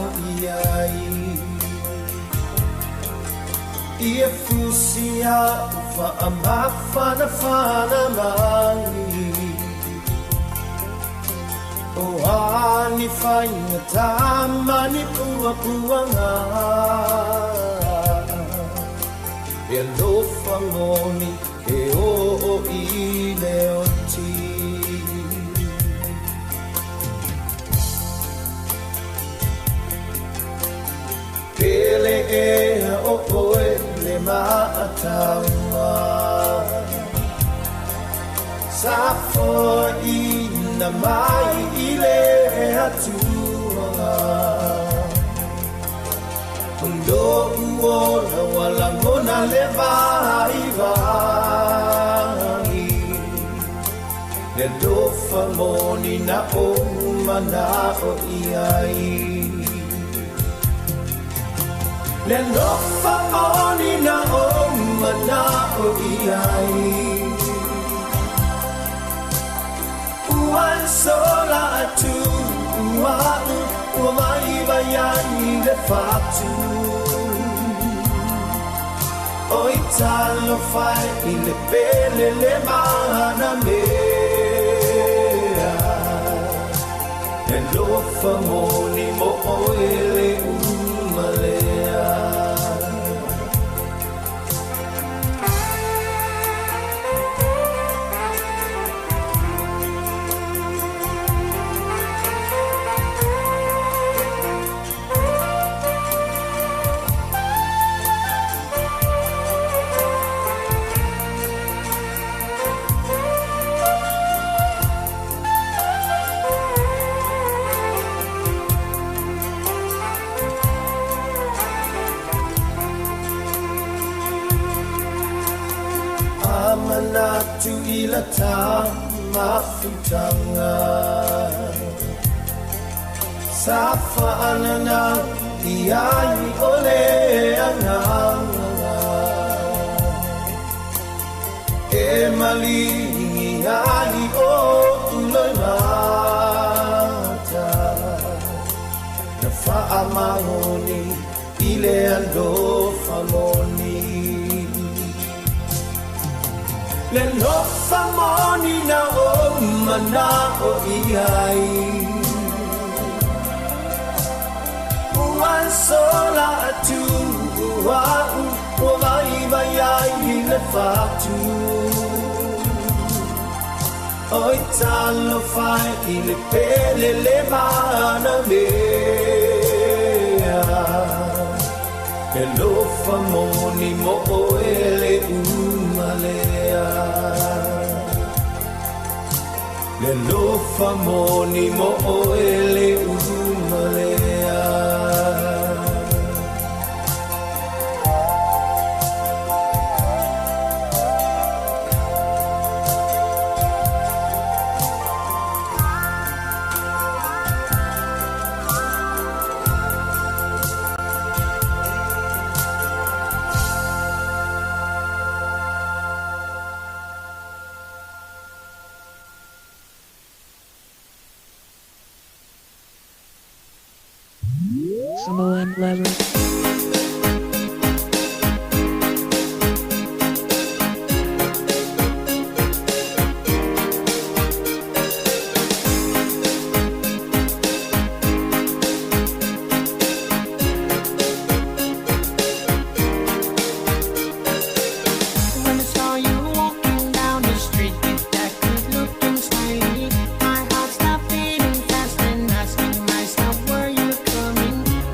o iai Ia fusia ufa amafana fana mangi O ani fainga tamani pua puanga E lofa moni e o i leo ti Pele e o oe le maataua Safo i na mai i le atua Undo uona wala mona le vai vai Le lofa moni na o mana o iai Le lofa moni na o mana o iai Uan sola tu uau Ua mai vaiai le fatu Oi talo fai i le pele le mana mea Le lofa moni mo oe le umalea Amanatu ilata mafutanga Safa anana iai ole ananga E malingi ai o uloi mata Na faa mahoni ile ando famoni Le lofa moni na o mana o iai Uan sola tu uau O vai vai ai le fatu Oi talo fai i le pele le mana mea Le lofa moni mo o ele umalea Le lofa moni mo o ele umalea Samoan lover.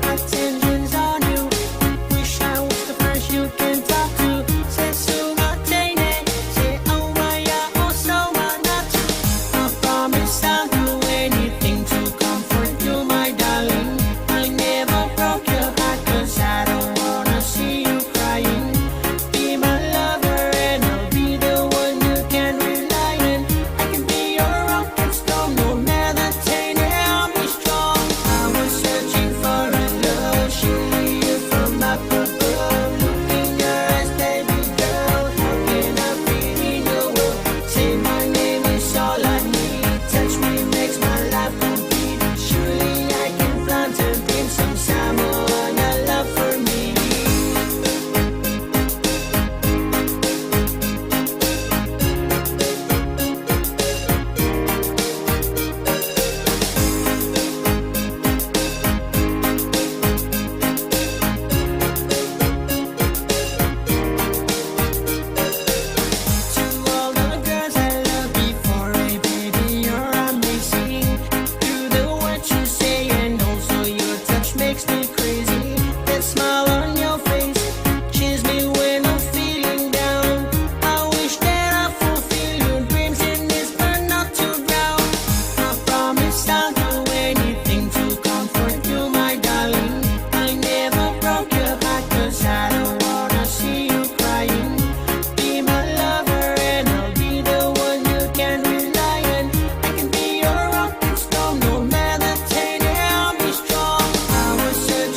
Attention's on you. makes me crazy. That smile on your face cheers me when I'm feeling down. I wish that I fulfill your dreams in this burn not to drown. I promise I'll do anything to comfort you, my darling. I never broke your heart 'cause I don't wanna see you crying. Be my lover and I'll be the one you can rely on. I can be your rock and stone, no matter, take it, I'll be strong. I was searching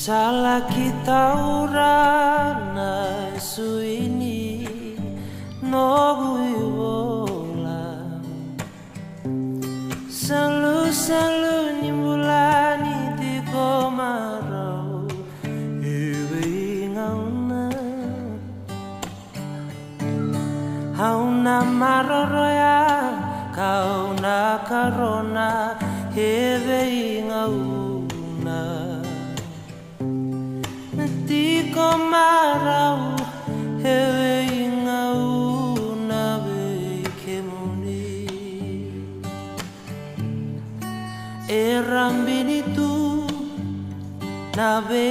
Salah kita urana suini noguivola Selalu nimbulani di komarau Iwi ngauna Hauna maroroya Kauna karona Iwi ngauna Di komarau Iwi ngauna Bekemuni Erambini tu Nabe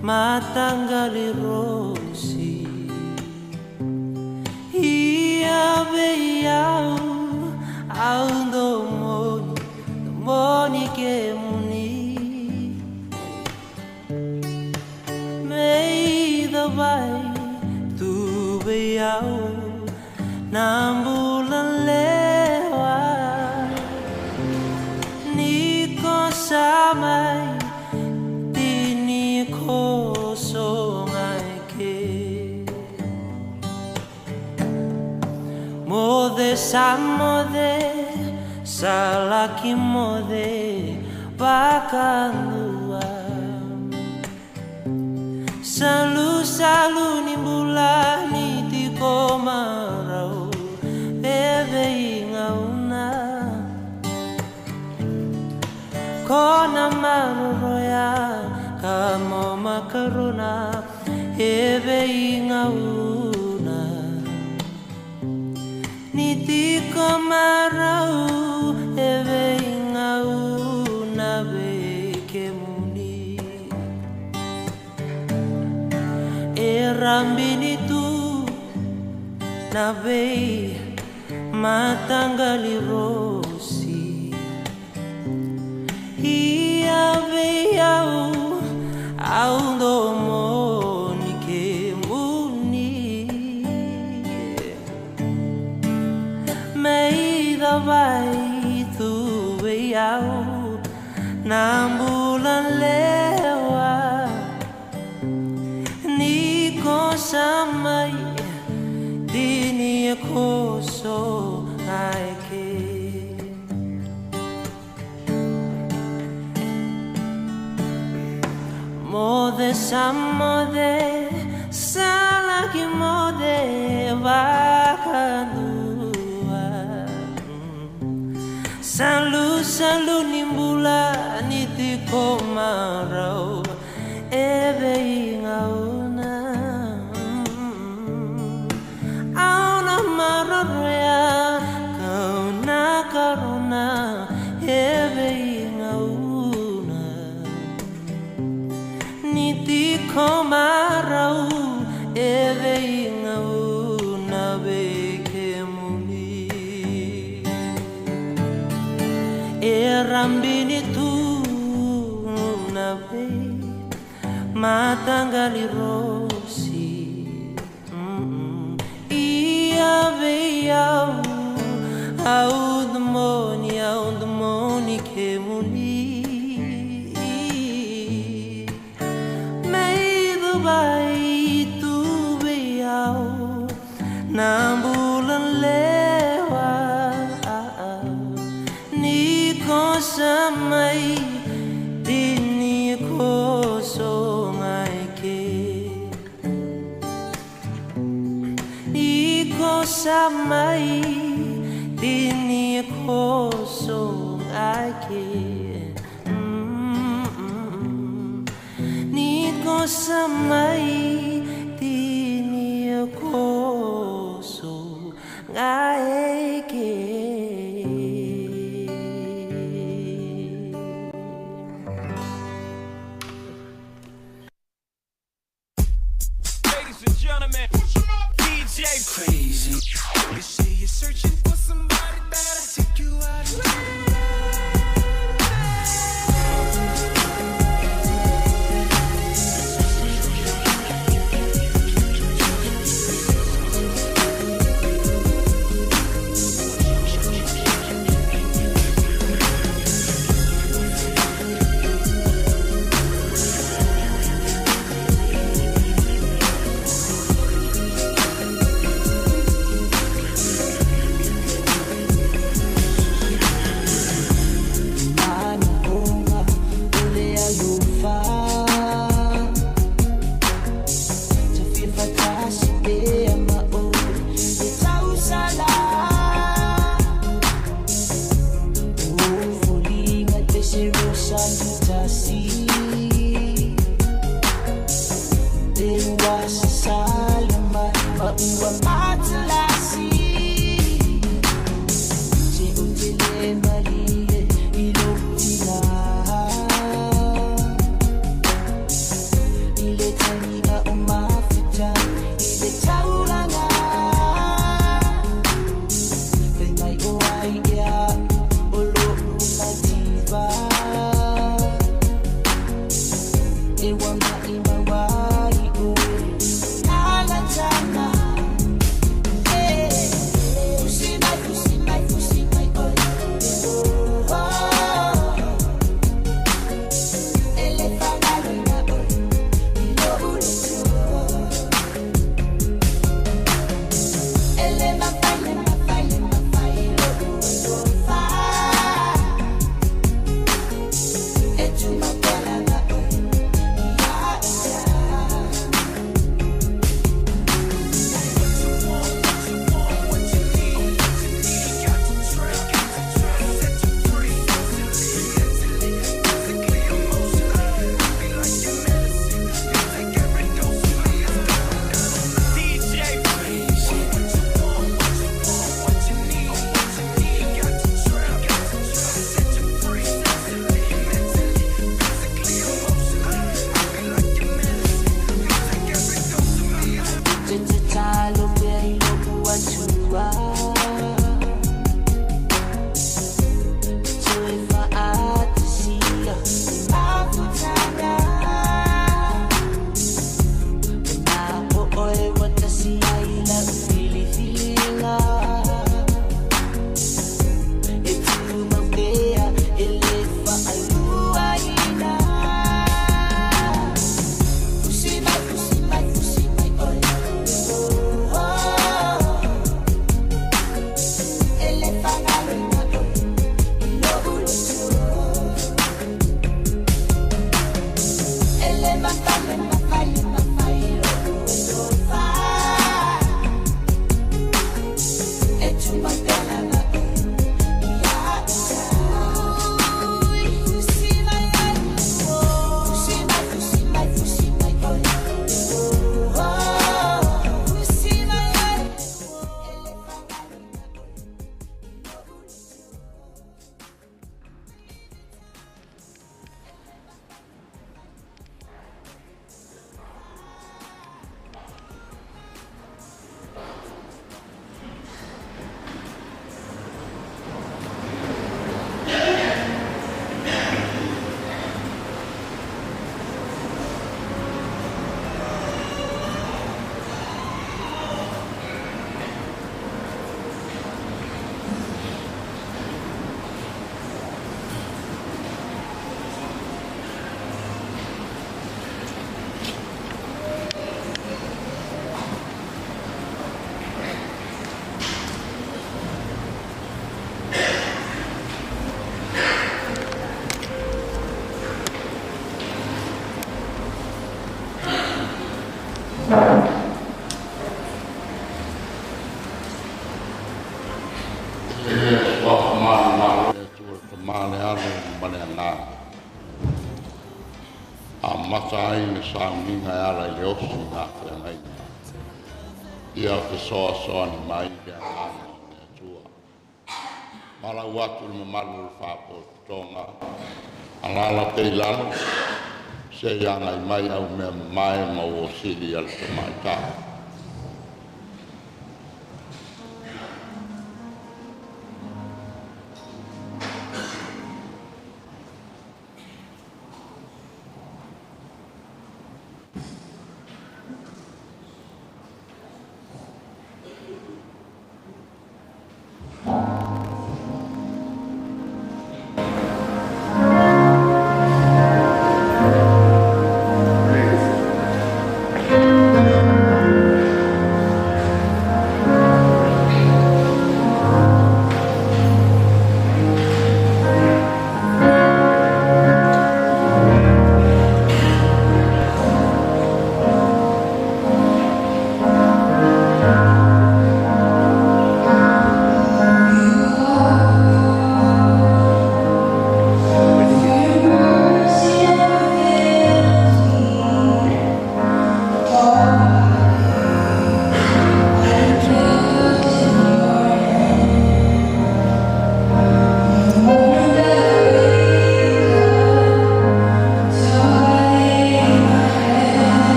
Matanggali rosi Ia beyau Au domoni kemuni Mei the vai Tu beyau Nambulan lewa Niko samai Tini kosongai ke Mode samode Salaki mode Bakandua Selalu nimbulani di komarau Bebe ngauna Kona maroya Kamo makarona Bebe ngauna Niti komarau Bebe ngauna Bekemuni Erambini tu Nabe Matanggali rosi Ia beyau Au domoni kemuni Mei da vai tu beyau Nambulan lewa Niko samai Dini koso aike Mode samode Salaki mode Vakandua Selalu nimbulani di komarau Ebe ngauna Auna maroroya Kauna karona Ebe ngauna Niti komarau Ebe ngauna Bekemuni Erambini tu Nabe Matanggali rosi Ia beyau Au domoni kemuni Mei the vai tu beyau Nambulan lewa Niko samai Dini kosongai ke Niko samai Dini kosongai ke Niko samai Dini kosongai ke Crazy. You say you're searching for somebody that'll take you out of Masai me sami na ala yosi na ngai ia ke so ni mai de ana tua mala watu me malu fa po tonga ala te lan se ya ngai mai au me mai mo o sili al mai ta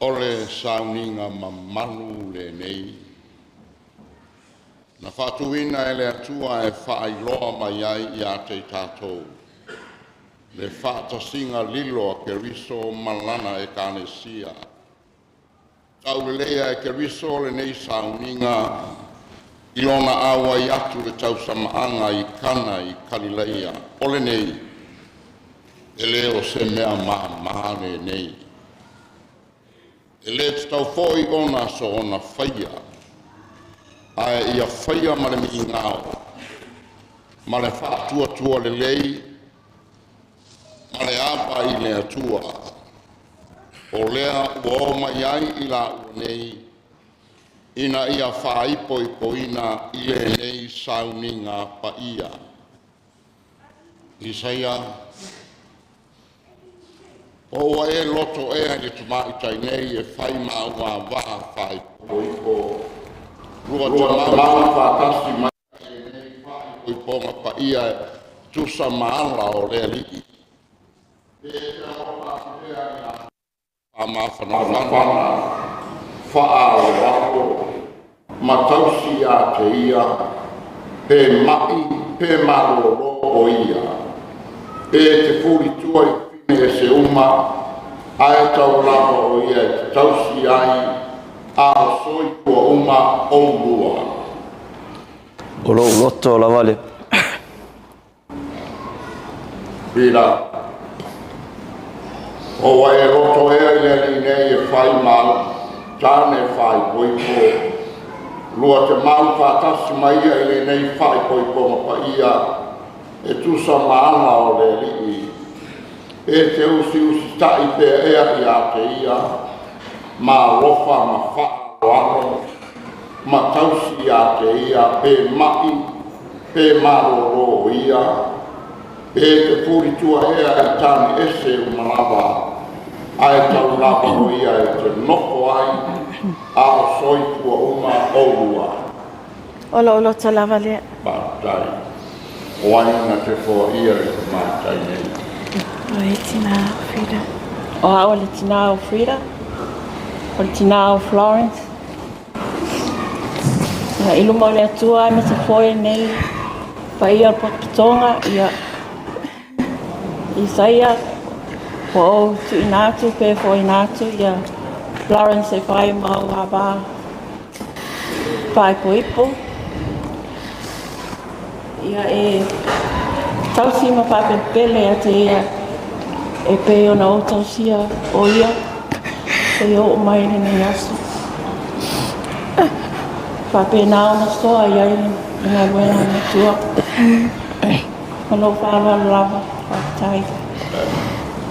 Ole sauninga mamanu le nei. Na whatuina e le atua e whaailoa mai ai I a te tātou. Le whaatasinga lilo a ke riso malana e kānesia. Tau le lea e ke riso le nei sauninga ilona awa I atu le tau samaanga I kana I kalileia. Ole nei. E leo se mea mahamane nei. E le tau foi ona so ona whaia. Ai ia whaia ma le mi ngāo. Ma le whaatua tua le lei. Ma le apa I le atua. O lea ua mai ai I la ua nei. Ina ia whaipo I poina I le nei sauninga pa ia. Isaia. O e loto e le tumai tai nei e whai maua waha whai poipo. Rua tumai whakasi mai e nei whai poipo ma pa ia tusa maala o lea liki. E te aopa lea ia a mawhanawhana whaa o wako ma tausi a te ia pe mai pe maroro o ia. E te furi tuai e se uma ae tau lava o ia te tausi ai a soi kua uma o lua. O lo loto la vale. Pira. O wae roto ea ia ni nei e whai mau, tāne whai poipo. Lua te mau whātasi mai ia i nei whai poipo ma pa ia e tusa maana o le lii. E te usi tai pe ea I a te ia, ma rofa ma whaaro, ma tausi a te ia, pe mai, pe maroro ia, e te puritua ea I tani ese umalawa, ai tau lava o ia e te noko ai, a o soitua uma oua. Olo ta lava lea. Batai, o aina te fo ia e te mātai nei. O e tina Frida. O hao le tina o Frida. O le tina o Florence. Ia iluma o le atua me se foi nei. Pa ia o pakitonga ia Isaia, po tu inatu pe fo inatu ia Florence e fai mau haba pai po ipo ia e tausima pape pele a te ia e pe ona o tausia o ia e o mai ni asu pape na ona soa ia ina buena na tua ono fala lava tai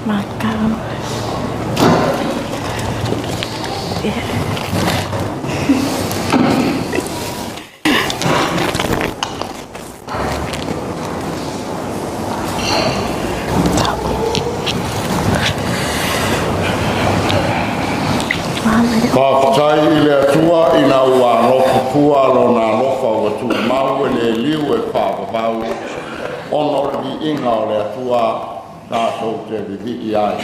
Macau. Whakatai I le atua ina ua lofa pua lo na lofa ua tu mau e le liu e whapapau ono ki inga o le atua nā tau te vivi I ai.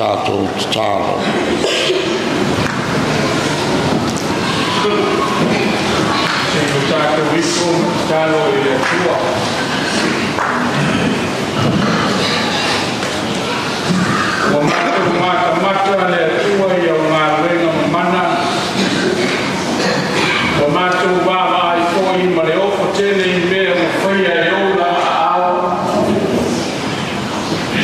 tātou te tālo. Senhor, tātou ipo, tālo I le tua. O mata le tua I o ngā renga mana. O mātou wāwa I koi ma le ofo tēne I mea mo whaia e ola ao.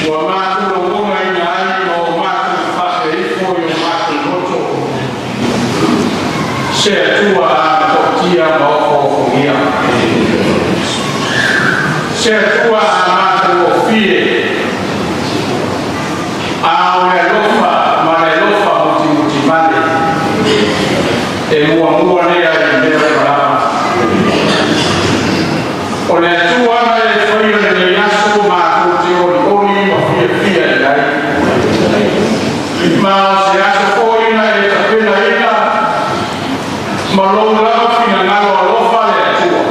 O mātou o wonga I ngā ai o mātou whake I koi o mātou roto. Se atua a tokia ma ofo ia. Se atua a mātou o fie. A le lofa, ma le lofa muti mane. E mua lea I mea parama. O le atua na e whaia le yasu mātou te ori ma fia I ai. Ma o se aso koina e tapena ina. Ma lou lava fina ngalo alofa le atua.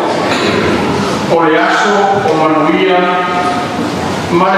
O le aso, o manuia, ma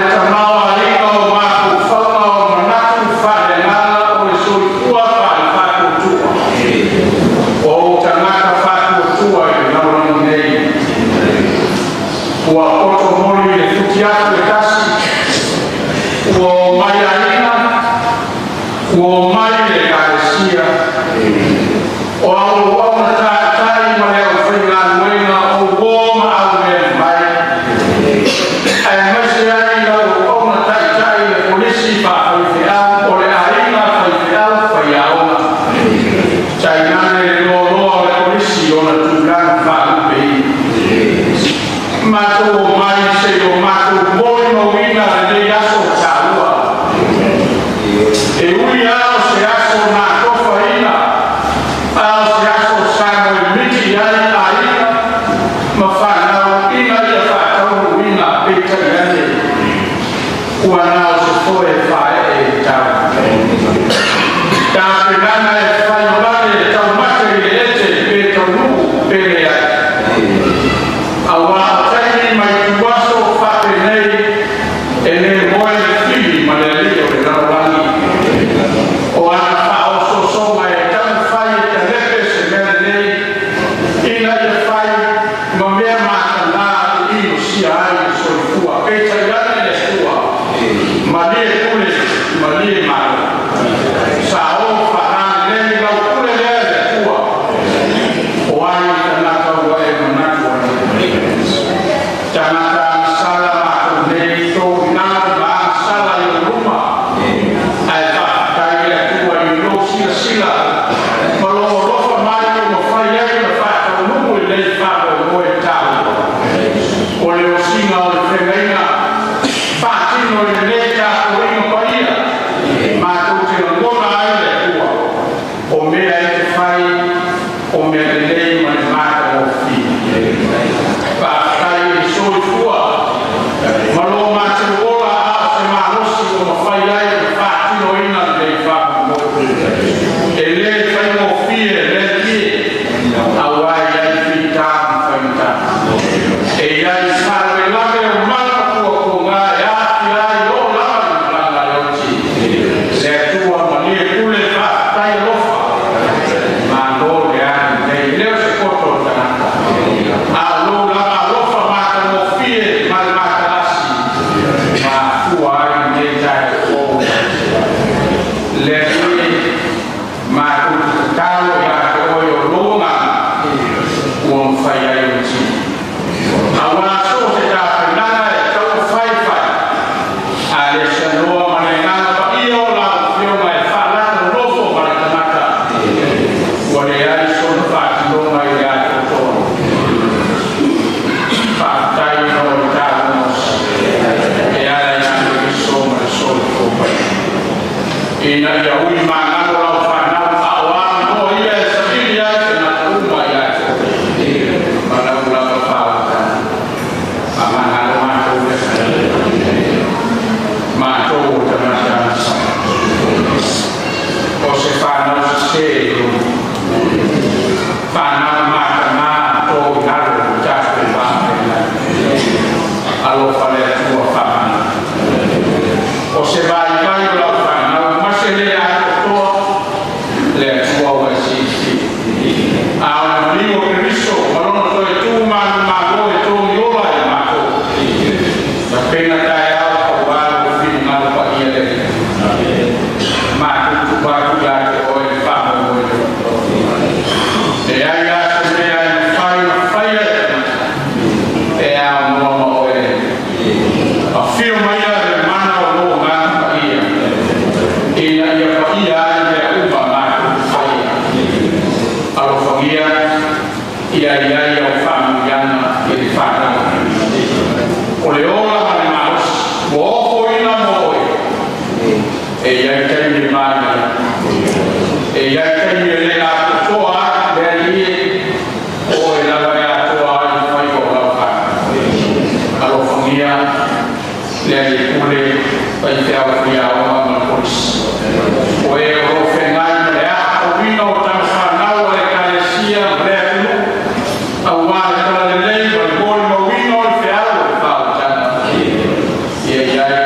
Yeah.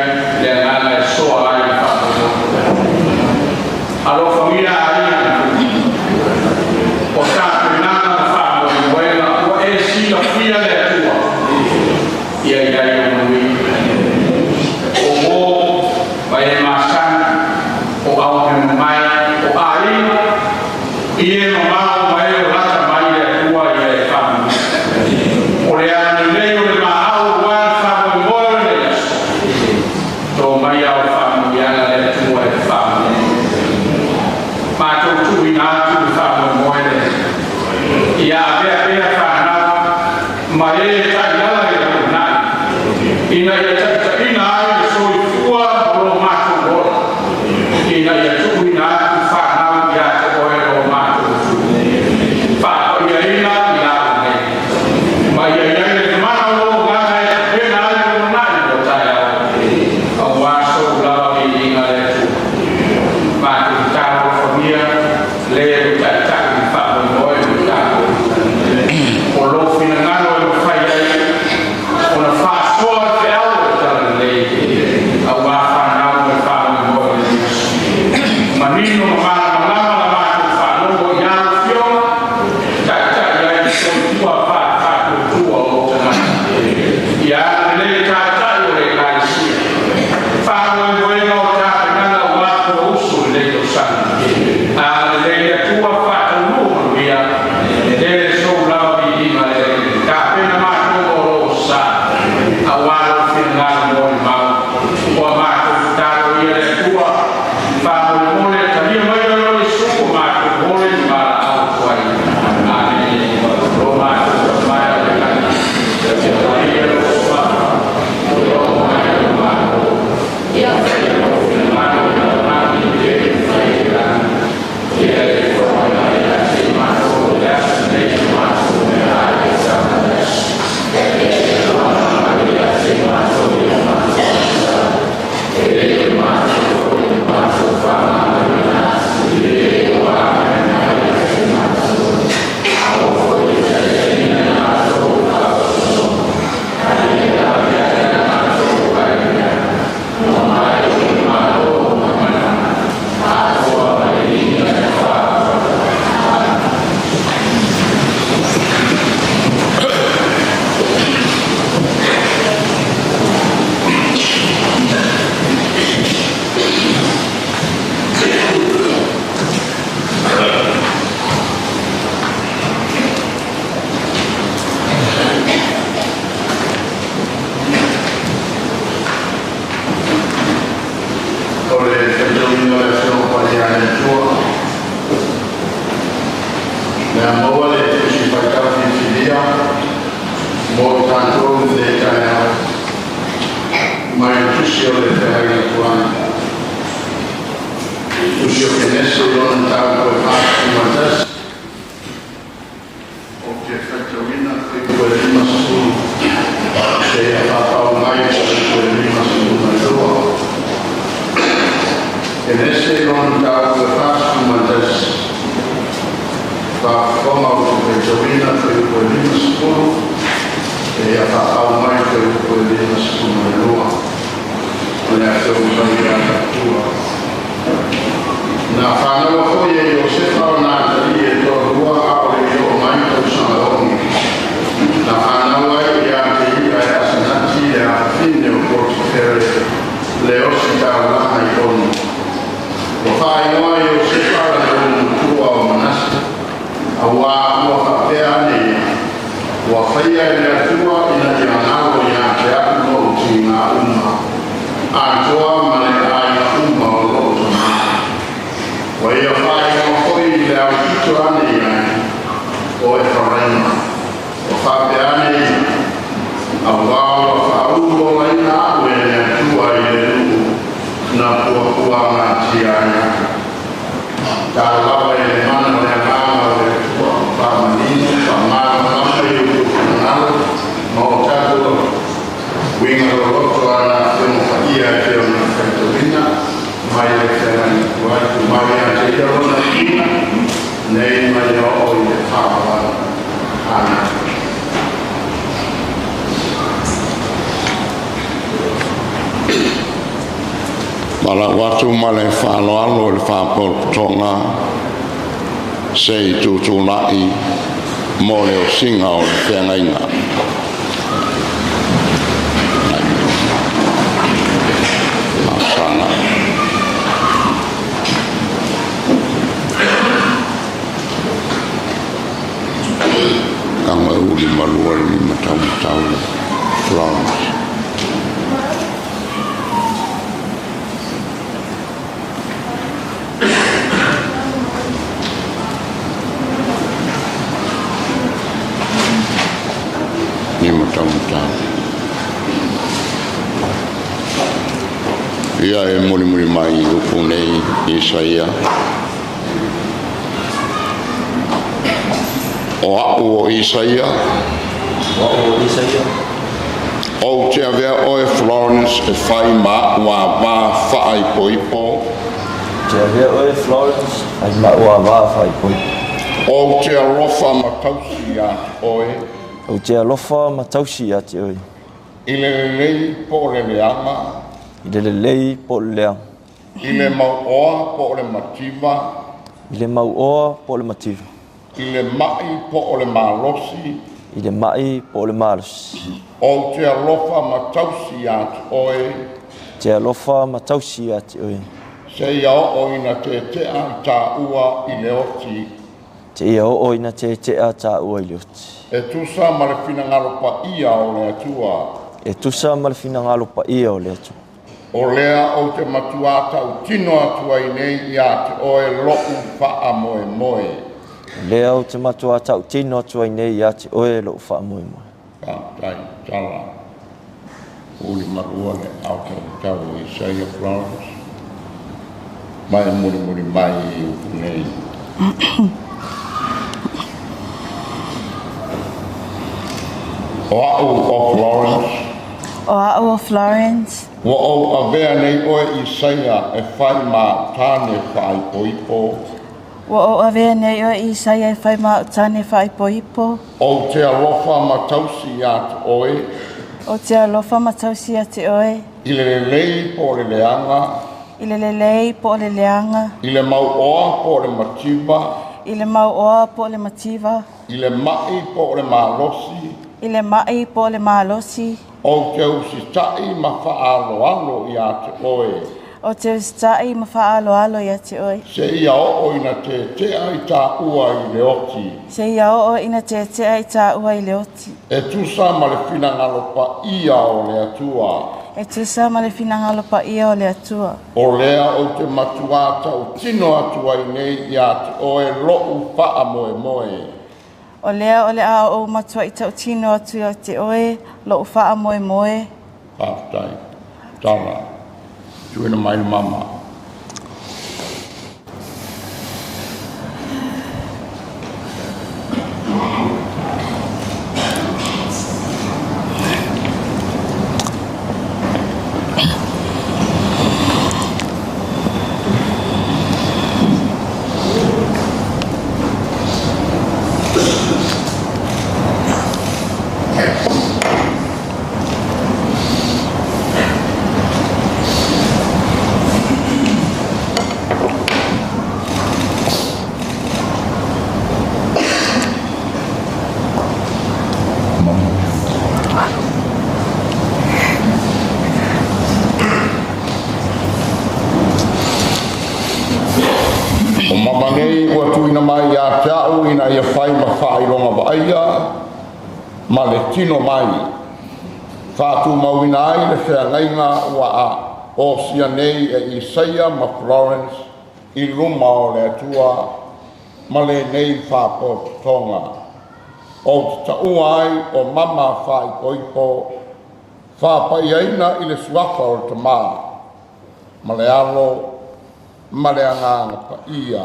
So mai au family ana le tu e family. Ma tu ina tu family mo ele. Ia be fa ma e ta yala e na ina ia ta ina ai so fua ro ma ko ina ia tu ina fa na ia ko e ro ma ko fa ia ina ia ma ia ia ma ro ga e na ai ro na ro ta ya au wa so la ina le ma tu ta ro famia le ta ta fa mo e ta o lo fina ngalo Mala watu male whalo alo le whapol tonga sei tutunai mo leo singa o le whengainga. Masana. Kanga uli malua ni matau Florence. Ia e muli mai upu nei Isaia. O au o Isaia. O te avea o e Florence e whai ma ua wā whaai poipo. Te avea o e Florence ai ma ua wā whai poipo. O te alofa ma tausi ati oe. O te alofa ma tausi ati oe. I le lei po le leanga. I le lei po le leanga. I le mau oa po le mativa. I le mau oa po le mativa. I le mai po le malosi. I le mai po le malosi. O te alofa ma tausi ati oe. Te alofa ma tausi ati oe. Se ia o ina te tea ta ua i le oti. Te ia o ina te tea ta ua i le oti. E tusa ma le finangalo pa ia o le atua. E tusa ma le finangalo pa ia o le atua. O lea o te matuata u tino atua i nei ia te oe lo'u faa moe moe. Lea o te matuata u tino atua i nei ia te oe lo'u faa moe moe. Ka tai tala. Uli marua le au tau Isaia Florence. Mai muri mai i upu nei. O au o Florence. O au o Florence. Wa o avea nei oe Isaia e whai ma tāne whai poipo. Wa o avea nei o Isaia e whai ma tane whai poipo. O te alofa ma tausi ati oe. O te alofa ma tausi ati oe. I le lei po le leanga. I le lelei po le leanga. I le mau oa po le mativa. I le mau oa po le mativa. I le mai po le malosi. I le mai po le malosi. O te usitai ma whaaloalo i ate oe. O te ustai ma whaalo alo i ati oe. Se ia o ina te tea i tā ua i le oti. Se ia o ina te tea i tā ua i le oti. E tusa ma le finangalo pa ia o le atua. E tusa ma le finangalo pa ia o le atua. O lea o te matuata o tino atua i nei i ate oe lo'u wha moe moe. O lea o le a o matua i tau tino atu i te oe, lo ufaa moe moe. Haftai, tala, tuina mai mama. Ma le tino mai whātu mauina ai le whiangainga ua a o sia nei e Isaia ma Florence i luma o le atua ma le nei whāpotonga. O te taua ai o mama whai poipo whāpaiaina i le suafa o te mā ma le alo ma le anganga pa ia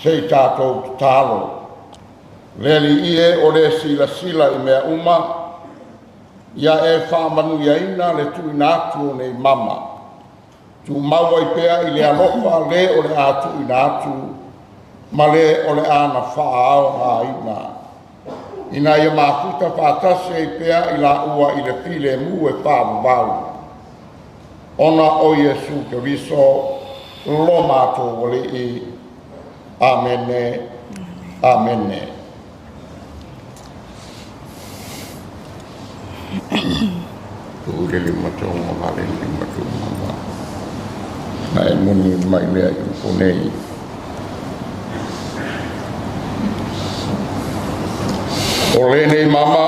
sei tātou te tālo. Leli ie o le sila i mea uma, ia e whaamanu iaina le tuina atu nei mama. Tu maua i pea i le alofa le o le atu ina atu, ma le o le ana whaao ngā ina. Ina ia mafuta whaatase i pea i la ua i le pile mu e whaamavau. Ona o Yesu Keriso, lo mātou wale i. Amene, amene. Ule lima tau mawale lima tau mawa. Nai muni mai lea i uponei. O lenei mama.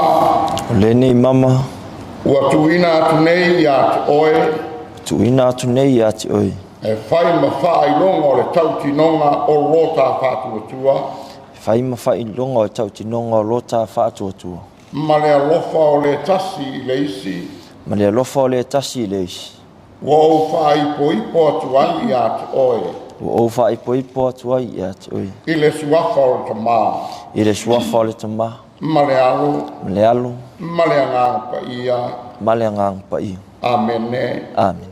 O lenei mama. Ua tuina atu nei i ati oe. Tuina atu nei i ati oe. E whai ma whai longa o le tautinonga o lota whātuatua. Whai ma whai longa o le tautinonga o lota whātuatua. Ma le alofa o le tasi i le isi. Ma le alofa o le tasi i le isi. Wo fai poi po tuai ia te oe. O wha i poi po atua i a te oi. I le suafa o te mā. I le suafa o le tama. Ma le alo. Le alo. Ma le angang pa ia. Ma le angang pa i. Amene. Amen.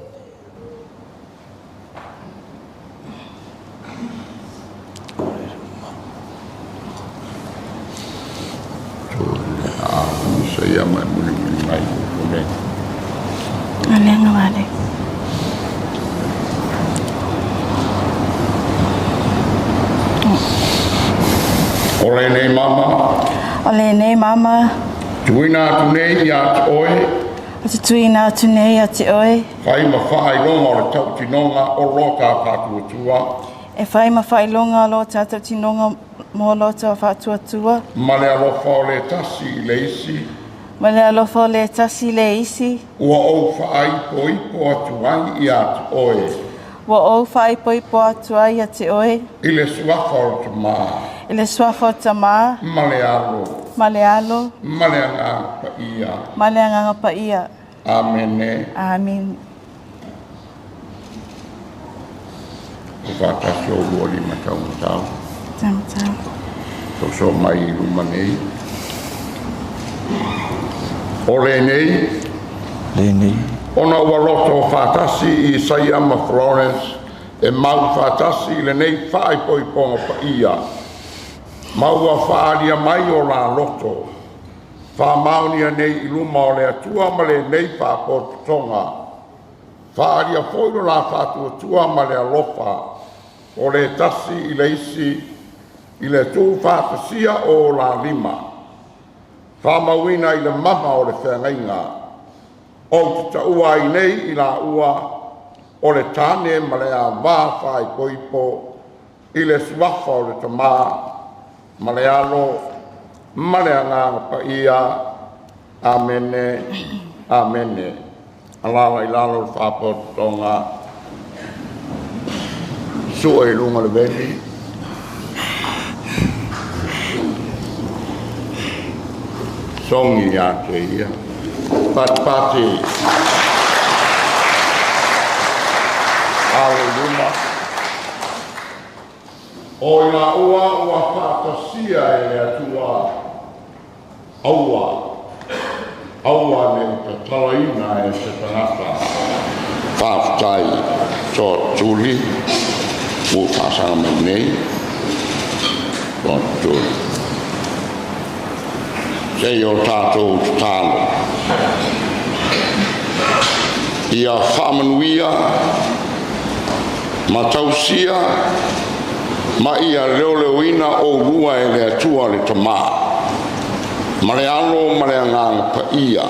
Saya mai muni mai. Alenga wale. Ole nei mama. Ole nei mama. Tuina tu nei ia te oe. Ati tuina tu nei a te oe. Whai ma whaai longa o le tau tinonga o loka pātua tua. E whai ma whai longa lo tātou tinonga mō lota whātua tua. Ma le alofa o le tasi i le isi. Ma le alofa le tasi le isi. Ua o whaai po ipo atu ai ia te oe. Wa o whai poi po atu ai a te oe. I le suafa o te mā. I le suafa o ta mā. Ma le alo. Ma le alo. Ma le anga pa ia. Ma le anganga pa ia. Amene. Amen. O whātasi o lua lima tau tau. Tam tam. Tau so mai i luma nei. O le nei. Le nei. Ona ua loto o whātasi i Isaia ma Florence. E mau whātasi i le nei whaai poi ponga pa ia. Maua whaaria mai o la loto. Whamaunia nei i luma o le atua ma le nei whāpoto tonga. Whaaria foiro la whātua tua ma le alofa. O le tasi i le isi i le tū whātasia o la lima. Whamauina i le mama o le whengainga. O te taua i nei i la ua o le tāne ma le a wā whai poipo i le suafa o le tamā. Ma le alo, ma le anganga pa ia, amene, amene. Alala i lalo le whapoto tonga, sua i lunga le veni. Songi ia te ia. Pati. Ale luma. O ina ua whātasia e le atua aua ne te talaina e se tangata whāwhtai tō tūli o whāsanga mai nei tō tūli sei o tātou tālo ia whamanuia matausia ma ia leoleuina o rua e le atua le tamā. Ma le alo ma le anganga pa ia.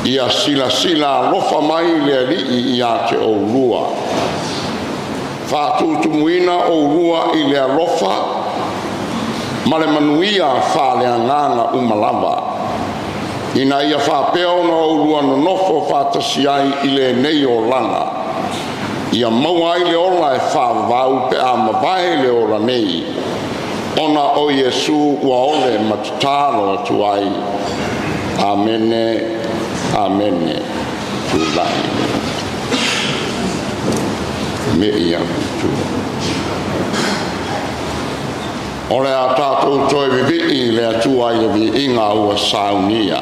Ia sila lofa mai le alii ia te o rua. Whātutumuina o rua i le alofa. Ma le manuia wha le anganga umalava. Ina ia whāpeo na o rua no nofo whātasiai i le nei o langa. Ia maua i le ola e whāwau pe a mawai le ola nei. Ona o Yesu ua ole matutalo atu ai. Amene, amene, tūlai. Me ia tu. Ole a tātou toi vivi le atu ai le vi inga ua saunia.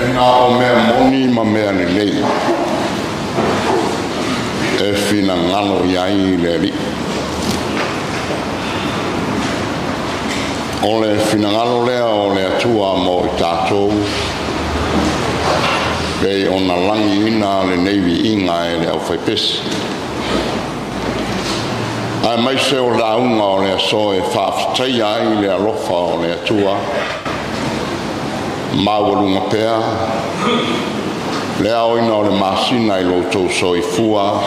Ngā o mea moni ma mea ni lei. E whina ngano iai le li. O le whina ngano lea o le atua mo i tātou. Pei o na langi ina le neivi inga e le au whaipesi. Ai mai se o launga o le aso e whaafitai ai le alofa o le atua. Mawalunga pea. Le aoina o le masina i loto so i fua.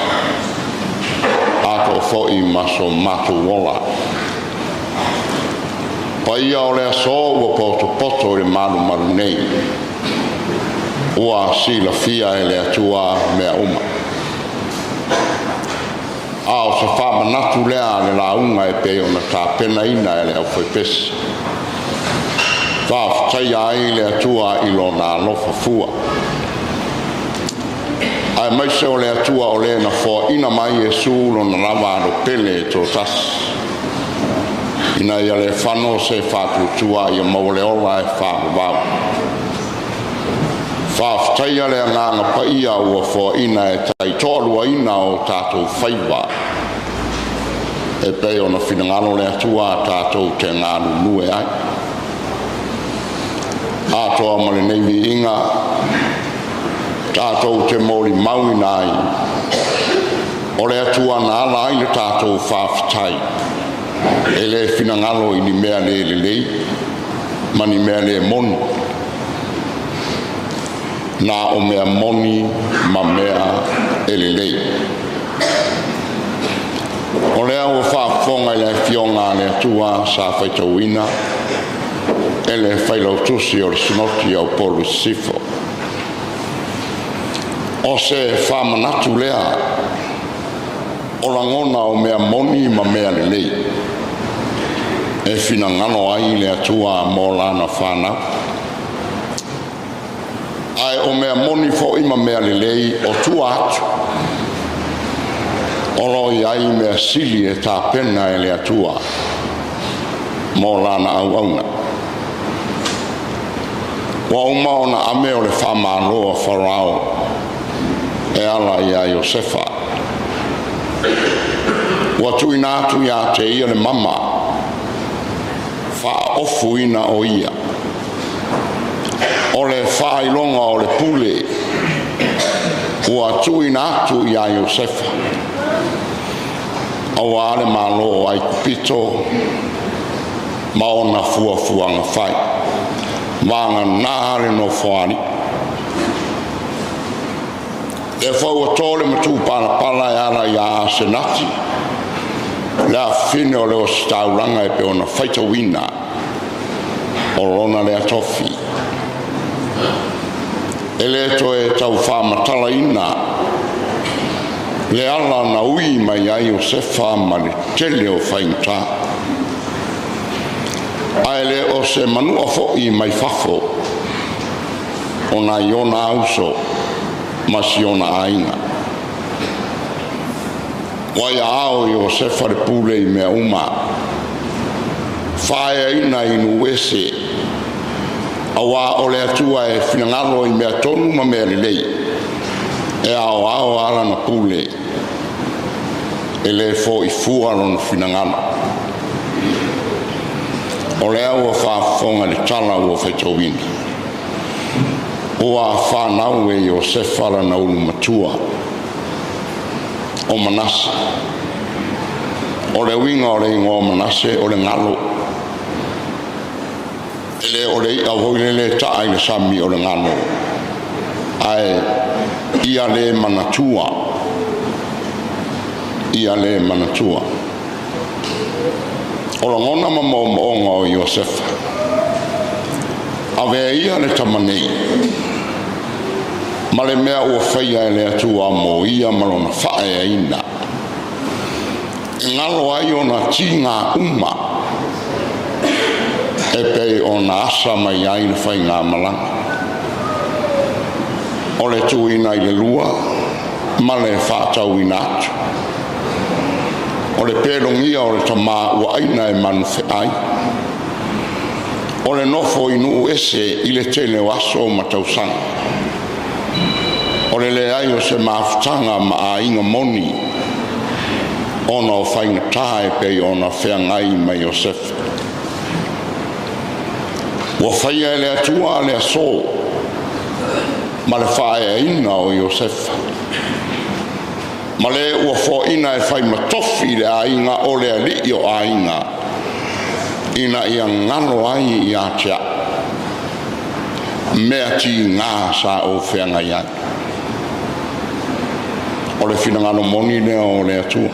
Ato fo i maso matu wola. Pa ia o le aso ua poto i le malu nei. Ua sila fia e le atua mea uma. Ao se whamanatu lea le launga e pe o na tāpena ina e le au whaipesi. Whaafitai ai le atua i lo nā lofa fua. Ai mai se o le atua o le na fo ina mai e sulo na lava alo pele e tō tasi. Ina ia le whano se whātutua i a maule ola e whāwau. Whaafitai ale a nganga pa ia ua fo ina e tai tōlua ina o tātou whaiwa. E pei o na whinangano le atua a tātou te ngānu nue ai. Atoa ma le neivi inga. Tātou te mori maui nai. O le atua na ala i le tātou whaafitai. E le whinangano i ni mea le lei. Ma ni mea le moni. Nā o mea moni ma mea e le lei. O lea ua whaafonga i le fionga le atua sa whaitauina. E le whailautusi o le sinoti au polu sifo. O se whamanatu lea. O langona o mea moni ma mea le lei. E whina ngano ai le atua mō lana whanau. Ai o mea moni fo ima mea le lei o tua atu. O roi ai mea sili e tā pena e le atua. Mō lana au auna. Wa uma ona ame o le whamanoa wharao. E ala ia Iosefa. Wa tui nātu ia te ia le mama. Wha ofu ina o ia. O le whailonga o le pule. Ua tui nātu ia Iosefa. Awa ale malo ai kupito. Maona fuanga whai. Vanga nāre no whani. E whau tole matu pala e ala ia asenati. Lea whine o leo stauranga e pe ona whaita wina. O rona lea tofi. E le to e tau whamatala ina. Le ala na ui mai ai o se wha le tele o whainta. Ai le o se manua fo i mai whafo. O na iona auso. Masi ona ainga. Wai ao i o se whare pule i mea uma. Whae ina inu ese. Awa o le atua e whinangalo i mea tonu ma mea lei. E ao ala na pule. E le fo i fuaro na whinangalo. O le au a whaafonga le tala ua whaitawina. Ua whanau e o se whara na ulu matua. O manase. O le winga o le ingo o manase o le ngalo. Ele o le i avoile le taa i le sami o le ngalo. Ai ia le manatua. Ia le manatua. O la ngona mamonga o Iosefa. Ave ia le tamanei. Ma le mea ua whaia e le atua mo ia malona whae ina. Ngalo ai o na tinga uma. E pei o na asa mai ai na whai ngā malanga. O le tuina i le lua. Ma le whaatau ina atu. O le pelongia o le tamā ua aina e manu ai. O le nofo inu ese i le tele o aso o matausanga. O le ai o se maafutanga ma a inga moni. Ona o whainga tae pe ona whiangai mai o sefa. Ua whaia e le atua le aso. Ma le whae ina o Iosefa. Ma le ua whaina e whai matofi le ainga o le ali o ainga. Ina ia ngano ai i atia. Mea ti ngā sa o whiangai ai. O le whina ngano moni lea o le atua.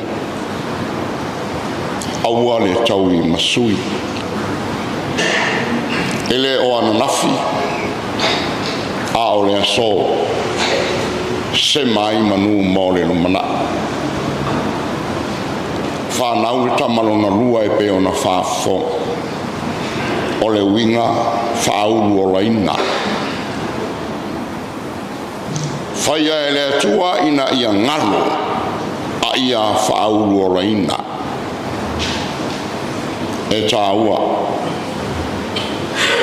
Aua le tau i masui. Ele o ananafi. A o le aso. Se mai manu mo le lumana. Whanau e tamalona lua e pe o na whafo. O le winga whaulu o laina. Whaia e le atua ina ia ngalo. A ia whaulu o laina. E tā ua.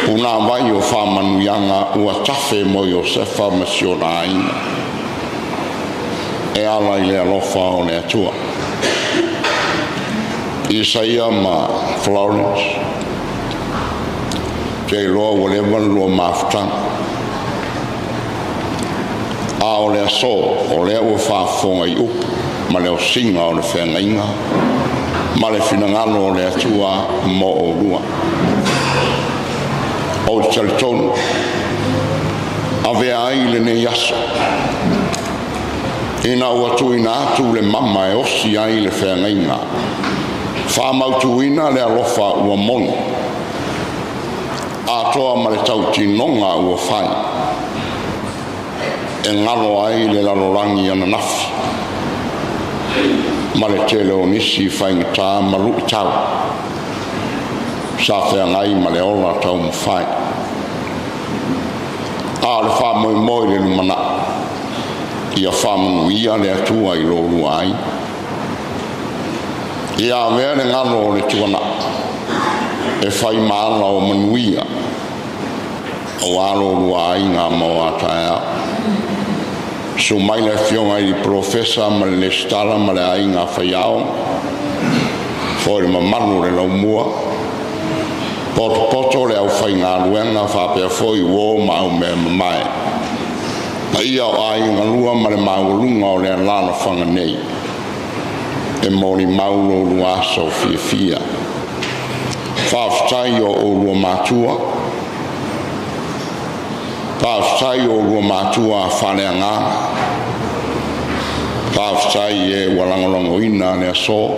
Una vai o whamanu yanga ua tafe mo Iosefa masiona aina. E ala i le alofa o le atua. Isaia ma Florence. Te loa walewan loa mafutanga. A o le aso o le ua whafonga i upu. Ma le o singa o le whengainga. Ma le finangalo o le atua mo o lua. O Celebratory. Ave ai le ne yaso. Ina ua tuina atu le mama e osi ai le whengainga. Whamautuina le alofa ua monu. A toa ma le tau tinonga ua whai. E ngalo ai le lalorangi ana nafi. Ma le tele o nisi whaingata maru i tau. Sa whengai ma le ola tau mwhai. A le wha moi moi le lumana. Ia wha manu ia le atua i loru ai. Ia mea le ngalo o le tuana. E whai maala o manu ia. O aloru ai ngā maua taea. So mai le fionga i profesa ma le stala ma le ai ngā whaiao. Fore ma manu le lau mua. Poto le au whai ngā ruenga whapea foi wō ma au mea mai. A ia o ai ngā lua ma le maulunga o le lana whanga nei. E mori maulo lua so fia fia. Whaftai o lua mātua. Whaftai o lua mātua whanea ngā. Whaftai e walangolongo ina le aso.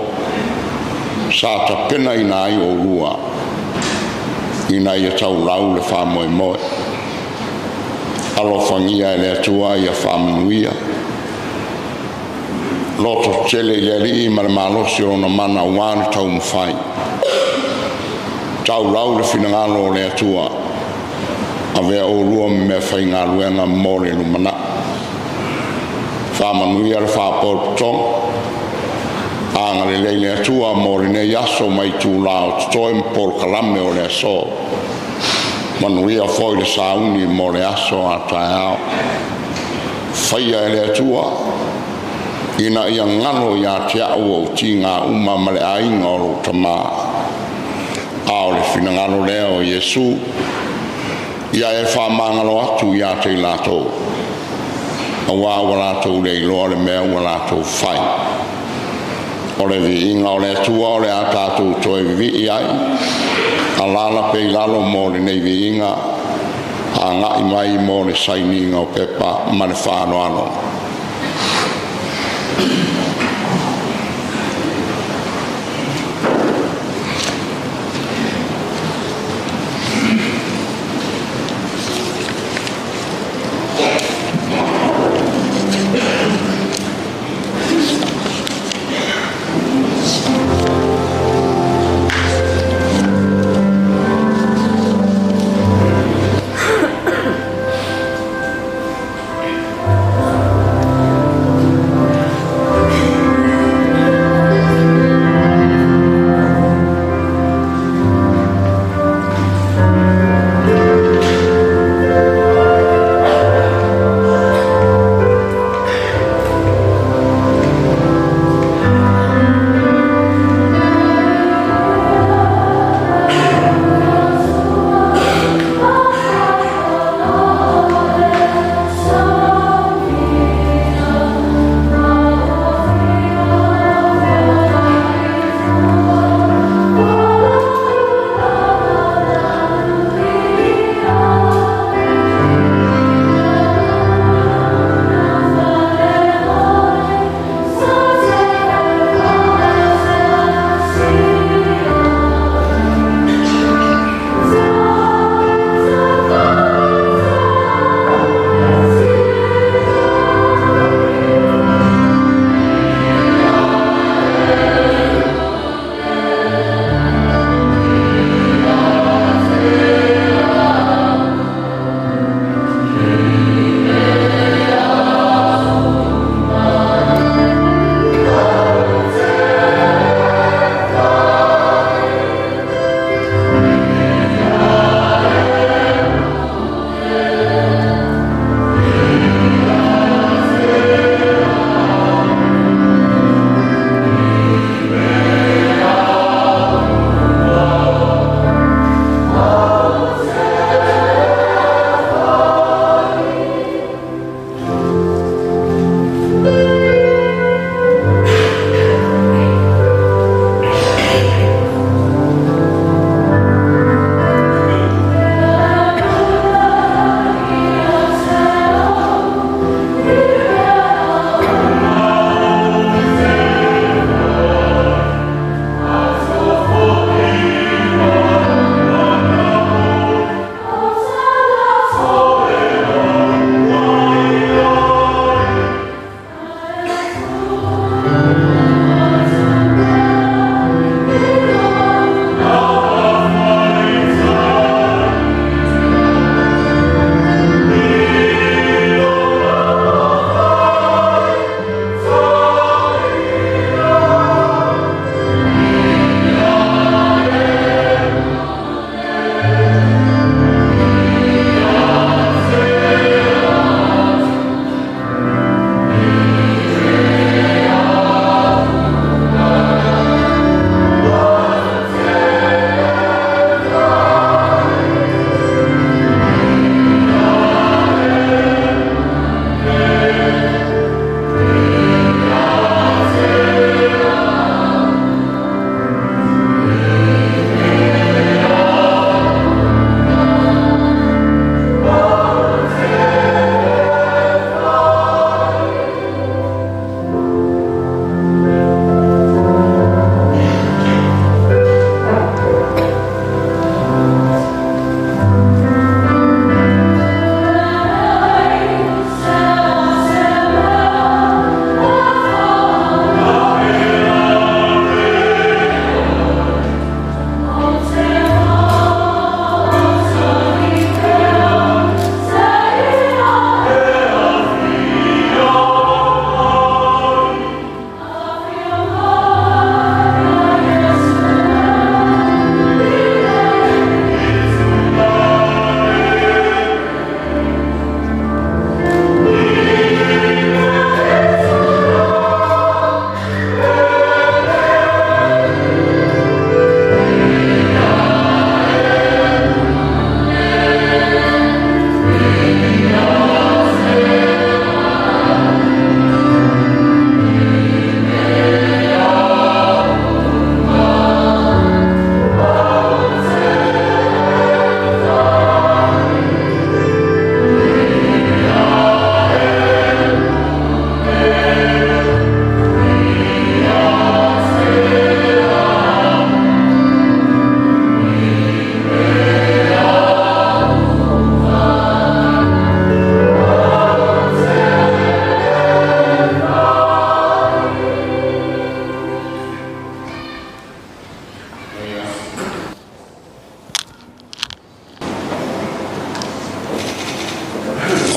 Sa ta pena ina ai o lua. Ina ia tau lau le wha moe moe. Alofangia e le atua ia wha manuia. Loto tele i li ma le malosi o na mana wāni tau mwhai. Tau lau le finangalo o le atua. A vea o lua me whai ngā luenga mōre lumana. Wha manuia le wha pōputong. Anga le leile atua mōre ne yaso mai tū lao tutoe mpol kalame o le aso. Manuia foi le sauni mo le aso a taeao. Whaia e le atua. Ina ia ngano ia te au o ti ngā uma ma le ainga o lo tamā. Ao le finangalo lea o Yesu. Ia e whamangalo atu ia te lato. A wā walato le iloa le mea walato whai. O le vi inga o le atua o le atatou toe vi ai. A lala pe lalo mo le nei vi inga. A ngai mai mo le saininga o pepa ma le whāno ano.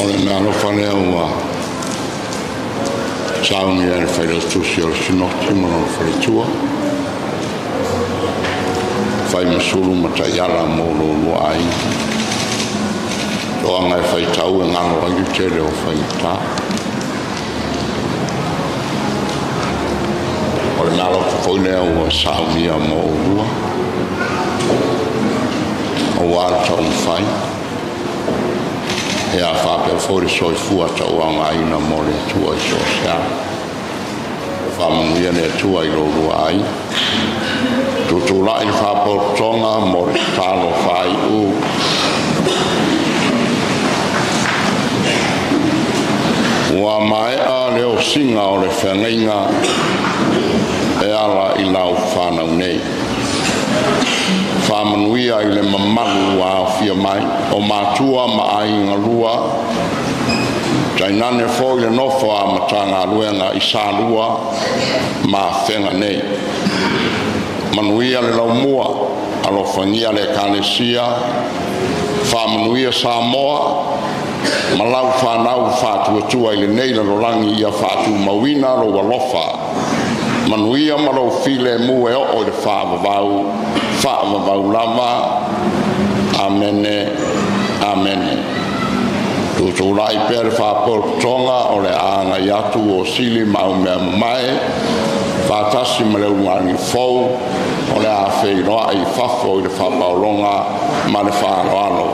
Ole na lo fale ua. Saungi e fai lo tusi o sinoti mo lo fai tua. Fai masulu matayala mo lo ai. So anga e fai tau e ngano rangi tele o fai ta. Ole na lo fai lea ua saungi a mo ua. O wala tau fai. E a whape fori soi fua tau anga ina mo le tua i so sea. Whamanuia ne tua i lo ai. Tutula i whapotonga mo le talo whai u. Ua mai a leo singa o le whangainga e ala i lau whanau nei. Whamanuia i le mamalu a whia mai o mātua ma ai ngā lua. Tainane fo i le nofo a matanga luenga i sā lua ma whenga nei. Manuia le lau mua alo whangia le kānesia. Whamanuia Samoa ma lau whanau whātua i le nei lo rangi ia whātu mawina lo walofa. Manuia ma lau while mu e o le whaavavau. Whaavavau lava. Amene. Amene. Tutu lai pere whaapotonga o le anga i atu o sili mau mea mai. Whaatasi ma leu ngani fau o le a wheiroa i whafo i le whapaolonga ma le whaanoano.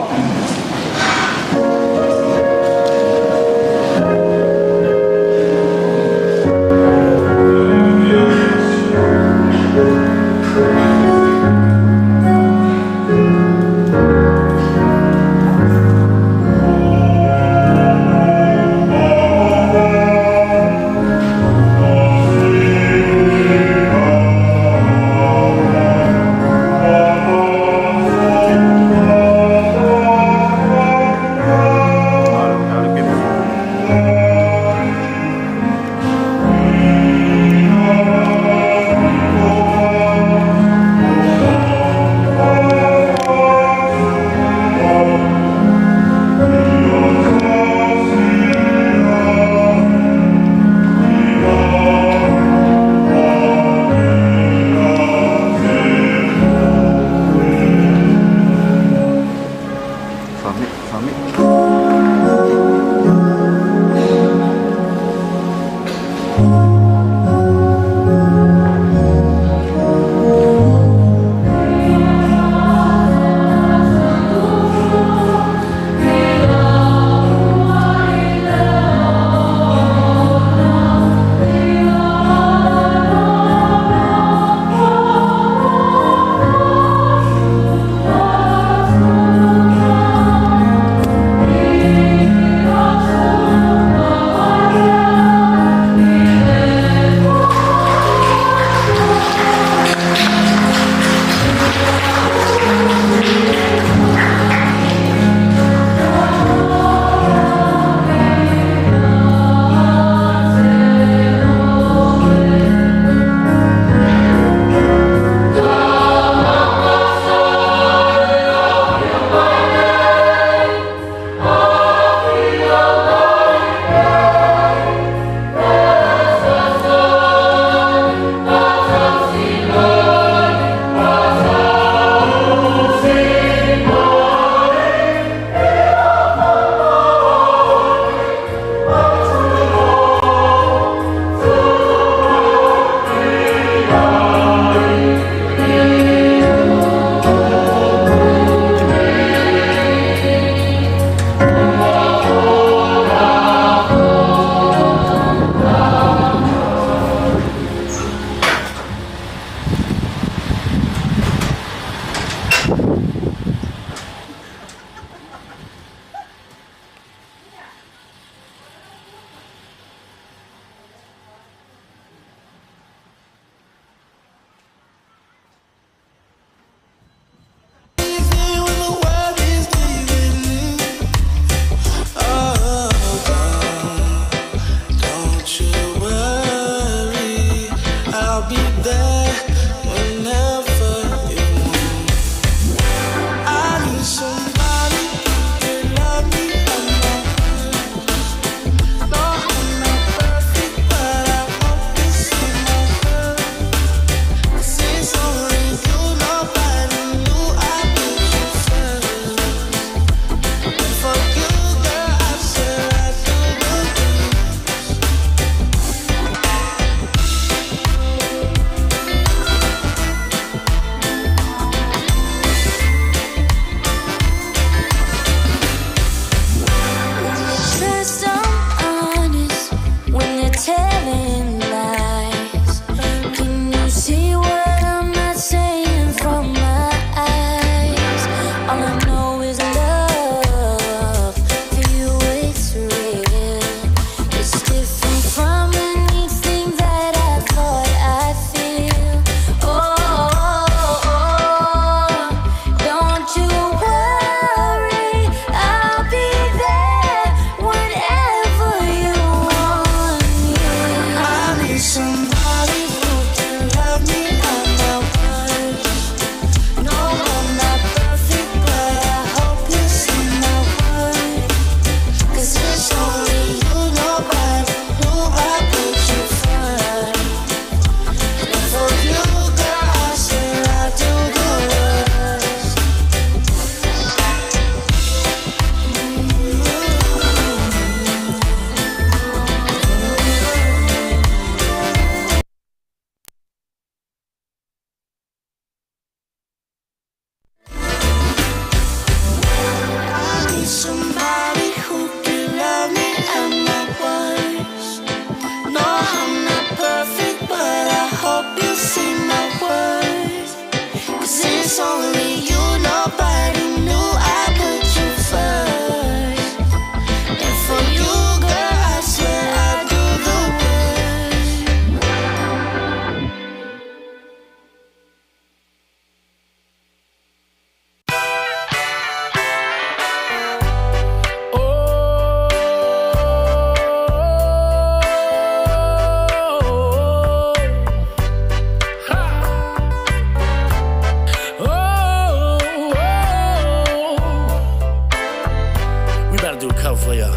do a cover for y'all.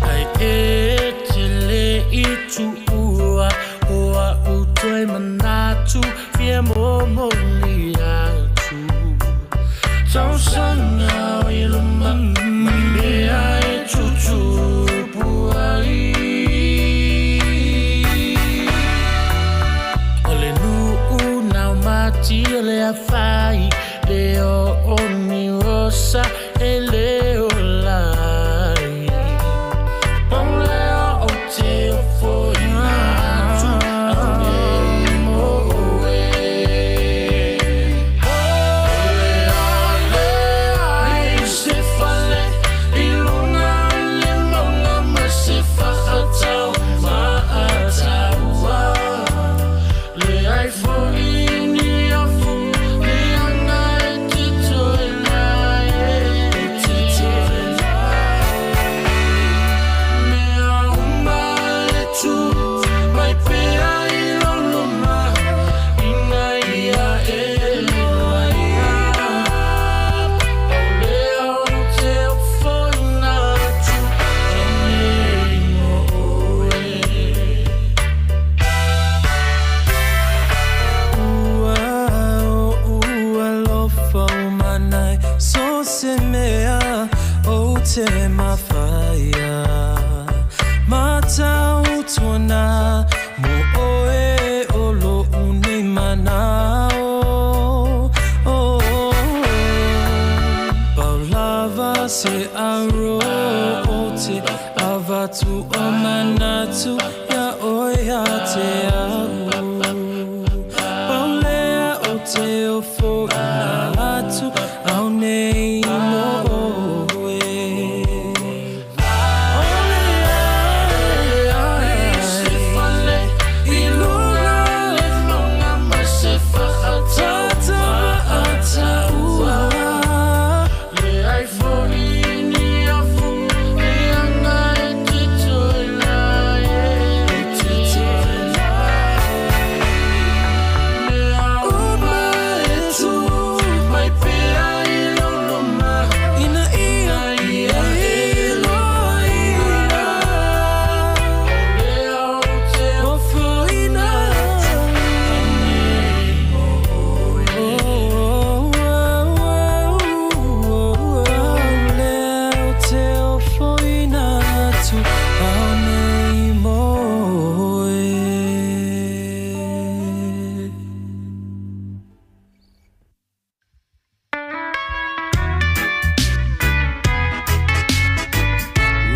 Ai tele itu ua oa utoi manatu fia momo liatu tau sanga iluma mea e chuchu puai ole nu na mati le afai leo oni rosa e leo lai onleo o te fo ina tu ane mo e ole ai se fale iluna le mona ma se fa atau ma ataua le ai fo ini afu le anga e te toela e te toela mea uma e tu mai pea I loloma ina ia e loa ia olea o te ofona tu ane mo e Ua lofa o manai so se mea o te mawhaia Mata o tona mo oe o lo uni mana o Paulava se aro o te avatu o manatu ya oia te au Paulea o te ofo ina atu au nei mo e ai se fale iluna le mona ma se fa ataua le ai fonini afu le anga e te toela e te toela mea uma e tu mai pea I loloma ina ia ia e loa ia olea o te ofo ina Leo te ofo ina tu au nei mo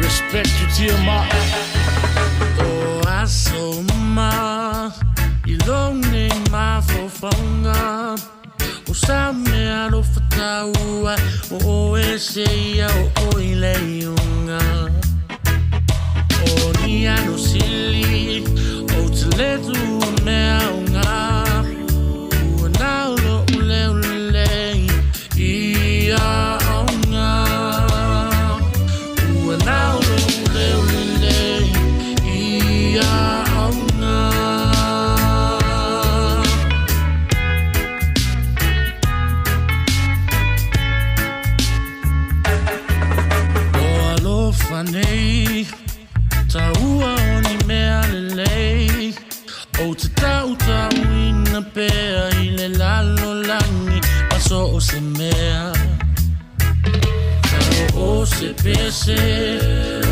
Respect you to your ma. Oh, I so ma. You long name ma for fonga. O sa me alo fataua. O e se ia o ile iunga. O ni ano sili. O te letu me aunga. O na ulo ule ule. Ia aunga. O na ulo ule ule. Ia aunga. O alofa nei taua oni mea lelei o te tau ina pea I le lalo langi paso o se mea tau o se pese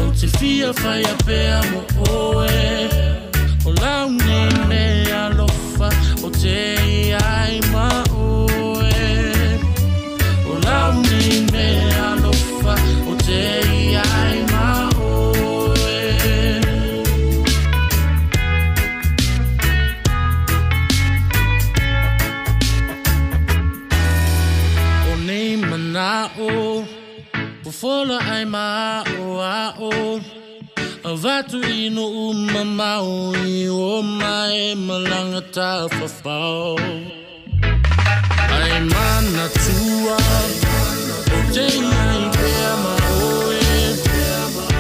o te fia fai a pea mo oe o launi mea lofa o te iai ma oe o launi mea lofa o te iai ma oe o nei manao o fola ai mao ao a vatu ino uma mau I o mai malanga ta whawhau ai mana tua o te iai pea ma oe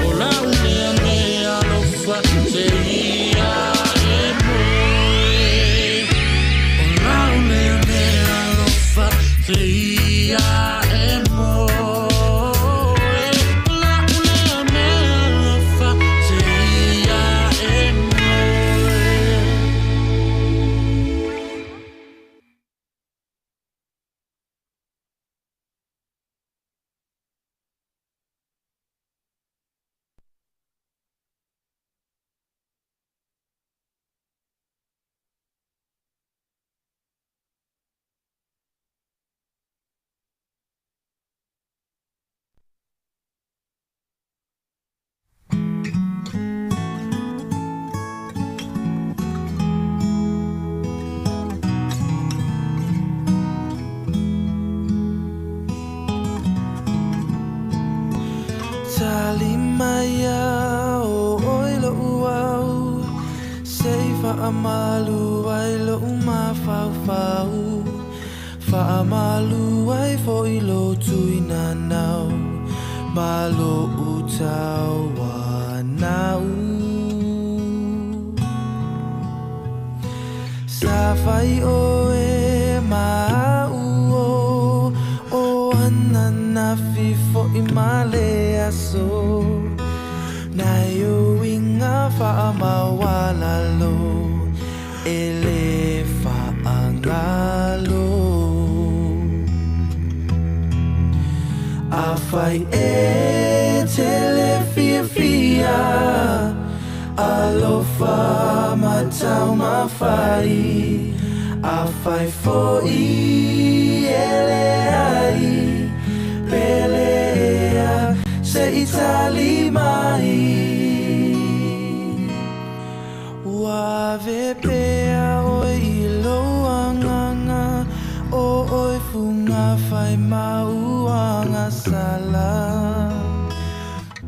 o lau mea mea lofa te ia e moe o lau mea mea lofa te ia e moe Alimaya o oilo uau Seifa amalu ai lo uma fau fau Fa amalu ai fo ilo tuina nau Malo utau wa nau Safai o e mau o anana fifo imale aso Nai o inga fa amawala lo ele fa angalo Afai e tele fia fia Alofa matau mafai Afai fo I ele ai Pelea se itali mai Uave pea oi ilo anganga O oi funga fai mauanga sala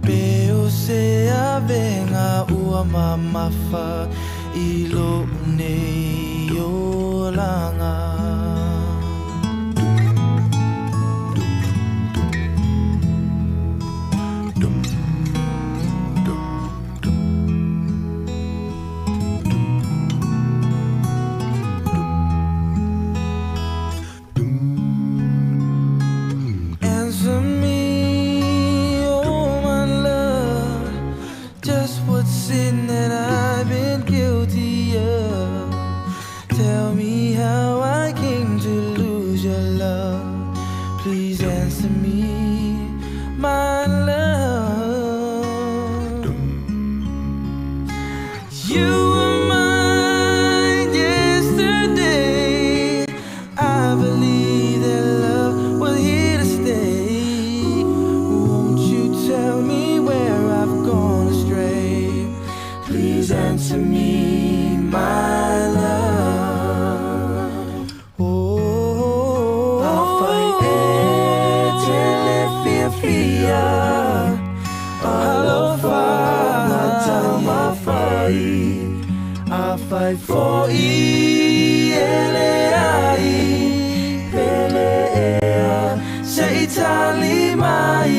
Peo se avenga ua mamafa ilo nei o langa Answer me, oh my love, just what sin that I've been guilty of. Tell me how I came to lose your love. Please answer me, my love. You were mine yesterday. I believe that love was here to stay. Won't you tell me where I've gone astray? Please answer me, my love. Oh, I'll fight it till it fia. I'll fight my fight. I'll fight for Elei, Pelea, Seitali mai.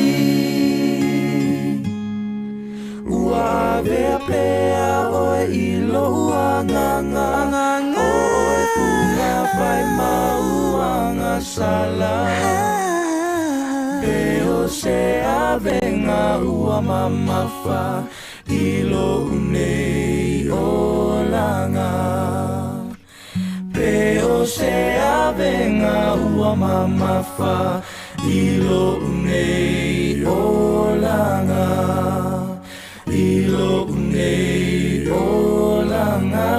Uave pea oi ilo uanganga, oi funga fai mauanga sala. Peo se avenga ua mamafa ilo unei olanga. Peo se avenga ua mamafa ilo unei olanga. Ilo unei olanga.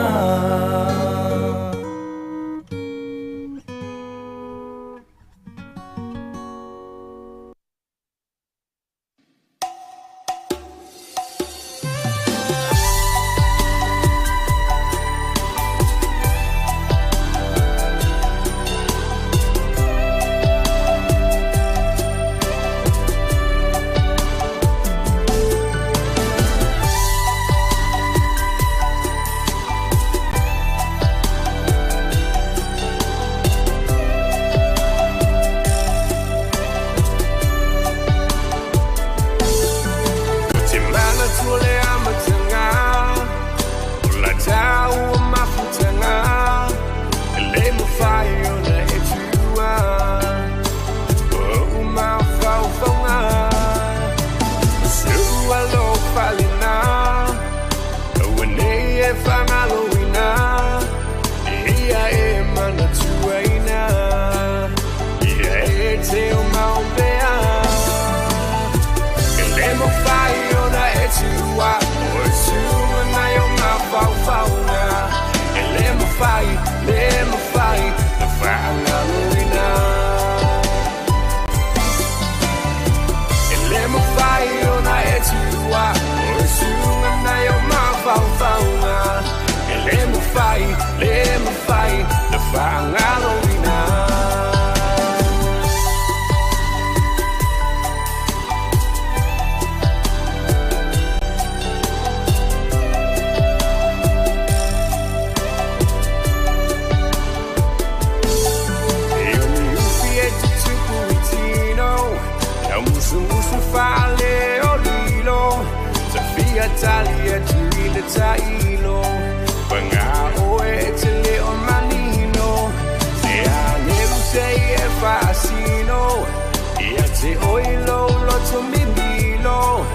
Se oilo lo to mi bilo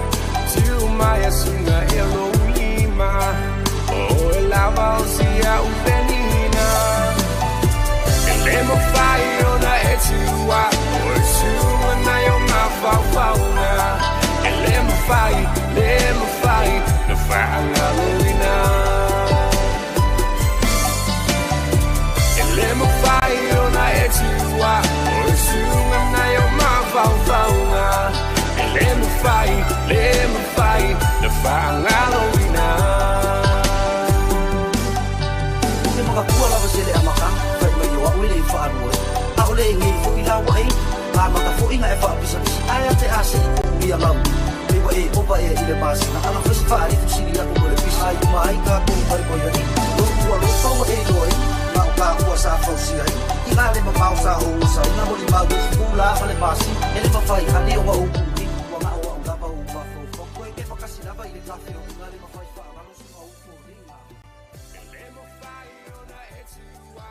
tu mai asunga elo lima o lava sia upenina elemo fai ona etua o su na yo ma fauna elemo fai no fanga luina elemo fai ona etua o su na yo ma fauna elemo fai no fanga luina elemo ka kua lava sele amaka fai mai yo ole fa no ole ngi fo ila wai ma ka fo inga e fa bisa ai te ase ia mau e opa e ile basi na ana festival e sili ya ko le bisa ai mai ka ko pai ko ya ni lo ko e doi ma ka ko sa fo si ai ila le ma pausa o sa na mo li ma do fula fa le basi ele fa fai ali o o ki wa ma o da pa o fa fo ko e fa kasi na ba ile ka fe o na le ma fai fa ma lo si o fo ringa ele mo fai ona etua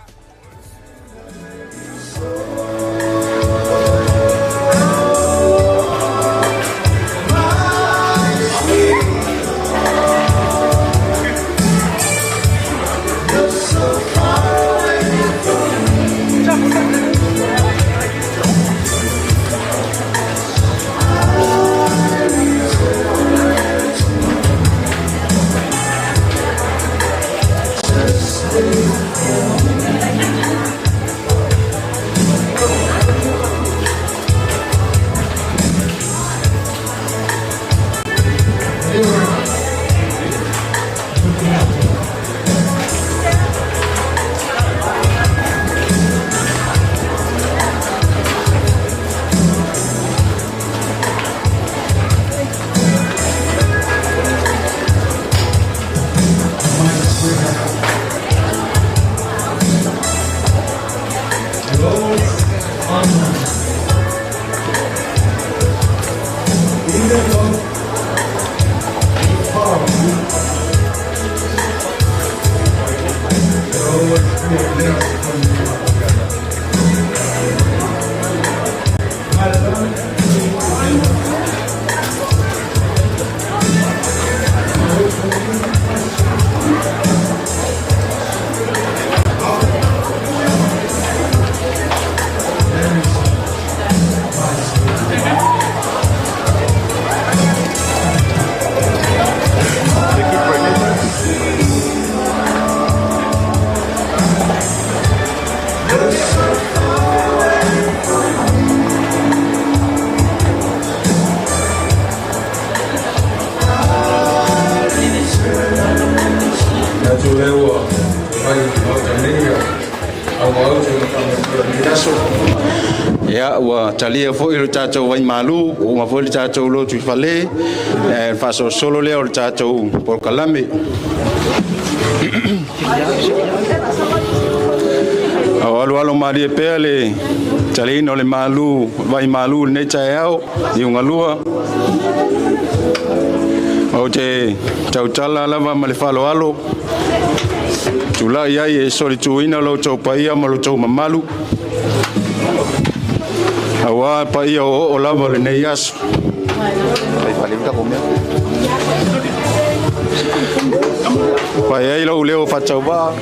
Ya wa talia fo i tato wai malu o ma fo i tato lo tu fale fa so solo le o tato por kalame awalo alo mari pele talino le malu vai malu ne chao i unga lua o te tautala lava ma le falo alo tula ia e soli tuina lo tau paia ma lo tau mamalu awa paia o lava le nei aso paia ilo leo fatau ba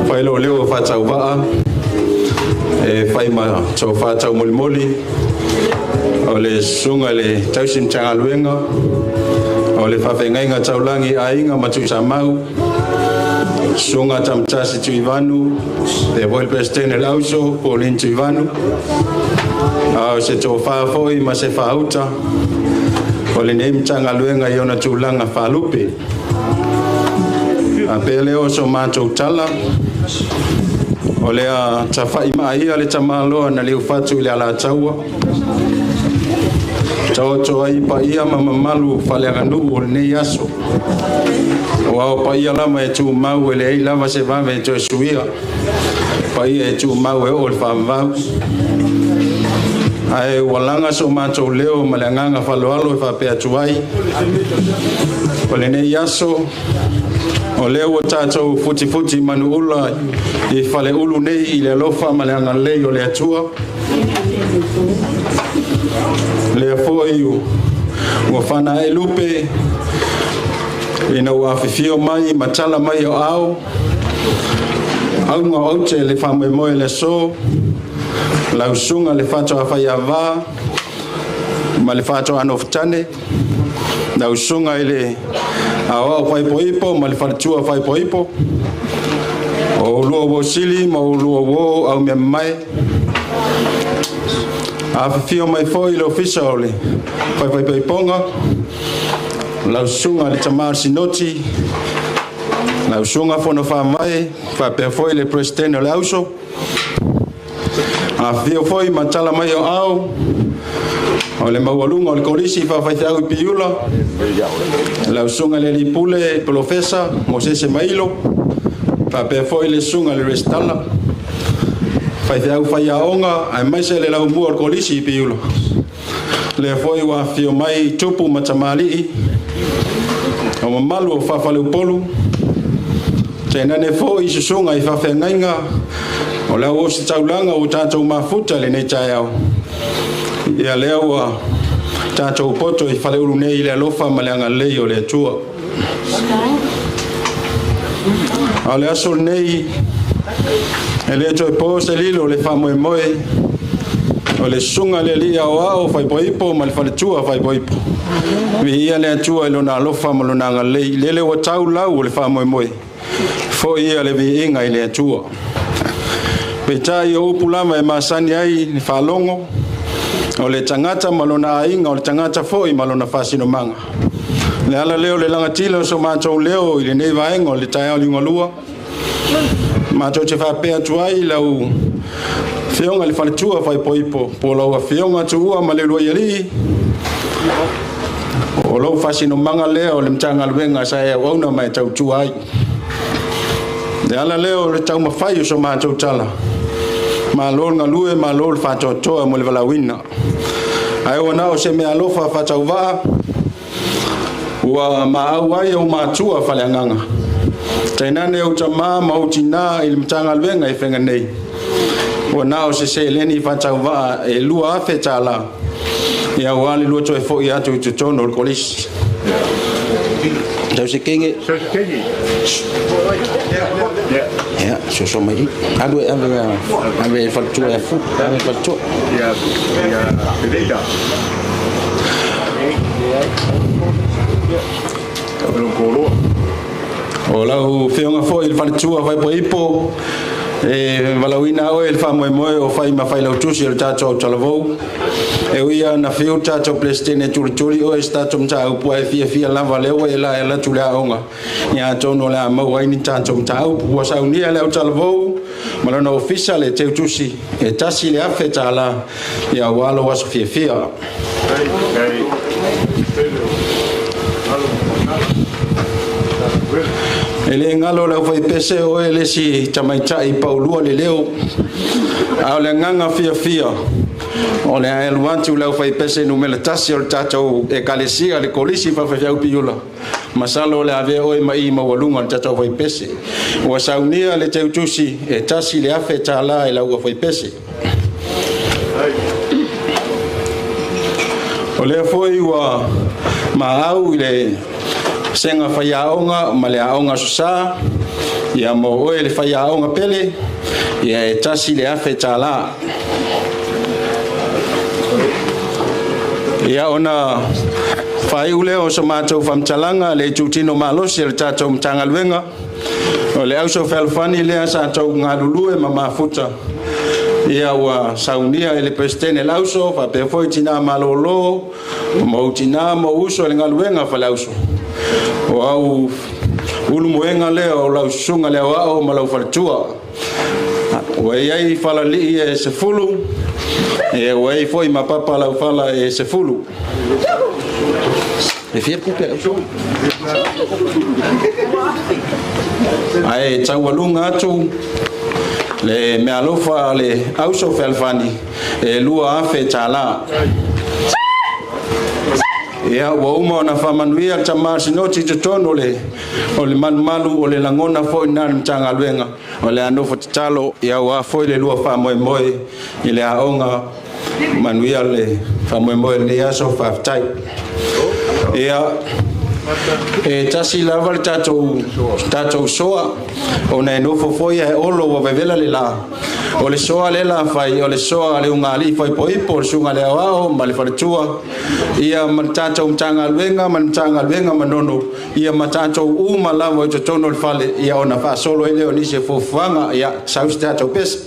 fai lo leo fatau ba e fai ma tau fatau moli moli o le sunga le tausin tanga luenga o le whawhengainga taulangi ainga matu sa mau sunga tamtasi tu Ivanu te voil pestene lauso polin tu Ivanu au se tō whawhoi ma se whauta o le neim tanga luenga i ona tūlanga whalupe a pele o so mātou tala o le a tawhai maia le tamaloa na leu whatu i le ala taua tau ai pa ia mamalu faleanga nu o nei aso o au pa ia lama e tu mau e le ei lama se vame e tu suia pa ia e tu mau e o le whamau ai walanga so mātou leo ma le nganga whaloalo e whapea tuai o le nei aso O leo o tātou futi manu ula I whale ulu nei I le alofa ma le anga lei o le atua. Lea foi ua whana e lupe ina ua whiwhio mai matala mai o au aunga oute le whamoe moe le so lau sunga le whatoa whai a wā ma le whatoa anofutane lau sunga i le awa whai poipo ma le whatua whai poipo o lua wo sili ma o lua wo au mea mai a whiwhio mai foi le ofisa o le whai poiponga lau sunga le tamar sinoti lau sunga fono whamai whapea foi le presidente o le auso a whiwhio foi matala mai o au o le maualunga o le korisi whawhai au I piula lau sunga le lipule profesa Mosese Mailo whapea foi le sunga le restala whai au whai aonga ai maise le lau mua o le korisi I piula le foi wa whiwhio mai tupu matamali o mamalu o whawhalu polu tēnā ne fo I susunga I whawhengainga o lau o si taulanga o tātou mafuta le nei tai au ia leo a tātou poto I whale uru nei le alofa ma le anga lei o le atua a le aso nei e le ato e pōse lilo le whamoe moe o le sunga le lia o ao whai poipo ma le whale tua whai poipo vi ia le atua I lona alofa ma lona anga lei lele o tau lau o le whamoe moe fo ia le vi inga I le atua pe tai o upulama e masani ai ni whalongo o le tangata ma lona ainga o le tangata fo I ma lona whasino manga le ala leo le langatila so mātou leo I le nei vaenga o le tai au linga lua mātou te whapea tuai lau whionga le whaletua whai poipo po lau a whionga tuua ma le lua iari o lau whasino manga leo o le mtanga luenga sa e wauna mai tau tuai le ala leo le tau mawhai o so mātou tala ma lor ngā lue ma lor whatotoa mo le walawina ai o nao se mea lofa whatau waa ua maau ai au mātua whaleanganga tainane au tamā mautina I le mtanga luenga I whenga nei o nao se leni whatau waa e lua awhe tāla ia wale lua toi fo I atu I tutono o kolisi tau se kenge ya so mai ave whaletua e fu ave whaletua o lau whionga fo I le whaletua whai poipo e walawina o e le whamoe moe o whai ma whai lau tusi o le tātou talavou e uia na whiu tātou plestene turi o e tātou mta upu ai fia lava leo e la tule aonga ia tono le amau ai ni tātou mta upu wa saunia le au talavou malona ofisa le teu tusi e tasi le awhe tāla ia walo waso fia ele ngalo la foi pese o ele si tamaitai paulua le leo au le nganga fia o le aluantu la foi pese no melatasi o tatou e kalesia le kolisi fa fa piula masalo le ave o mai ma walunga tatou foi pese o saunia le teutusi e tasi le afe tala e la foi pese o le foi wa maau le senga whaiaonga ma le aonga susa ia mo oe le whaiaonga pele ia e tasi le awhe tāla ia ona whaiu leo so mātou whamtalanga le tūtino malosi le tātou mtanga luenga o le auso whalfani lea sa tau ngā lulue ma mafuta ia ua saunia ele presidente lauso whapea foi tina malolo mo tina mo uso le ngaluenga whalauso o au ulu moenga leo o lau sunga leo au ma lau whaletua o ei whalali e se fulu e o ei foi ma papa lau whala e se fulu e fia kupe ai taualunga atu le mea lofa le auso whalfani e lua awhe tāla Ia wa uma na famanuia tamasi no ti tono o le malu o le langona fo ina mtanga luenga o le anofo talo ia wa fo le lua fa moi i le aonga manuia le fa moi le ia so fa tai ia tasi lava le tatou soa ona e nofo foi e olo wa vevela le la o le soa le la fai o le soa le unga li fai poipo sunga le awao ma le faletua ia matatou mtanga luenga manono ia matatou uma lava i totono le fale ia ona fa solo ele o nise fofanga ia saus tatou pesa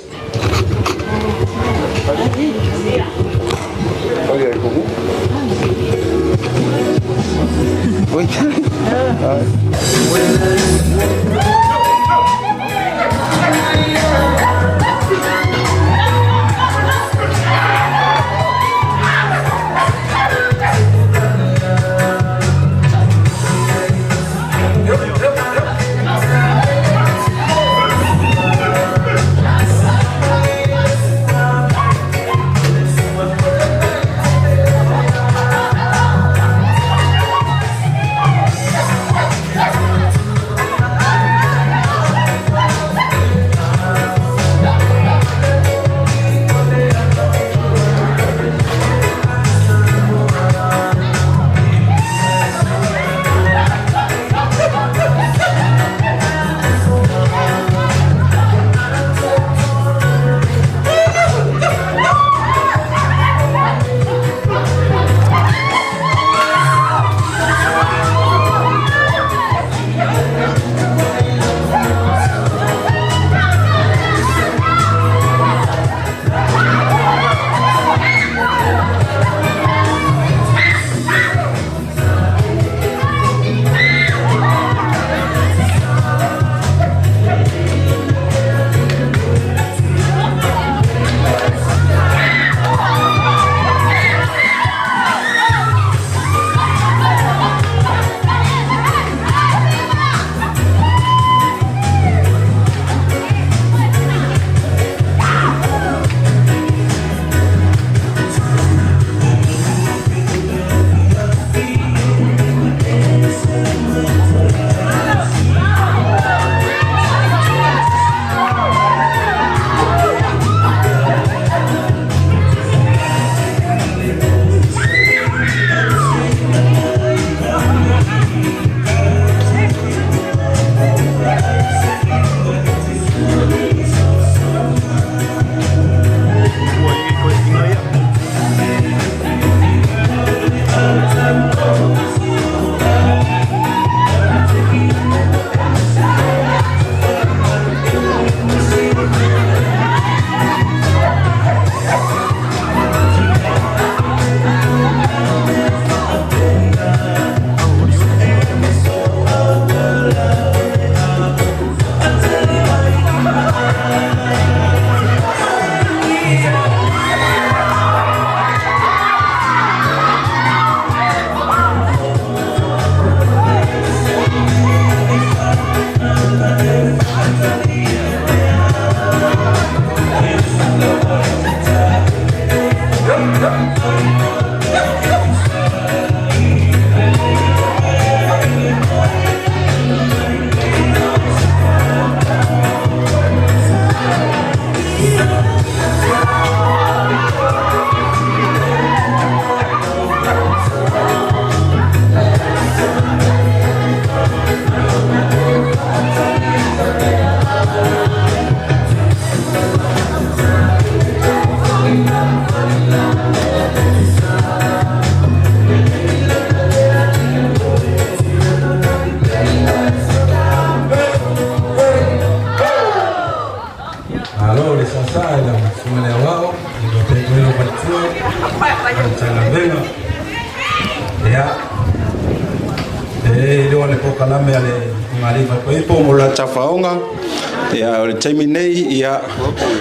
ia o le taimi nei ia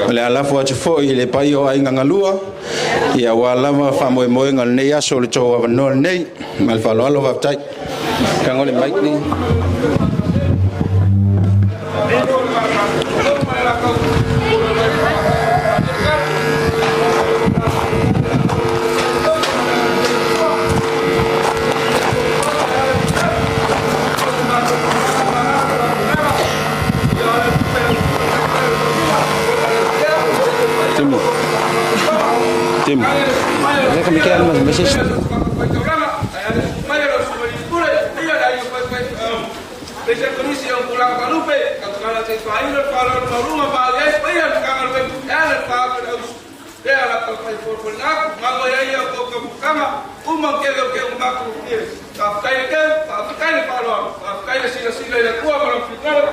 o le alafu atu fo'i le pai o ainga ngalua ia ua lava whamoemoenga le nei aso le tō awanoa nei ma le whaloalo waptai kango le maik ni Tim. Mereka mikir mas message. Deixa komisi yang pulang ke Lupe, kalau saya final kalau rumah balik, bayar kangen Lupe, ya pak harus dia lah kalau pulang, malu ya kau kama, kego umaku dia, kafkai palon, kafkai sila ya kuah malam final.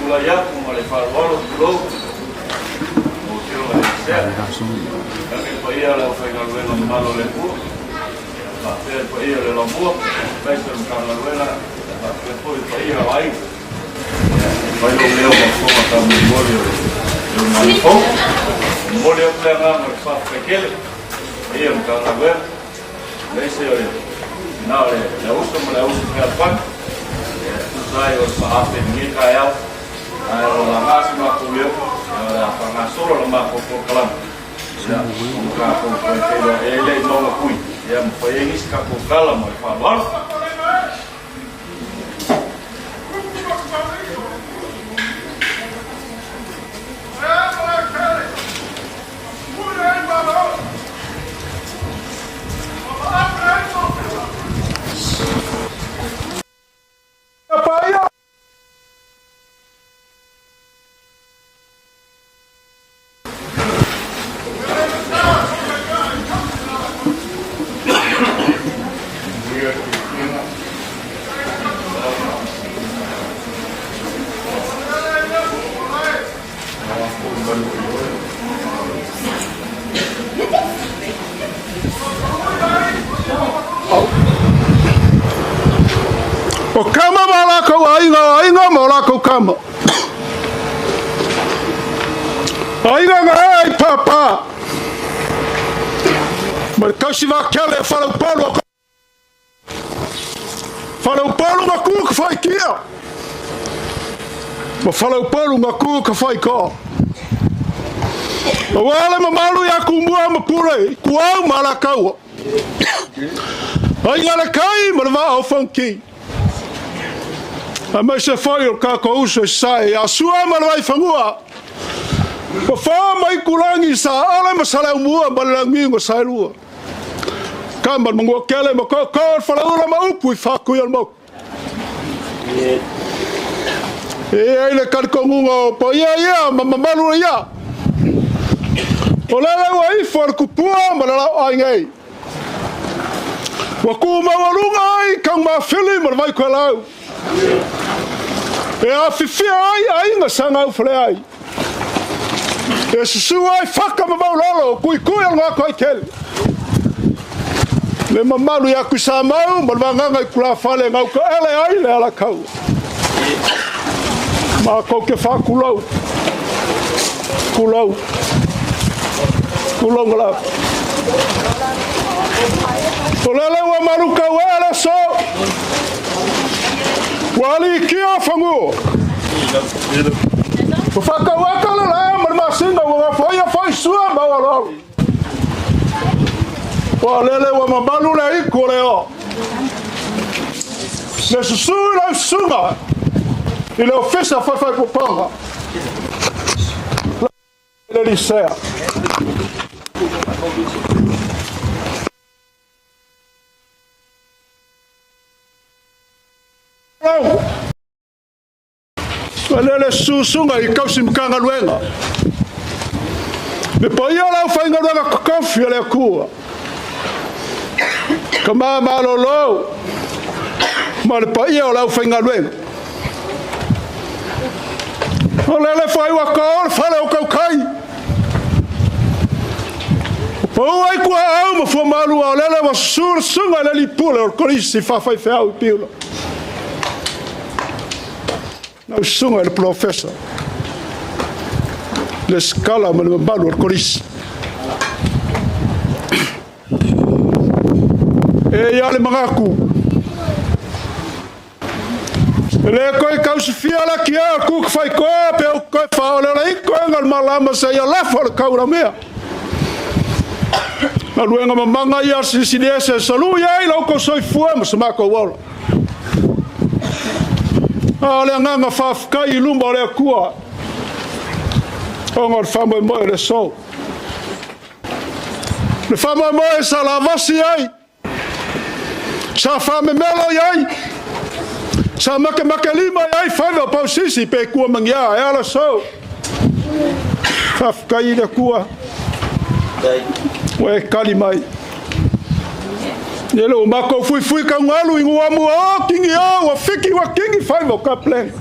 Mulai mulai farwalo pulau, mungkin mulai kami payah lah final wena malo lepu, tapi payah le lampu, besar kalau wena, tapi payah lain, payah leo masuk macam boleh, malifo, boleh pernah mereka pekel, kalau wena, besar, nah le usum kerpan, saya usaha ini kaya. Ayo lama semua kuliah, pernah suruh lembah pokok kelam. Ya, muka pokok tidak eleh nol kui. Yang payengis kapok kalam oleh O kama malako ainga malako kama. Ainga ngai papa. Mas kasi vakele fala Paulo. Fala Paulo ngaku ka fai kia. Ma fala Paulo ngaku ka fai ko. Wala mamalu ya kumbua mapure kuau malakau. Ainga la kai malva o funky. Mas se foi o kako usa sai a sua malai fangua. Ko fa mai kulangi sa ala masala mua balangi ngo sai lua. Kamar mango kele mo ko fala ura ma upu fa ku yal mo. Ai le kar ko ngo po ya mama malu ya. Ola wa for ku pua malala ai ngai. Wa ku ma walunga ai kang ma fili mal vai ko lau. E a fifi ai nga sanga ufle ai. E susu ai faka maulolo kui nga koi kel. Le mamalu ya kusamau malvanga kula fale ngau ka ele ai le ala kau. Ma ko ke fa kulau. Kulau ngala. Olele wa maruka wala so. Wali kia fangu. Faka waka la marmasinga wa foi sua bawalo. Olele wa mabalu la ikoleo. Le susu la sunga. Il a fait sa fa pour panga. Le lycée. Olele susunga I kausi mkanga luenga. Me poia la ufainga luenga kokofi ole kua. Kama malolo. Ma le poia la ufainga luenga. Olele fai wakor fale o kaukai. Pou ai kua au ma fua malu o lele wa sur sunga le li pula o korisi fa fai fe au piula. Na sunga le professor. Le scala ma le malu o korisi. E ia le mangaku. Le koe kausi fia la kia kuk fai koe pe o koe fa o le rei koe ngal malama sa ia lafo le kaura mea. Na luenga mamanga ia sisidese salu ia i lauko soi fua ma sa mako wala. A le nganga whafkai I lumba le kua. O ngar whamoe moe le so. Le whamoe moe sa la vasi ai. Sa whame melo iai. Sa make lima iai whaiva pau sisi pe kua mangia e ala so. Whafkai le kua. We kali mai. Yelo mako fui ka ngalu ingu amu o kingi o wa fiki wa kingi five o ka plan.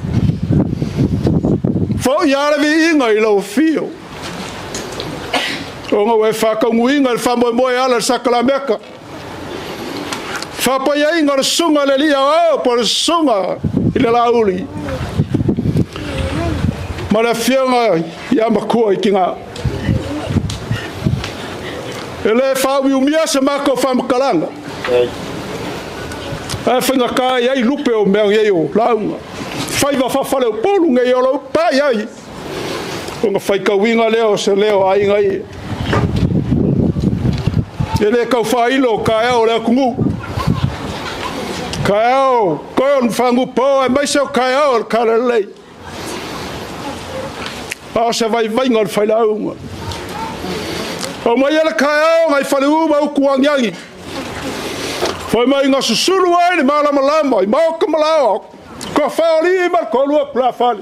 Fo yara vi inga I lo fio. O nga we fa ka nguinga al fa mo ala sakala meka. Fa pa ya inga sunga le lia o por sunga ile la uli. Mala fianga ya makua ikinga. Ele fa wi umia se mako fa mkalanga. E whinga ka iai lupe o mea iai o launga. Whaiva whawhale o polu ngai o lau pa iai. O nga whaika winga leo se leo ai ngai. E le kau whailo ka eo lea kungu. Ka eo, koe on whangu po e maise o ka eo ka lelei. A se vai vainga o whailaunga. O mai ele ka eo ngai whale uma u kuangiangi. Foi mai nga susuru ai ni malama lama I mau ka malao ko faoli ma ko lu pla fali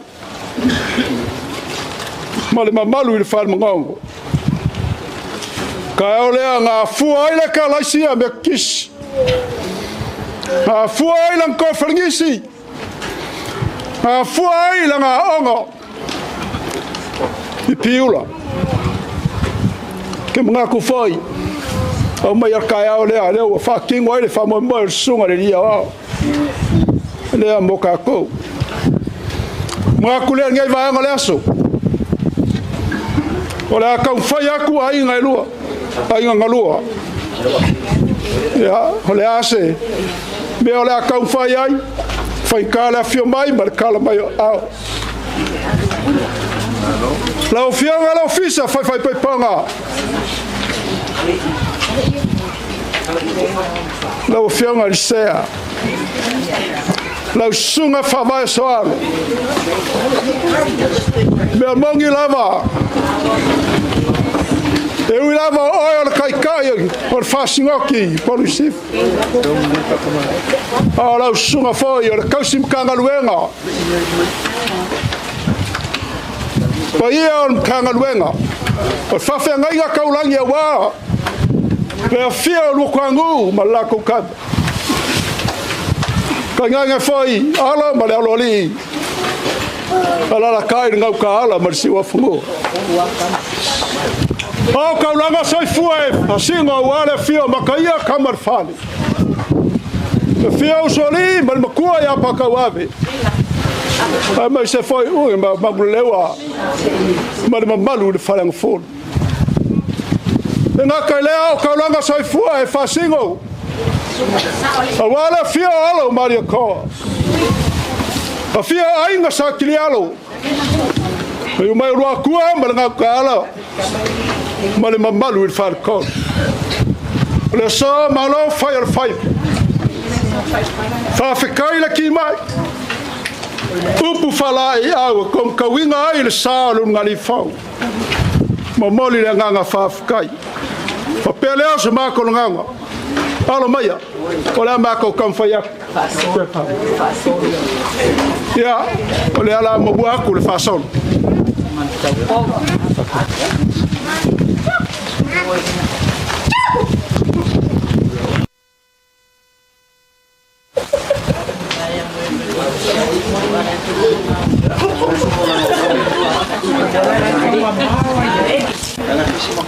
male mamalu I fal mangongo ka ole nga fu ai le ka laisia me kis a fu ai lan ko frngisi a fu ai lan nga ongo I piula ke mga ku foi o mai kai ao le o fa king o le fa mo mo sunga le dia o le mo ka ko mo ku le ngai va ngale aso o le ka fa ya ku ai ngai lua ai ngai lua ya o le ase me o le ka fa ya fa ka la fio mai mar ka la mai ao la fio la ofisa fa pe panga Lau fianga I sea. Lau sunga whawai soaro. Mea mongi lava. E ui lava oi o kai kai o whasingoki polisif. A lau sunga foi o kausim kangaluenga. Pa ia o kangaluenga. O whawhenga inga kaulangi a waa. Pea fia o lukuangu ma lako kada. Ka nganga foi ala ma le aloli. Ala la kai ngau ka ala ma siwa fungo. O ka ulanga soi fue asinga wale fia makaia kamar fali. Fia o soli ma makua ya pakawabe. Ma se foi o ma maglewa. Ma malu de falang fol. Nga kai leo ka langa soi fua e fasingo. A wala fia alo maria ko. A fia ainga sa kilialo. E o mai roa kua ma nga ka ala. Ma le mamalu il far ko. Le so malo fire fight. Fa fekai la ki mai. Upu fala I awa kom ka winga ai le sa lu ngali fau. Mamoli le nganga fa fekai. Papele o se mako nganga. Alo maya. Ola mako kamfaya. Ya, ole ala mabu aku le fason.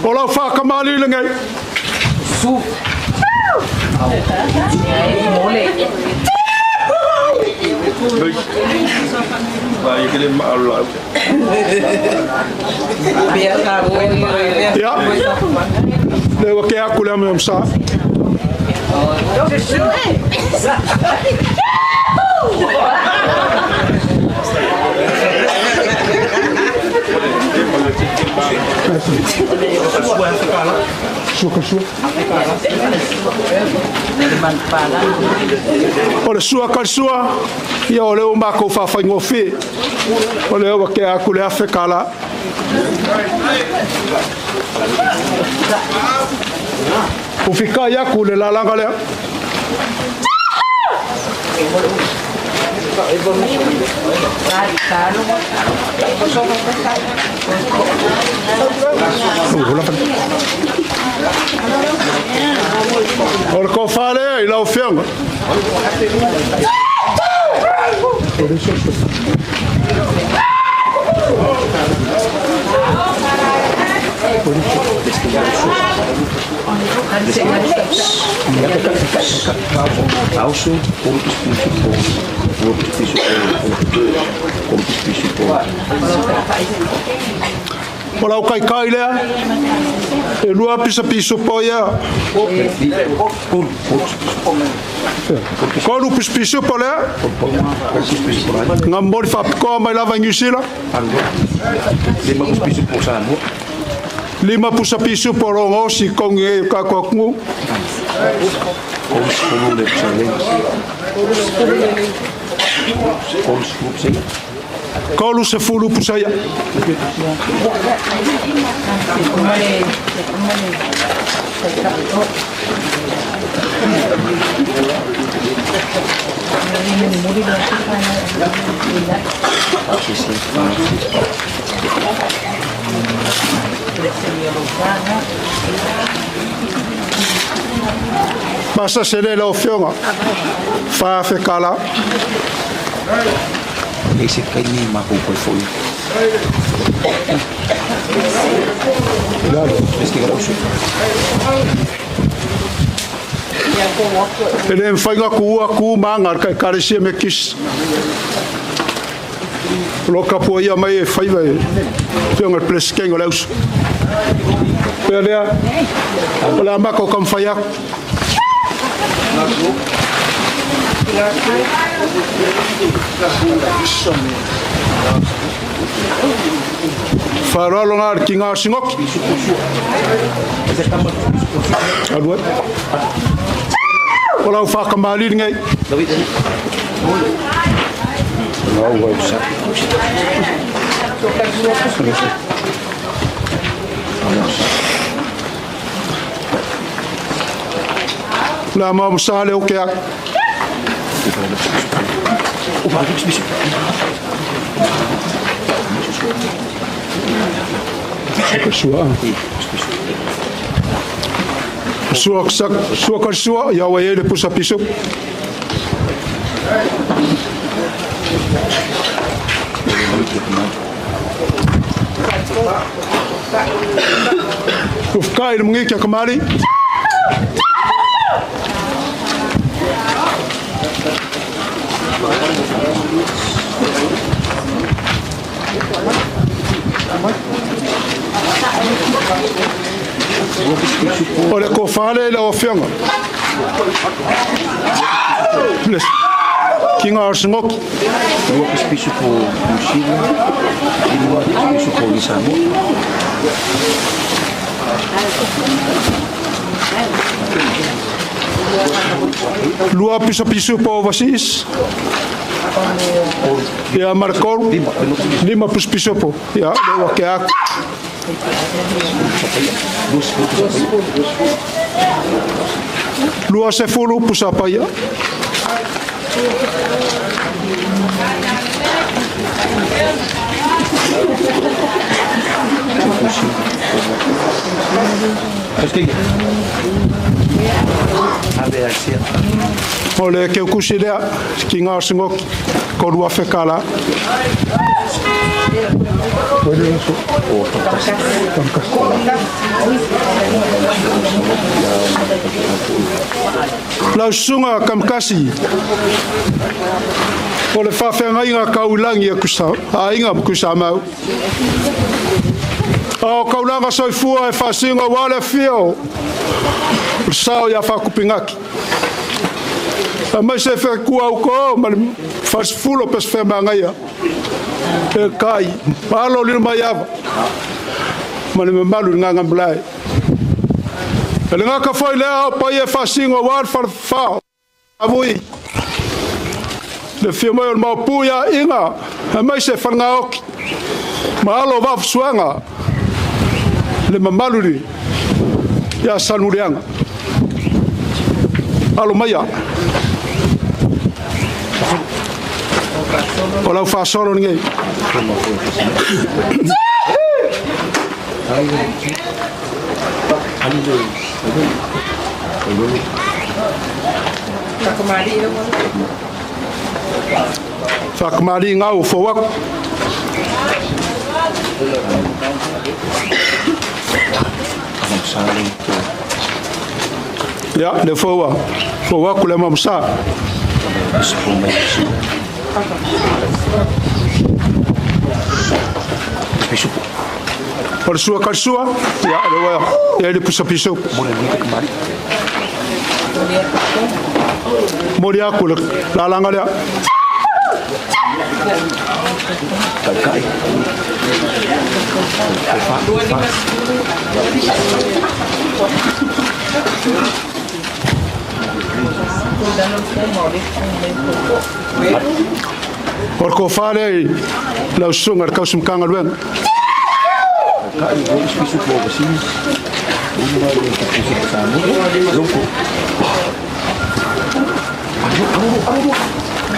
Ola fa kamali le ngai. Su. Mole. Vai que ele mal lá. Ja. Leo ke akula me msa. Ole sua kalsua ia ole o mako fa fa ngofi ole o ke akule afekala o fika ya kule la langa le Ora ko fale i lau fianga. Ola o kai kai lea e lua pisa piso poia kolu pisa piso po lea nga mori fa piko mai lava ngusila lima pusa piso po rongo si kongi kakokngu kolu se fulu pusaya Masa sele la ofionga fa fe kala ese kai ni ma ko foi claro es que grauso ele mfainga ku mangar kai karisia me kis loka po ia mai fai vai fionga pleskengo leus pelea ola mako kom faia Farol ngar kinga singok alwa ola fa kembali ngai la mam sale o que Sua ya wa ele pusa piso Ufkai mungi kia kemari Olha ko fale la ofenga. Kinga arsngok. Dua pisu po musila, dua pisu po lisamo. Lua pisu po overseas. Ya marcou 5 pisu po. Ya, dewa ke ak. Lua se fulu pusapa ya. Olha que eu cochilei que nós temos com o afecala. lau sunga kamkasi o le whawhenga inga kaulangi a inga kusamau o kaulanga soifua e whasinga wale fio sao ia whakupingaki a mai se whakua uko ma le whasfulo pes whemangaia e kai alo lina mai ava ma le mamalu nganga mblai e le ngaka foi lea o pai e whasinga wale whao avui le fio mai o le maupuia inga a mai se whangaoki ma alo wafu suanga le mamaluri ya sanurianga alo maya ola fa solo ninguém Fakamari ngau fo wak ya le fo wa kule mamsa por sua karsua ya le wa ya le pusa piso moria kule la langa le Orko fale la sungar kausum kangal wen.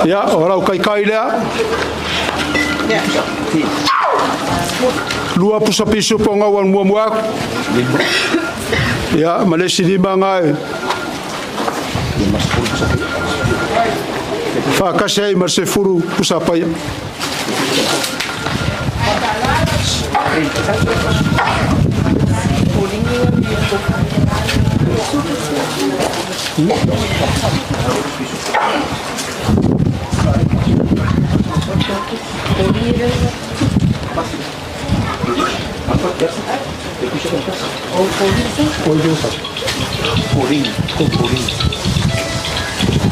Ya, ora o kai lea. Lua pusa pisu ponga wan muamuak. Ya, malesi lima ngai. Fa kasai marse furu pusa paya.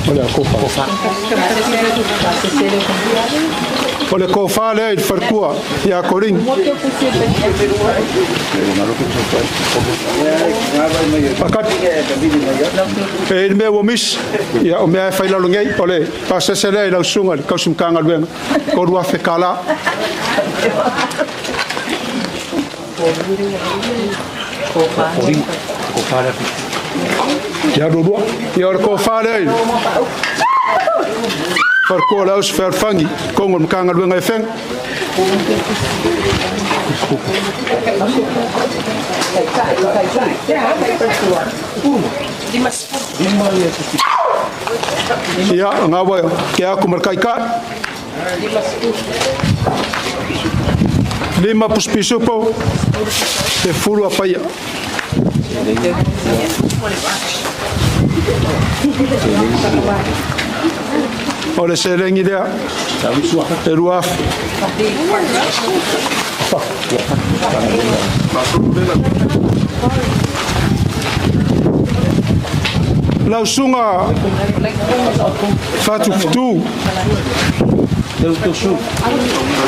Olha a cofa. Olha a cofa, olha a farcua e a corinha. Ele me o mis e o me fai la lungai, olha, passa se lei la sunga, kausum kanga luenga. Korua fekala. Cofa. Ja dodo, ja ko fale. Farko laus verfangi, kongol mkanga luenga efeng. Ja, ngawa ya aku merkaika. Lima puspiso po. Te fulu apaya. Olha se lengi dia. Eruaf. Lausunga fatu tu.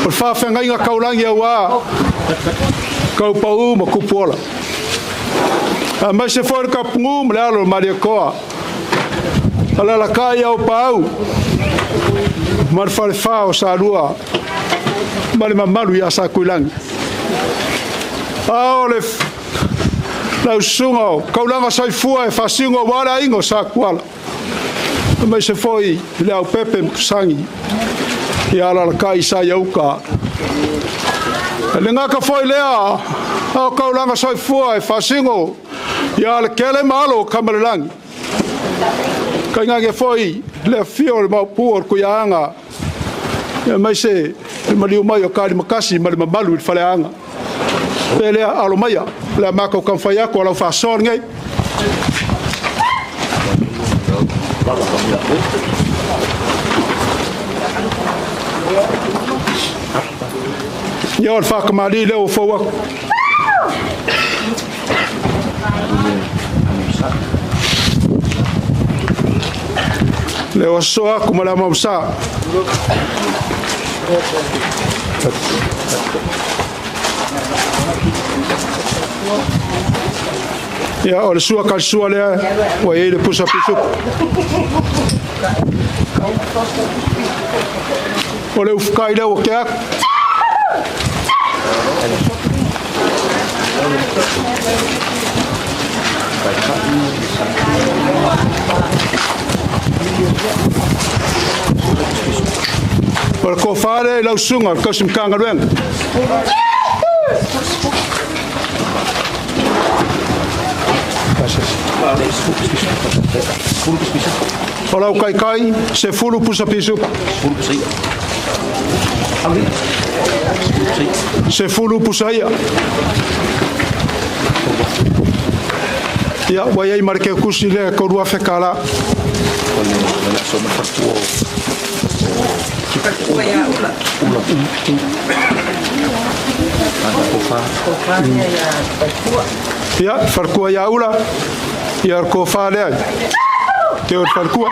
Por fa fenga inga kaulangi wa. Kau pau mo kupola. Mas se for kapungu mlalo mariakoa. Ala la kaya o pau. Mar fao sa lua. Mar mamalu ya sa kuilang. Ole la sungo, kaulanga sai fua e fasingo wala ingo sa kwala. Mas se foi le au pepe sangi. Ya ala la kai sa yauka. Lenga ka foi lea. Au kaulanga sai fua e fasingo. Ya le kele malo kamalangi. Kanga ke foi le fio le mapur ku yanga. Mai se maliu mai o kali makasi mali mabalu il faleanga. Pele alo maya la mako kan faya ko la fa son ngai. Ia o whakamari leo whaua. Leo soa kumala mausa. Ia o le sua kalsua lea wa e le pusa pisu. O le ufkai leo o keak. Ora ko fare lau sunga ko sim kanga ren. Ora kai kai se fulu pusa pisu. Se fulu pusa ia. Ya wa ai marke kusi le ko rua fekala. Ya farkua ya ula ya ko fa le te o farkua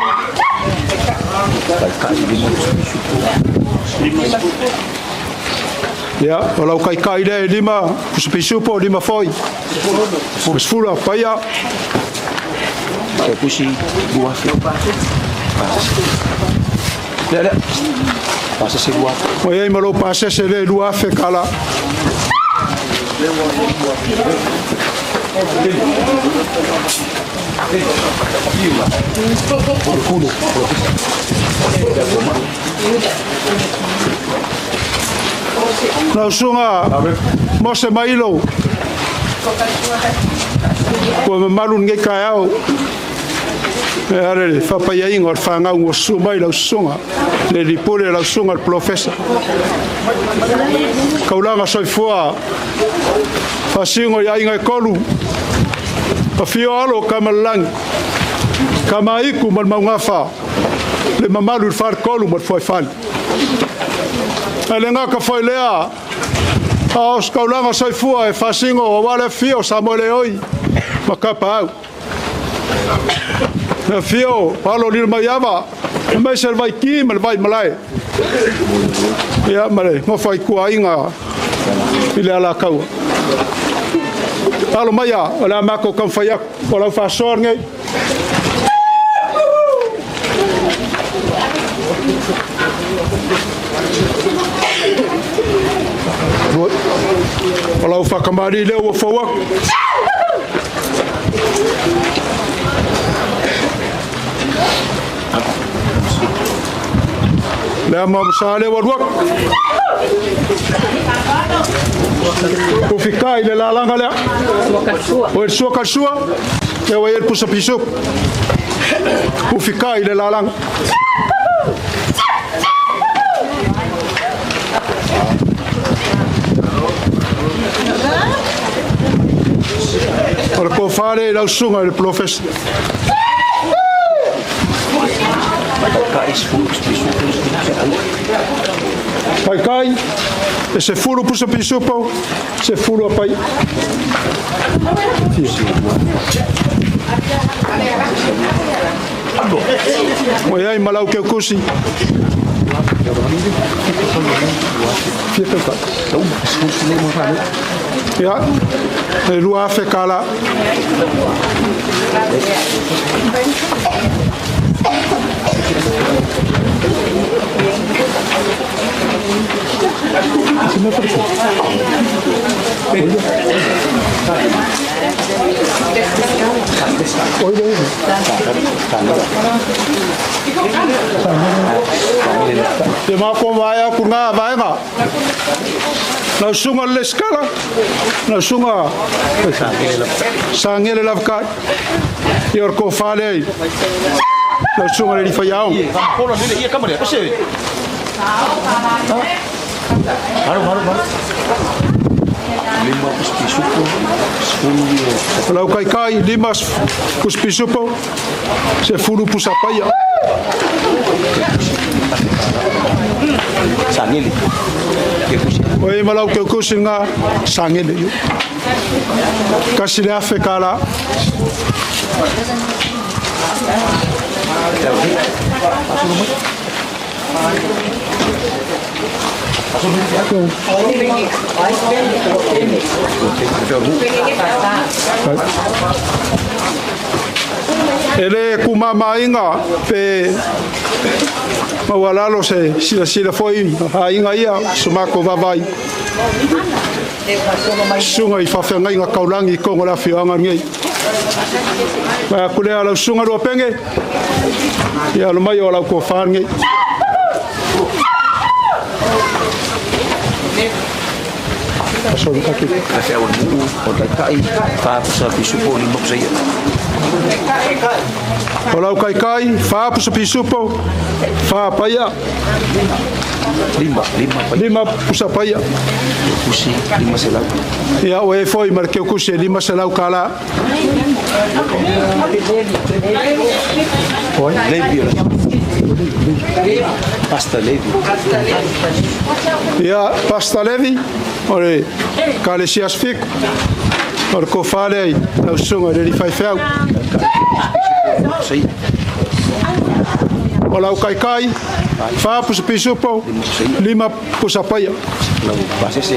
ya olau kai kai le lima pusupo lima foi fula paya pusi dua le pasa se dua oye malo pasa se le dua fe kala Nau sunga mose mailo ko me malun nge kaao are fa pa ia ngor fa nga ngo sumai lau sunga le ripore lau sunga al professor kaulanga soi foa fa singo ia inga kolu pa fio alo kamalang kamaiku mal maungafa le mamalu far kolu mal foi fan Alenga ka foi lea aos kaulanga soi fua e fasingo o wale fio samole oi makapa au na fio palo lir maiava mai ser vai ki mal vai malai ya male mo foi ku ainga ile ala kau alo maya ala mako kan fayak wala fa sornge Kalau fakamari leo wa fawa la ma msale wa ruak ko fikai le la langa la o sua kasua ya wa el pusa piso ko fikai le la langa Ora ko fare lau sunga le professor. Kai kai, se fulu pusa pisupo, se fulu apai. Oi ai malau ke kusi. Ya, le lua fe kala. Te mako vaya kunga vaenga. Na sunga le skala. Na sunga sangele lavka. Yor ko fale. Na sunga le fayao. Kono dile ia kamera ose. Maru. Lima puspisupo, 10 Lau kai 5 puspisupo, se fulu pusapaya. Sangili. Oi malau ke kusinga sangili. Kasile afekala. Ele kumama inga pe mawalalo se sila foi inga ia sumako vavai sunga I whawhenga inga kaulangi kongo la whianga ngei ma kule ala sunga rua penge ia lo mai o lau ko whaan ngei Sorry, thank you. Kasi awal buku, orang kai, faham pisupo ni maksaya. Kalau kai, faham pisupo, faham paya. 5 pusapaya. Kusi 5 selau. Ya, oe foi marque kusi 5 selau kala. Oi, levi. Pasta levi. Ya, pasta levi. Ore, kale si asfik. Ore ko fale na sunga de fai feu. Sei. Ola kai, fa pisupo, 5 pusapaya.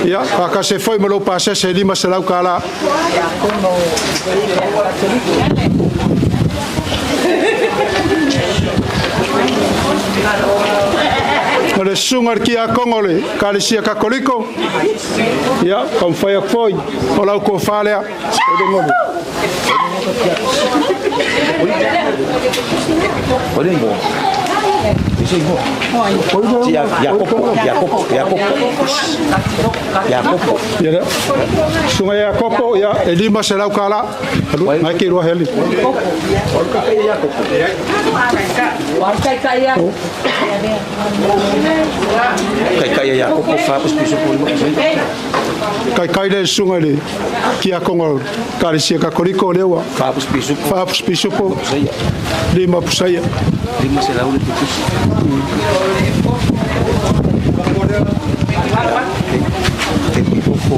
Ya, aka se foi malo pase se 5 selau kala. Ole sungar kia kongole kalisia kakoliko ya kom faya foi ola ko falea odengole Odengo Yakopo. Ya, sungai Yakopo ya, 5 selau kala. Aduh, naik ruah heli. Kai Yakopo fapus pisupo. Kai de sungai de kia kongol kalisia kakoliko lewa. Fapus pisupo. 5 pusaya. 5 selau de tipis.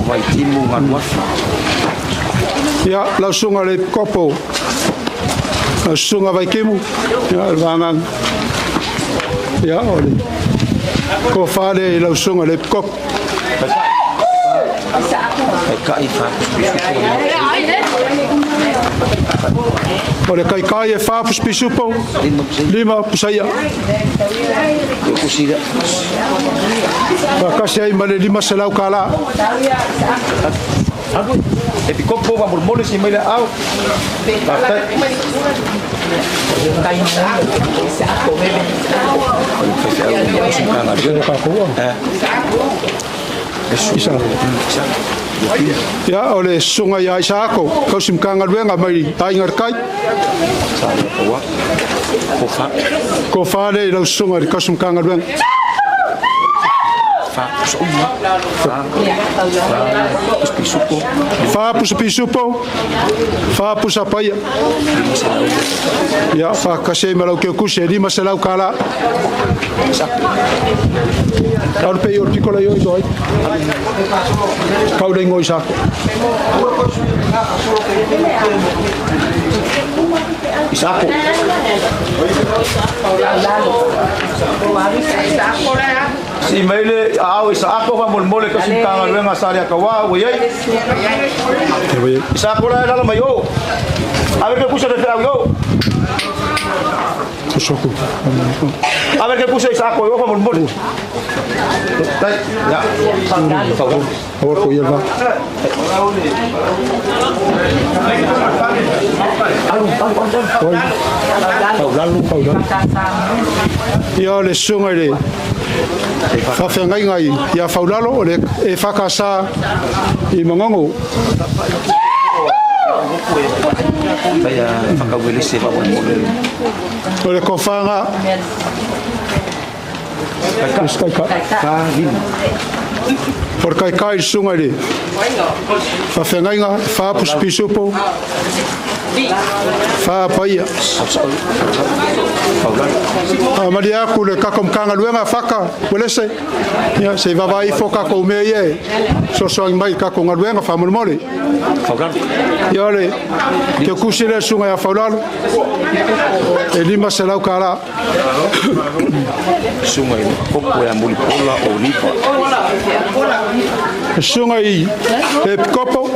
Vai timu manuaf. Ya, langsung ale kopo. Langsung vai kimu. Ya, vangan. Ya, ole. Ko fale langsung ale kop. Kai Ole kai fapus pisupo. 5 pusaya. Kusida. Makasih ai male 5 selau kala. Aku epi kopo va murmole si mele au. Ya, oleh sungai Isaia kau simkanga luenga mai taingar kai. Kofa le lau sungai kau simkanga luenga. Fa pisupo. Fa pusapaya. Ya, fa kasih malau ke kusi 5 selau kala. Kau pe yo tikola yo doi. Kau dengo Isaia. Isaia. Si mele au Isaia va mole ka simkanga luenga salia ka wa we ai. Isaia la la mayo. A ver qué puso de feo yo. Kusoku. A ver qué puso Isaia yo va mole. Ya. Ahora ko yerba. Paulan. Ya le sungai de. Fa ngai ya faulalo ole e fakasa I mongongo. Saya fakaweli se va mole. Ole kofanga. Ka Por kai sunga le. Fa fengainga fa pus pisupo. Fa paia. Maria ku le kakom kanga luenga faka. Welese. Ya se va vai foka ko me ye. So mai ka ko ngaluenga fa mole. Ya le. Ke kusile sunga ya faulalo. E lima se lau kala. Sunga i kopo ya mulipola o lipa. Sunga i e kopo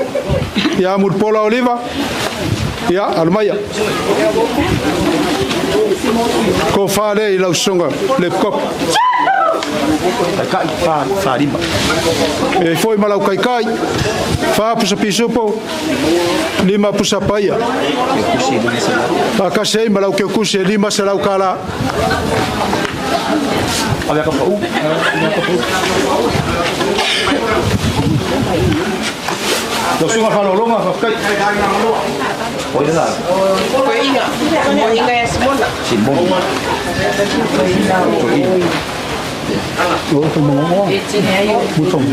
ya mulipola oliva. Ya almaya. Ko fale i lau sunga le kopo. Kai fa riba. E foi malau kai. Fa pusa pisupo. Lima pusa paia. Akasei malau ke kusi lima se lau kala. Olha ka pau. Lo sunga fa longa fa kai. Oi lá. Oi inga ya Simona. Simona. Oh, como não? Muito bom.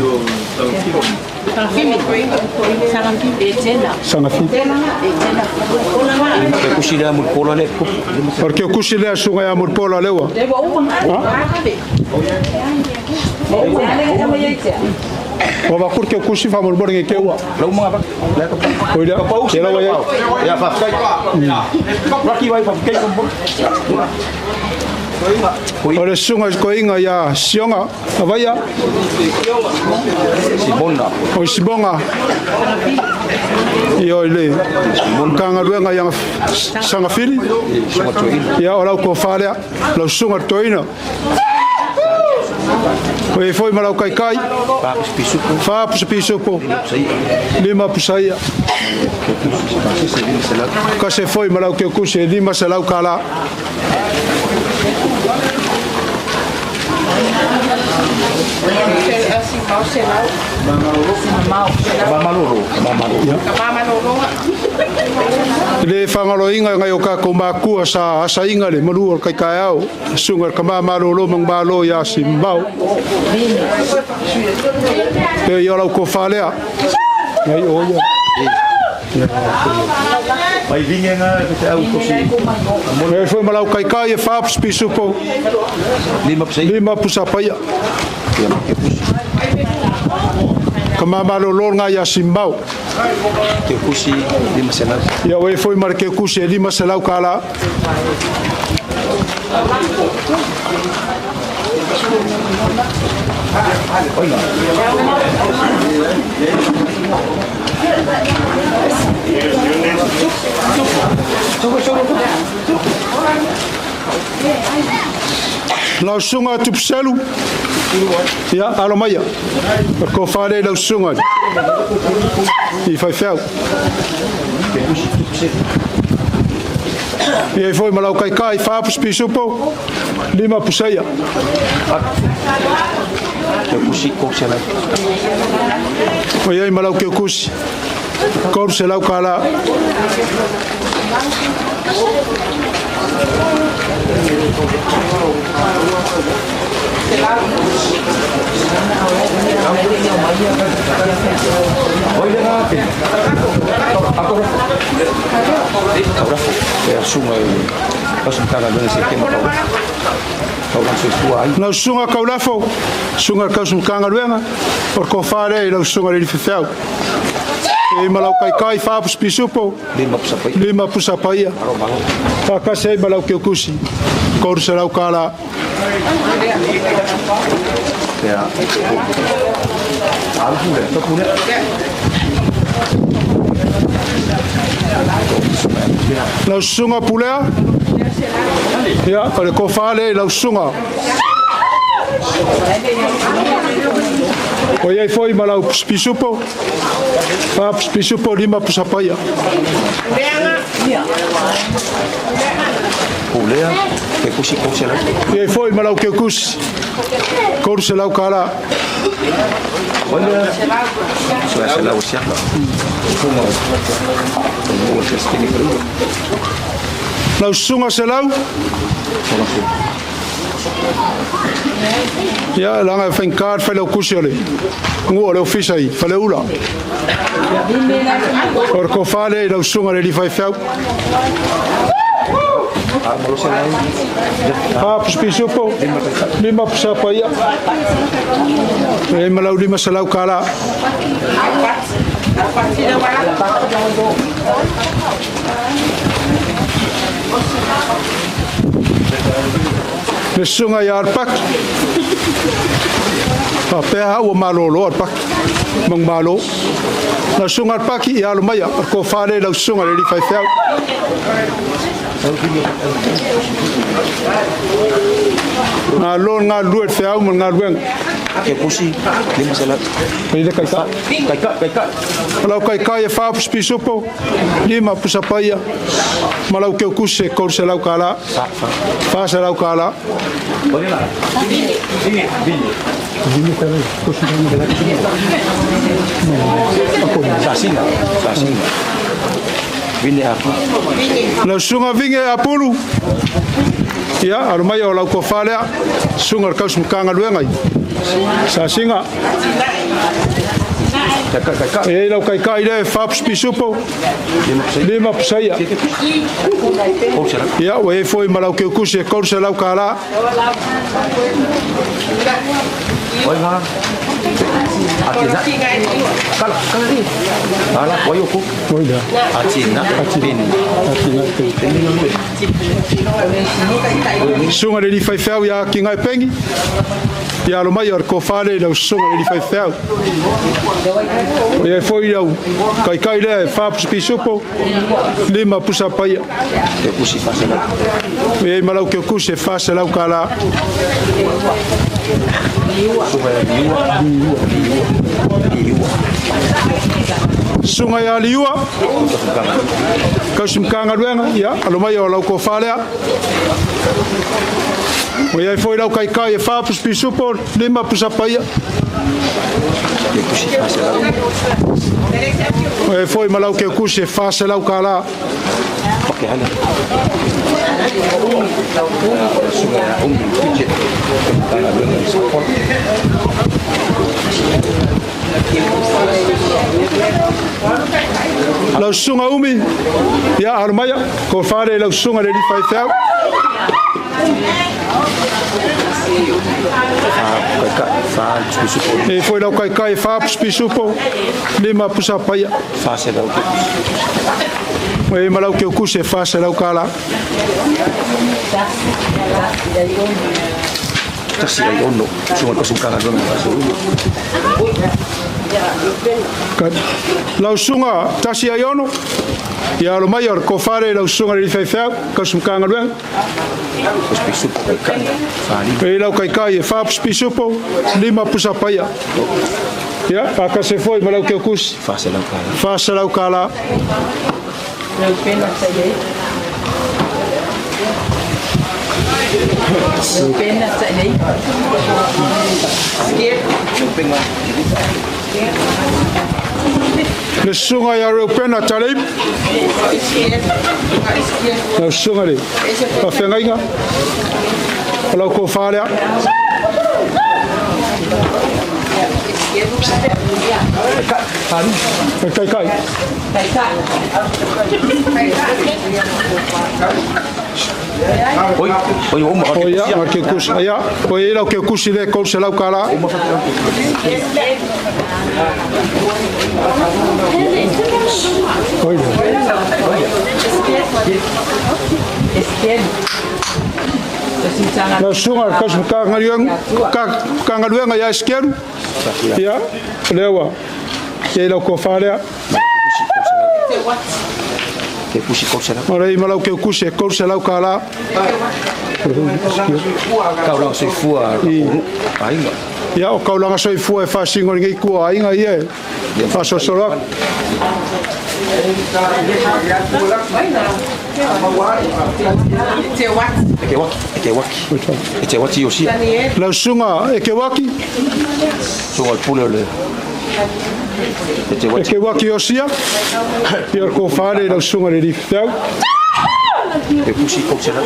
Porque o cuchilho é sunga ya murpola lewa. O va porque o cuchillo fa murpor nge kewa. Lo mga ba. Oida. Kela wa ya fa kai. Rocky vai fa kai kombo. Ore sunga koinga ya sionga avaya. Sibonga. O sibonga. Yo ile. Kanga luenga yang sanga fili. Ya ora ko fale lo sunga toina. Oi foi malau kai. Fa pisupo. Lima pusaia. Kase foi malau ke kuse lima se lau kala. Le fangalo inga ngai o ka ko maku sa inga le malu kai kai au sunga ka malo mang malo ya simbau e yo la ko falea ngai o ya Vai vinha nga te au kosi. E foi malau kai e fa pisupo. Lima pusa paia. Kama malo nga ya simbau. Ke kusi lima sela. Ya we foi mar ke kusi lima sela kala. Oiga. Lau sunga tupselu. Ya alomaya. Ko fale lau sunga. I fai fel. E foi malau kai fa pisupo. Lima pusaia. Ke kusi ko sela. Oi malau ke kusi. Ko sela kala. Não sunga kaulafo, sunga kausum kanga luenga, por kofare lo sunga li fefeu. E malau kai fa pisupo. Lima pusa paia. Ka sei malau ke kusi. Ko sela kala. Ya. Lau sunga pulea. Ya, kare ko fale lau sunga. Oi ai foi malau pisupo. Fa pisupo lima pusa paia. Pulea, ke kusi ko sela. E foi malau ke kusi. Ko sela kala. Olha, vai ser lá o certo. Lau sunga selau. Ya langa fengkar felo kusiole. Ngo le fisai fele ula. Or ko fale la sunga le fai fau. Pisopo. Lima psapa ya. Malau lima salau kala. Le sunga ya arpak. Pea o malolo arpak. Mang malo. La sunga arpak ya lumaya ko fale la sunga le fai fau. Nga lon nga luet fau nga lueng. Ke pusi lima salat. Ini kai. Kalau kai fa pisopo lima pusapaya. Malau ke kuse kor selau kala. Fa selau kala. La sunga vinge apulu. Ya, armaya olau ko falea. Sunga kau sumkanga luengai. Sa singa. E lau kai le faps pisopo. Lima pusaya. Ya, we foi malau ke kuse kor selau kala. Oi ma. Atina. Kala ni. Ala koyoku. Oida. Atina. Sunga le fai fau ya kinga pengi. Ya lo mai or ko fale lo sunga le fai fau. E foi lau kai le faps pisopo. Lima pusa paia. Ke pusi fasela. E malau ke kuse fasela kala. Sunga ya liua. Kau simkanga luenga ya alomai o lau ko falea. O ia foi lau kai e fapus pisopo lima pusapaia. O ia foi malau ke kuse fase lau kala. Okay, hala. Lau sunga umi ya armaya ko fare lau sunga le fai fau. E foi lau kai fa pisopo lima pusapaia. Fase lau. E malau ke kuse fase lau kala. Tasi ai ono, sunga ko sukanga lo lau sunga tasi ai ono. Ya lo maior ko fare lau sunga le fai fau ko sukanga lo. E lau kai e fa pisopo lima pusapaia. Ya, aka se foi malau ke kuse fase lau kala. Fase lau kala. Le sunga ya Europena talib. Le sunga le. Pa fengainga. Kalau ko falea. Kai. Oi, uma. Ya, marque kus. Ya, oi lau ke kusi le kol se lau kala. Oi. La sunga kas kangaliang ya esquerdo. Ya, lewa. E lau ko falea. Ke pusi korsela. Ora i malau ke kusi korsela kala. Kau lang soi fua. Ainga. Ya o kau lang soi fua e fa singo ngai ku ainga ie. Fa so solo. Eke waki yosi. La sunga eke waki. Sunga pule le. Eke waki yosia. Pior ko fare la sunga le rifau. E kusi ko sela.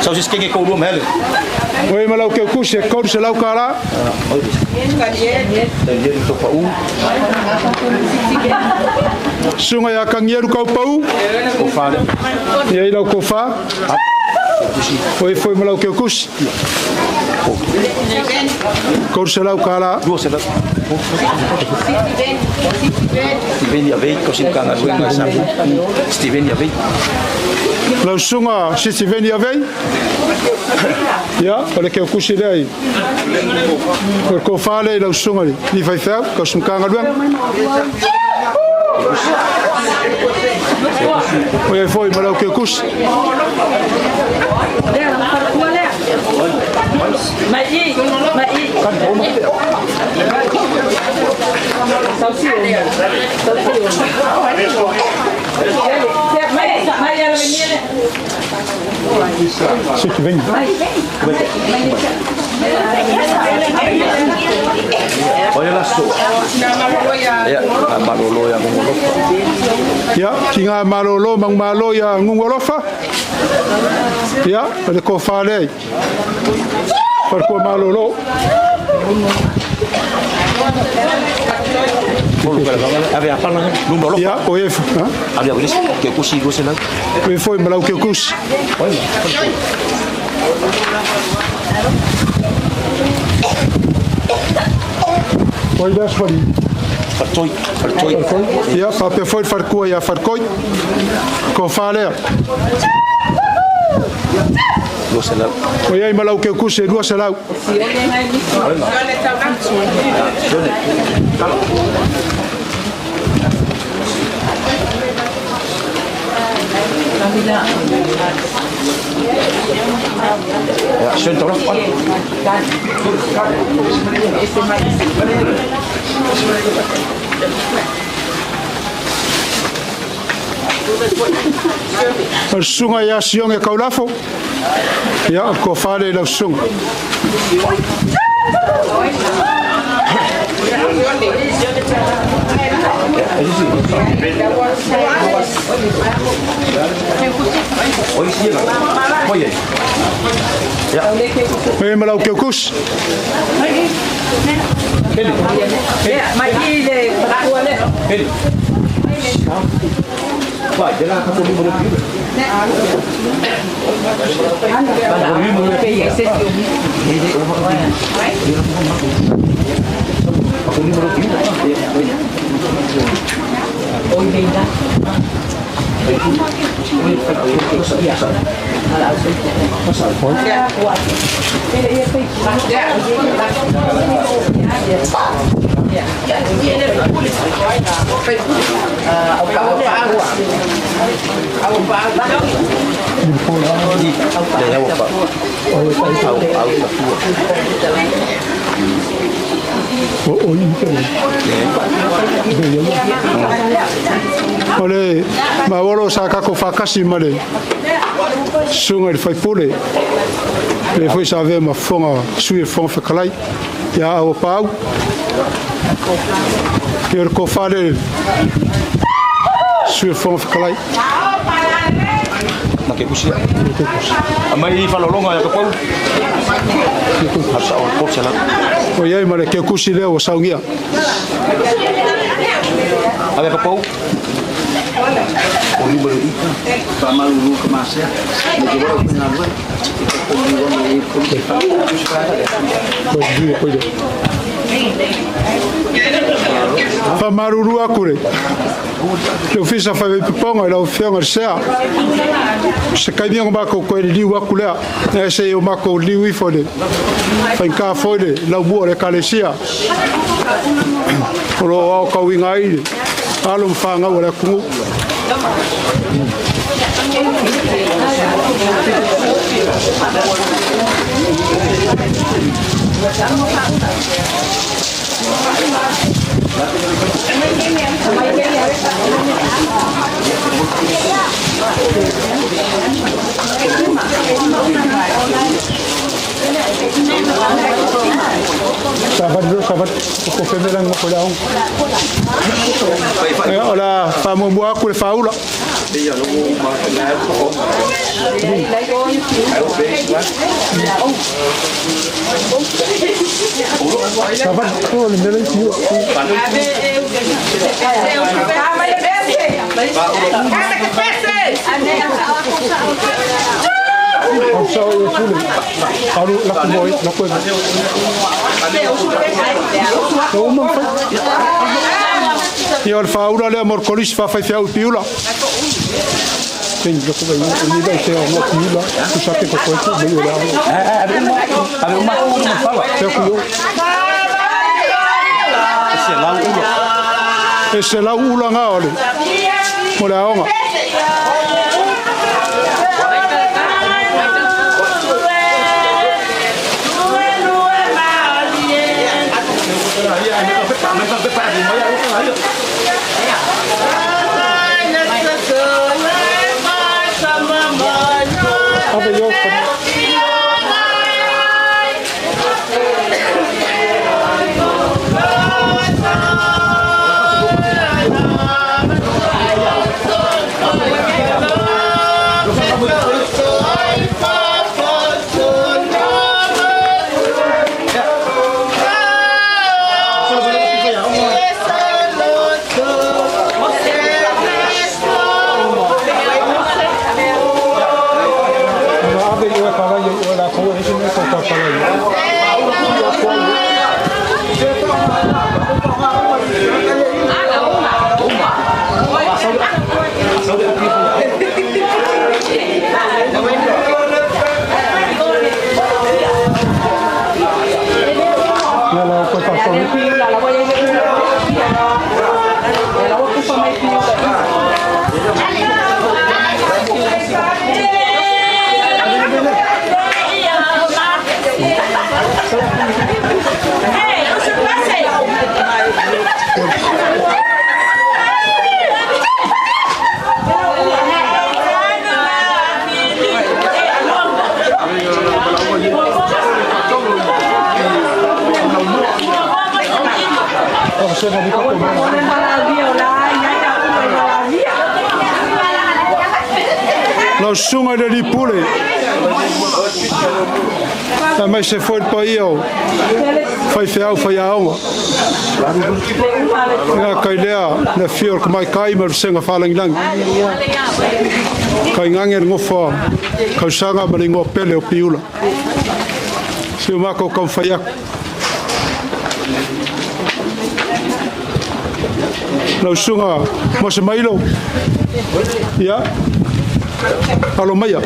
Sau sis kenge ko ru mele. Oi malau ke kusi ko se lau kala. Dia to pa u. Sunga ya kangeru kau pau. Ko fa. Ia lau ko fa. Oi foi malau ke kusi. Ko se lau kala. Duo sela. Steven ya vei ko sin kanga ruenga sa. Steven ya vei. Lau sunga Steven ya vei. Ya, olha que eu kusi dai. Ko fa le lau sunga ni vai fa ko sin kanga ruenga. Oi foi malau ke kusi. Sit vem. Olha lá só. Ya, malolo ya ngolofa. Ya, kinga malolo mang malo ya ngolofa. Ya, olha ko fa le. Farko malolo. Ave apa lang numero. Ya, oye, ha? Ave a polisi que kusi go sela. Me foi malau que kus. Oi, das fori. Fartoi. Ya, pape foi farko ya farkoi. Ko fale. Go sela. Oi, malau que kus e duas sela. Ja, schön drauf. Sunga ya siong e kaulafo. Ya, ko fale la sunga. Oi, malau que kus. Vai, de lá com o número aqui. Ole, ma volo sa ka ko fakasi male. Sunga il fai pole. Le foi sa ve ma fonga sui fon fa kalai. Ya o pau. Yer ko fale. Sui fon fa kalai. Make kusi. Amai fa lolonga ya ko pau. Asa o ko sala. O ye male ke kusi le o saungia. Ave ko pau. O número ita. Pa malu ko masya. Mo ko ro na ba. Fa maruru akure. Le fils a fait pipong la offianga sea. Se kai mi ngba ko ko li wa kula. Na se yo mako li wi fode. Fa ka fode la bu le kalesia. Ro o ka winga i. Alo mfanga wala ku. Sahabat ko femelang ko daw. Ola, pa mo buwa ko faula. Io al faula le amor colis fa fai fiau piula. Quindi dopo vai mi dai se ho piula, tu sai che questo è bello. Avevo ma come fa? Ese la ula ngale. Mo la onga. Lo sunga de pule. Na mai se foi pa io. Fai fiau fai ao. Na kailea na fior ko mai kai mer senga falang lang. Kai nganger ngofa. Ka sanga mari ngo pele o piula. Se o mako kom faiak. Lo sunga mo se mailo. Ya. Alo maya.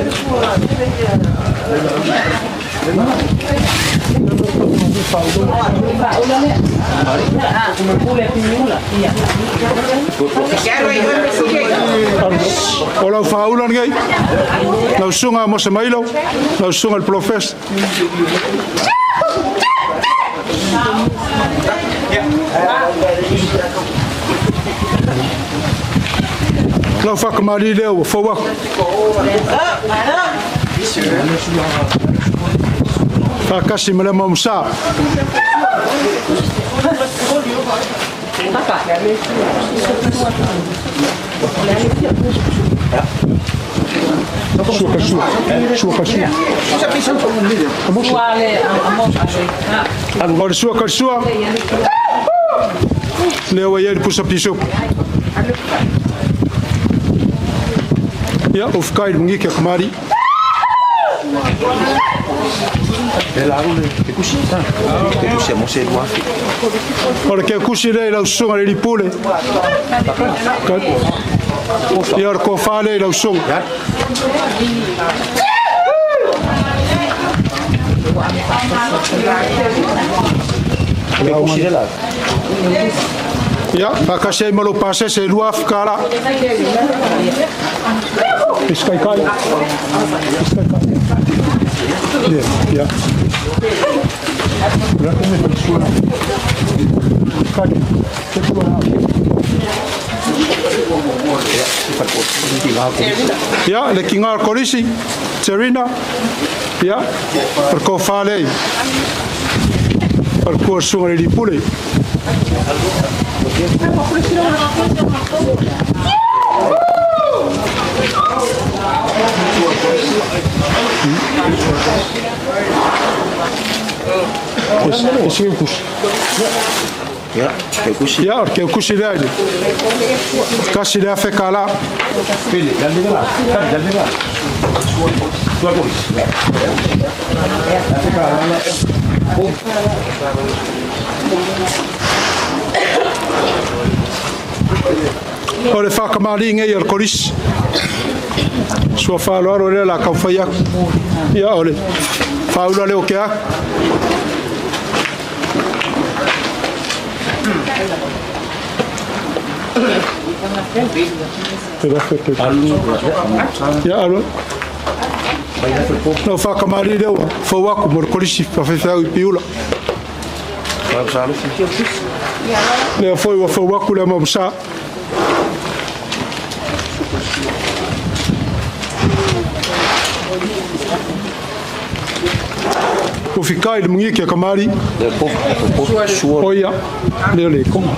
Ola faulan gay. Lo sunga mo se mailo. Lo sunga el profes. Lo fa kamari leo fowa. Fa kasi mala mamsa. Sua. Leo ayer pusa piso. Ya, of kai mungi ke kamari. Ora che cuci lei la usonga di pule. Io ko fale la usonga. Ya, maka saya malu pasal saya luaf kala. Iskai kai. Ya. Ya, le kingar kolisi, Serena. Ya, perkofale. Perkusungan di pule. Ya, que eu kusi lea ni. Kasi lea whekala. Pili, jalde la. Tua koris. Ole whakamari ngai ar koris. Sua whaaloaro lea la kau whai aku. Ia ole. Whaula leo ke aku. Ya alo. No whakamari leo. Whau aku mor korisi whawhewhau I piula. Lea whoi wa whau aku lea mamsa. O fikai le mungi ke kamari. Oia. Leo le konga.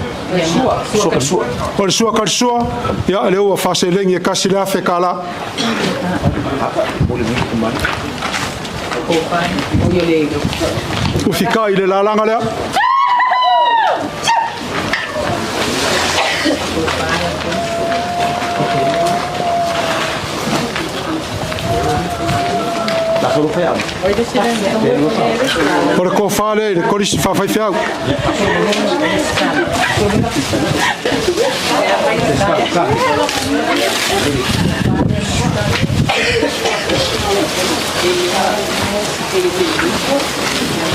Sua karsua. Ya leo wa fase lengi e kasi la fekala. O fikai le lalanga lea. Ora ko fale le korisi fa fai fiau.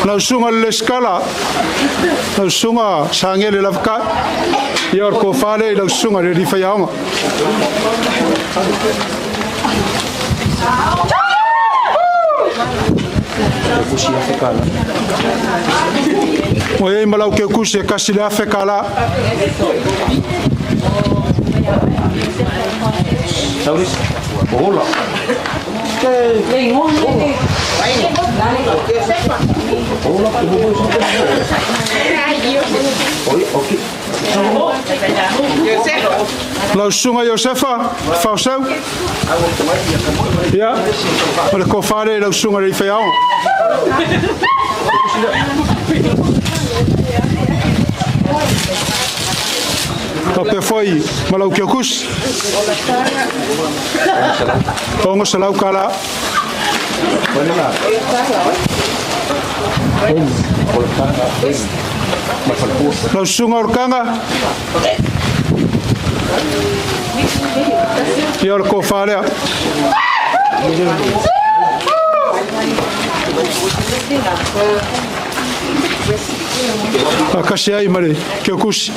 Lau sunga le skala. Lau sunga sangele lavka. Ia ko fale lau sunga le rifaianga. Oye malau ke kusi kasi le afekala. Sauris. Bola. Lau sunga Josefa, fausau. Ja, ole ko fare lau sunga le feiao. Ope foi malau ke kus. Ongo salau kala. Lau sunga orkanga. Ia ko fare. Akasi ai mare ke kus.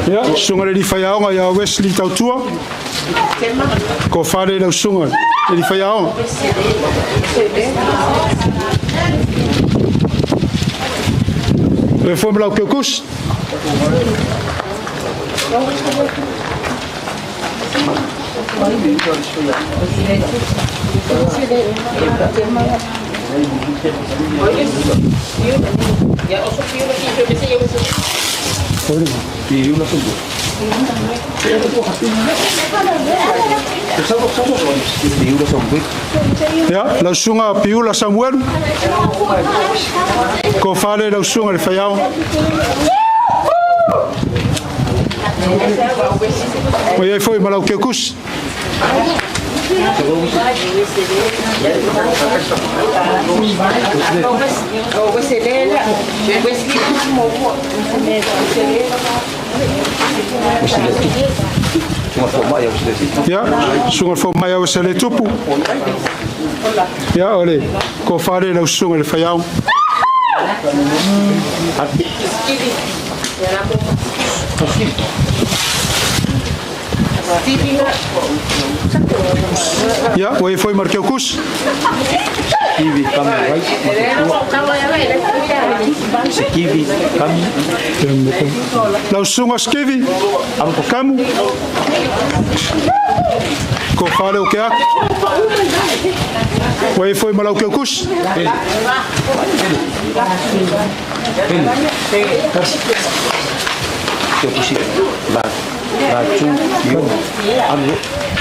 Ja, sunga le faiao ya Wesley tautua. Ko fare le sunga le faiao. Le fomla ke kus. Ja, lau sunga piula Samuel. Ko fale lau sunga le faiao. Oye foi malau ke kus. Ja, sunga fo mai au sele tupu. Ja, ole, ko fare lau sunga le faiao. Ja, oye foi marqueu kus. Kiwi kami right. Kiwi kami. Lau sunga skivi. Kamu. Ko fale o ke ak. Wai foi malau ke kus. Ke kusi la tu yo anu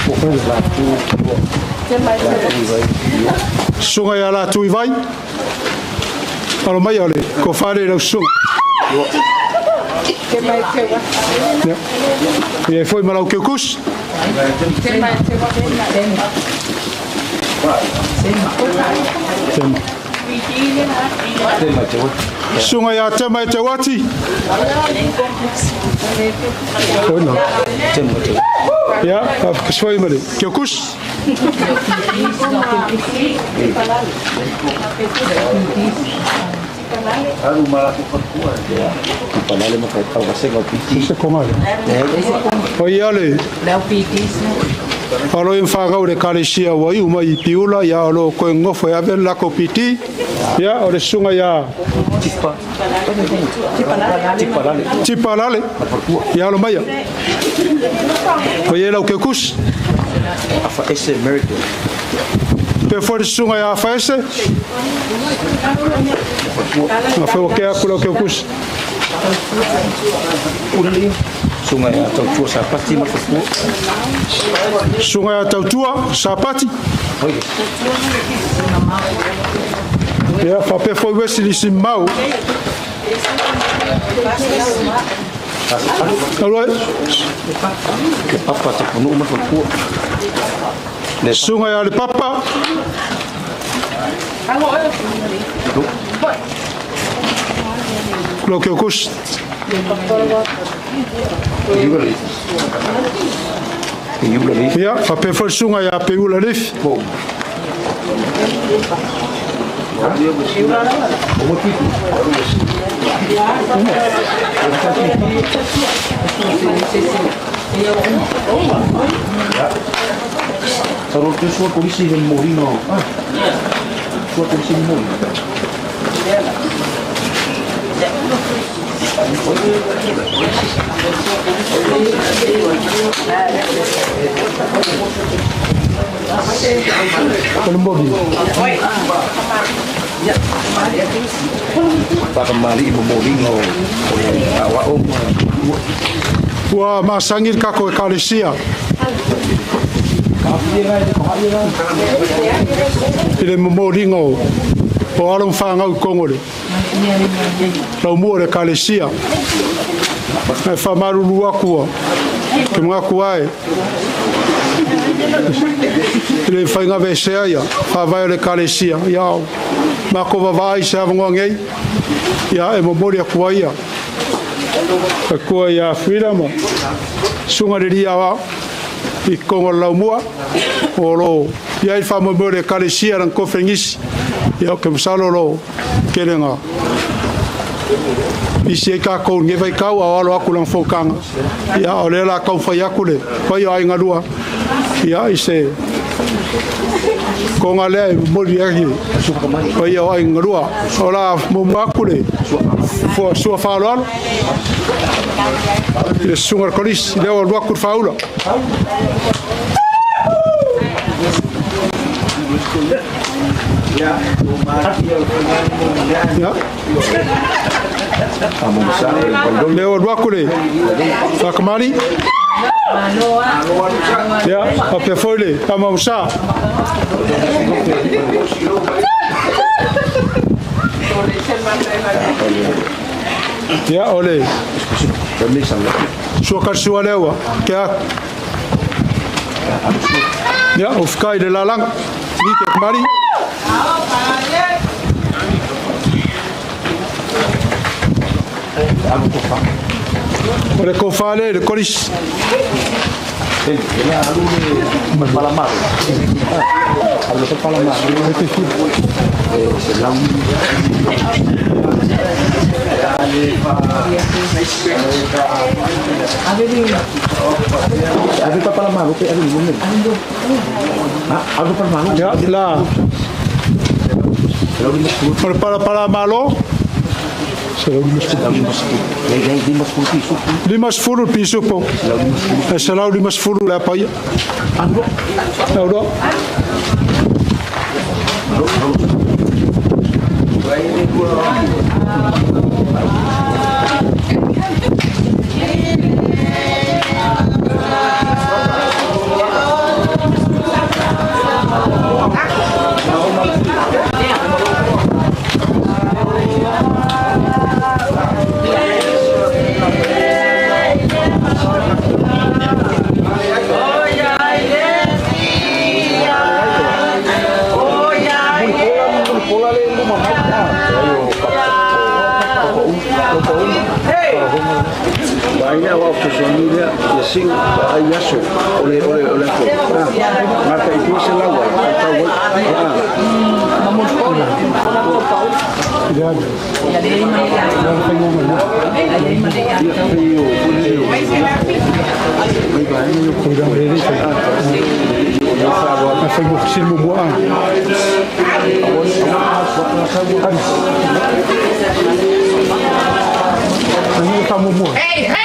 ko la tu sunga ya la tu vai. Alo mai ole ko fale no sunga. E foi malau ke kus. Sunga ya tema te wati. Ya, foi mali. Que kus? Alu malah perempuan ya. Padahal mau kau bahasa kau piti. Isso como é? Oi, ale. Leo piti. Alo in whakau re karesia wai uma I piula ia alo koe ngofo e awe lako piti ia o re sunga ia tipalale ia alo maia o ia lau ke kus Afa ese American pe fore sunga ia afa ese a fe o ke aku lau ke kus sunga ya tautua sapati ma fufu sunga ya tautua sapati ya fa pe foi wesi li simau aloi ke papa te kunu ma fufu sunga ya le papa lo que ocus ya fa pe foi sunga ya pe ula lif Sarò tu sua polisi del Morino. Sua polisi del Morino. Pak kembali ibu Morino. Awak om. Wa masangir kako ekalesia. Ile momoringo o alon fanga u kongole la muore kalesia e fa maru luakua ke ngakuae ile fainga vesea ya fa vai le kalesia ya ma ko vai sa ngongei ya e momori akuaia akuaia freedom sunga ria wa I kongo laumua o lo ia I famo mo le kalesia ran kofengis ia ke msalo lo kelenga isi ka ko nge vai ka wa lo aku lang fokanga ia o le la ka fa ya kule pa ia inga lua ia ise konga le mo dia hi pa ia inga lua ola mo makule fo so fa lo le sungar kolis le o lo aku faula Ya, Leo Wakule, Fakamari, ya, apa folhe, Amamsa. Ya, oleh. Suakar sualewa, kya? Ya, ufkai de lalang, ni kemari. Oleh kau fale, le koris. Ini alu ni palamar. Alu tu palamar. Selang. Ada apa palamar? Okey, ada ni. Ada palamar. Ya, lah. Para malo. Limas fulu piso po. Salau limas fulu la paya. Ando. Baina wa familia ya sing Isaia Asoono ole marca itu selawa Hey, hey!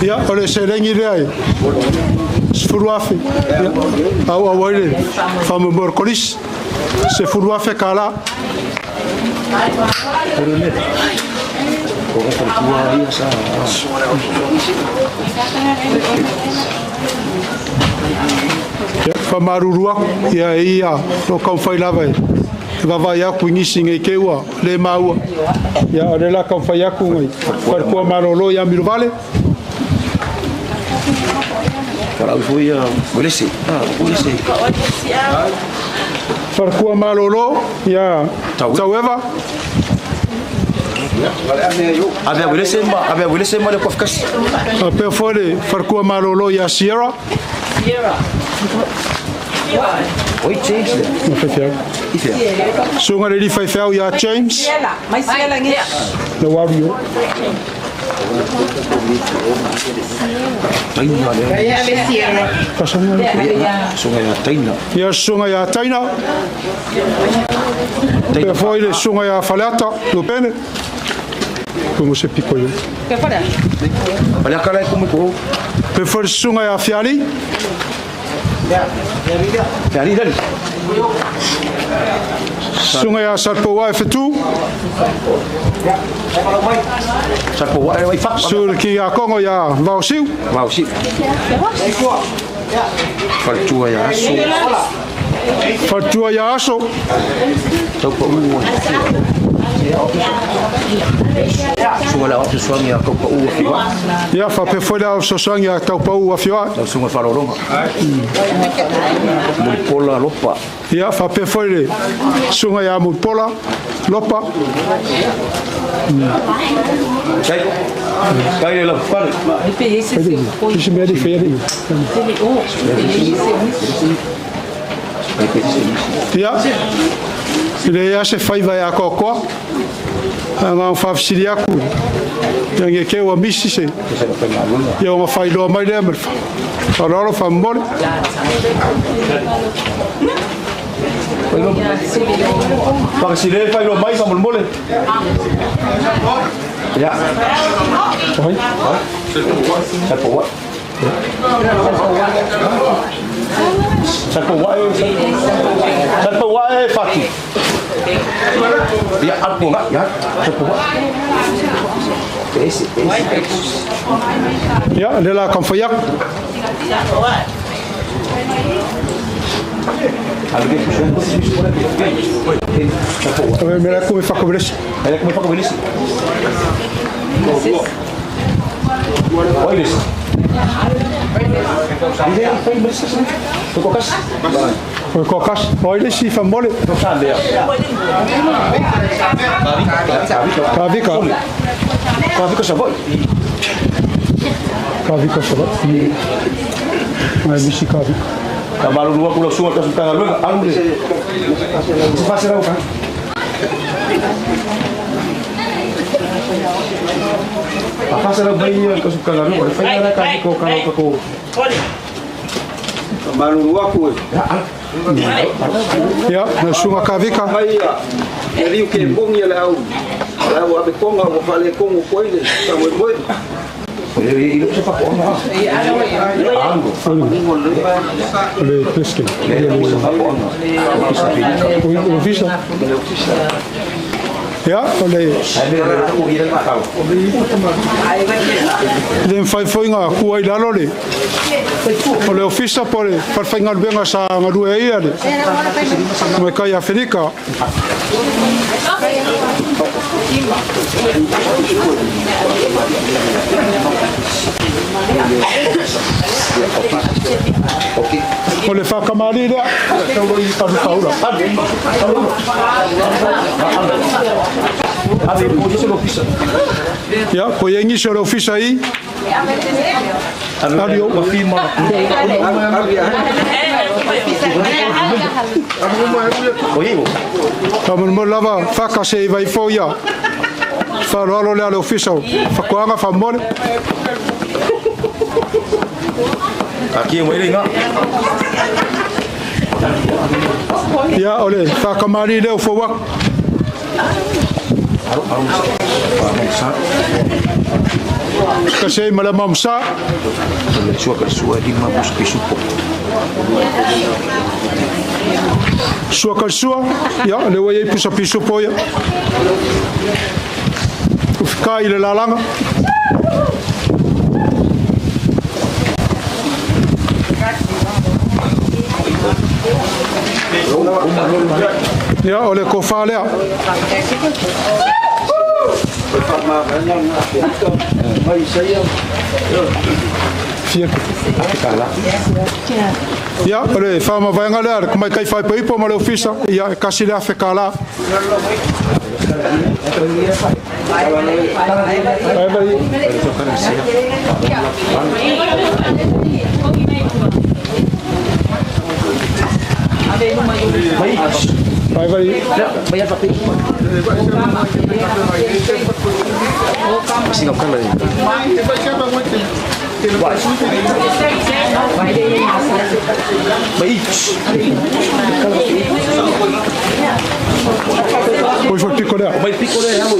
Ya, oleh serengi dia. Sfuruafe. Au awale. Fama morcolis. Se furuafe kala. Ya, famarurua ya ia no kau fai lava. Vai aku ngisi ngai keua le maua. Ya ole la kau fai aku ngai. Par ko marolo ya mirvale. Para foi a bolesi. Bolesi. Par ko marolo ya taweva. Abe bolesi ma le kofkas. Abe fole par ko marolo ya Sierra. Oi, James. Sunga le fai fau ya James. Mai Sierra ngi. No wario. Sunga ya Taina. Ya sunga ya Taina. Pe foi le sunga ya Falata, do pene. Como se pico yo. Que fora? Olha a cara como ficou. Pe foi sunga ya Fiali. Fiali dali. Sunga ya Sarpoa F2. Sarpoa vai fa. Sur ki ya Kongo ya Vausiu. Vausiu. Fartua ya Aso. Fartua ya Aso. Topa Sunga la opte swang ya topa fiwa. Ya fa pe foi la so swang ya topa fiwa. Sunga faroronga. Mulpola lopa. Ya fa pe foi le sunga ya mulpola lopa. Kai la par. Isso me difere. Ya. Ile ya se fai vai a kokwa. Anga fa fsiria ku. Yang ke wa misi se. Ya ma fai lo mai le mer. Ora fa mol. Para si le fai lo mai fa mol. Yeah. Oi. Sapo wa faki. Ya aku enggak ya. Sapo wa. Ja, det la kan få jak. Mira como fa cobres. Mira como fa cobres. Olha isso. Foi cocas. Olha esse fa mole. Kavika. Kavika saboi. Kavika saboi. Mas bicho kavika. Kabalu dua pulau sungai ke Sultan Alun, ambil. Cepat serau kan? Apa serau bayi ke Sultan Alun? Ada fanya nak kaki kau kalau kau. Kabalu dua kuat. Ja, na sungai kavika. Jadi uke bong ya lau. Lau abe konga o fale kongo koile. Kamu moi. Ele sepak bola. Oleh peskin. Official. Ja, oleh. Den fai nga kuai lalole. Oleh official pole farfainga benga sa ngadu ia le. Mai kai Afrika. Oleh fa kamali dia. Ja, poi inizio l'ufficio aí. Adio. Kamu mo lava faka se vai foia. Fa lo le all'ufficio. Fa kuanga fa mole. Aqui mo ilinga. Ja, oleh fa kamali leo fo wak. Kasi malamang sa sua kalsua ya lewa ye pusa pisu poya ufika ile lalanga ya ole kofalea Ja, oleh fama vai ngalar, como kai fai pai po male ofisa, ya kasi la fe kala. Vai vai. Bayar pakai. Sini kan lagi. Baik. Poi foi picolé. Vai picolé ya mu.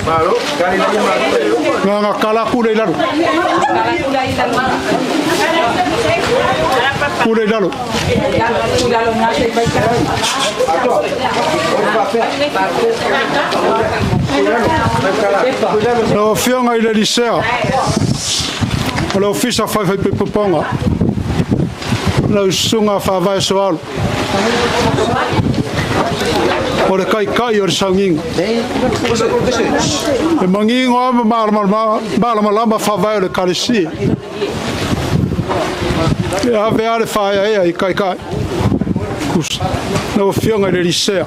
Baru kali lagi malu. Nga kala kule lalo. Kule lalo. No fionga ile liceo. Lo ufisa fai piponga. Lo sunga fa vai soal. Ora kai o sanging. E manging o mal lamba fa vai o kalisi. Ya veare fa ai kai. Kus. No fionga ile liceo.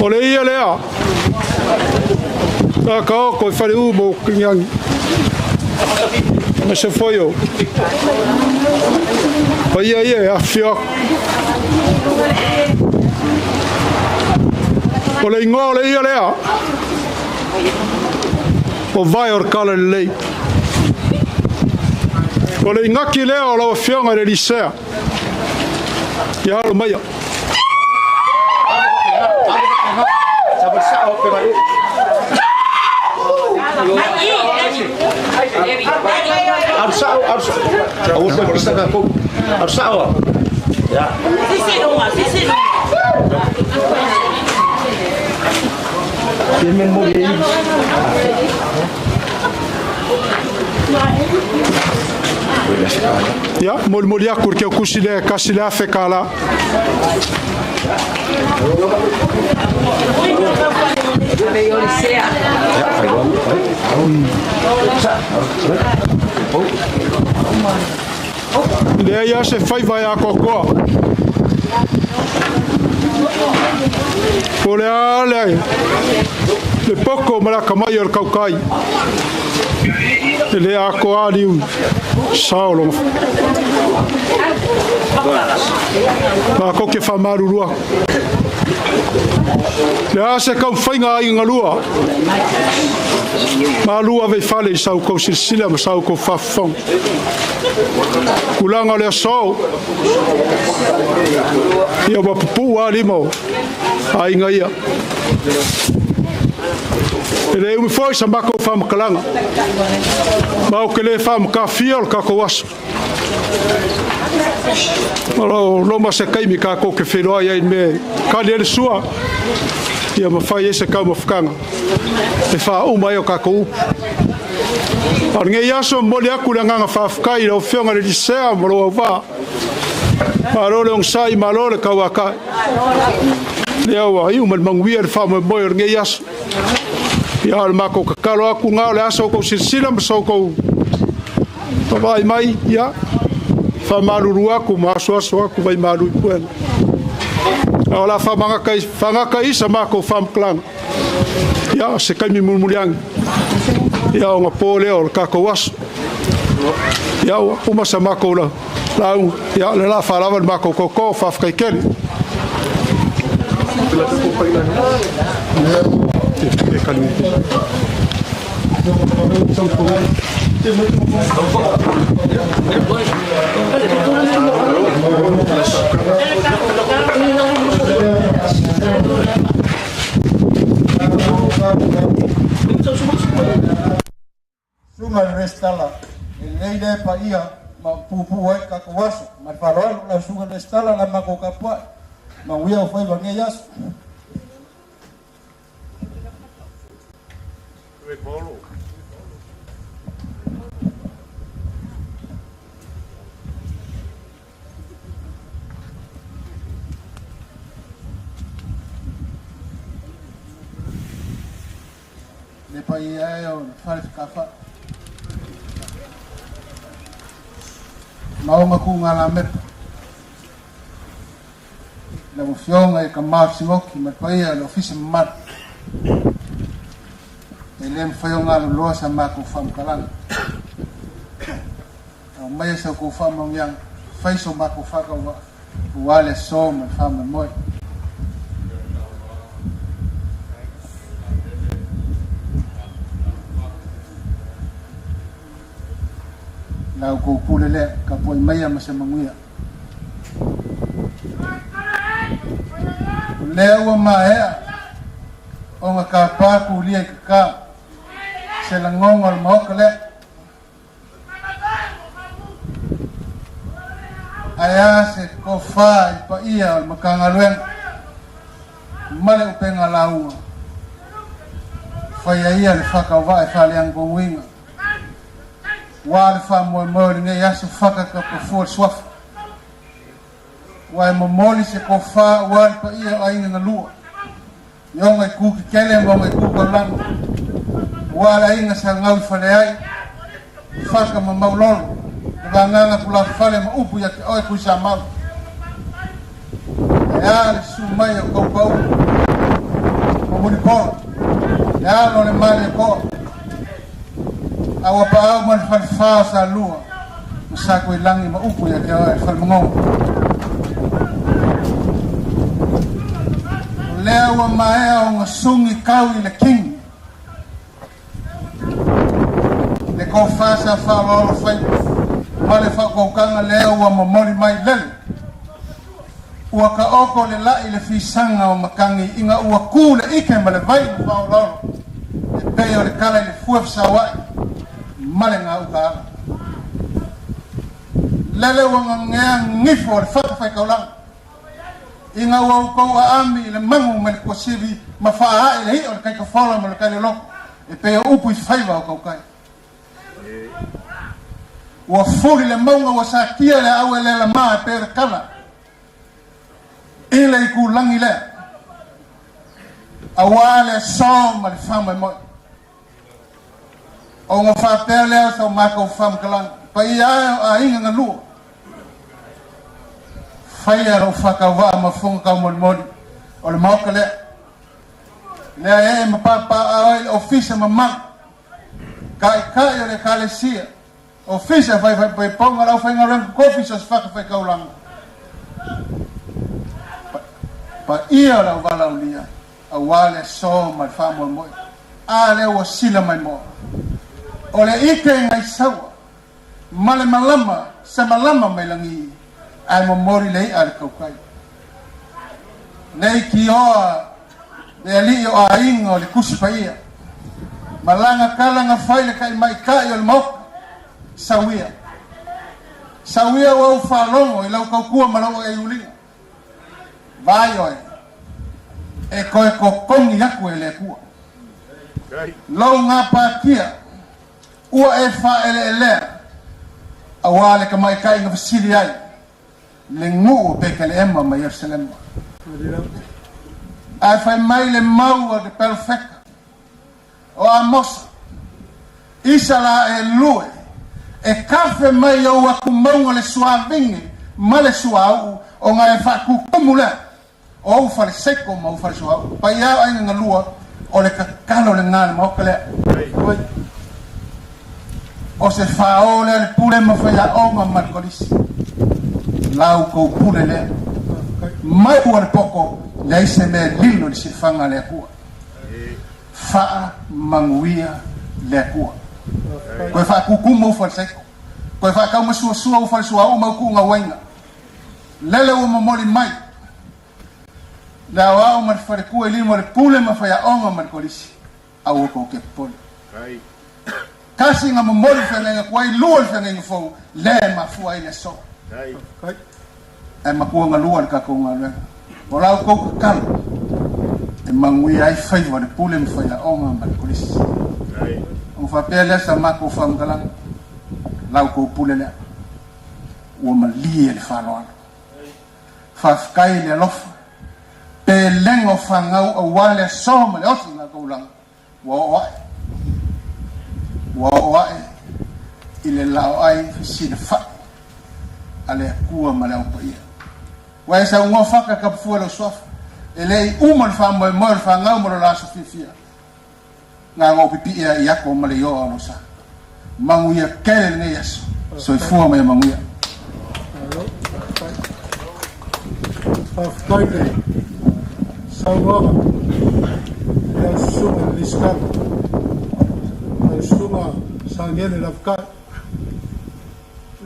Ole ia lea. Ka ko fare ubo yang. Mas se foi eu. Aí, a fio. Ole ingole ia lea. O vai or kala lei. O le ingaki lea o lau whionga le Lisea. Ia halo maia. Ya, moli aku ke kusile kasile afekala. Le ya se fai vai a kokoa. Ole ale. Le poco malaka maior kaukai. Le ako ali Saulo. Ma ko ke fa marurua. Le se kam fainga ai ngalua. Ma lua ve fale sau ko silsila ma sau ko fafong. Kulanga le so. Ia ba pu ali mo. Ai ngaia. Ele me foi sa mako fam kalanga. Ma o que le fam ka fiol ka ko was. Lo ma se kai mi ka ko ke fero ai me ka le sua. Ia ma fai ese ka mo fkanga. E fa o mai o ka ko. Ar nge yaso mo le akulanga fa fkai o fionga le disea mo lo va. Aro le on sai malo le ka wa ka. Le wa i o mangwia fa mo mo nge yaso. Ia al mako kakalo aku ngau le aso ko silsila mso ko vai mai ia fa maruru aku maso aku vai maru puel ala fa manga kai sa mako fam clan ia se kai mi murmuriang ia o ngapole o kako was ia o masa mako la ia le la fa lava mako ko fa kai kel Sunga restala, leile pa ia ma pupu ai ka kawaso, ma farol la sunga restala la mako kapua, ma wia foi bangia yas. Le pai ai o fale kafa. Maunga ku ngala me. La fionga e kamar singoki me pai lo fisi mat. Ele me foi ngala lo sa ma ku fam kalang. O mai sa ku fam yang fai so ma ku fa ka wale so me fam moi. Lau ko pulele ka poi mai ama se manguia leo mai o nga ka pa ku lia ka se la ngongo al mokle aya se ko fa pa ia al makanga luen male upenga lau fa ia le fa ka va fa le ang winga wal fa mo nge yasu faka ka po for swaf wa mo moli se ko fa wal pa ia ai na lua yo ngai ku kele mo ngai ku ko lang wal ai na sa ngau fa le ai faka mo maulon ga nganga pula fa le mo upu ya oi ku sa mal ya su mai ko pa mo ni ko ya no le male ko awa pa man fa sa lua sa ko ilangi ma upu ya ke fa mongong lewa mai o sungi kau i le king le ko fa sa fa lo fa male whakaukanga leo ua mamori mai lele. Ua ka oko le lai le fisanga o makangi inga ua kule ike male vai mo whaoloro. E peo le kala le fuef sawai. Male ngā uka ala. Lele ua ngangea ngifo le whakawhai kaulanga. Inga ua ukou a ami le mangu me le kuasivi ma whaa le hi o le kai ka whala ma le kai le loko. E peo upu I whaiva o kaukai. Ua furi le maunga ua sa kia le au le la maa e peo le kala. Ile I kulangi le. Awa le so ma le whama moi. O ngā whapea leo sau maka o wham kalang. Pa I a inga ngā lua. Whaia rau whakawaa ma whunga kau mori. O le mauka lea. Lea e ma papa awai ofisa ma mang. Kai o le kalesia. Ofisa whai ponga lau whai ngā rangu kofi sa whakawhai kau langa. Pa ia lau wala ulia. A wale so ma le whamua moi. A leo wa sila mai mo. O le ike ngai sawa. Male malama, sa malama mai langi. Ai mo mori lei ale kaukai. Nei ki oa, le ali o a inga o le kusi pa ia. Malanga kalanga whaile kai mai kai o le moka. Sawia. Sawia wau whalongo I lau kaukua malau e ulinga. Vai oi. E koe ko kongi haku e le kua. Lau ngā pākia. Ua e wha ele elea. Awa le ka mai kai ngā fasili ai. Le ngu peke le ema mai Yerusalem. Ai whai mai le maua de perfecta. O a mosa. Isa la e lue. E kafe mai au aku maunga le sua vingi. Ma le sua au. O ngā e whaku kumule. O au whare seko ma au whare sua au. Pai au ainga ngā lua. O le kakalo le ngāne ma oka lea. O se whao lea le pule ma whaia o ma markolisi. Lau kou pule lea. Mai ua le poko. Lei se mea lilo li se whanga lea kua. Whaa manguia lea kua. Koe wha kukumu u whare seko. Koe wha kau masua sua u whare sua u mauku ngā wainga. Lele ua mamoli mai. Lea wau ma le whare kua ilimo le pule ma whaia onga markolisi. Au oko ke pole. Kasi ngā mamoli whenenga kuai lua le whenenga fau. Le ma fua ile so. E makua ngā lua le kako ngā renga. O lau kou kakala. E mangui ai whaiva le pule ma whaia onga markolisi. O whapea lea sa mako whamgalanga. Lau kou pule lea. Ua ma lia le whanoana. Whafkai le alofa. Pe lengo whangau a wale soma le osi ngā kaulanga. Wa oae. Wa oae. I le lao ai si le whai. A le kua ma le aupa ia. Wa e sa ungo whaka ka pufua le sofa. E le I uma le whamoe moe le whangau ma le laso fifia. Ngā ngō pipi ia I ako ma le ioa no sa. Manguia kele le nei aso. So I fua mai manguia. Whafkaile. Sauaga. Lea sunga liskana. Lea sunga sangene lafkai.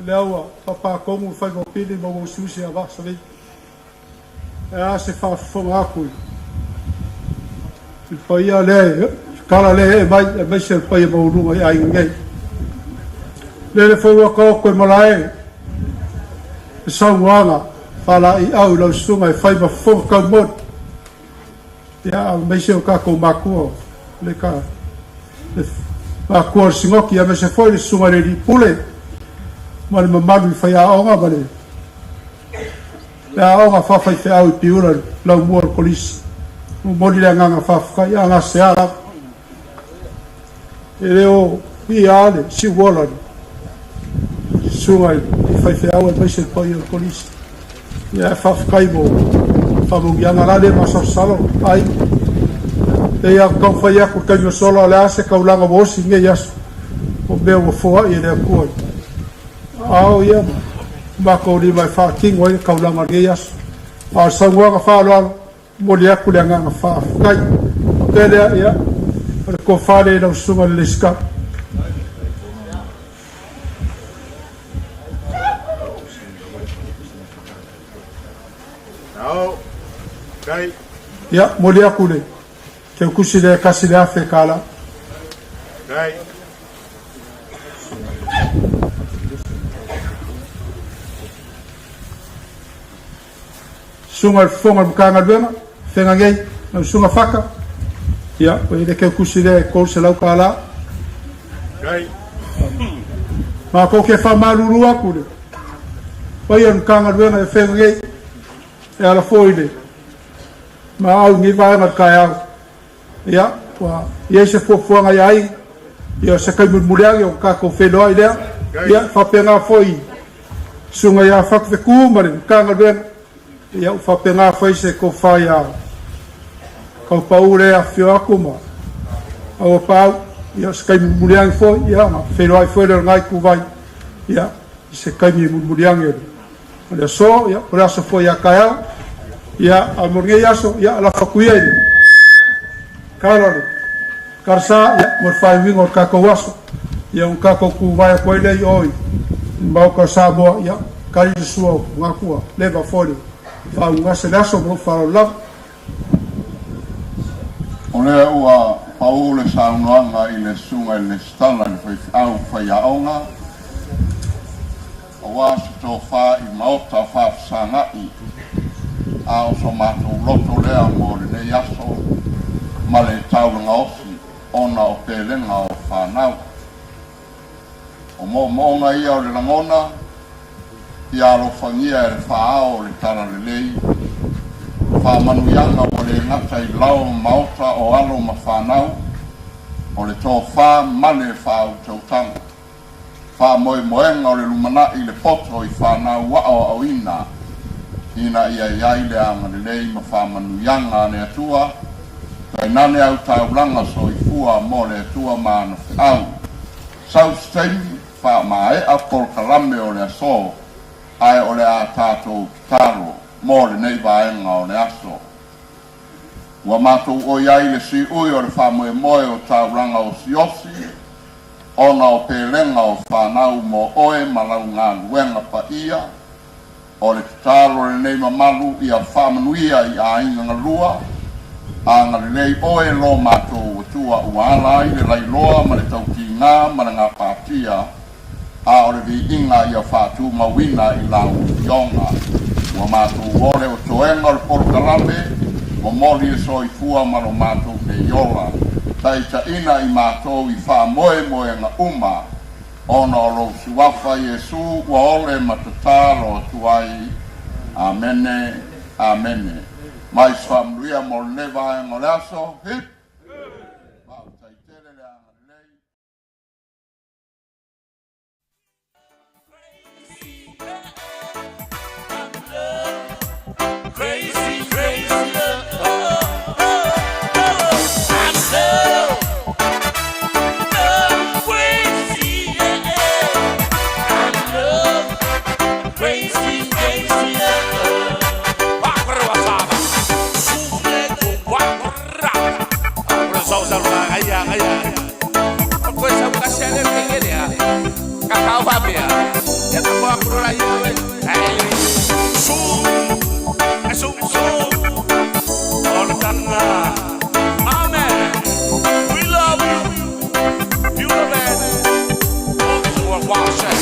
Lea ua papakongu whaigo pili ma waususi a vasavi. E a se whafonga akui. I whaia lea, kala lea e mai se whaia maurunga I ainga ngei. Lea le whaua ka oko e malae. E sauanga. Whala I au lau sunga e whaiva whonga kau mod. Ia mai se o kako makua. Le ka. Makua singoki a me se foi le sunga le pule. Ma le mamanu I whaia aonga ma le. Le aonga whawhai te au I piura lau mua le polisi. Mori le nganga whawhai a ngā se ara. E leo I ale si wala. Sunga I whai au e mai se poi o polisi. Ia whawhai mo. Whamungianga rale ma sasalo. Ai. E ia kau whai aku kainga solo le ase kaulanga wosi nge yasu. O mea wa fua I le akua. Ao ia ma. Mako ni mai whaking wai kaulanga nge yasu. A sanguanga whaaloalo. Moli aku le nganga whawhai. Pelea ia. Ko whare na usunga le ska. Au. Kai. Ya, moli aku le. Ke kusi le kasi le afe kala. Kai. Sunga fonga bukanga dena, fenga ngai, na sunga faka. Ya, o ile ke kusi le ko se lau kala. Kai. Ma ko ke fa malulu aku le. Pai an kanga dena fenga ngai. E ala foile. Ma au ngi vai ngat kaya. Ya, wa ye se fofuanga yai. Ya se kai muluang yo ka ko felo ile. Ya, fa penga foi. Sunga ya fak fe ku mari kanga dena. Ya fa penga foi se ko fa ya. Ko paure a fio akuma. Au pau ya se kai muluang foi ya ma felo ai foi ngai ku vai. Ya, se kai muluang yo. Ada so ya rasa foi ya kaya ya amornge ya so ya la fakuya ini kalor karsa ya morfai wingo kako waso ya un kako ku vai ko ile oi mbau ka sabo ya kali suo ngakua leva foli fa un aselaso mo fa la ole ua paule saunoanga ile sunga ile stala le foi au fa ya onga was to fa I maota fa sanga I ao so mato loto lea mo le yaso ma le taulanga osi ona o pelenga o whanau o mo nga ia o le langona I alo whangia e le whaao le tara le lei whamanuianga o le ngata I lau maota o alo ma whanau o le tō wha male whaau tautanga wha moe moenga o le lumana I le poto I whanau wao au ina ina ia iai le anga le lei ma whamanuianga ne atua kai nane au taulanga so I fua mo le atua ma ana au South State wha mae a polkalame o le aso ai o le a tātou kitaro mo le nei vaenga o le aso ua mātou o iai le si ui o le whamoe moe o taulanga o siosi ona o pelenga o whanau mo oe malau ngā luenga pa ia o le kitaro le nei mamalu ia whamanuia I a inga lua a ngā le nei oe lo mātou tua uala I le lailoa ma le tauki ngā ma le ngā pātia a o le vi inga ia whātu mawina I lau ionga ua mātou ole o toenga o le porokalame o mori e so I fua ma lo mātou ne iola tai ta ina I mātou I wha moe moe ngā uma ona o lo suafa Yesu ua ole matataro tuai amene amene mai swamluia mo leva e ngolaso hip mau taitele le angalei Crazy, crazy love. I'm so crazy, I'm love, crazy, crazy love. Amen. We love you. You love it. Oh, wash it.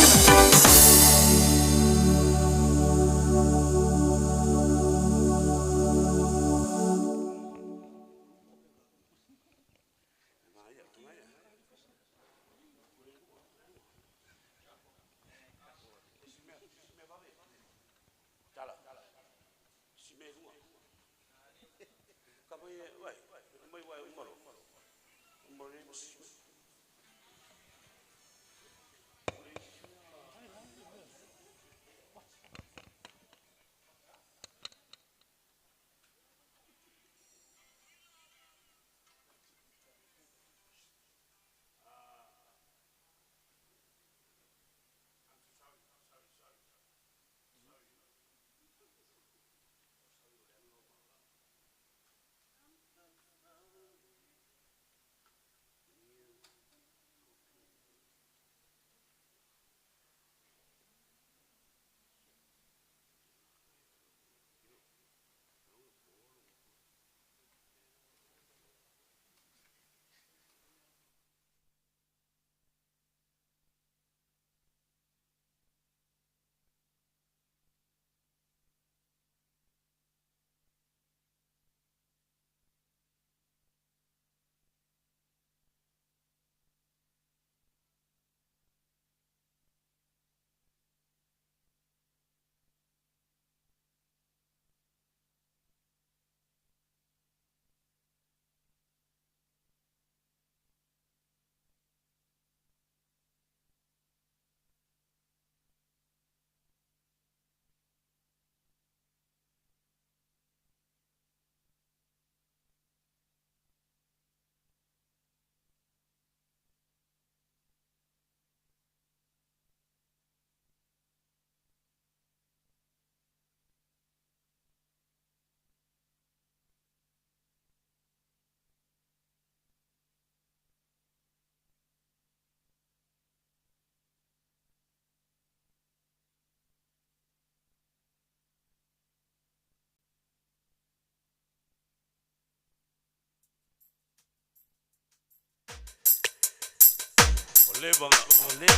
Leva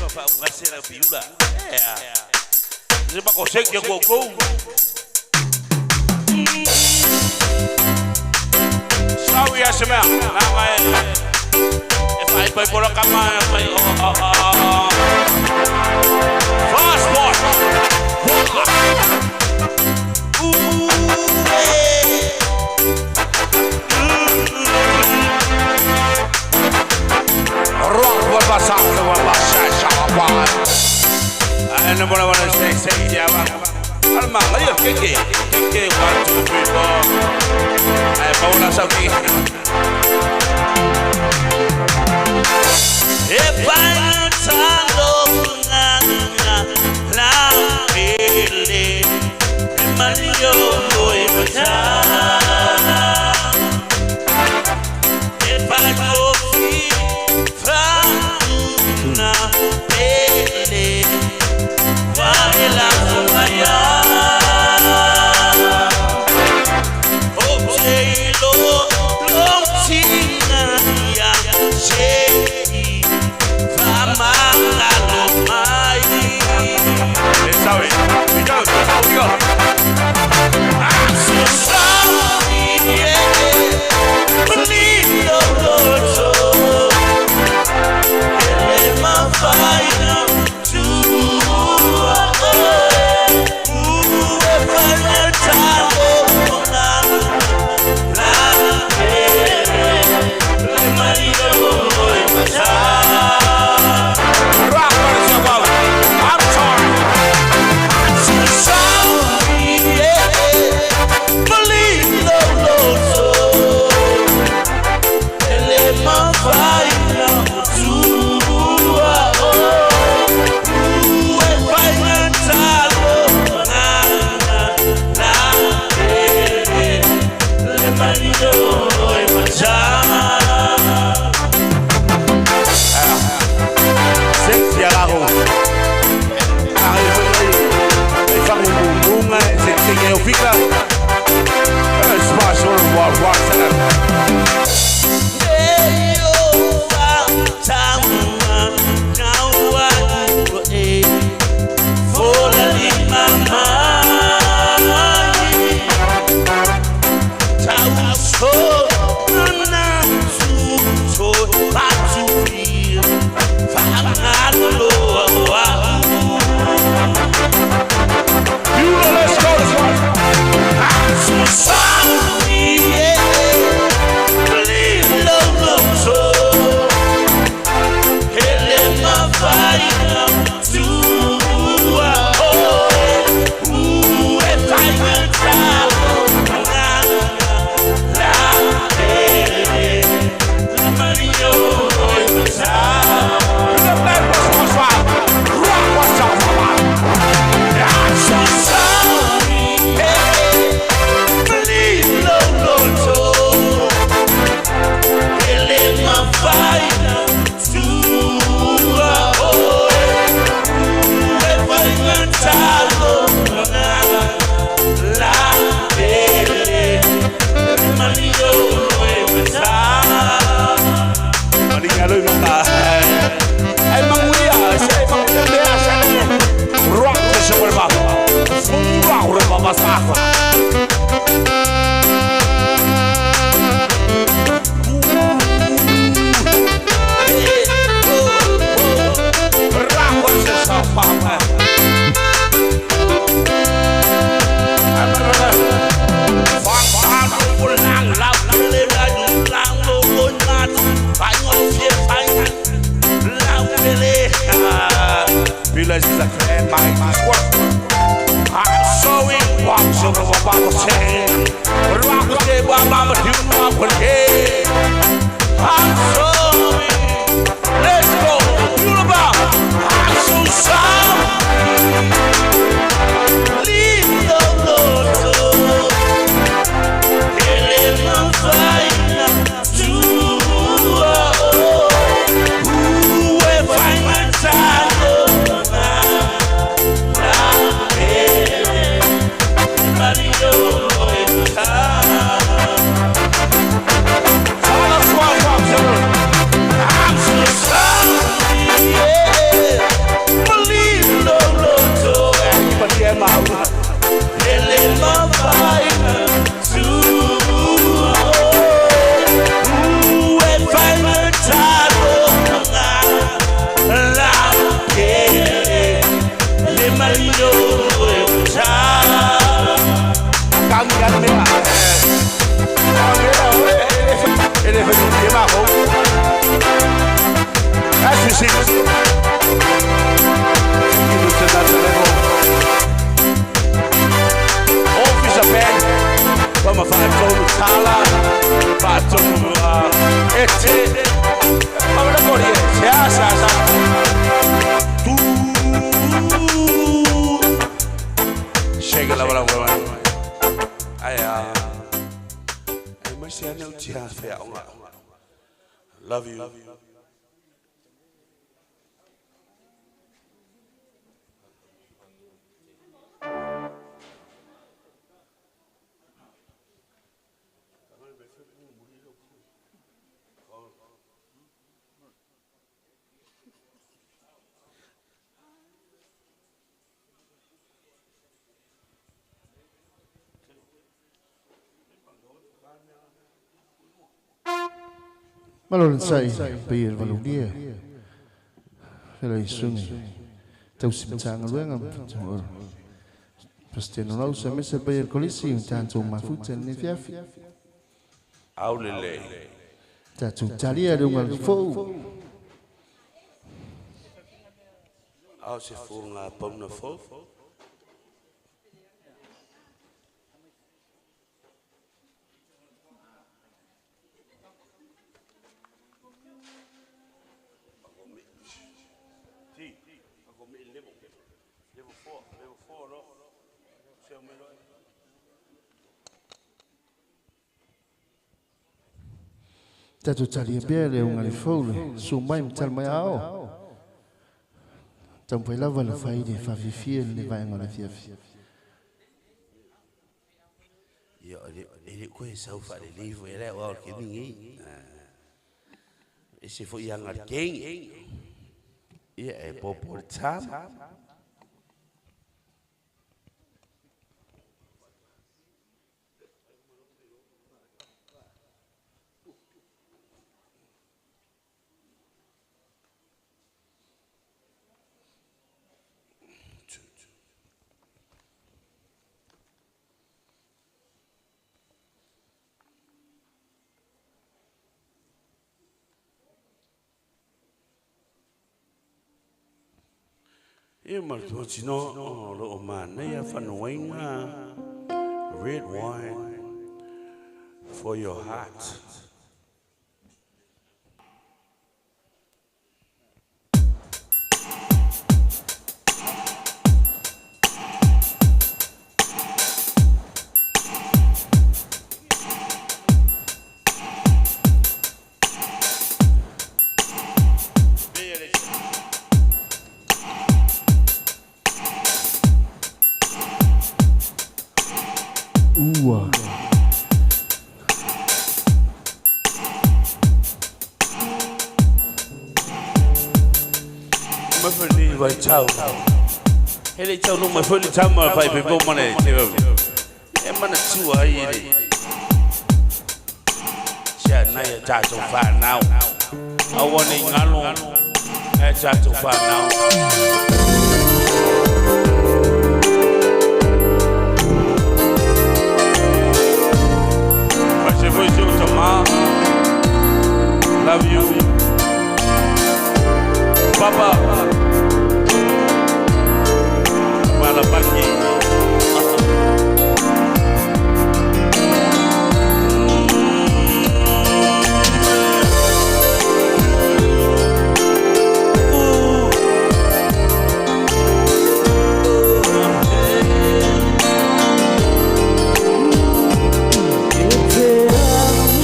fa una sera piula. Se ma consegue qualcuno. Sawi ya semua. Nama Pai bola kamar fast boy. Rock berbahasa Syawal. Anda boleh say dia bang. Almang ayo keke 1 2 3 4. Bawa sawi. If I talo la pele Mario boy mata If I go na pele Vela somaya Oh Jelo Lontina ya Sorry, we go. I'm so sorry, yeah. Believe no Lord, so let my final to final time. Fica espaço no Love you. Malon sai pir valudia. Helai sungi. Tau simtang luengam. Pasteno nau sa mesa pir kolisi un tanto mafuta ni fiafi. Aulele. Tatu talia dungal fo. Au se funga pomna fo. Tatu talia bele ungal fo. Sumai mtal mai ao. Tampo lava la faide fa vivia le vai ngala fiafi. Yo, ele ko sau fa le livro era o que ninguém. Esse foi yang alguém. E é popular. E martotino lo mana ya fanuenga red wine for your heart. Vai chau. Ele chau não me foi de chama vai beber uma né. É mana sua aí ele. Já não é já to far now. I want to ngalo. É já to far now. Você foi seu tomar. Love you. Papa. Para pagi. Ete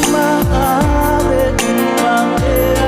ama ave di mangea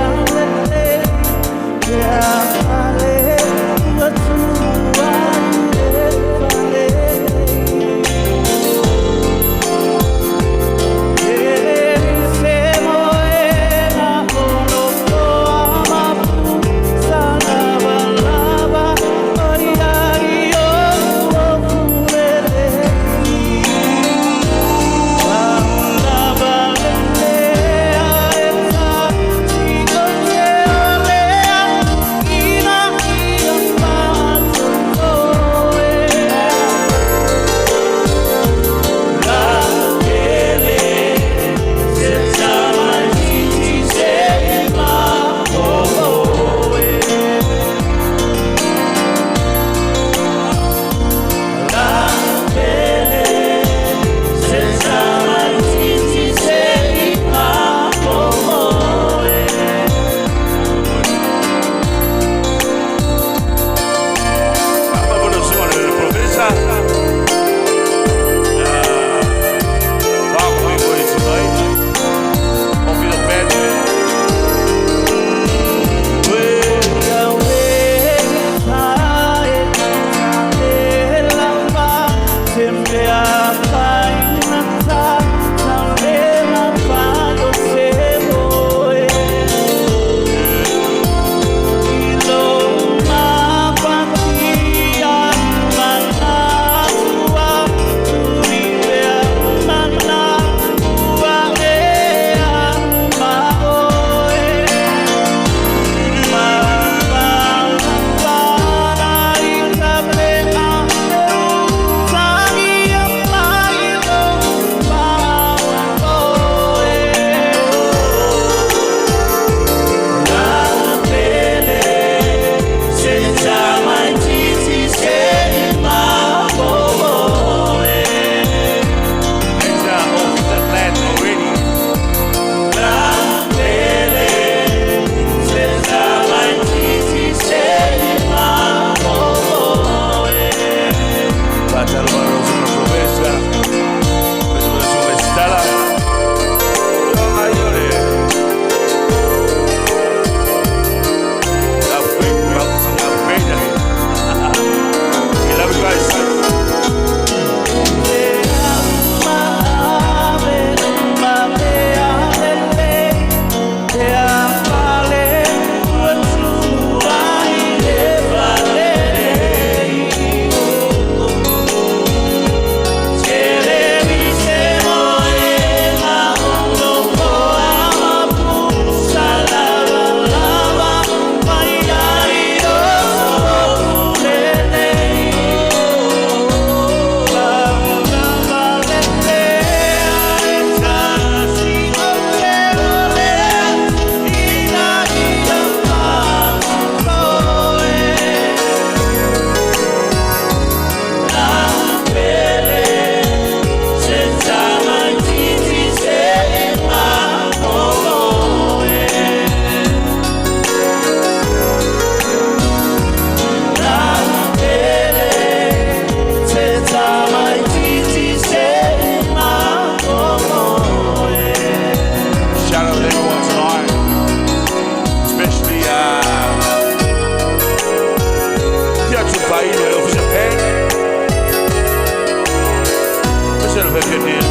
pequeño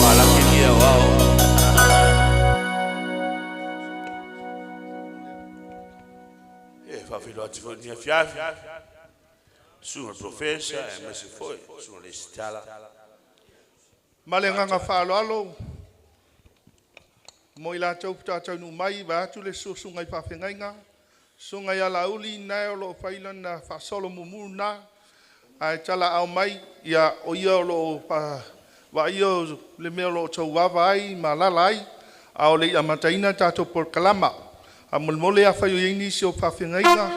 wala kinia wao fa filo atifonia fiafi sunga professor mesi foi sunga listala Malenganga whaaloalo. Mo ila tau putatau nu mai, wa atu le sungai whawhengainga. Sungai ala uli, nai o loo whailan na whasolo mumu na. Ai tala au mai, ia o ia o loo wa ia le mea loo tau wawa ai, ma lalai. Ao le amataina tato por kalama. A mulmole a whaio yeini si o whawhengainga.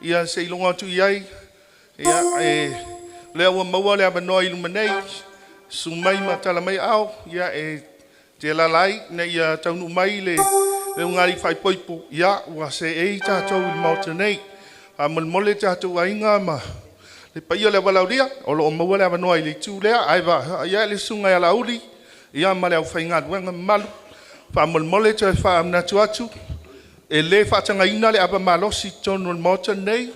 Ia se ilonga tu iai. Ia lea ua maua lea manoa ilumanei. Sumai matala mai au, ia te lalai, na ia taunu mai le ngari whai poipo, ia ua se tātou i mauta nei. A mulmole tātou ainga ma, le paia le walauria, o lo o maua le awanoa i le tū lea, aiwa, ia le sungai ala uli, ia ma le au whainga duenga malu, pa mulmole te wha amnatu atu, e le whatanga ina le aba malosi tonu i mauta nei,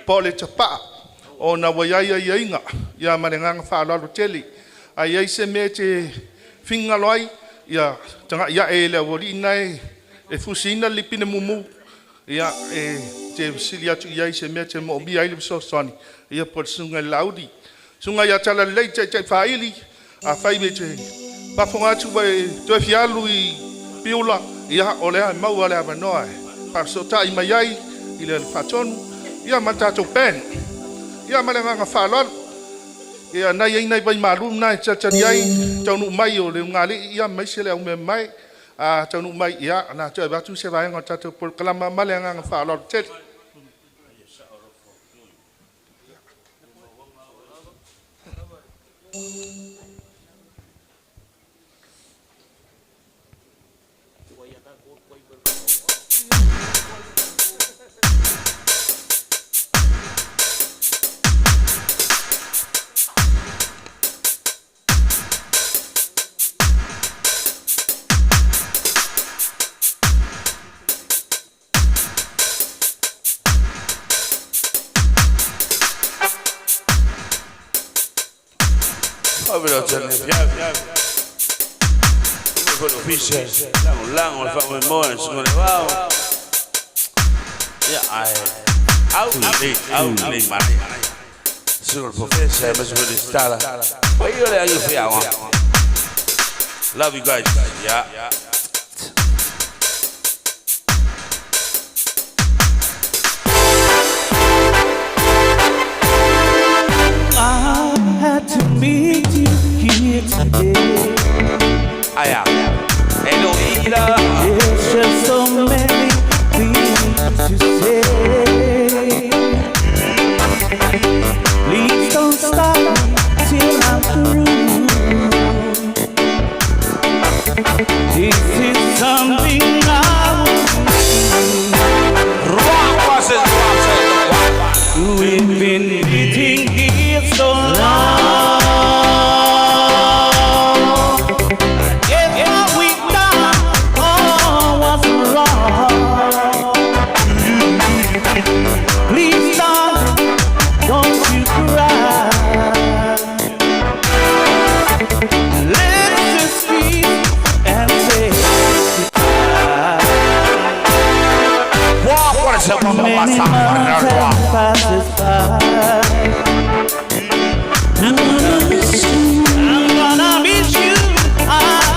po le tapa, o na waiaia i inga, ia ma le nganga wha teli, ai ai se me te finga loai ia tanga ia e le wori nai e fusina lipine mumu ia te silia tu ia se me te mo bi ai le so soni ia por sunga laudi sunga ia tala le te faili a fai me te pa fonga tu vai to fialu i piula ia ole ai mau ale ava noa pa so tai mai ai ile fatonu ia matato pen ia malanga falol ia nai ai nai vai malum nai chachani ai taunu mai o le ngali ia mai se le ume mai a taunu mai ia na te ba tu se vai ngata te por kalama malanga nga fa lo te Ovvero c'è ne fiafi. Quello fisce, lango, fa un memoria, sono levao. Outlet, Maria. Sono il professor, ha messo per l'istala. Poi io le aiutiamo. Love you guys, yeah. I had to meet you here today. There's just so many things to say. Please don't stop me till I'm through. This is something I would do. We've been meeting here so long. Many months passes by. I'm gonna miss you. I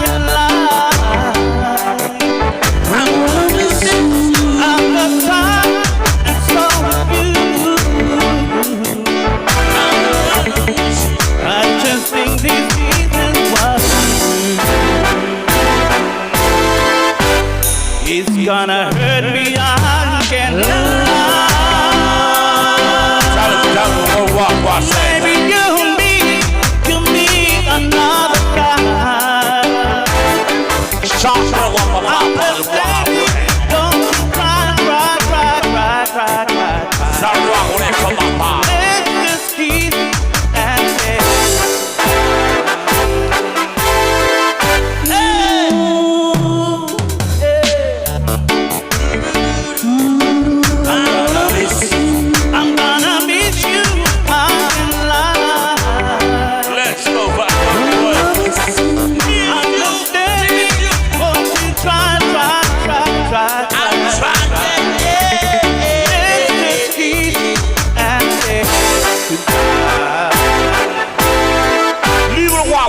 can lie. I'm gonna miss you. I'm the time and so you. I just think this is what it's gonna hurt me. Maybe you and me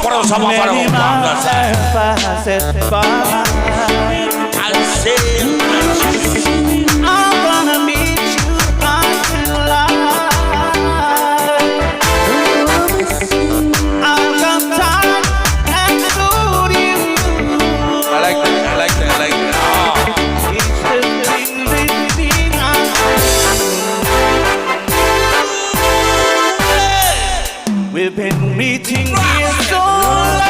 para sama para I'm gonna meet you until I'll come time and hold you. I like that. It's the thing we've been meeting here so long.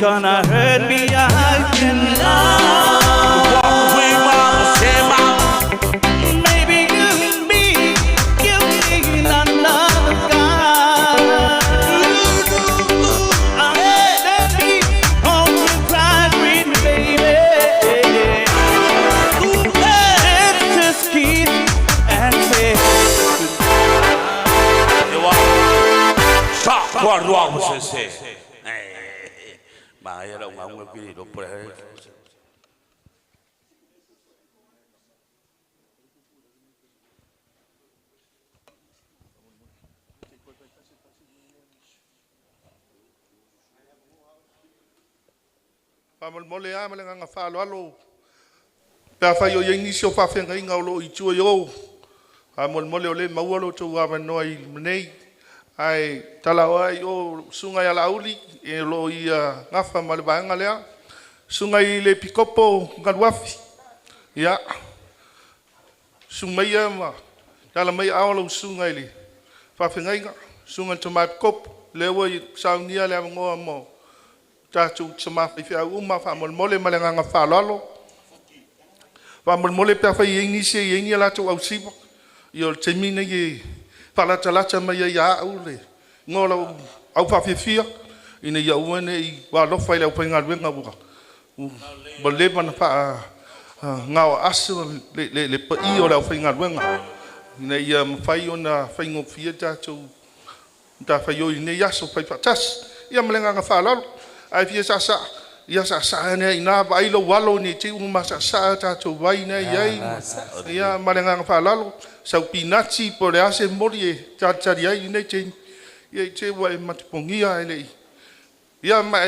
Gonna hurt me, I cannot. Maybe you need another guy. I'm gonna be on your pride, baby. Let's just keep and say stop. What wrong with this? Mà ai đâu mà ông cái gì đâu phải. Pamal mole a malenga nga fa lo. Pa fa yo yengi so fa fe ngai ngaulo I chu yo. Pamal mole ole maulo chu wa noi nei. Ai talawa yo sungai ala uli e lo ia ngafa malbanga lea sungai le pikopo ngalwafi ya sungai ma tala mai awlo sungai le fa fengai nga sungai tama kop le wo saunia le ngo mo ta chu chama fi uma fa mole malenga nga fa lolo fa mole pa fa yengi se yengi la chu au sipo yo temina ye Pala talacha mai ya ule ngola au fa fia ina ya uane I wa lo fa ile pa ngalwenga buka bole mana fa ngao asu le pa I o la fa ngalwenga ina ya fa ona fa ngo fia ta chu ta fa yo ina ya so fa tas ya mlenga nga fa lo ai fia sa ya sa ne ina ba ilo walo ni ti uma sa ta chu vai ne ya mlenga nga fa lo sau pinachi por ase morie chacharia ine chen ye che wa matpongia ele ya ma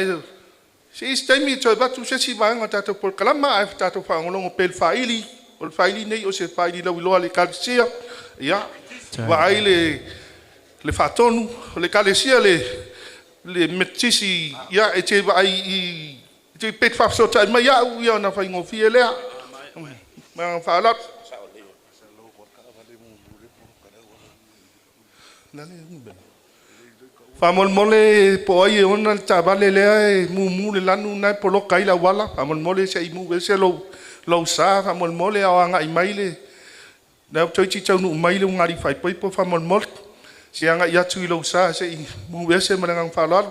si stemi to ba tu se si ba ngata to por kalama ai ta to fa ngolong pel faili por faili nei o se faili lo lo ale kalsia ya wa ile le fatonu le kalsia le metisi ya e che ba ai che pet fa so ta ma ya na fa ngofi ele ma fa lot Famol mole po ai ona chavale le mumu le lanu na polo kai la wala famol mole se imu ve se lo sa famol mole anga I maile na choi chi chau nu maile ngari fai poi po famol mol se anga ya chui lo sa se mu ve se manang falal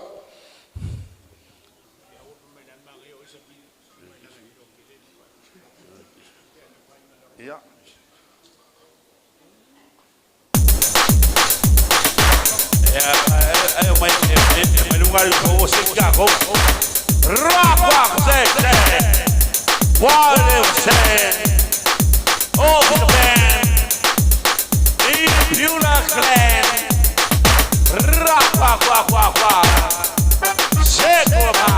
ya mai lugar o se gago rapa se what se oh the band if you like clan rapa kwa se rapa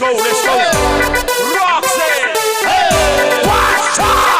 go, let's go. Roxanne. Hey. Watch out.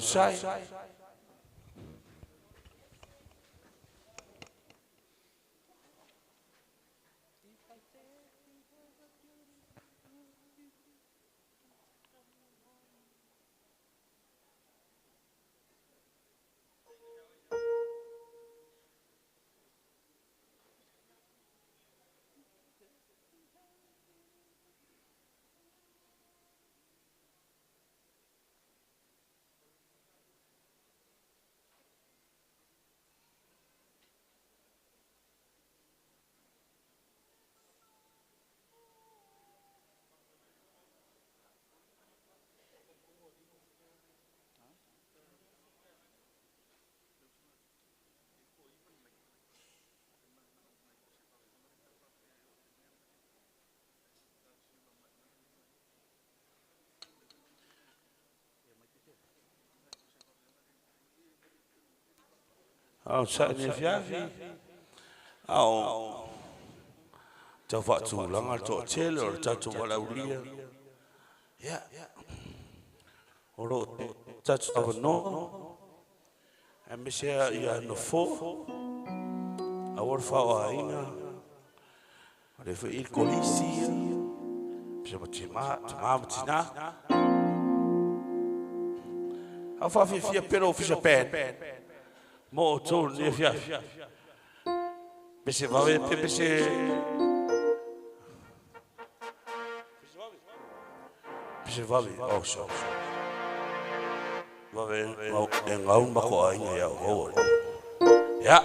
Sai. Outside the fiafi, tau whaatūlanga tō tele o tatu walauria. Ia, oro tatu tawa no, e mesea ia no fō, a wara whaoa inga, a re whi kolisi, pisa matina, a whawhia pero fisa pen, mo tō ne fiafi. Pese vawe pese vawe oh so vawe ngau mako ainga ya o ya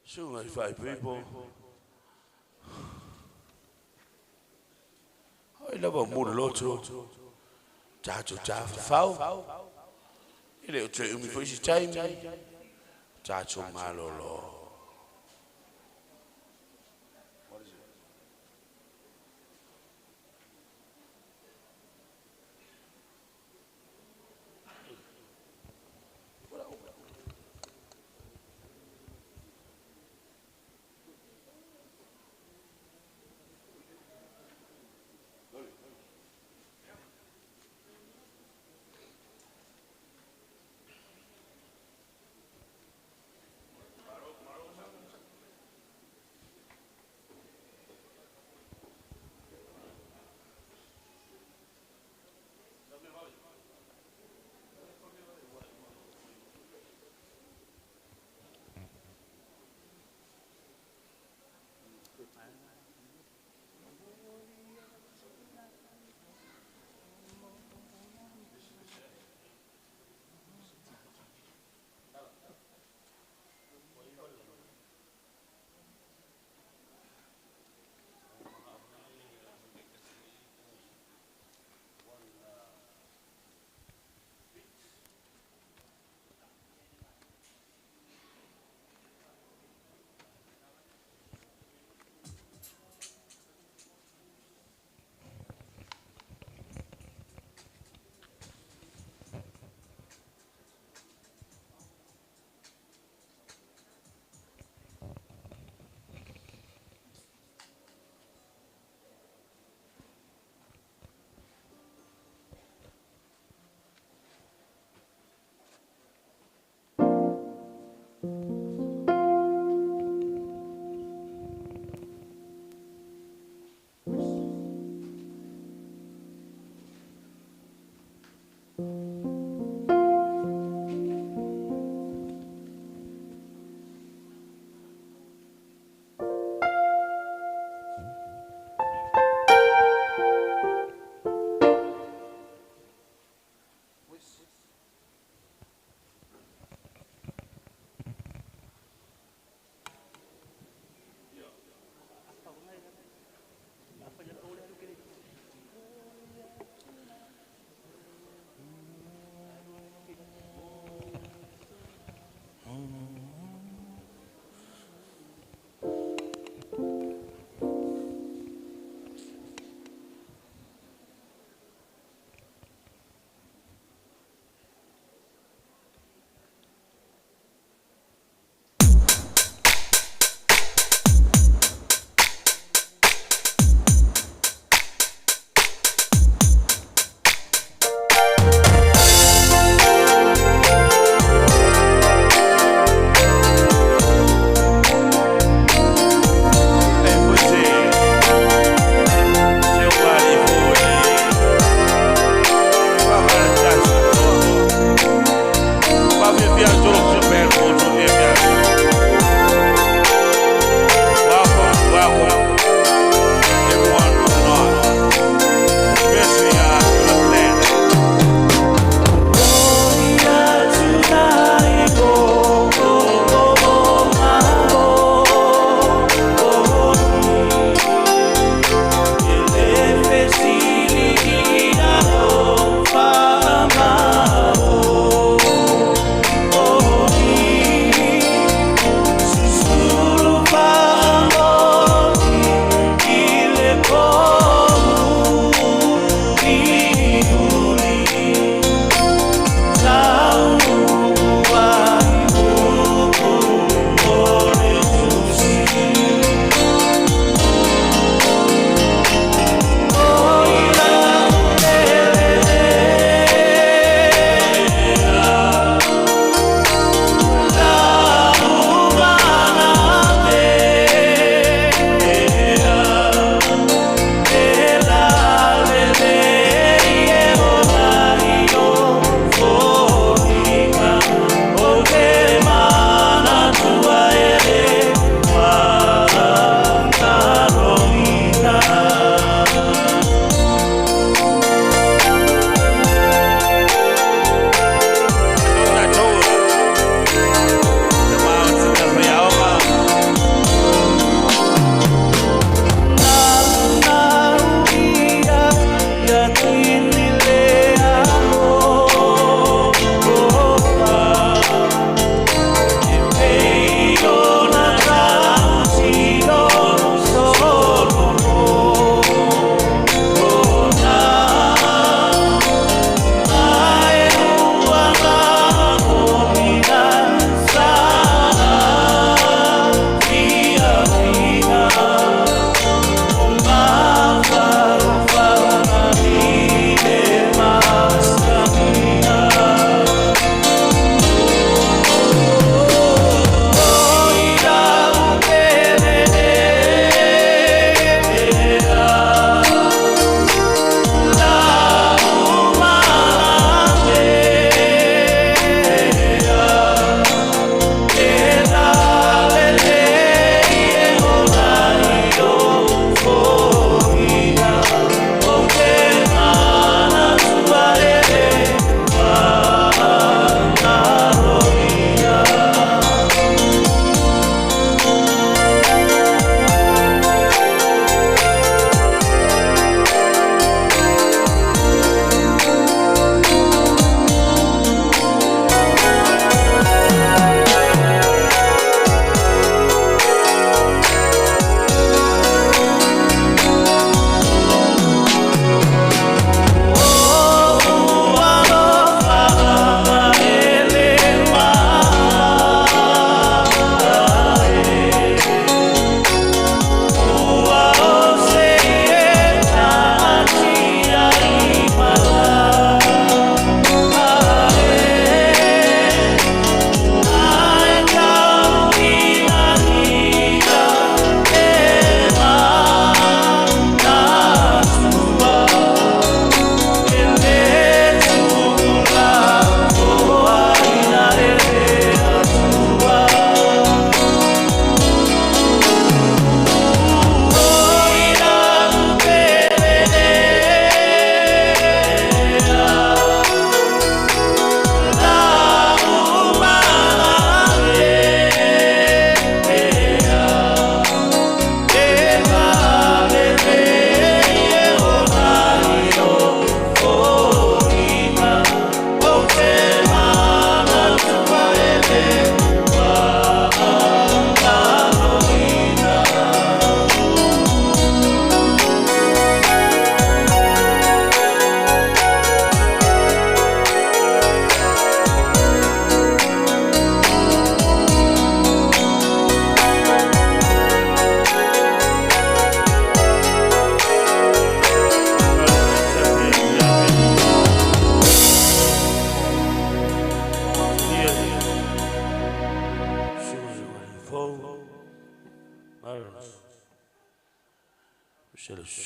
Soon as 5 people. I love a mood loto. Tato Jaffa foul. Il est très humble for his time. Tato Malolo.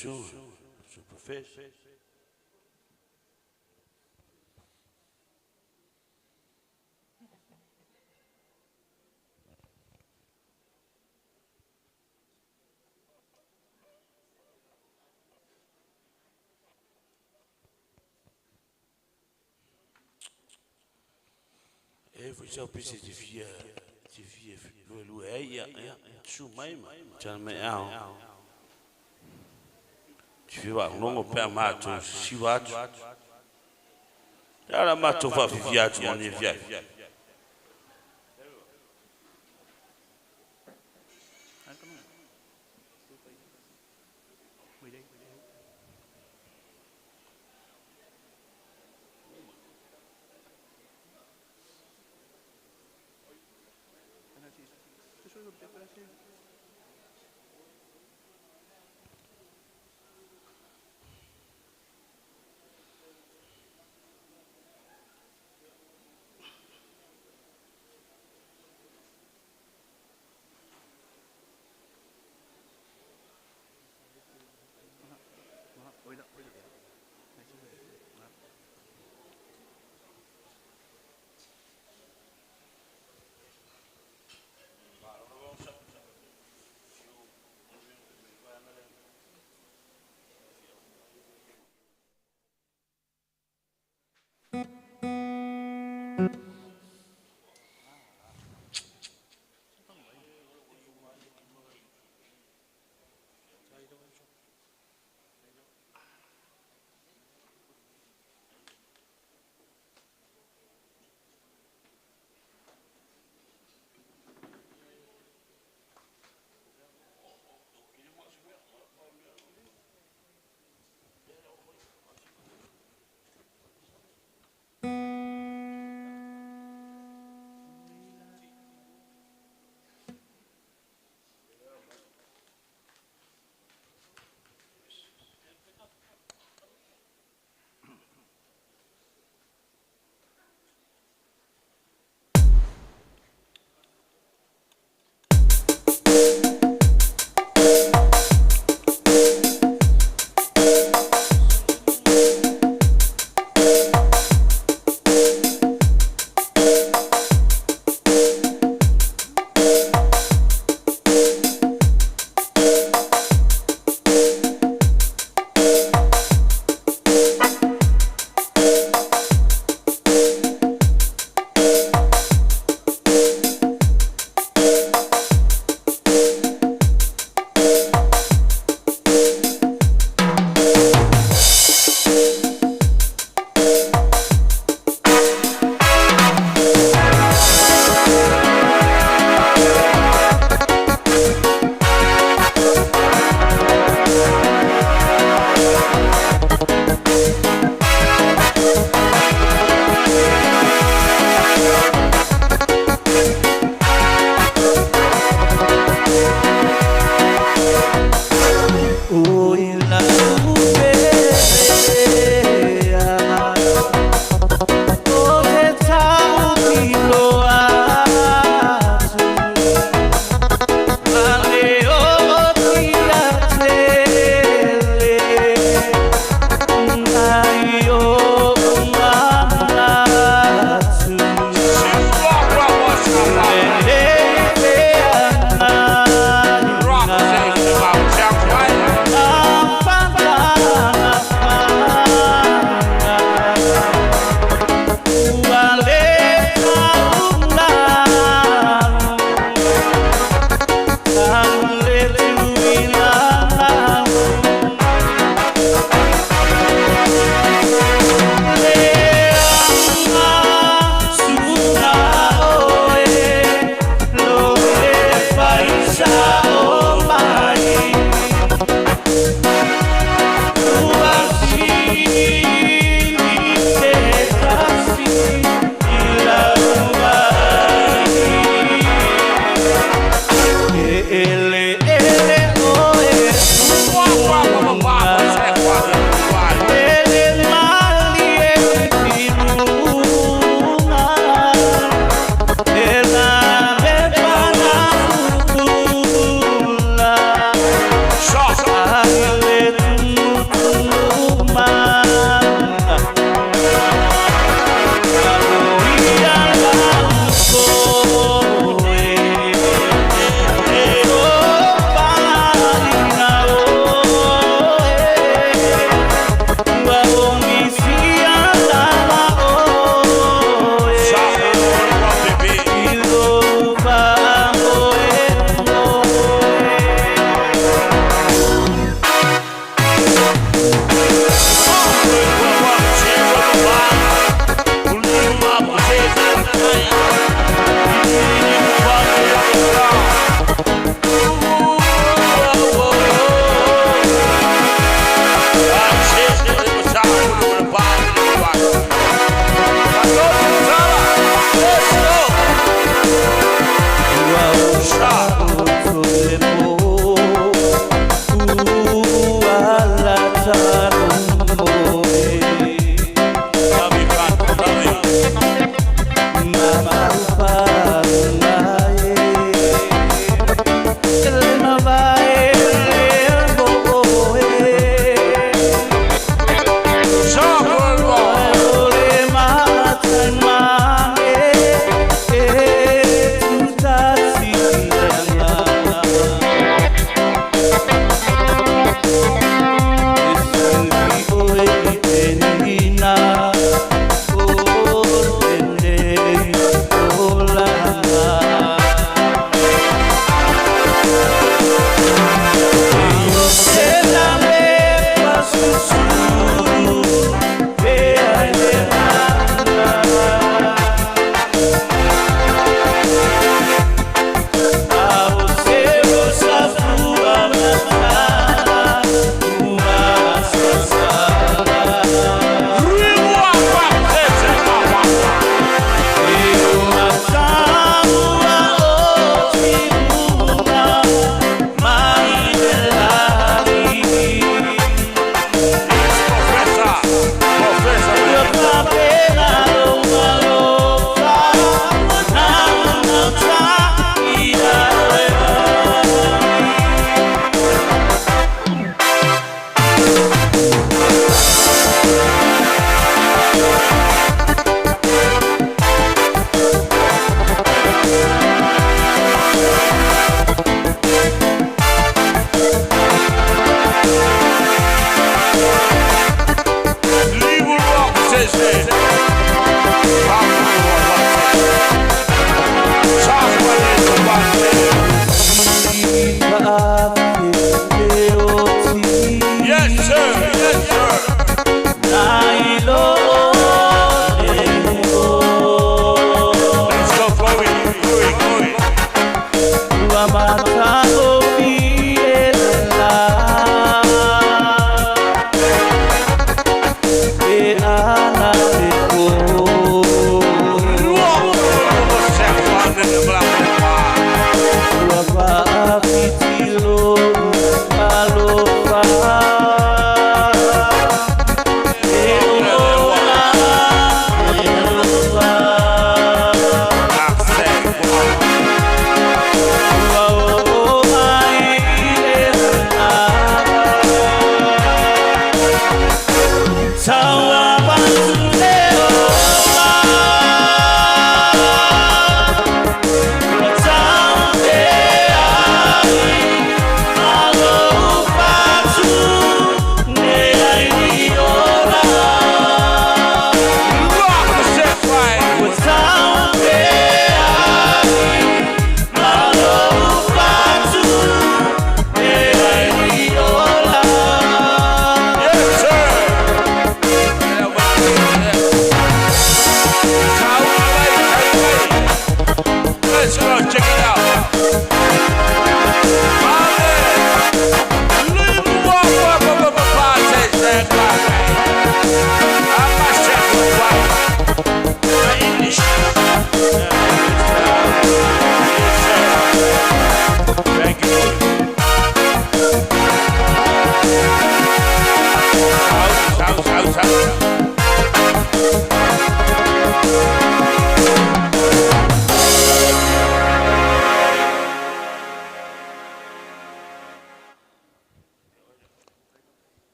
su profes. Foi só preciso de via lu ya su mai ma chan mai ao ti va non pe amato si va era mato fa via tu on via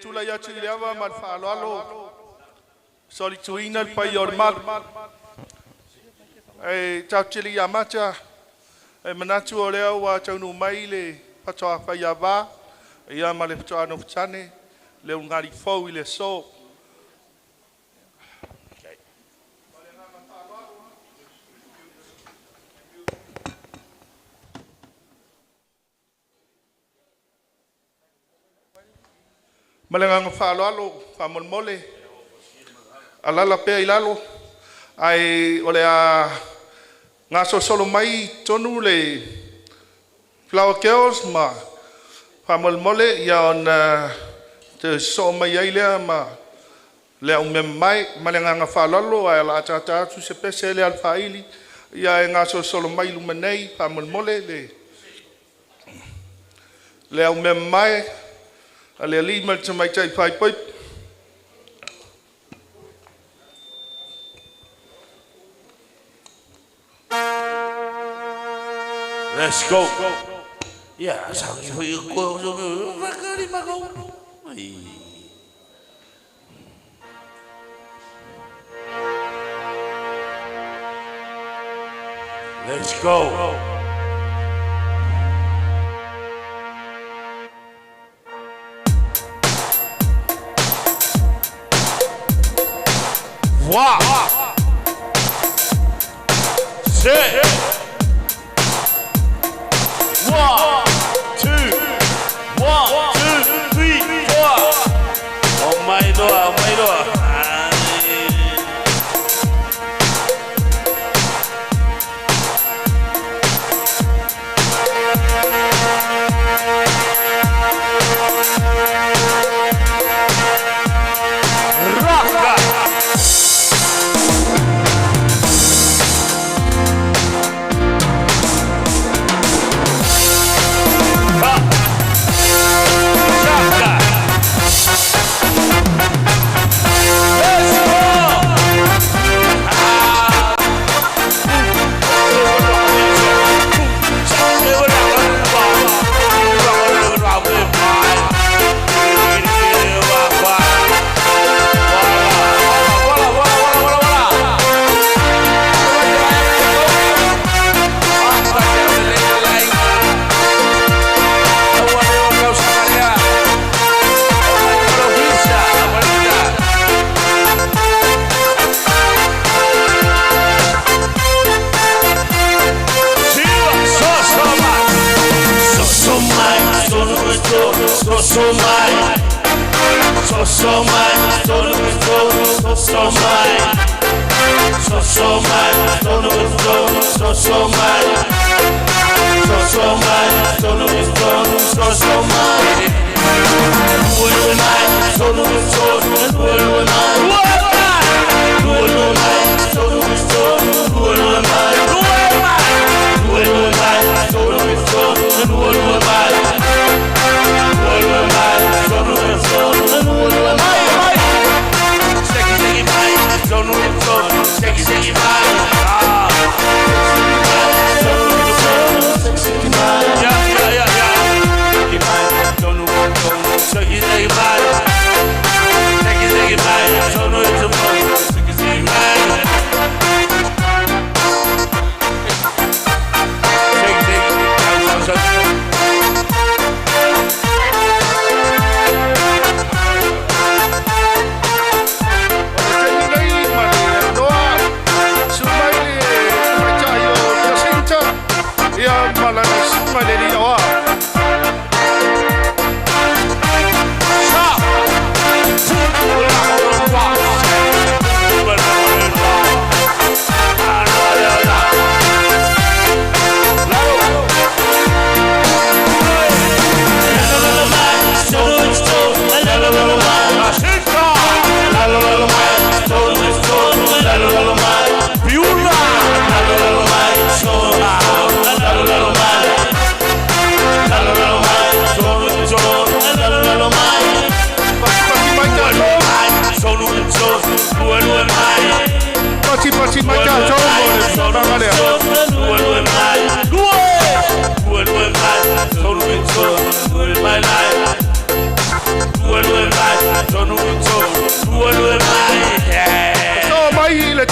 Tula ya chiliava mal falo soli tuina pai or mar chau chili yamacha manatu olea wa chau no maile patoa fa yava ya male patoa no chane le ngari fo ile so Malengang falo famol mole alala pe ilalo ai ole a ngaso solo mai tonu le flower girls ma famol mole ya on te so mai ile ma le un mai malengang falo ai la tata su se pesele al faili ya ngaso solo mai lumenei famol mole le un mai Ale lima to my type pipe. Let's go. Yeah, so you go. Let's go. Wow. Sit. 1, 2, 1, 2, 3, 4. Oh my God, oh my God.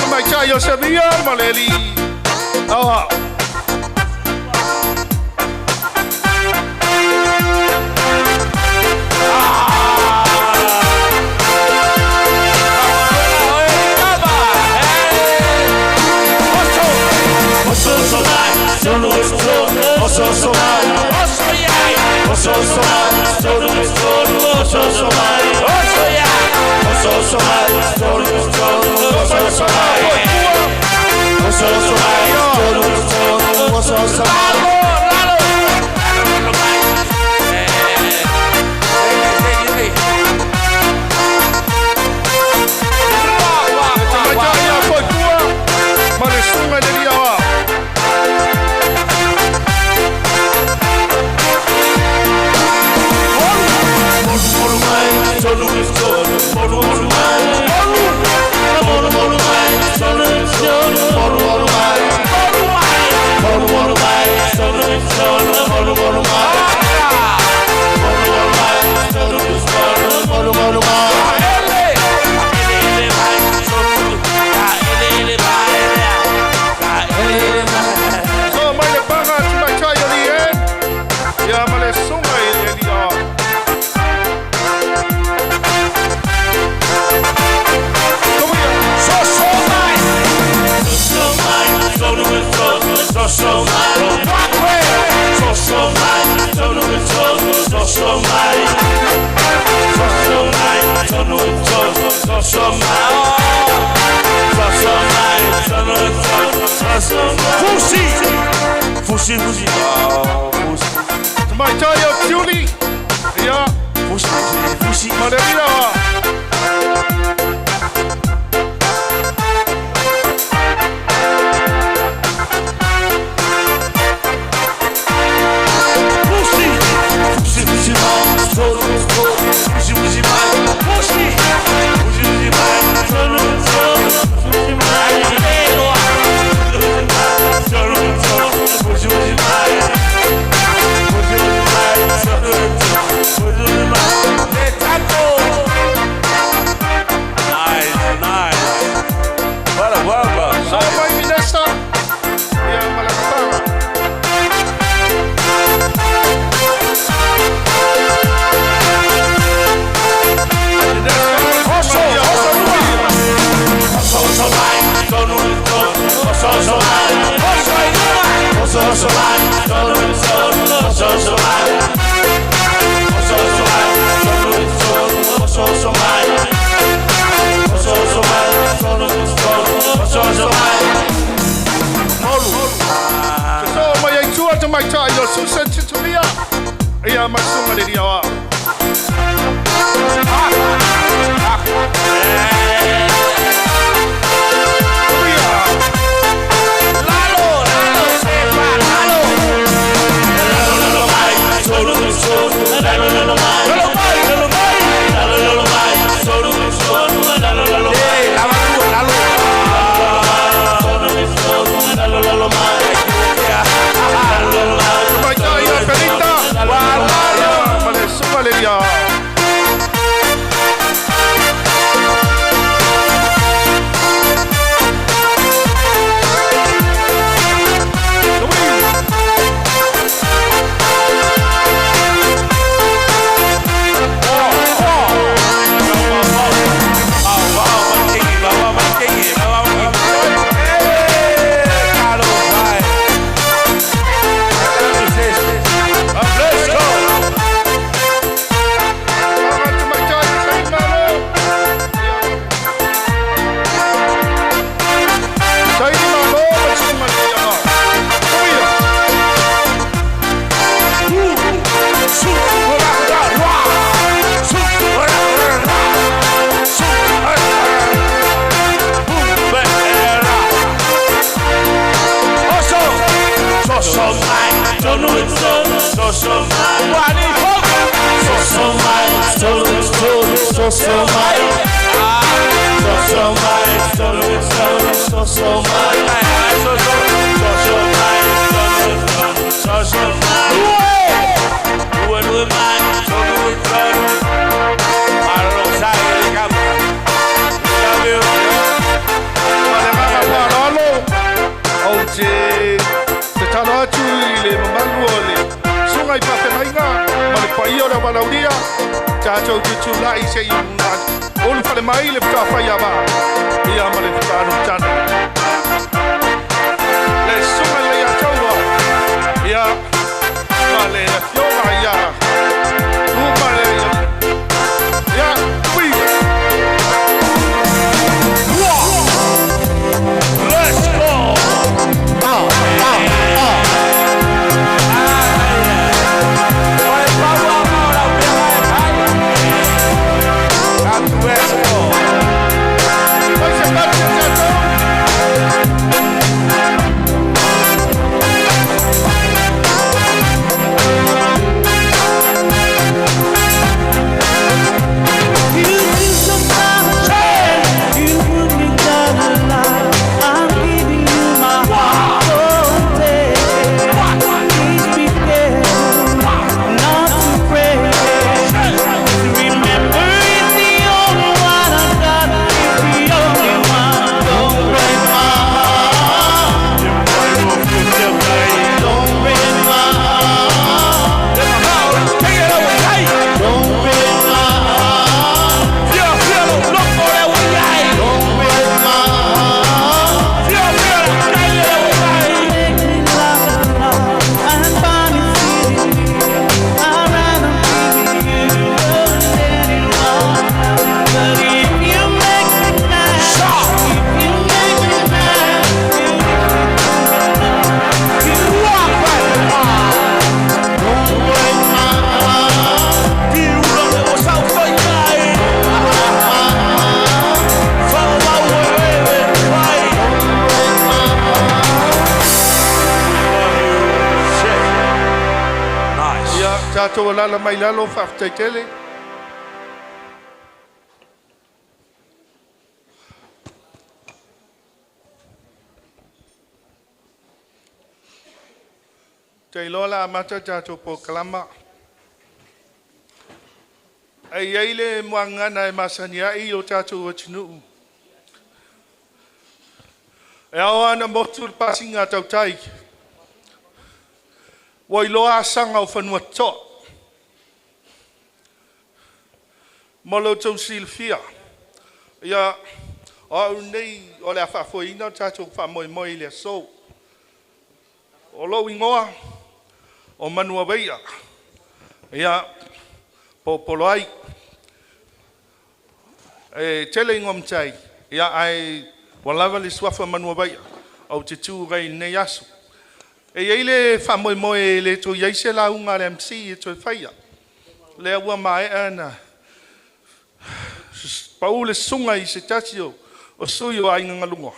mai chai o Sevilla maleli. Awa. atu le mamalu ole sungai papenaiga ma le paia o le walauria tatou tutulai se iuna olu fale mai le tawhai ava ia ma le whakaanu tana le sungai le ataua ia ma le whionga ia uma le ia ui let's go Tatou lala mai lalo whaftaitele. Te lola amata tatou po kalama. Ai eile muangana e masania i o tatou atinu. E awana motu pasinga tau tai. Wai loa sanga o whanua toa. Molo tau silfia. Ia, au nei o le awhafoina tatou whamoe le so. O lo ingoa, o manua veia. Ia, popolo ai. E tele ingom tai. Ia ai, walawa le swafa manua veia. Au te tū rei nei asu. E eile whamoe le to yeise la unga le MC e to whaia. Le aua mai ana. Paule sunga i se tatio o sui o ainga ngalunga.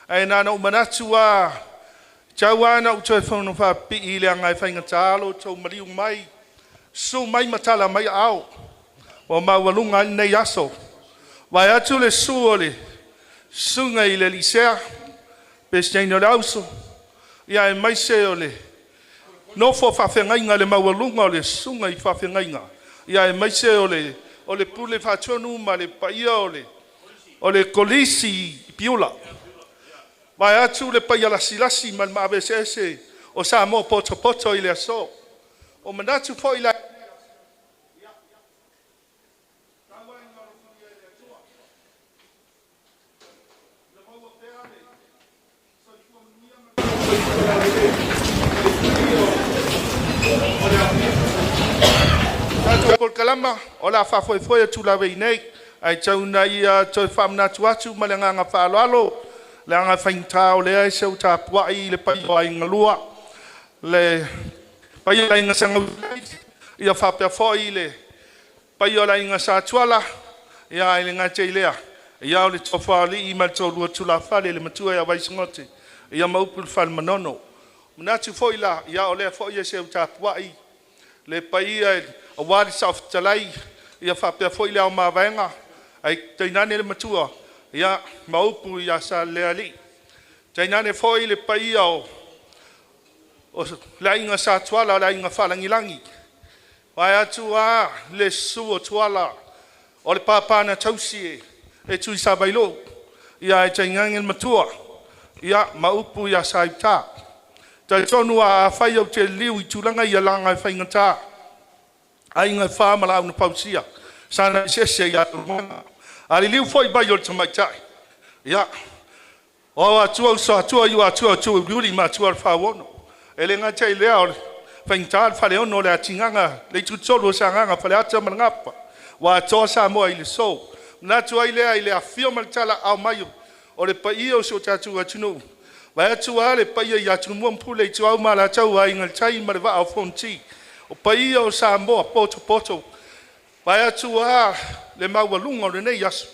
E nana umanatu a tauana u toi whanu wha pi i le angai whainga tālo tau mariu mai. Su mai matala mai au. O mawalunga nei aso. Vai atu le su o le sunga i le lisea. Pesteino le auso. Ia e mai se o le no fo whawhengainga le mawalunga o le sunga i whawhengainga. Ia e mai se o le pule whatonu ma le paia o le kolisi piula. Vai atu le paia lasi ma mawesese o sa mo poto i le aso. O manatu fo i la Por kalama o la fa foi tu la veinei ai tauna ia toi famna tuatu malanga nga faloalo le nga fainta o le ai se uta puai le pai ai ngalua le pai ai nga sanga ia fa pe foi le pai ai nga sa tuala ia ai nga teilea ia le tofali i mal tolu tu la fale le matua ia vai singote ia maupul fal manono mnatu foi la ia o le foi se uta puai le pai a wari South Talai ia whapea foi leo mawaenga ai tainane le matua ia maupu ia sa leali tainane foi le paia o lainga sa tuala lainga whalangilangi vai atu a le suo tuala o le papana tausi e tui sa bailo ia e taingangi le matua ia maupu ia sa ita Tai tonu a whai au te liu I tūlanga I alanga I whaingata. Ai ngai whāmala au na pausia. Sana I sese I atu monga. Ali liu foi bai o te maitai. Ia. O atua usa atua iu atua riuri ma atua whawono. Ele ngai tei lea o whaingata whale ono le atinganga. Le tutolo sa nganga whale ata manangapa. Wa atoa sa moa I le so. Natu ai lea I le afio maltala au maio. O le pa ia o so tatu atunu. Vai atu ale pa ia I atu mua mpule I tu au mala tau ai ngal tai ma le va au fonti. O pa ia o sa moa poto. Vai atu le maualunga o le nei asu.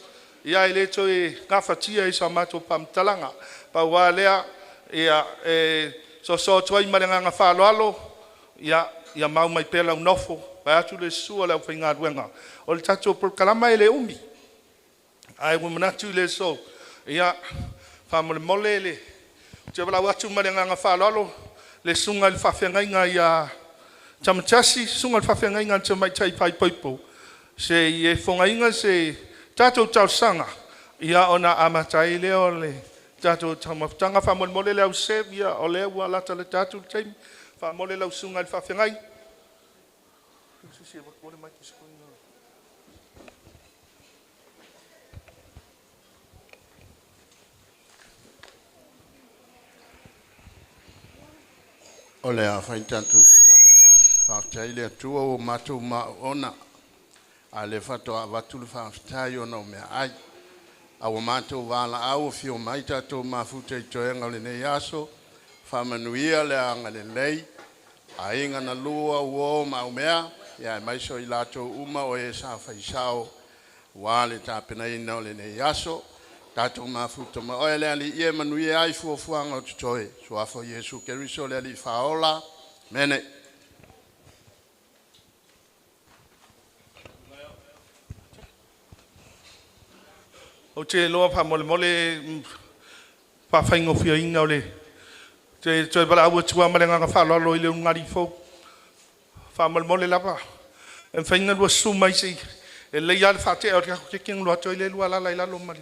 Ia I le to e ngawhatia I sa mato pamtalanga. Pa wā lea so tuai marenganga whaloalo. Ia mau mai pela unofo. Vai atu le sua le au whainga ruenga. O le tatu o kalama e le umi. Ai wamanatu le so. Ia whamole mole le. Te wala watu marenganga whaloalo. Le sunga le whawhengainga ia tamatasi. Sunga le whawhengainga te mai tai pai poipo. Se I whongainga se tatou tausanga. Ia ona amatai leo le tatou tamatanga whamole mole le au sev. Ia o lea ua lata le tatou taimi. Whamole le au sunga le whawhengai. O le a whai tatu whaatai le atua o matou ona a le whatoa watu le whaatai ona o mea ai a o matou wala au fio mai tatou mafuta I toenga le nei aso whamanuia le anga le lei a inga na lua uo ma o mea ia mai so I lato uma o e sa whaisao wa le tāpena ina o le nei aso tatou mafuta ma o le ali ie manuia ai fuafuanga o tutoe so afo Yesu Keriso le ali faola mene o te loa whamole mole whawhaingo whia inga o le te wala aua tua marenganga whalalo I le ungari fau whamole mole lapa e whainga lua suma I si e lei ale whate o te kako ke kengu loa toi le lua lala I lalo mali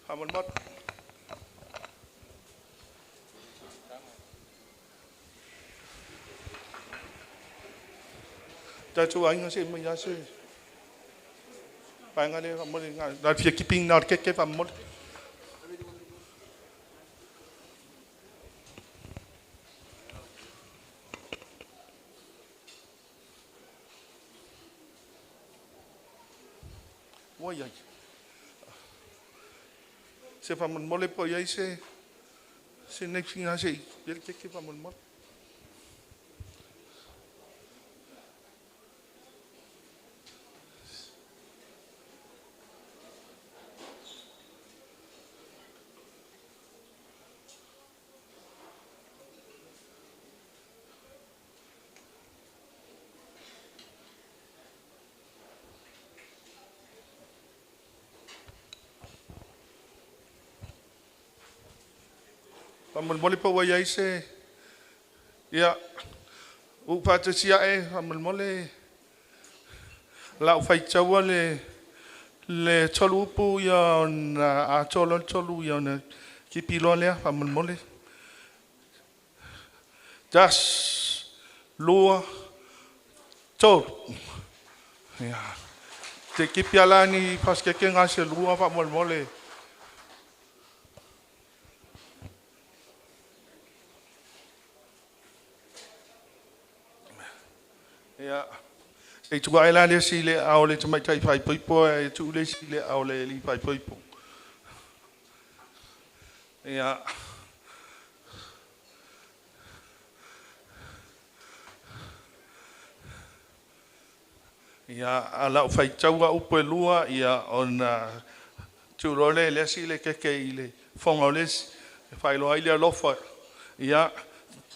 whamole mole Tatu ainga se mai aso Painga le whamole ngā Nā fia kiping nā keke whamole Wai ai Se whamole mole po iai se nei finga se Pia keke whamole mole Whamole mole pa wai ai se ia upata sia whamole mole lau whaitaua le tolu upu ia na a tolu ia na kipilo lea whamole mole das lua tolu ia te kipi alani paskeke ngā se lua whamole mole Ia, e tu ai la le si le au le tamai tai pai poipo e tu le si le au le li pai poipo. Ia. Ia ala o fai taua upo e lua ia ona tu role le si le keke I le fonga le fai lo ai le lofa. Ia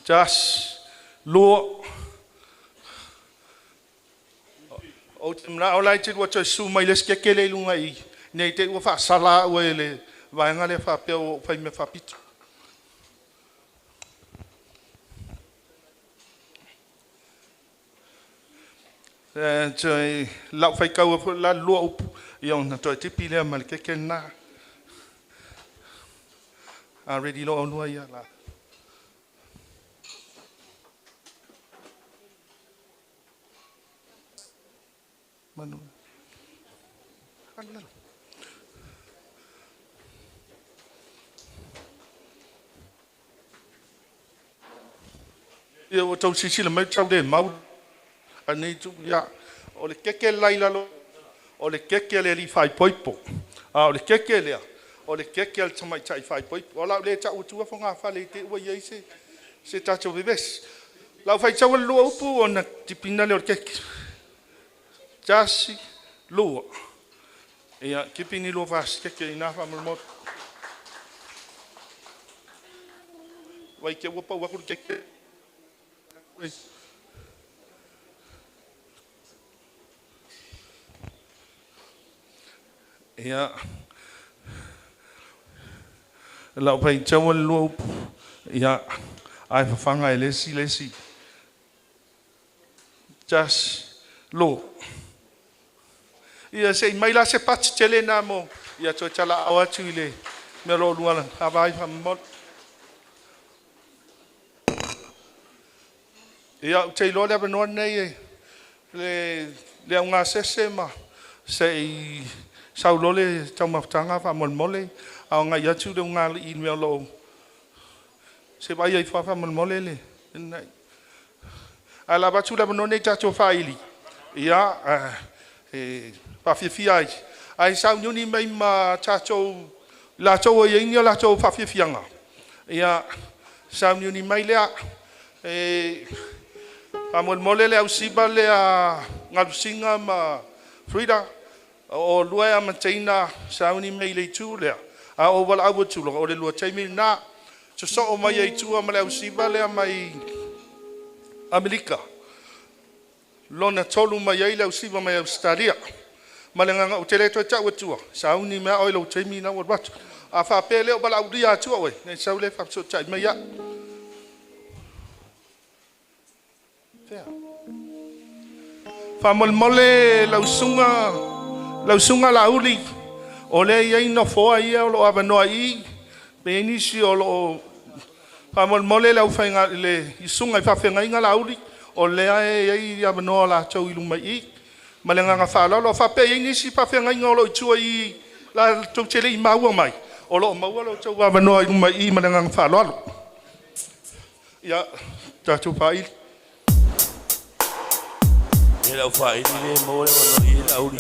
jas lua O te mna o lai te ua toi su mai les keke le lunga I. Nei te ua wha sala ua e le vaenga le wha pia o whai me wha pitu. Toi lau whai kaua pu la lua upu. Ia ona toi tipi lea ma le keke na. A ready lo onua ia la. Manu. Ia o tau sisi le mai tau de mau. Anei tu ia o le keke laila lo o le keke le li fai poipo. O le keke le o le keke al tamai tai fai poipo. O la le ta utua fonga fa le te ua ia se tato bebes. La fai tau lo upu ona tipina le o keke. Jasi lo. Ia kipini lo vas keke ina fa mo. Wai ke upa wa ku keke. Ia la pai tau lo ia ai fa fanga lesi just lo ia sei mai la se pat tele na mo ia to chala awa chile me lo luala avai fa mo ia te lo le no nei le nga sesema sei saulole tau maftanga fa mole au nga ya chu de nga i me lo se vai ai fa mole le nei ala ba chu le no nei cha cho faili ia pa fi ai sau ni mai ma cha cho la cho ye ni la cho fa fi anga ia sau ni mai le amol mole le au siba le a ngalusinga ma Frida o lua ma China sauni mai le tu le a o wala abu tu o le lua chaimi na so o mai ai tu ma le au siba le mai Amerika lona tolu mai ai le au siba mai Australia ma le nga o tele to cha tu sauni ma o le chaimi na o bat a fa pele o bala au dia tu o ne saule fa so cha mai ya famol mole lau sunga la uli o le ia no fo ia lo abano ai be ni si o lo famol mole lau fainga le sunga fa fainga inga la uli o le ai ia abano la chau ilu mai malenga nga fa lo fa pe ni si fa fainga inga lo chu ai la tu chele i mau mai o lo mau lo chau abano ilu mai malenga nga fa lo ia ta tu fai Ele faz ele mole no ele auri.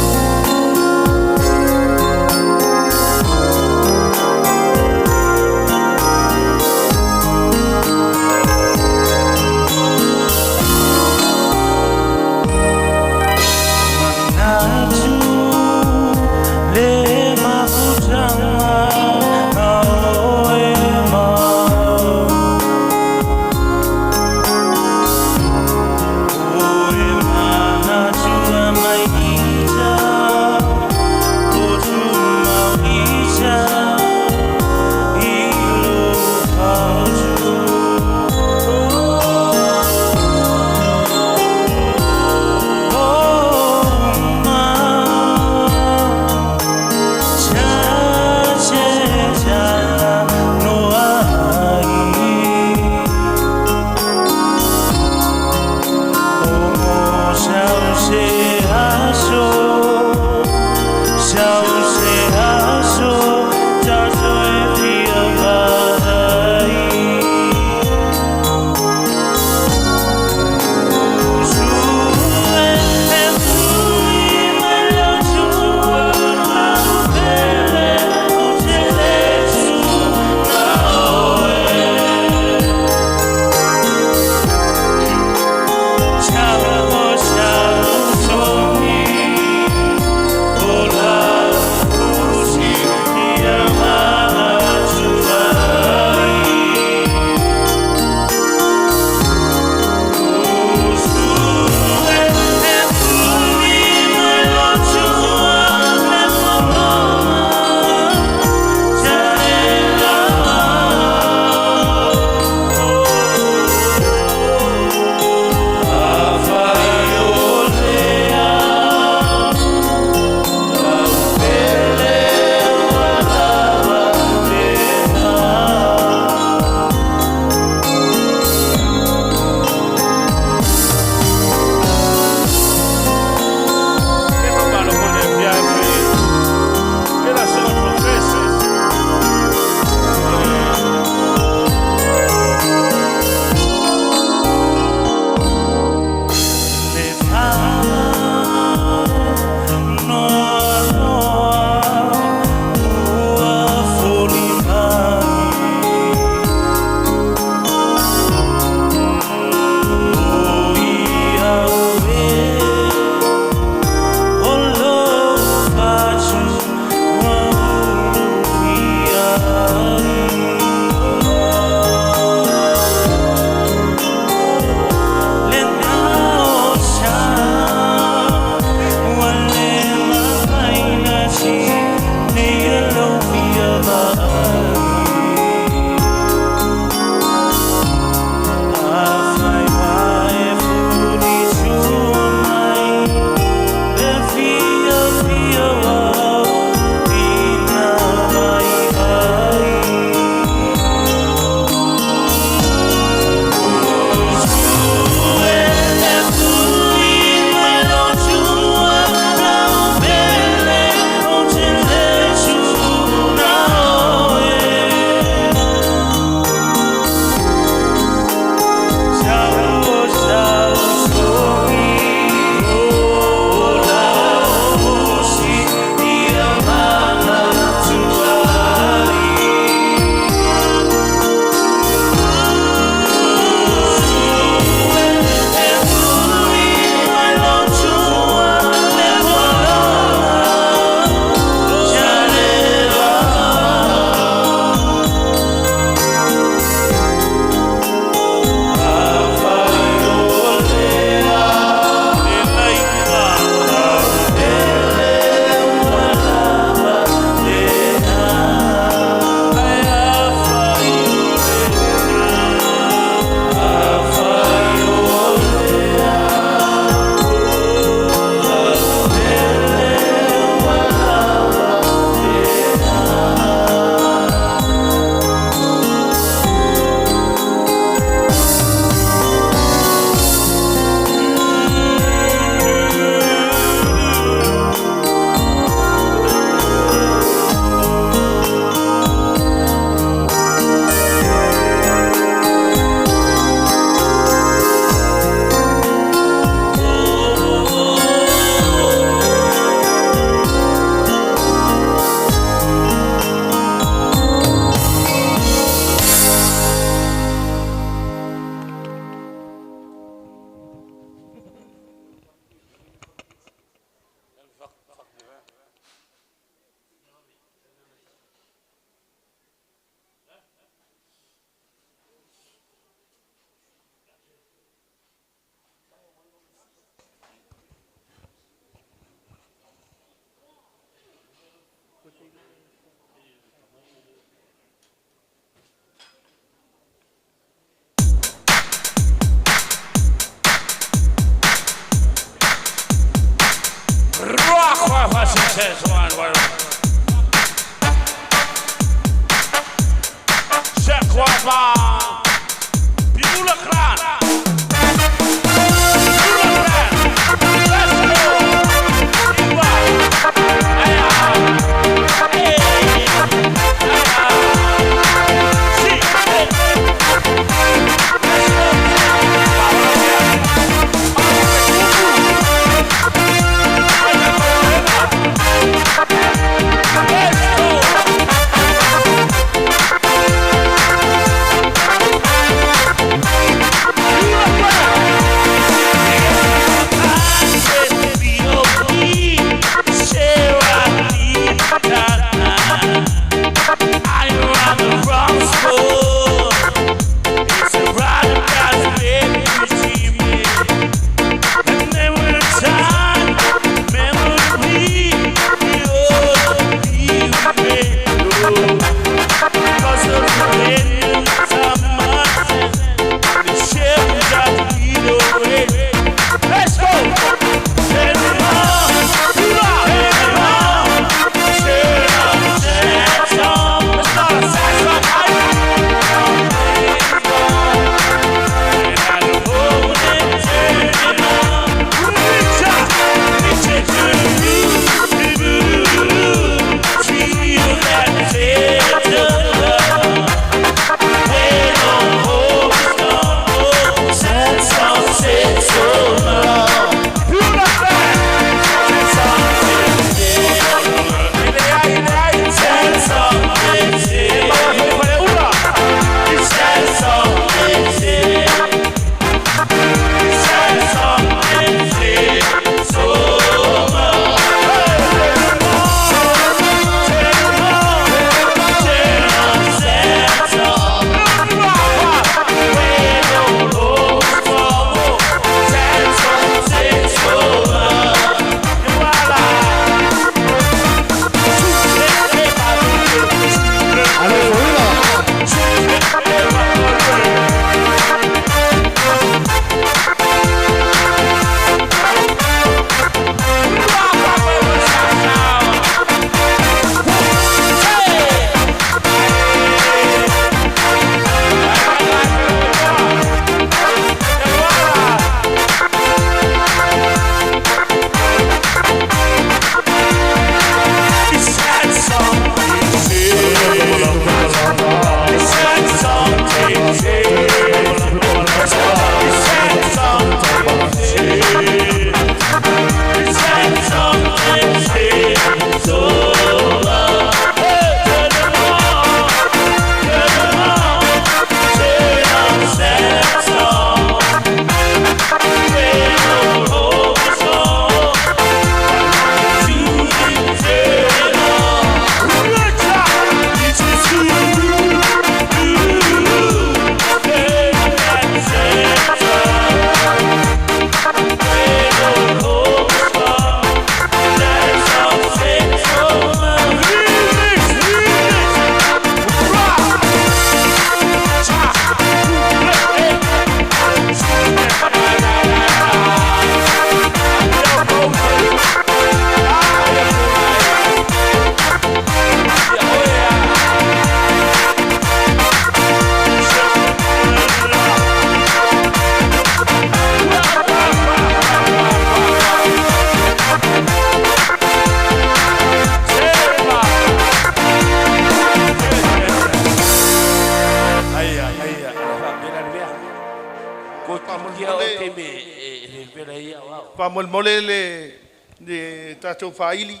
Mole le tatou faili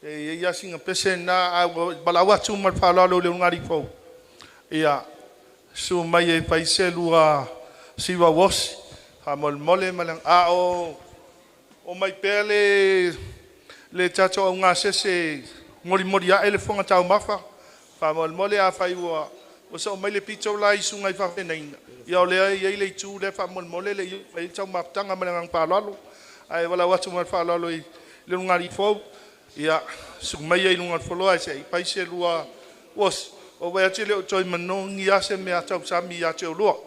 e ia singa pese na balawa tuma falalo le ngari fo ia su mai e paise lua siwa was mole malang a o mai pele le tatou nga sese mori a ele fonga tau mafa mole a fai o so mai le pito lai sungai fa fenaina ia le ia le tu le mole le i tau maptanga malang falalo ai wala watu mal fa lo le ngari fo ia su mai ai lunga fo ai sei paise lua was o vai atile o toi mano ia se me atau sami ia te lo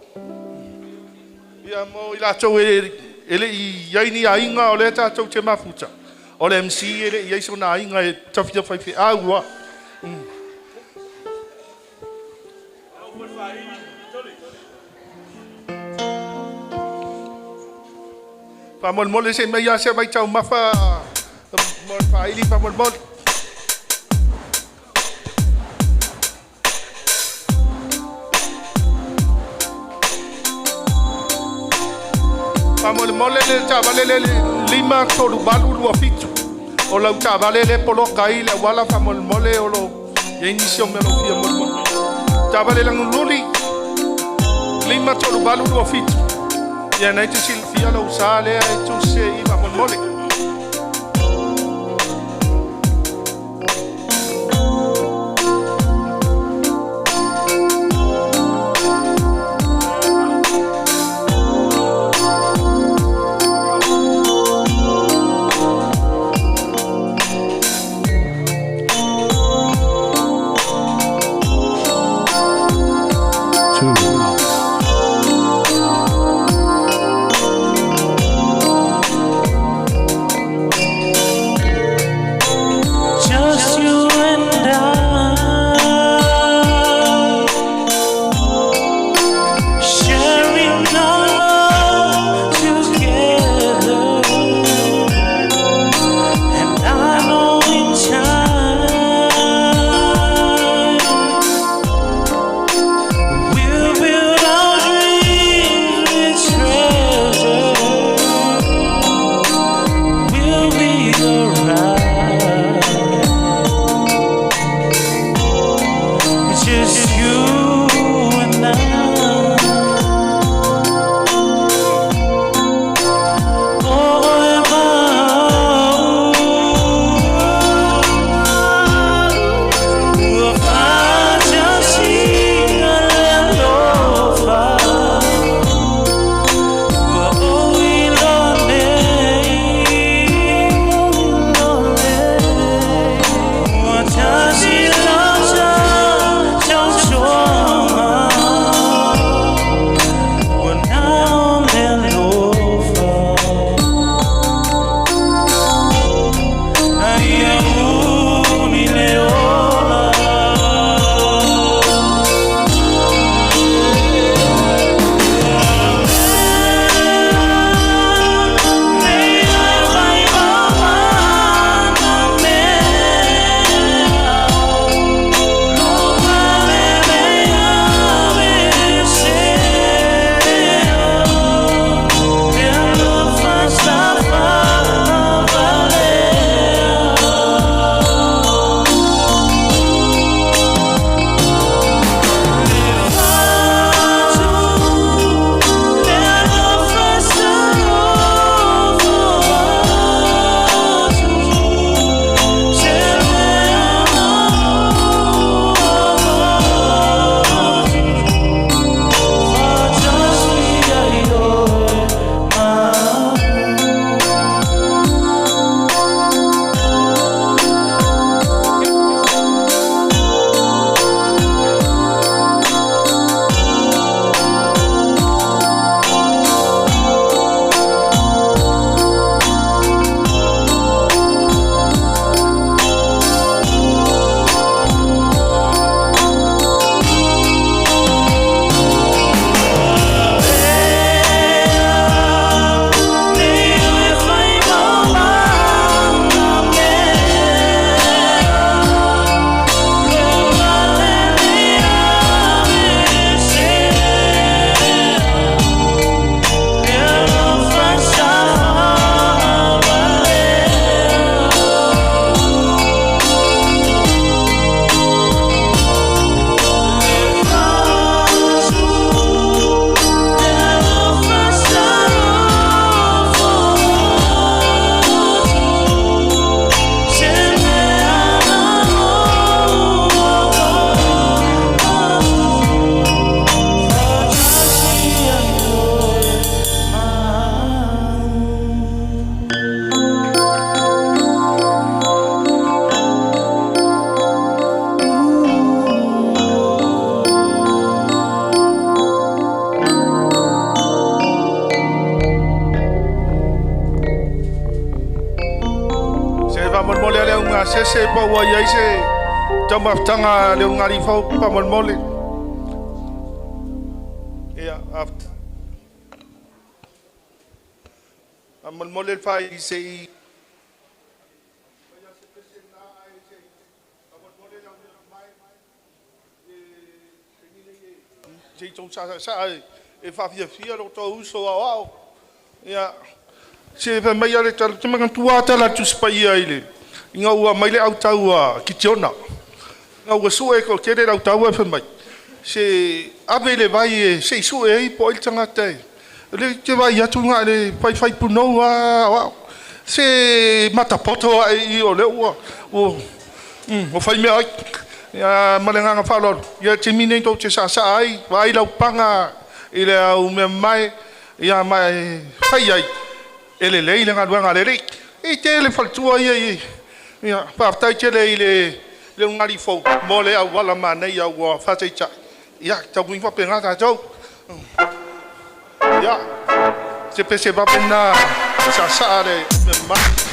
ia mo ila to ele i ai ni ainga o le ta to te mafuta O le MC e le ia so na inga e tafia fai fi aua. Pa mol se mai se mai chau mafa mol fa ili pa mol. Pa mol le chava le lima tolu balu lu afitu. O la chava le polo kai le wala pa mol o lo ye inicio me lo fia mol. Chava le lang luli lima tolu balu lu afitu. Ya na itu Silvia lo usale itu se iba mol. mole le unga se pa wa ye se tama tanga le unga ri fo pa mole ya after mole fa se e fa fia lo to uso ao ya se fa mai ale tal tama kan tua tala tu spai ile inga ua mai le au tau ki tiona nga ua su e ko kere au tau e fa mai se ave le vai se su e po il tanga te le te vai atu nga le fai puno wa se mata poto ai o le ua o fai me ai ya malenga fa lo ya timine to te sa ai vai lau panga ile au me mai ya mai fai ai ele leile nga luanga le rik e te le faltua ia ya pa tai te le ngari fo mole au wala mana ia wa fa te cha ya ta wing fa penga ta jo ya se pese va pena sa le me mai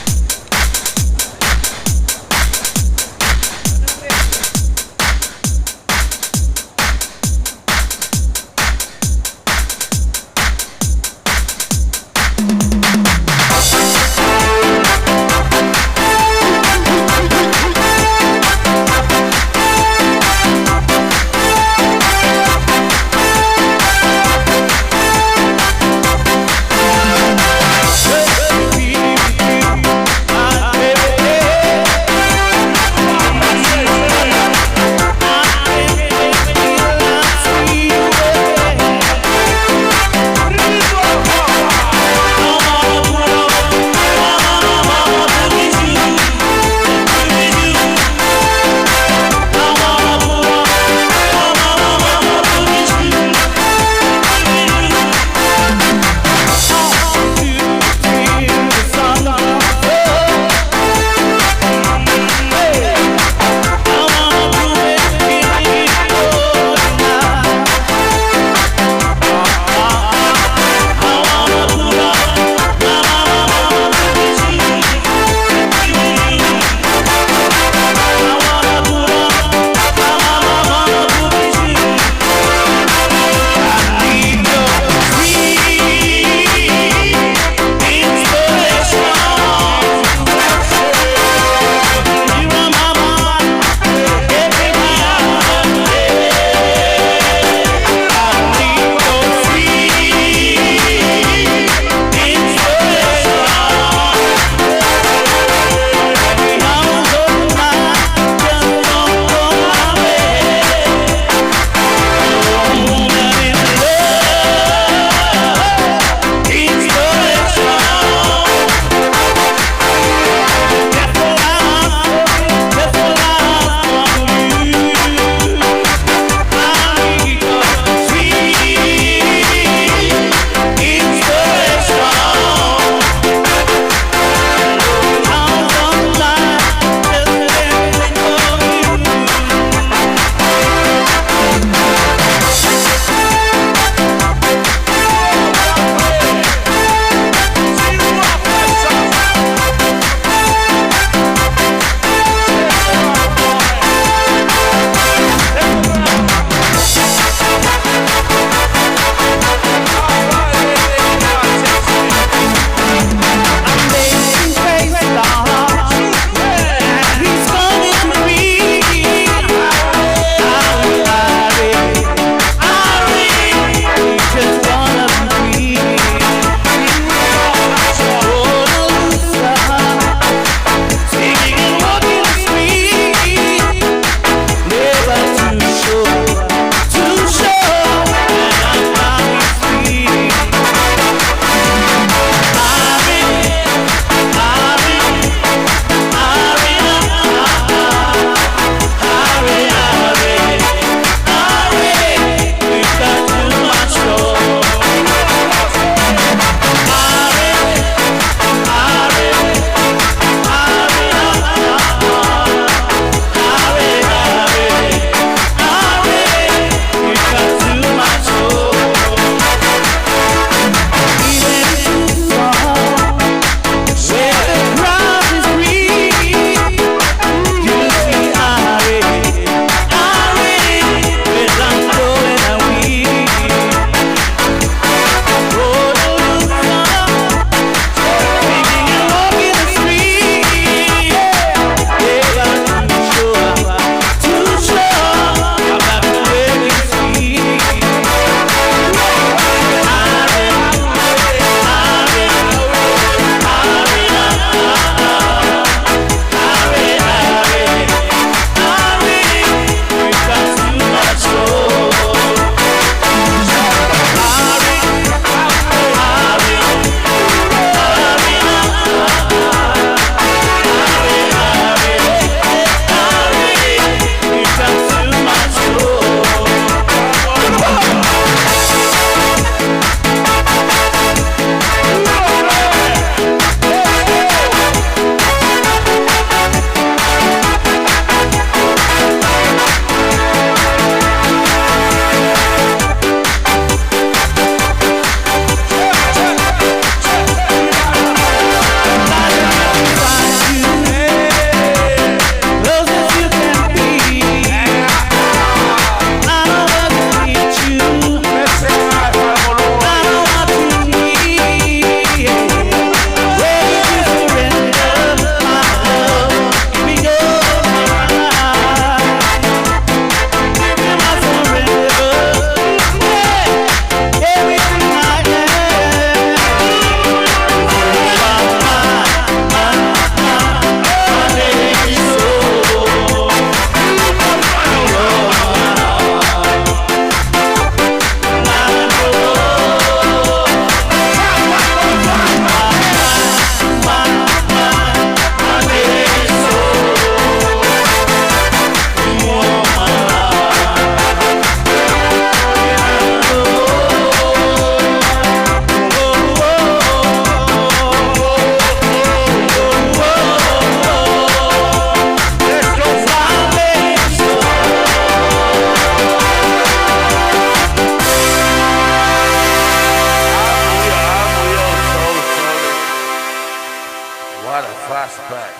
flashback.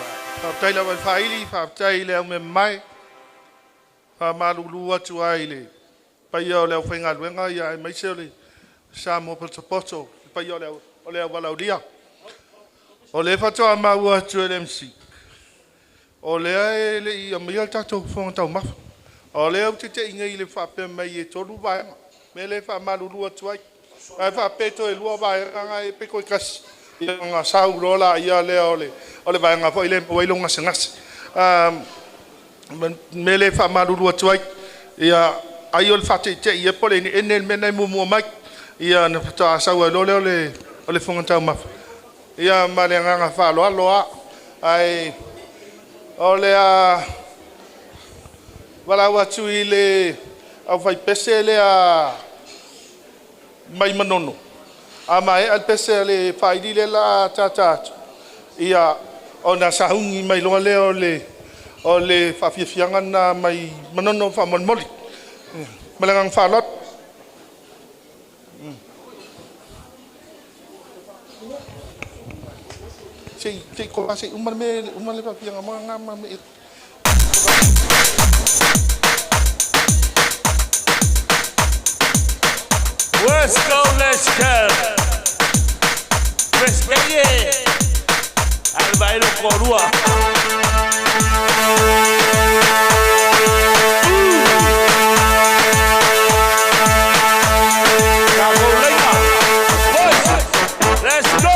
Tai la faili fa tai le me mai. Fa malulu atu ai le. Pa yo le fenga luenga ya mai sele. Sa mo poto pa yo le ole wala udia. Ole fa to ma wa tu LMC. Ole le i me ta to fon ta ma. Ole o te inga ile fa pe mai e tolu ba. Me le fa malulu atu ai. Ai fa peto e lua ba nga e pe ko kas. Nga sau rola ia le ole ba nga fo ile o ile nga sengas. Mele fa malulu atu ai. Ia ai ol fa te ia pole ni enel mena mu mai. Ia na ta sau ole fonga ta ma. Ia male nga fa lo ai ole a wala watu ile au fai pesele a mai manono ama e al pesele fai di la tata ia ona sahungi mai lo ole fa fianga na mai manono fa moli malangang fa lot sei ko sei umar le fa fianga ma me Let's go. Respeye. Albairo Corua. Let's go.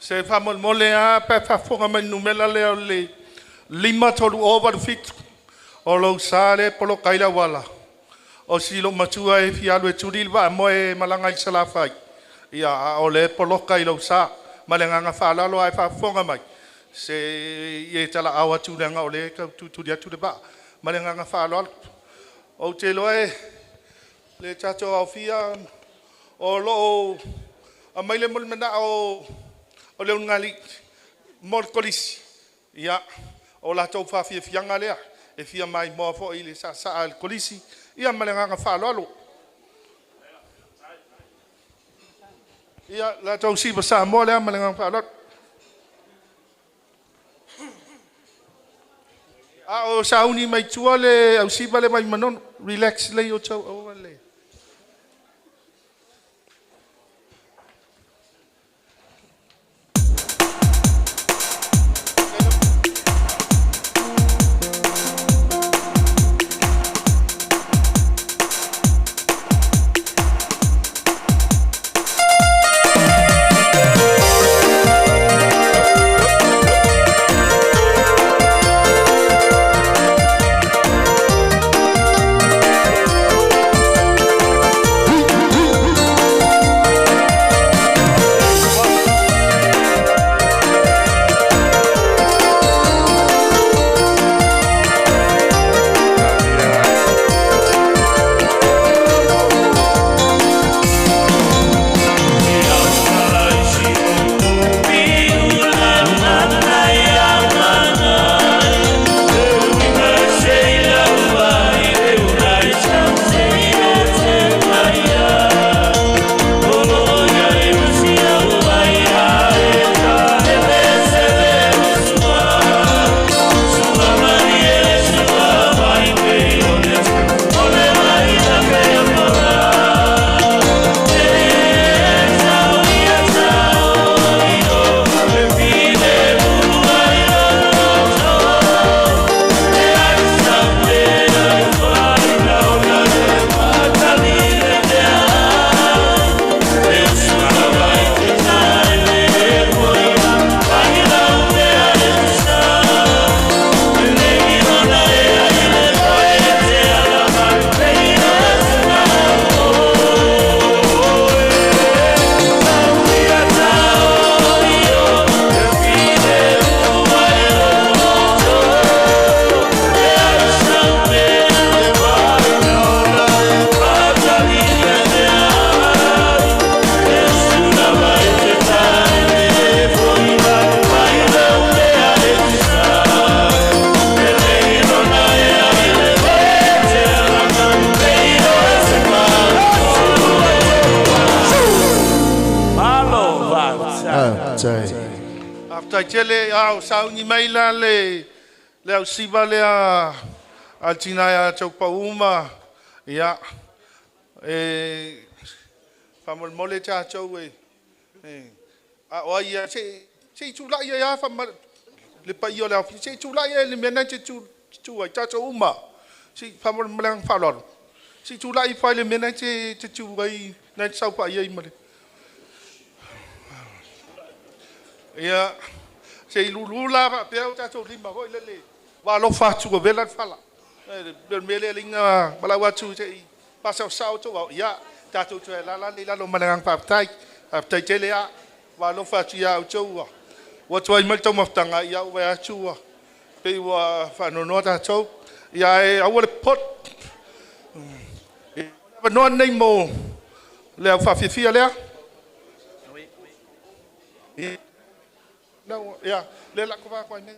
Se fa mole a pe fa fonga mai numela le lima tolu over fit o lo sale polo kaila wala o si lo matua e fialo e turil va mo e malanga i sala fai Ia o le poloka I lau sa. Ma le nganga whalalo ai whafonga mai. Se ie tala awa tūrenga o le ka tūturi atu le ba. Ma le nganga whalalo. O te loe le tato au fia o lo a mai le mulmena o le ungali morkolisi. Ia o la tau whawhia fianga lea. E fia mai moa fo I le sa al kolisi. Ia ma le nganga whalalo. Ia la tau siba sa mo le ma le nganga whalalo. A o sauni mai tua le au siba le mai manon relax le o tau o le. Tai tele au sauni mai la le au siba le a tina ya chaupa uma ia famol mole cha chau a o ia se tu la ia famol le pa io la se tu la ia le mena se tu cha chau uma si famol mlang falor si tu la I fa le mena se tu ai na sau pa ia male ia se lulula pa pe o tato lima ho le wa lo fa tu go vela fala le mele linga bala wa tu se pa sa to ya tato tu la lo malang pa tai tele ya wa lo fa tu ya o tu wa tu ai mal to maftanga ya wa tu pe wa fa no ta to ya I will put but no name mo le fa fi le no ya le la ko va ko ne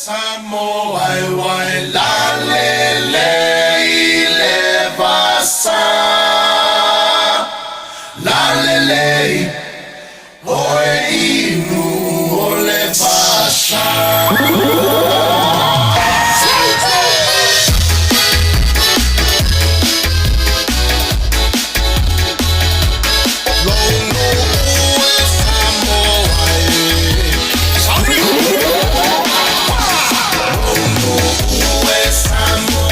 Samo wai wai la le le vasa la le oi inu ole vasa. Samo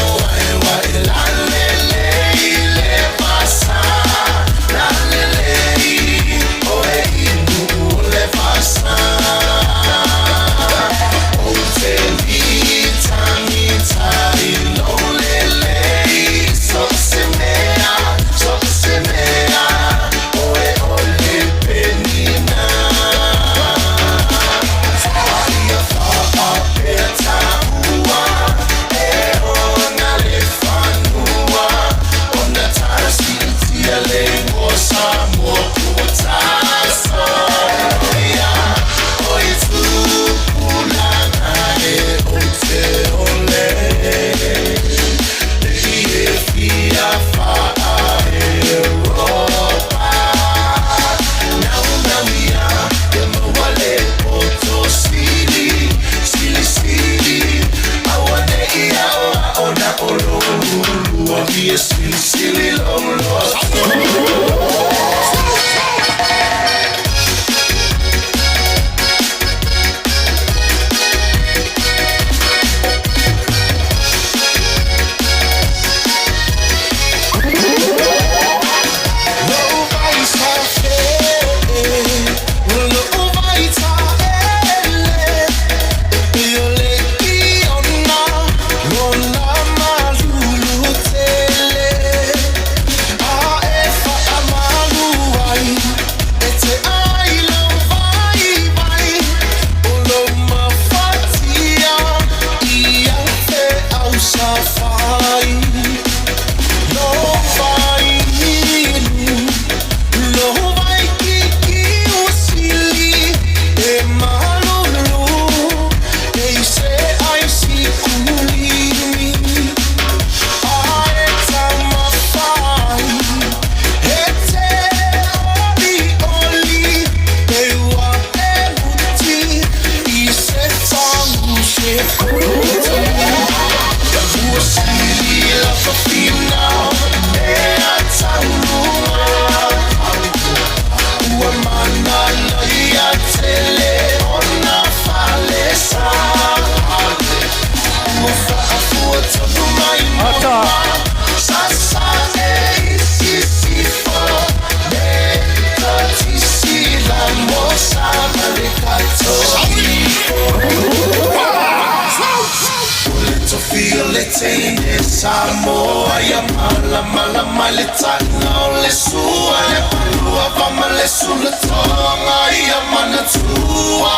Feel it in this Samoa, ya mala mala malita no lesua, ya palua vama lesu le tonga, ya manatua,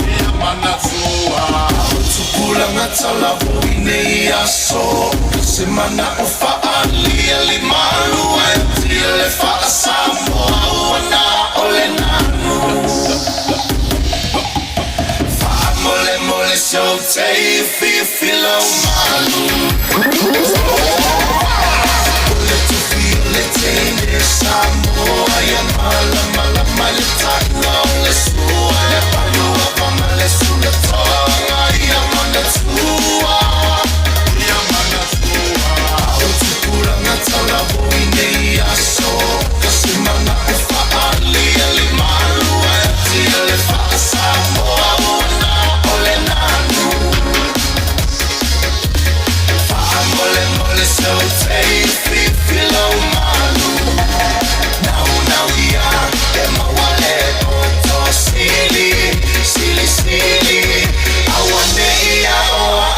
ya manatua. Tupula ngatala voine ya so, semana ufa ali ali malu, ele fa Samoa na ole nanu. Mole mole so safe feel malu. To feel it in this Samoa, ya mala mala malita no lesua, ya palua vama lesu le tonga, ya manatua, ya manatua. Tupula ngatala voine ya so, kasimana ufa ali ali malu, ele fa Samoa. So tasty, feel malu. Now yeah, ema wale oto silly. I want ya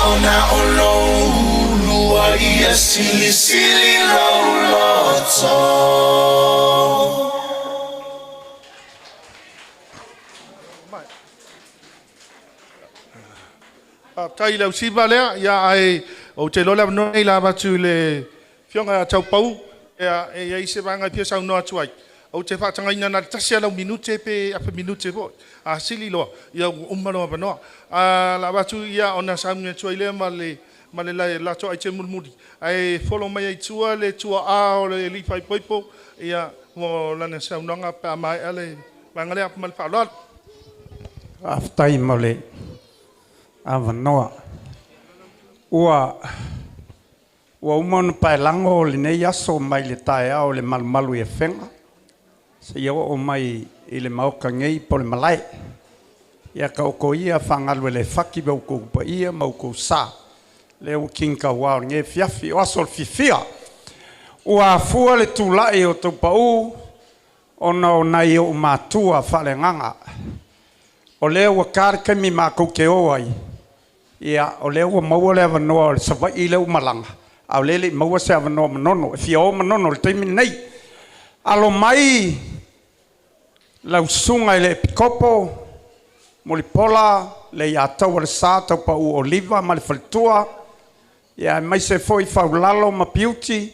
ona ono lua ia silly loto. Tai lau siva lea ia ai o te lola no nei la batu le fionga tau pau e se vanga pia sau no atuai o te whatanga ina na tasia lau minute pe apa minute po a sili lo ia umano pa no la batu ia ona sau nge tuai le male la to ai te mulmudi ai follow mai ai tua le tua a o le li fai poipo ia mo la na sau nanga pa mai ale vanga le apa mal fa lot aftai mole avanoa ua umon pai lango le nei aso mai le tae ao le malu e whenga se ia o mai i le mauka ngei po le malai ia ka oko ia whangalu le whaki vau kou pa ia mau kou sa le o kinka wao nge fiafi o aso le fifia ua fua le tūlai o tau pau ona o nai o mātua whale nganga o leo ua kārkemi mā kou ke o ai ia o leo ua maua le avanoa o le savai i leo malanga au lele maua se avanoa manono e fia o manono le taimi nei alo mai lau sunga i le pikopo mo le pola le ia tau le sa tau pa u oliva ma le falitua ia mai se foi faulalo ma piuti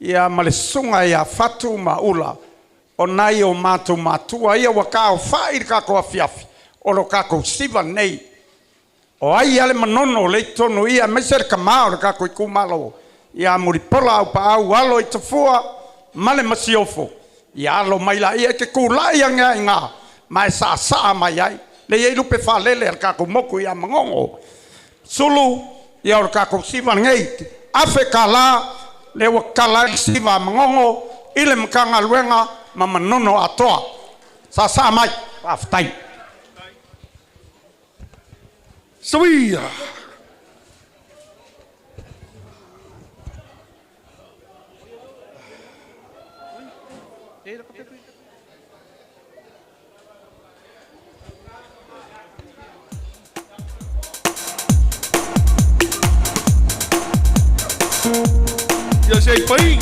ia ma le sunga ia fatu ma ula o nai o matua ia waka o fai kako afiafi o lo kako siva nei o ai ale manono le tono ia meser kamao ka ko kumalo ia muripola au pa au alo i tafua male masiofo ia lo mai la ia ke kula ia nga mai sa mai ai le ia lupe fa lele ka ko moku ia mangongo sulu ia ka ko siva ngei afeka la le wakala siva mangongo ile mkanga luenga mama nono atoa sa mai aftai Sabia. Ya sei pai.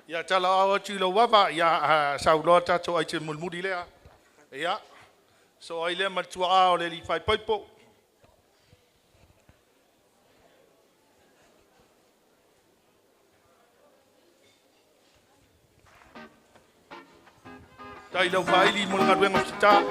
Ya tala awa chilo wapa ya saulota to ai mulmudi lea. Ya. So ai le matua o le li fai poipo. Dai lo fai li mo ngadwe ngofita.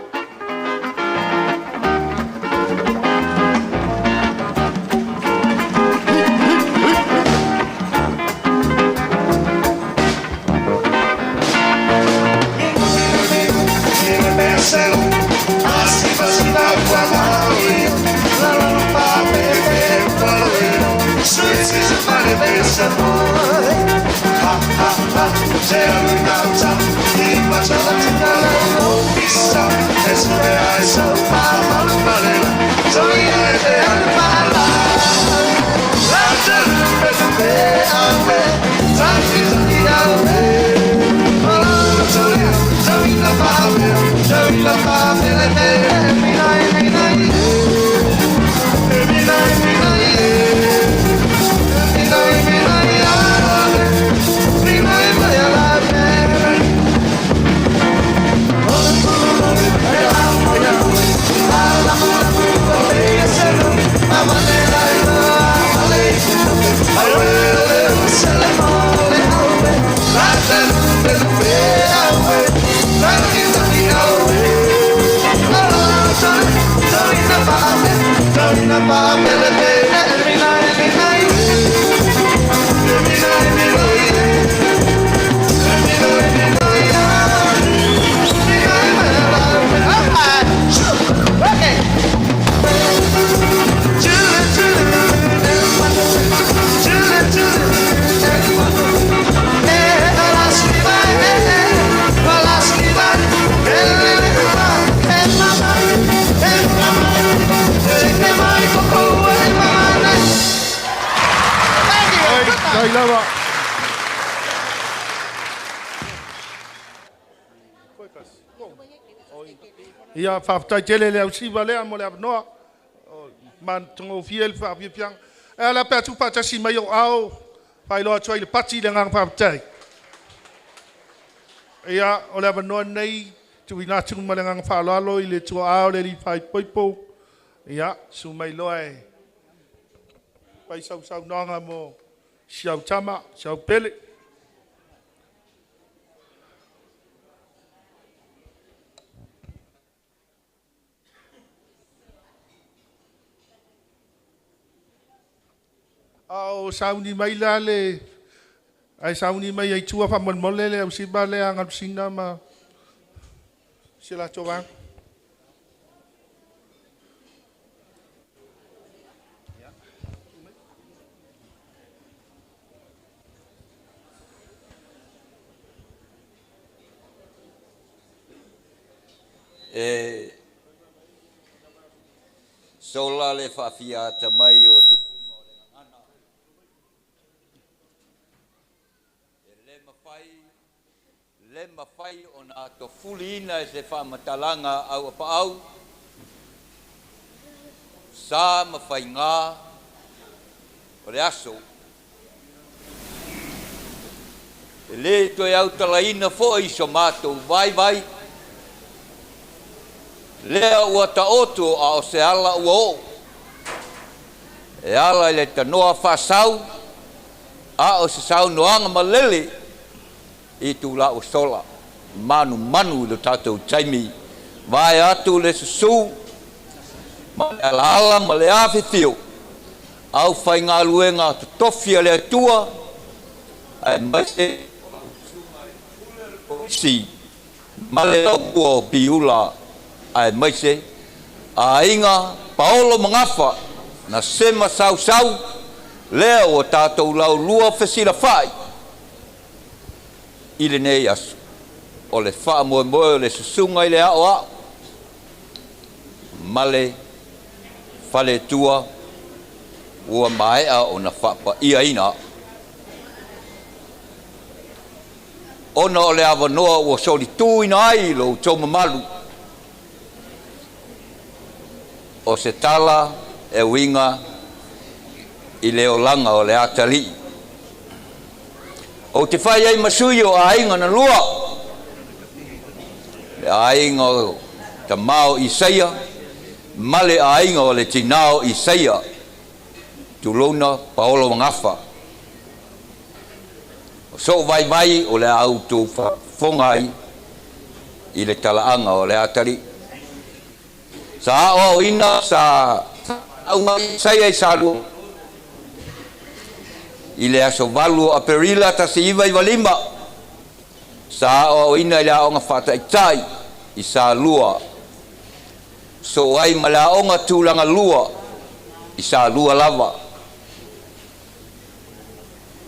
Ia whaftai tele leo siwa lea mo lea noa. Man tongo fiel whawhi piang. E la pea tupa tasi mai o au. Whai loa tuai le pati le ngang whaftai. Ia o lea noa nei. Tui nā tungu ma le ngang whalalo i le tua au le li whai poipo. Ia su mai loa e. Pai sau nanga mo siau tama, siau pele. Au sauni mai la le ai sauni mai ai tua fa mon mole le si ba le anga singa ma sila toga sola le fa fia tamai o tu le mawhai o nā to fuli ina e se whamatalanga au apa au. Sā mawhai ngā o le aso. E le toi au talaina fo i so mātou vai. Lea ua ta oto a o se ala ua o. E ala i le tanoa whasau a o se sau noanga malele. I tu la o sola manu le tatou taimi vai atu le susu ma ala ma le afifio au fai ngā luenga tofia le atua ai mai si ma le o biula ai mai se a inga Paolo mangafa na sema sau leo o tatou lau lua fesila fai ile nei asu o le wha moe le susunga i le ao male fale tua ua maea o na whapa ia ina ona o le awanoa ua soli tū ina ai lo tōma malu o se tala e winga i le olanga o le atali. O te whai ai masui o ainga na lua. Le ainga o ta mao Isaia, male ainga o le tinao Isaia, tulona Paolo Mangafa. O so vai o le auto whongai i le talaanga o le atali. Sa o ina sa au mai Isaia i salu. I le aso valu a perila ta se iwa i walima. Sa o ina i le aonga whata i tai i sa lua. So ai ma le aonga tūlanga lua i sa lua lava.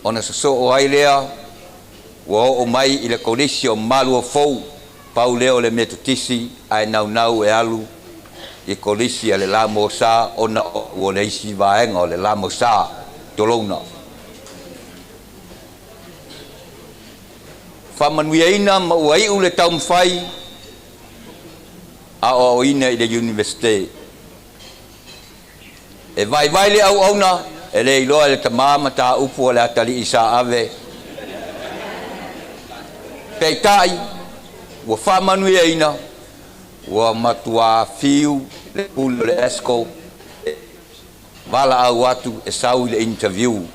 Ona so o ai lea wa o mai i le konisi o malu o fou pau leo le metutisi ai nau e alu i konisi a le lamo sa ona o le isi vaenga o le lamo sa tolona. Whamanuia ma uai u le taumwhai a o ina i le universite. E vai le au auna e le iloa le tamama ta upu o le atali i sa ave. Peitai, ua whamanuia ina, ua matua fiu le pulu le esko, wala au atu e sau le interview.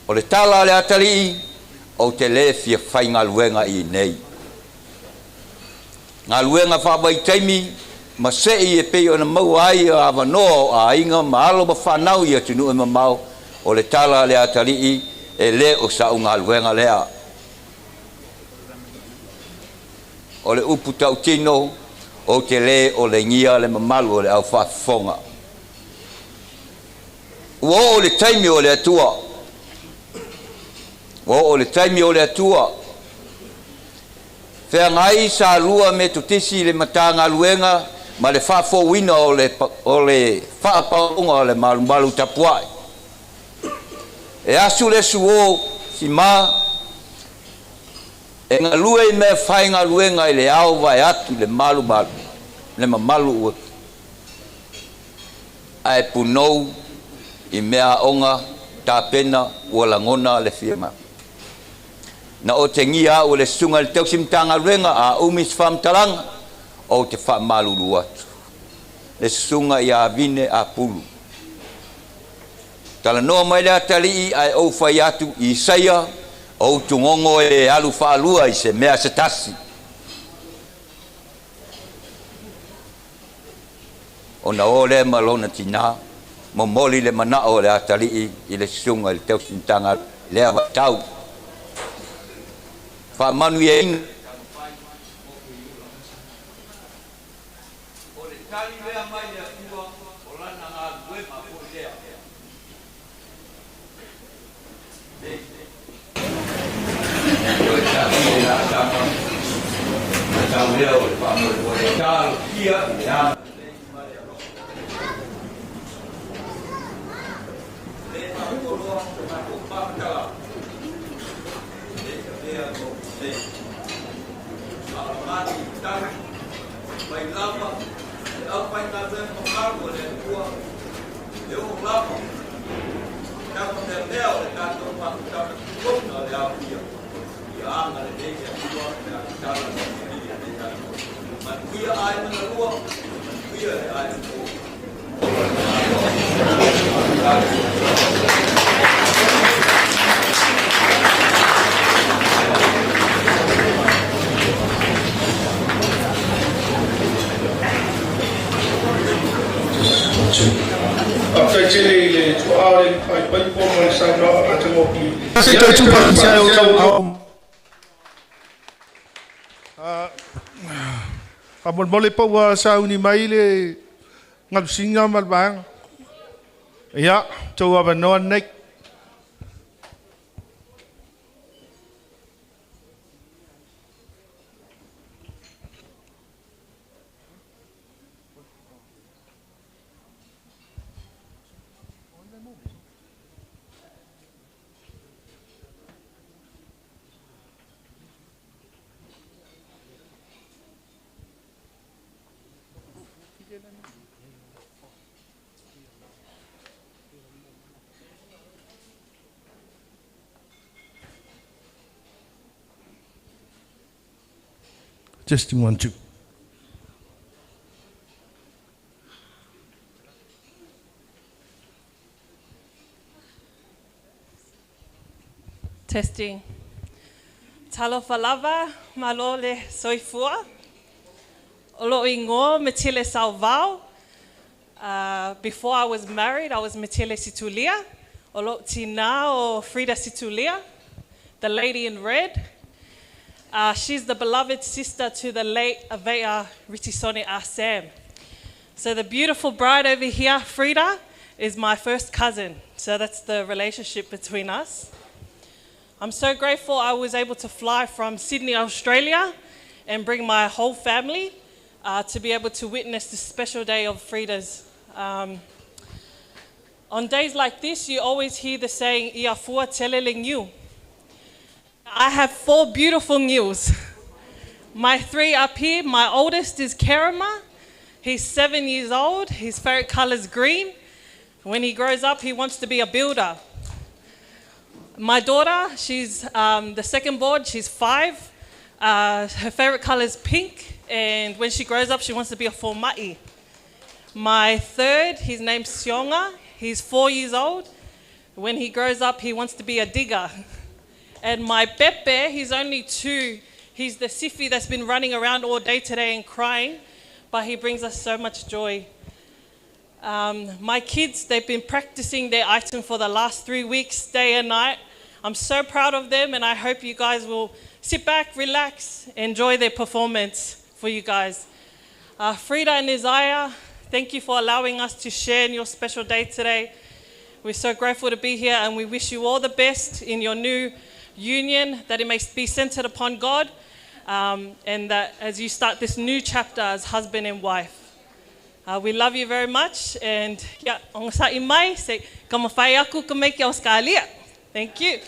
O le tala le atali i, o te le fia whai ngā luenga i nei. Ngā luenga whawai taimi, ma sei e pei o na mau ai a awanoa a inga ma alo ma whanau i atunu e mamau o le tala le atali i e le o sa o ngā luenga lea. O le upu tau tino o te le o le ngia le mamalu o le au whafonga. Ua o le taimi o le atua. O le taimi o le atua. Whea ngai sa lua me tutisi le matanga luenga ma le whafo wina o le whaapaunga o le malu tapuai. E asu le suo si maa e ngā lue i mea whai ngā luenga i le au vai atu le malu le mamalu ua. Ai punou i mea onga tā pena ua langona le firma. Na o te ngia o le sunga le tau simtanga luenga a umis whamtalanga o te whamalulu atu. Le sunga i a vine a pulu. Tala noa mai le atali i ai au whai atu i Isaia o tungongo e alu whaalua i se mea se tasi. O na o le malona tina, mo moli le mana o le atali i le sunga i le tau simtanga le awa tau. Whamanu e ina. O le tali lea mai le atua o lana ngā luema o lea. O le tali lea tama. O tau lea o le whamanu o le talo kia i ama. Le aukoloa o pakala. Alamati tari, mai lava, e au pai ngā ruen makaru le kua, e o lava, kako te lea o le kātou pakutara kukona le au ia, i anga le deke a kua, me a kitara le kiria le kātou. Manuia ai mana rua, manuia le ai kua. After chile to our pai po mo sa no at mo ki. Kasi to chupa siya o Pamol mole po wa sa uni mai le ngap singa mal bang. Ya, to wa no nek. Testing 1, 2. Testing. Talofa lava, malole soifua. Olo ingo metile salvao. Before I was married, I was metile situlia. Olo tina o Frida situlia, the lady in red. She's the beloved sister to the late Avea Ritisone Asam. So the beautiful bride over here, Frida, is my first cousin. So that's the relationship between us. I'm so grateful I was able to fly from Sydney, Australia, and bring my whole family to be able to witness this special day of Frida's. On days like this, you always hear the saying, "Ia fua telele ngiu." I have 4 beautiful ngius. My 3 up here, my oldest is Kerema. He's 7 years old. His favorite color is green. When he grows up, he wants to be a builder. My daughter, she's the second born, she's 5. Her favorite color is pink, and when she grows up, she wants to be a forma'i. My third, his name's Sionga. He's 4 years old. When he grows up, he wants to be a digger. And my Pepe, he's only 2. He's the sifi that's been running around all day today and crying, but he brings us so much joy. My kids, they've been practicing their item for the last 3 weeks, day and night. I'm so proud of them, and I hope you guys will sit back, relax, enjoy their performance for you guys. Frida and Isaia, thank you for allowing us to share in your special day today. We're so grateful to be here, and we wish you all the best in your new union, that it may be centered upon God, and that as you start this new chapter as husband and wife. We love you very much, and yeah, on sa imai say kamafai aku ka make Australia. Thank you.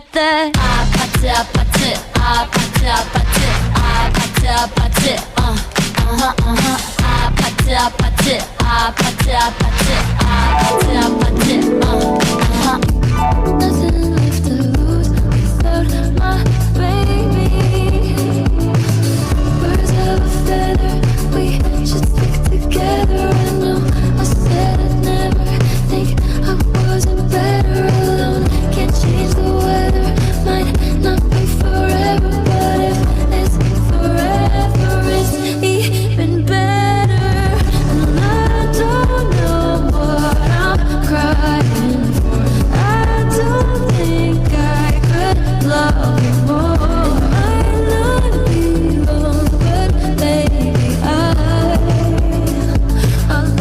together. Nothing left to lose without my baby. Birds of a feather, we should stick together. I know I said I'd never think I wasn't better alone. Can't change the weather, might not be forever, but if it's forever, it's even better. And I don't know what I'm crying for. I don't think I could love you more. It might not be long, but baby, I'll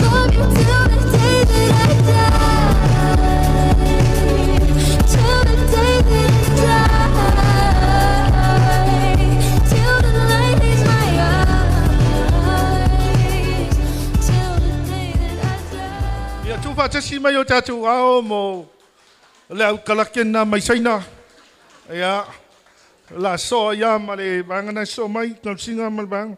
love you till the day that I die. Till the day that I die. Till the light leaves my eyes. Till the day that I die. Ia tufa tasi mai o tātou ao mo le au kalakena mai saina. Ia la so ia ma le vangana so mai ngam singa mal bang.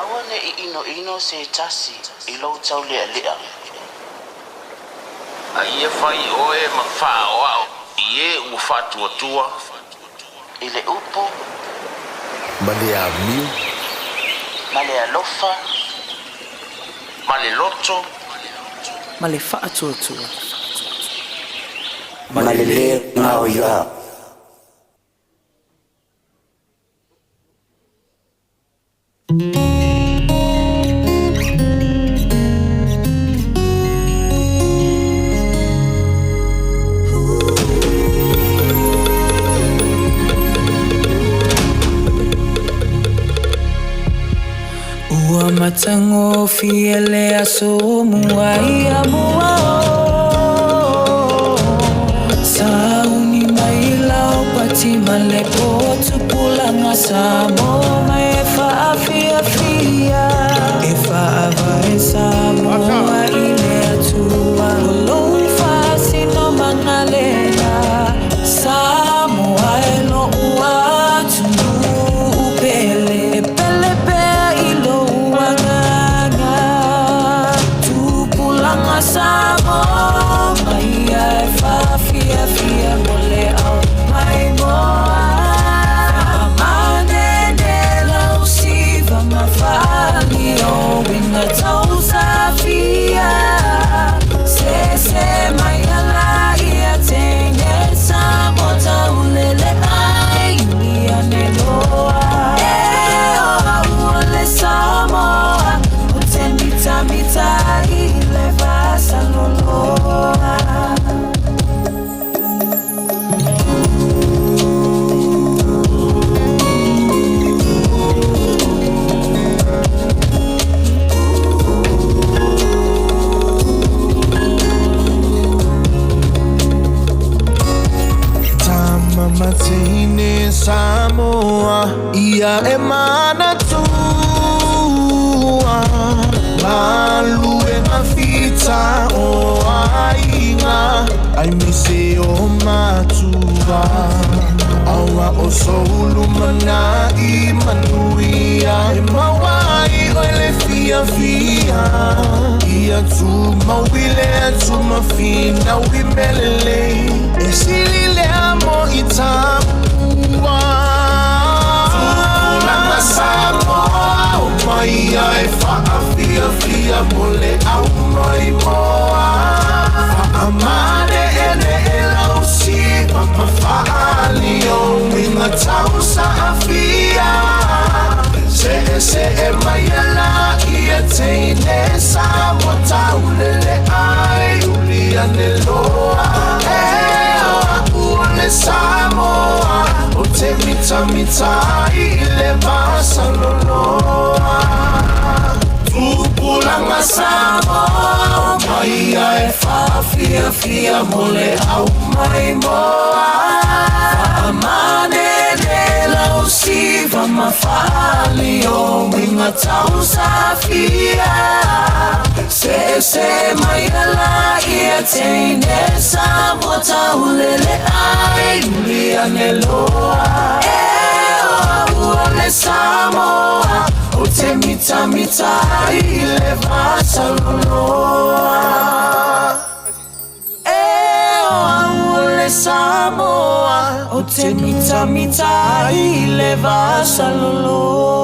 Awane ino se tasi I lo tau lea lea. A ia fai oe ma whao au. Ie ua whatua tua. I le upo. Ma le a miu. Ma le alofa. Ma le loto. Ma le whaatuatua. Ma le lea ngao ia. Ua matango fiele aso mua mua Sauni mai lau pati male potu pulanga samo mai fia fia e fa e samo ile atua lo fa sino mangalena samo ai lo ua tu pele pele pe ilo wanganga tu pulanga samo mai ai fa fia fia mole au mai moa amane de la usiva ma fali o winga tau safia se mai ala ia tenge samo tau lele ai ia ne loa o le samo o te mita ile vasa loloa Matine Samoa ia e mana tua Malu e mafita o ainga Ai mise o matua Aua o soulu mana I manuia E mawai o ele fia fia Ia tu mawile tu mafina ui melele E silile amo I tamua Tupulanga Samoa O mai ai faa fia fia mole au mai moa Amane ele e lausi Papa faali o winga tau sa afia Se e mai ala ia teine Samoa tau lele ai Ulia ne loa Samoa mai ai fia fia mole au mai moa amane ne lau siva mafali o minga tau safia se mai ala ia teine Samoa tau lele ai ulia ne loa le Samoa o te mita i le vasaloloa o le Samoa o te mita i le vasaloloa.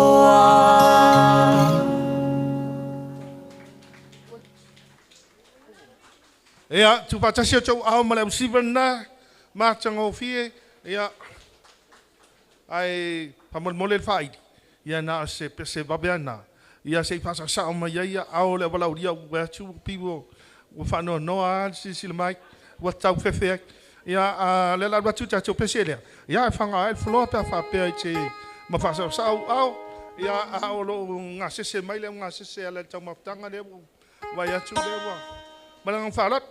Ea, tu patasi o tau au male au sivana, mātango fie, ea, ai pamole fai ia na se babeana ia se pasa sa ma ia au le wala uria wa tu pivo wa fa no si mai wa tau fefe ia le la batu ta pese le ia fa nga el flo pa fa pe che ma fa sa au ia au lo nga se mai le nga se le tau ma tanga le wa ia tu le wa malang fa lot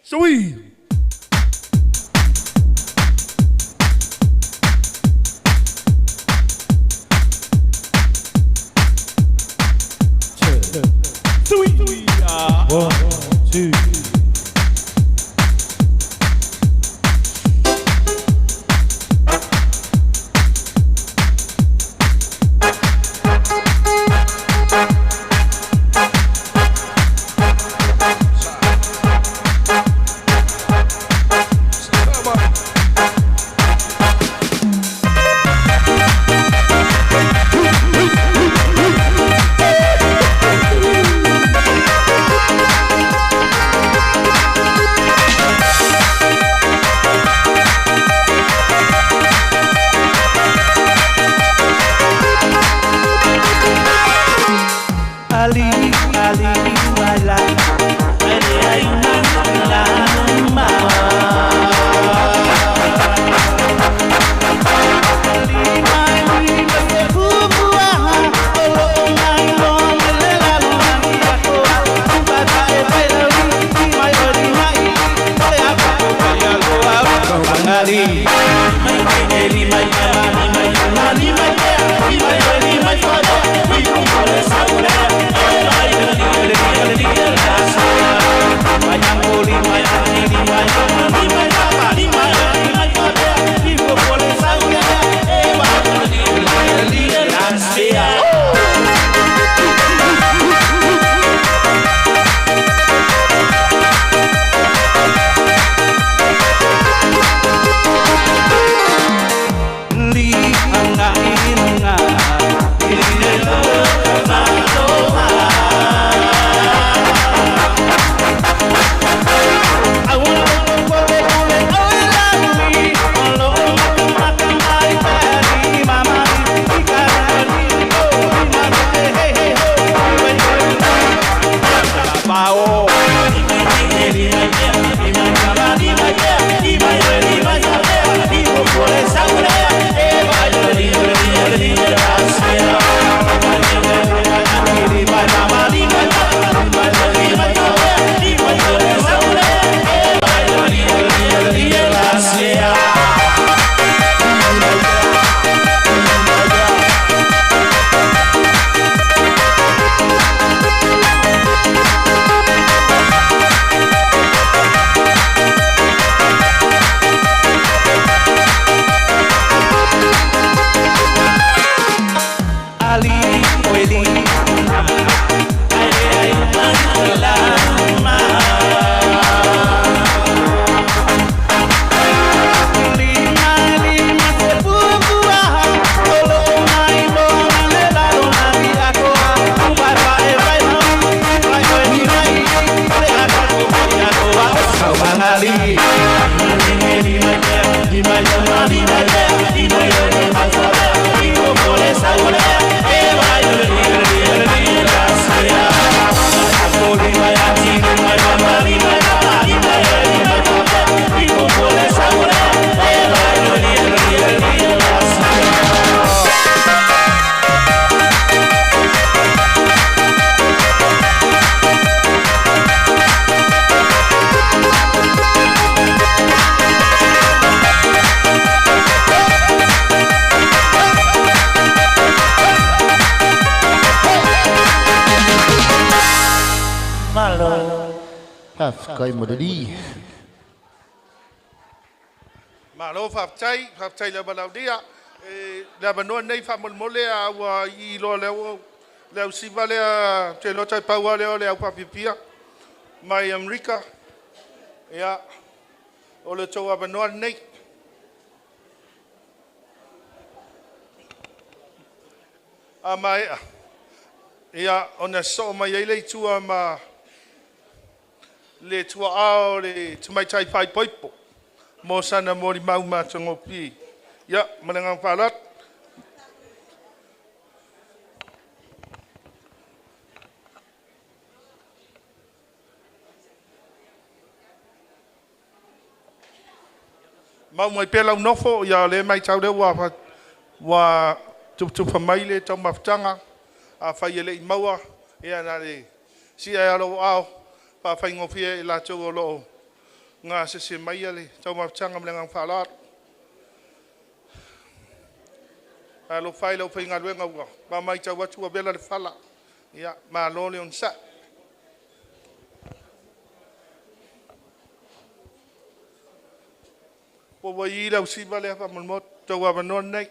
sui One, two. Bye. malo. Kai mo di. Malo fapchai le balau dia. La banoa nei fa mole a wa I lo le si vale a te lo tai paua le au papipia. Mai America. Ya. O le tau a banoa nei. A mai ia ona so mai ele tua ma le tua ao le tumai tai pai poipo mo sana mori mau ma tongo pi ia malengang palat mau mai pela nofo ia le mai tau le wa tu famai le tau maftanga a fai ele maua ia na le si ai alo ao pa fai ngofie la tau lo nga se mai ale tau maftanga mlengang falat alo fai lo fai ngaluenga wa pa mai tau watu bela le fala ia ma lo le on sa po wa I la si vale pa mo tau wa non nei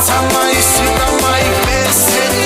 Atama isika mai pese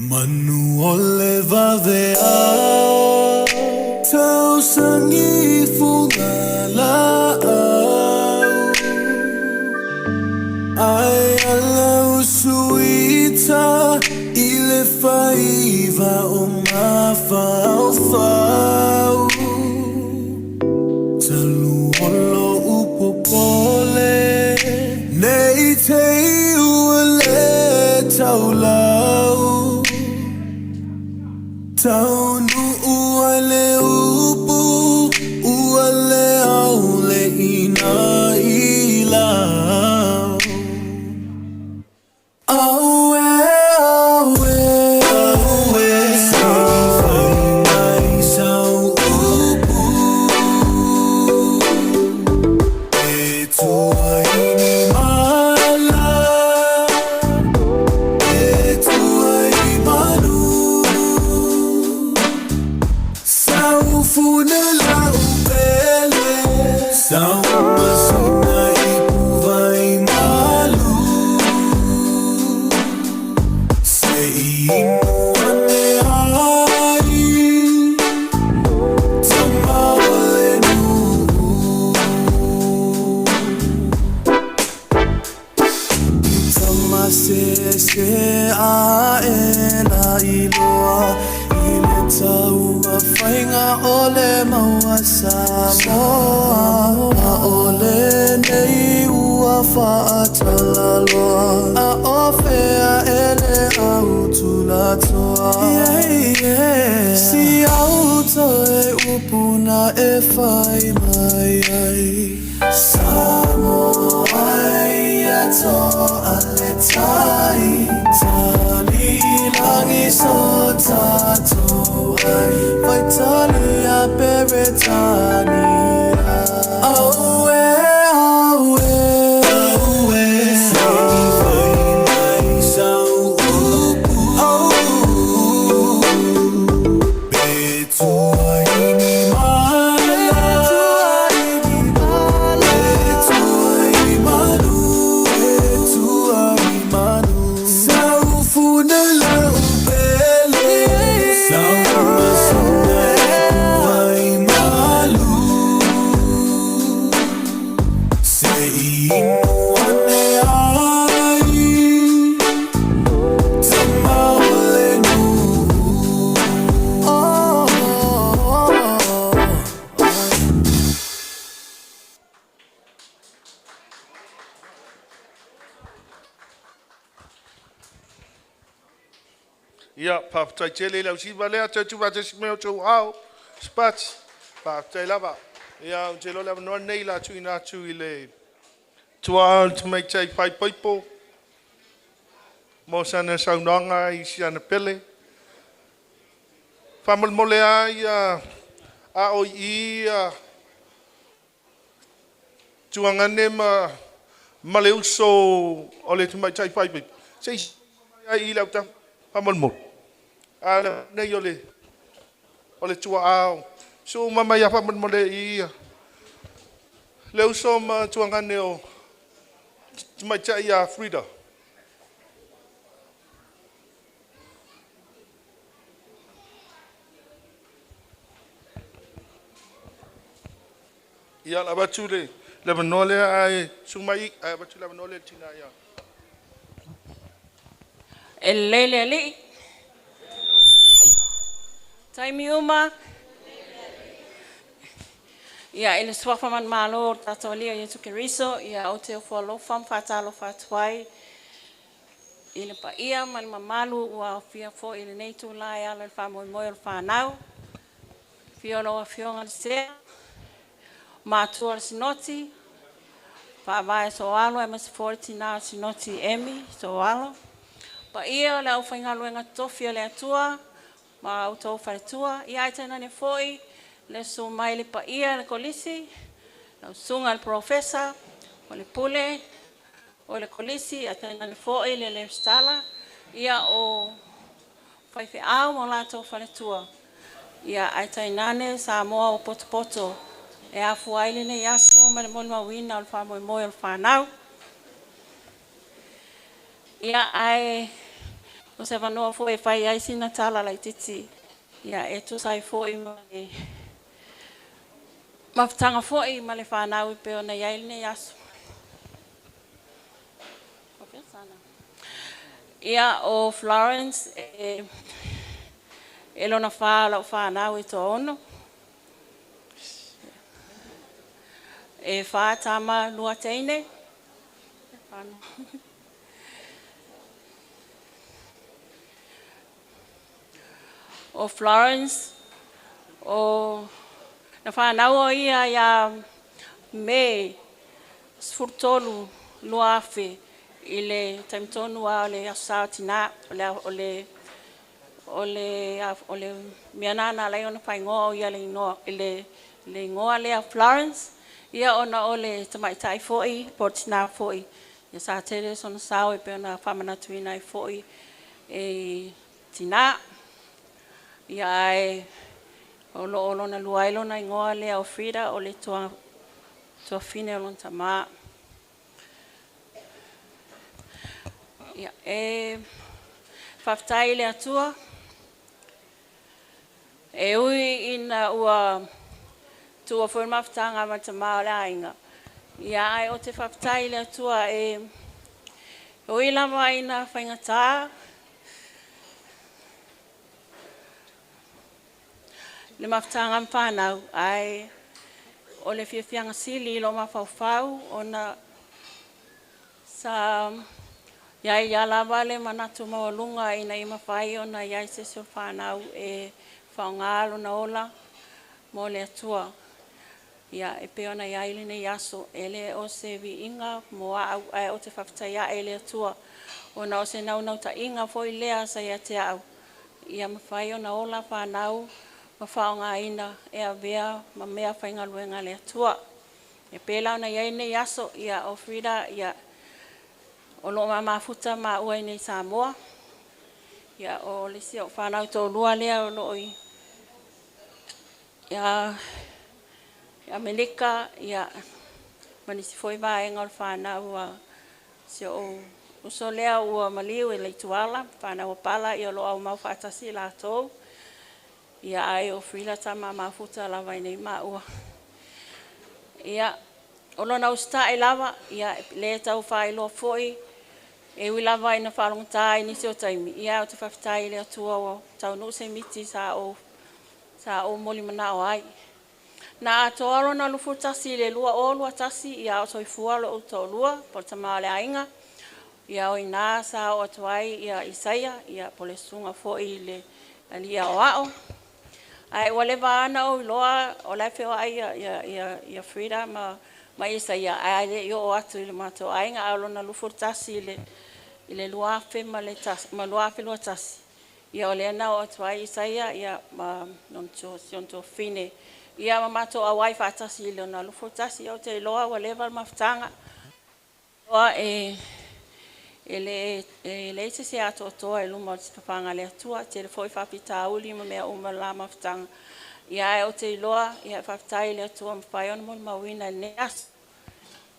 Manu ole vavea Tau sangi fungala Ai ala usuita Ile faiva o mafau Talu olo upopole Nei te uale taulau Taunu uale upu Uale aule ina ilau Awe, awe, awe Sifai mai sau upu E tua ini mala E tua imanu Sau funela upele Sau masuna ipu vai malu Inuane ai Tamaolenu Tamasese a ena iloa Ile tau a whainga ole maua Samoa A ole nei ua whaatalaloa A ofea ele au tulatoa Si auto e upuna e whai mai ai Samoa ai ato ale tai Tali ilangi so tato ai Vai tali a peretani Aue, aue, aue Sifai mai sau upu Betua ini mala Betua imanu Betua imanu Sau funela upele Sau masuna vai malu Se inuane ai Tamaolenu Ia, papatai tele lau si valea te tu vate si meo tau au. Spats, papatai lava. Ia, un te lo lava noa nei la tu ina tu i le. Tua tu mai tai pai poipo. Mo sana saunanga i si ana pele. Whamal mole ai a o i tuangane ma le uso o le tu mai tai pai poipo. Sei ai i lau ta whamal mole. Ala nei ole tua au so mama ya pa mo le i le uso ma tuangane o mai chai ya Frida ya la batule le manole ai sumai ai batule manole tina ya Elele Taimi uma. Ia ele swafa man malo tatolia Yesu Keriso ia o te folo fam fatalo fatwai ile pa ia man mamalu wa fia fo ile nei tu lai ala fa mo mo fa nau fio no fio ngal se ma tu al sinoti pa vai so alo ms 40 na sinoti emi so alo pa ia la fa ngalo nga tofia le tua ma auto fartua ia tena ne foi le su mai le pa ia le kolisi la sunga al professor o le pule o le kolisi atena le foi le stala Ia o whaiwhiao mo lātou whanetua. Ia ai tainane sa moa o poto. E a fuaile ne yaso ma le moni mawina o le wha moe moe o le whanau. Ia ai o se wanoa fo e whai ai sina tala lai titi. Ia e tu sai fo i ma le mawtanga fo i ma le whanau I peo na iaile ne yaso. Ia o Florence e lona wha lau whanau I tō ono. E wha tama lua teine. O Florence, o na whanau o ia me sfurtolu lua afe I le taimtonu a le asao tina o le mianana lai ona whaingoa o ia le ingoa lea Florence. Ia ona o le tamaitai fo'i, po tina fo'i. Ia sa tere sona sao e pe ona whamanatuina I fo'i e tina. Ia ai olo na luailo na ingoa lea o Frida o le tua fine o lon tamaa. Ia e whaftai le atua. E ui ina ua tua fwere maftanga ma tamaa le ainga. Ia ai o te whaftai le atua e ui lama ina whaingataa. Le maftanga mpanau ai o le fiafianga sili lo mawhauwhau o na sa iai ia lava le manatu mawalunga ina ima whai o na iai se so whanau e whaongalo na ola mo le atua. Ia e peo na iai le ne yaso e le o se vi inga mo au ai o te whaftaia e le atua. O na o se nau ta inga foi lea sa ia te au. Ia mawhai o na ola whanau ma whaonga ina e a vea ma mea whainga luenga le atua. E pēlau na iai ne yaso ia o Frida ia o lo mafuta ma ua nei Samoa. Ia o lisi o whanau tō lua lea o loi. Ia Amerika ia manisi foi vaenga o whanau a se o uso lea ua maliu e leituala whanau o pala ia lo au mau whaatasi la tō. Ia ai o Frida tama mafuta lava nei ma ua. Ia o lona usta e lava ia le tau whailo foi. E ui lava ina whalonga I nisi o taimi. Ia o te whaftai le atua o tau no se miti sa o moli mana o ai. Na atoaro na lufu tasi le lua o lua tasi ia o soifua lo o tau lua po tamaa le ainga. Ia o ina sa o atuai ia Isaia ia po le sunga fo I le alia o ao. Ai wale ana o loa o lefe o ai ia Frida ma Isaia ai le yo o atu le mato ainga a lona lufu tasi le luafe ma le tasi ma luafe lua tasi. Ia o le na o atuai Isaia ia ma nonto fine. Ia ma mato a wai fatasi le na lufu tasi o te loa wale val maftanga. Loa le se ato toa e luma o te papanga le atua te le foi whapita uli ma mea uma la maftanga. Ia o te loa ia whaptai le atua mwhai ona mo mawina ne as.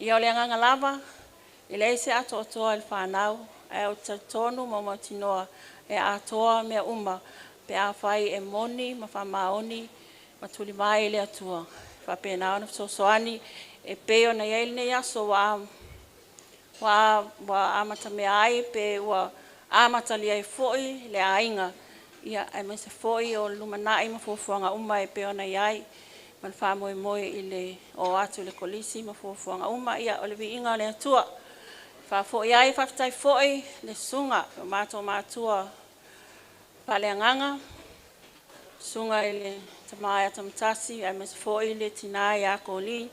Ia o le nganga lava le se ato toa le whanau e o te tonu mo matinoa e atoa mea uma pe a whai e moni ma whamaoni ma tuli mai le atua. Whapena ona soani e peo na iaile ne aso wa amata me ai pe wa amata li ai foi le ainga ia ai me se foi o lumanai ma fofuanga uma e pe ona iai man fa moi ile o atu le kolisi ma fofuanga uma ia o le vinga le atua fa foi iai fa tai foi le sunga matua paleanganga sunga ile tamaya tamtasi ai me se foi le tinai a koli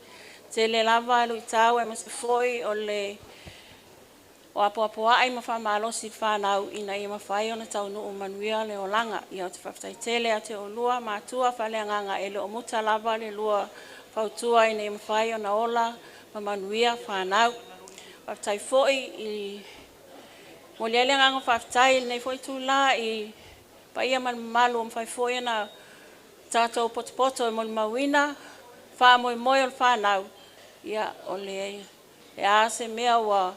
te le lava lu tau ai me se foi o le o apo ai ma fa malo si fa na ina I ma fai ona tau no manuia le olanga ia te faftai tele ate o lua matua fa le nganga ele o muta lava le lua fautua ina ma fai ona ola ma manuia fa na faftai foi Mo le nga whaftai nei foi tula I pa ia man malu am fai foi na tatou potopoto e mo mawina fa mo o fa nau ia o le e ase mea wa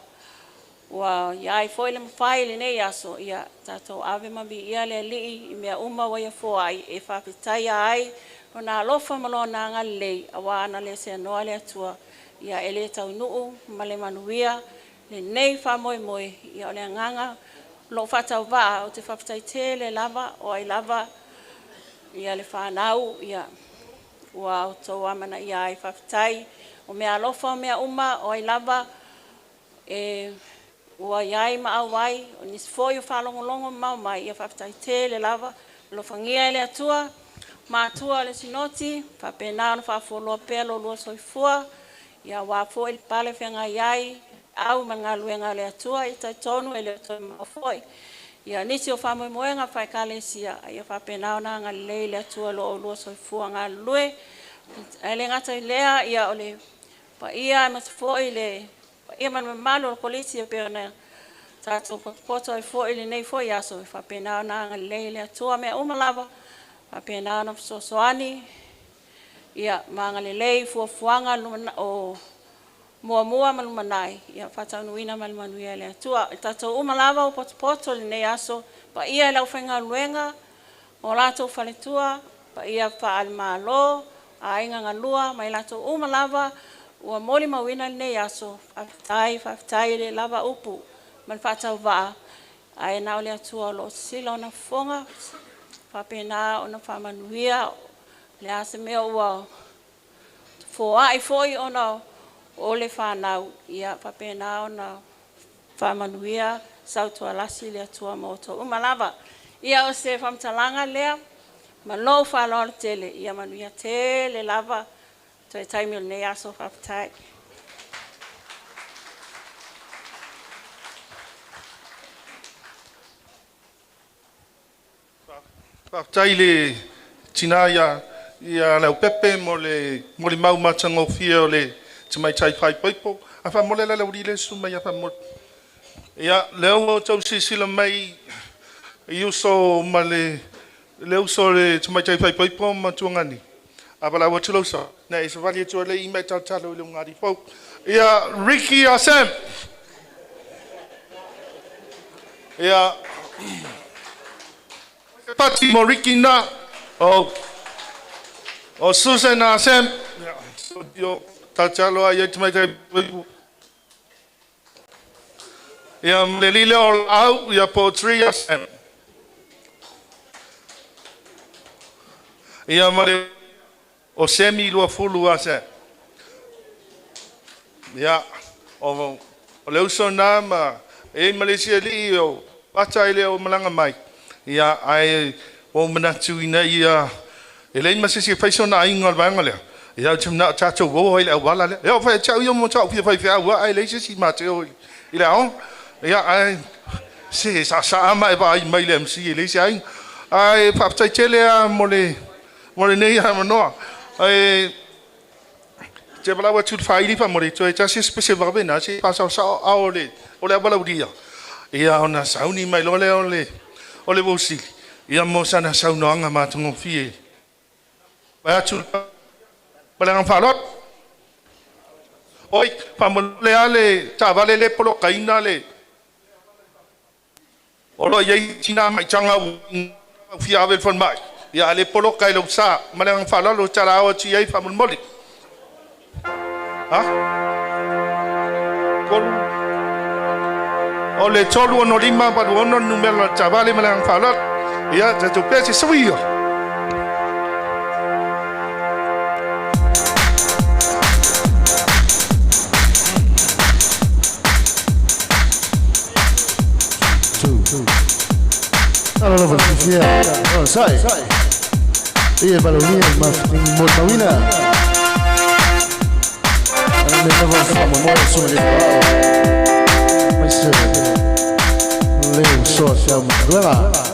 ia foi le fai le nei aso ia tatou ave mabi ia le li I mea uma wa ia foi e whawhitai ai ona alofa malona nga lei awa ana le se noa le atua ia ele tau nuu male manuia le nei fa moi ia le nganga lo fatau va o te whawhitai te le lava o ai lava ia le whanau ia ua o tau amana ia ai whawhitai o mea alofa o mea uma o ai lava ua iai ma au wai o nisi foi o whalongolongo mau mai ia whawhitai te le lava lo whangia le atua ma atua le sinoti whapena na whafoloa pelo lua soifua ia wafo il pale whenga iai au manga luenga le atua I tai tonu ele toi mawhoi ia nisi o whamoe moenga whai kalesia ia whapena na ngā lei le atua lo lua soifua ngā lue ele ngata lea ia ole pa ia matafoi le pa ia man malu o polisi e peona tato poto I foi le nei foi aso whapena na ngā lei le atua mea umalava whapena na sosoani ia mga lelei fuafuanga o mua malumanai ia whataunuina malumanuia le atua tatou umalava o potopoto le nei aso pa ia lau whainga luenga o lato whaletua pa ia whaalmalo a inga ngalua mai lato umalava ua moli mawina le nei aso whaftai le lava upu man whatau waa ai nao le atua lo sila ona fonga whapena ona whamanuia le ase mea ua foa I foi ona o le whanau ia whapena ona whamanuia sautua lasi le atua moto umalava ia o se whamtalanga lea ma lo whaloa le tele ia manuia tele lava toi taimio nei aso whaptai whaptai le tina ia lau pepe mo le mau matango fia o le te mai tai whai poipo a wha mole la lauri le su mai a wha mole ia leo o tau sisila mai I uso ma le uso le te mai tai whai poipo ma tuangani a wala wa tulosa na isa wali e tua le I mai talo le ngari pau ia Ricky Asam ia pati mo Ricky na o Susan Asam yo tachalo ai te mai tai ia mlelile o au ia poetry Asam ia male o semi lua fulu Asam ia o leuso na ma Malaysia li o pata ile o malanga mai ia ai o manatu ina ia ele masisi faisona na ingal bangale ia chimna chacho go ile wala le ia fa chau yo mo chau fa wa ai le sisi ma teo ile on ia ai si sa mai ba I mai le msi ile si ai fa chele mole nei ha no ai je bala wa tu fa ili fa mole to cha si spesial ba bena si pa sa ole bala udia ia ona sauni mai ole bosi ia mo sana sauno anga ma tungo fie ba tu bala ngam falot oi pa mo le ale ta vale le polo kaina le olo ye china mai changa fia ave fon mai ia le polo kai lo sa mala ngam falot lo chala o chi ai fa mo moli ha ole tolu no lima pa no numero chavale malang falot ia te tu pesi suio Allora non sai io ballonia ma molto wina ne devo fare molto su di Leo so siamo due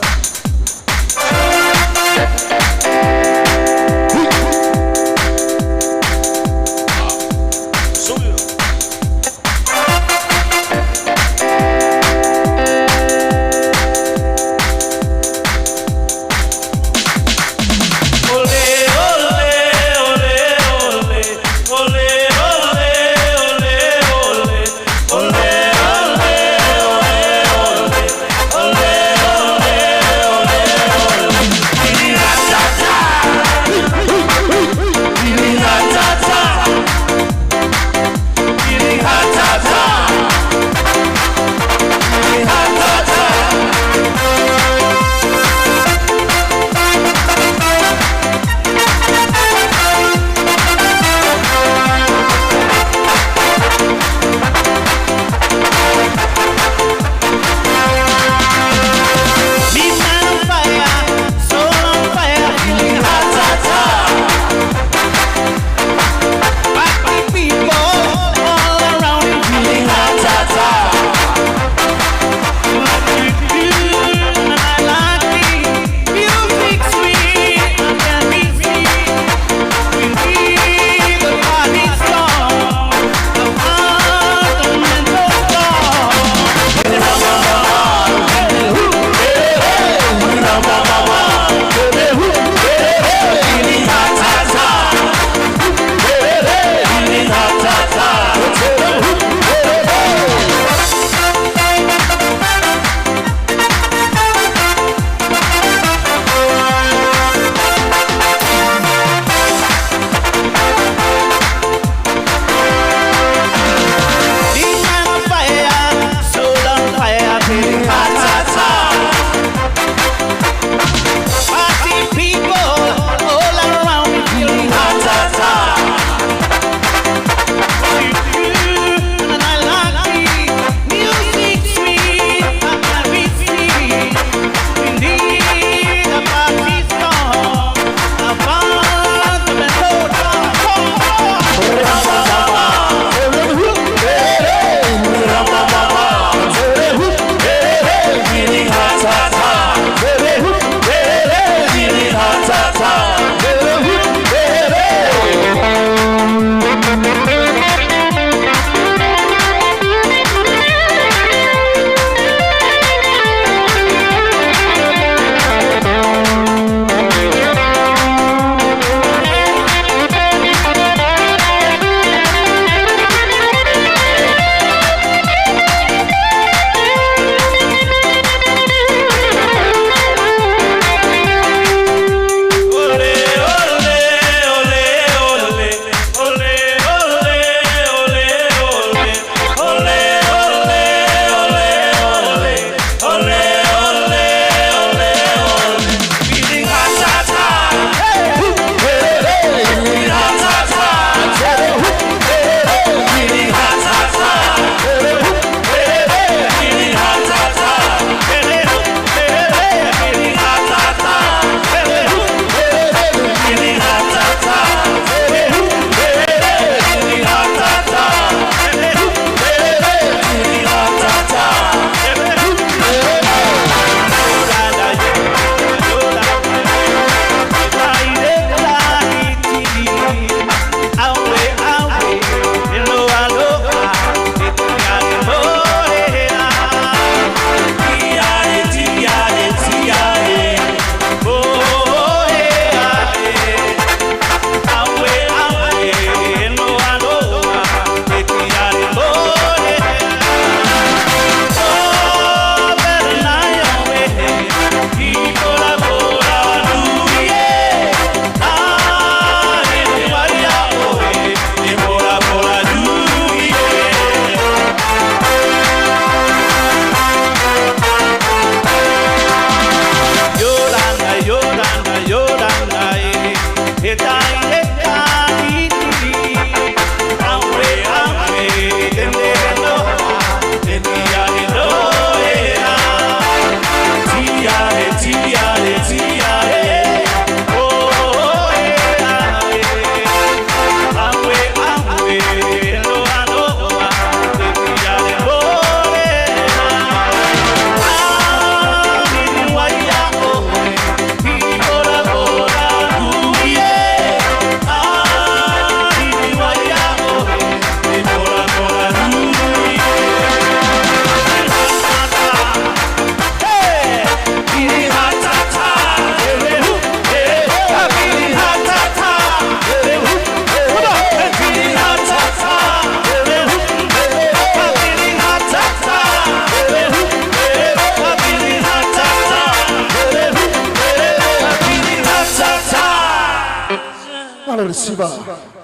Ano le siva.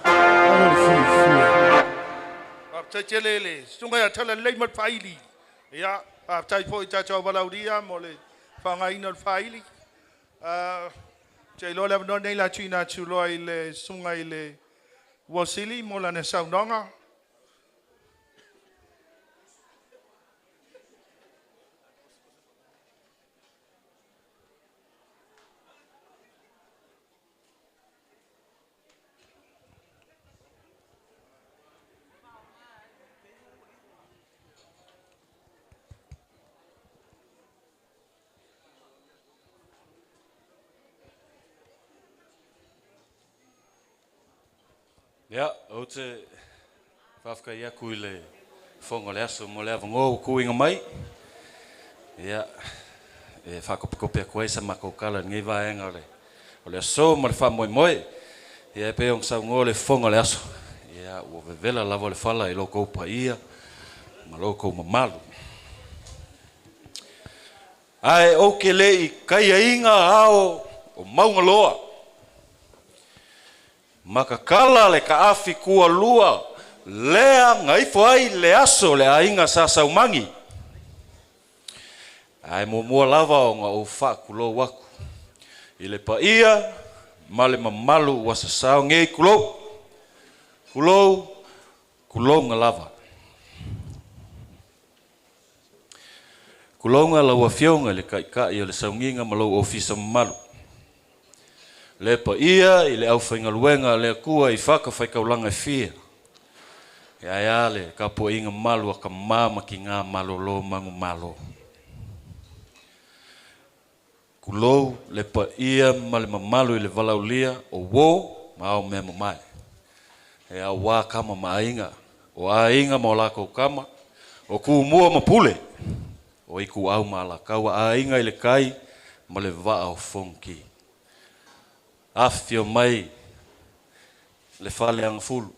Ano le fi. Chelele, sunga ya tala lei mat faili. Ya, tai po ita cha balaudia mole fanga ina faili. Chelo le no nei la china chulo ile sunga ile wasili mola ne saunanga. Ja, o te whawhaka ia kui le whonga le aso mo le awango ku inga mai. Ia, e whakapokope a koe sa mako kala ngi vaenga le. O le aso mo le whamoe moe. Ia e peong sa ngō le whonga le aso. Ia, ua vevela lavo le whala i loko upa ia. Ma loko mamalu. Ai, o ke le i kaia inga ao o maunga loa. Makakala le ka afi kua lua lea ngaifo ai le aso le ainga sa saumangi. Ai mua lava o nga o whakulo waku. I le pa ia ma le mamalu wasa sao ngei kulo. Kulo nga lava. Kulo nga lawa fionga le ka i le saunginga malau ofisa mamalu. Le pa ia i le au whainga luenga le kua i whaka whaikaulanga fia. Ia le ka po inga malu a ka mama ki ngā malolo mangu malo. Kulou le pa ia ma le mamalu i le valaulia o wo ma au mea mamai. E a wā kama ma ainga. O a inga ma o lako kama. O ku mua ma pule. O i ku au ma la kaua a inga i le kai ma le waa o fonki. Afio mai le fale ang fulu.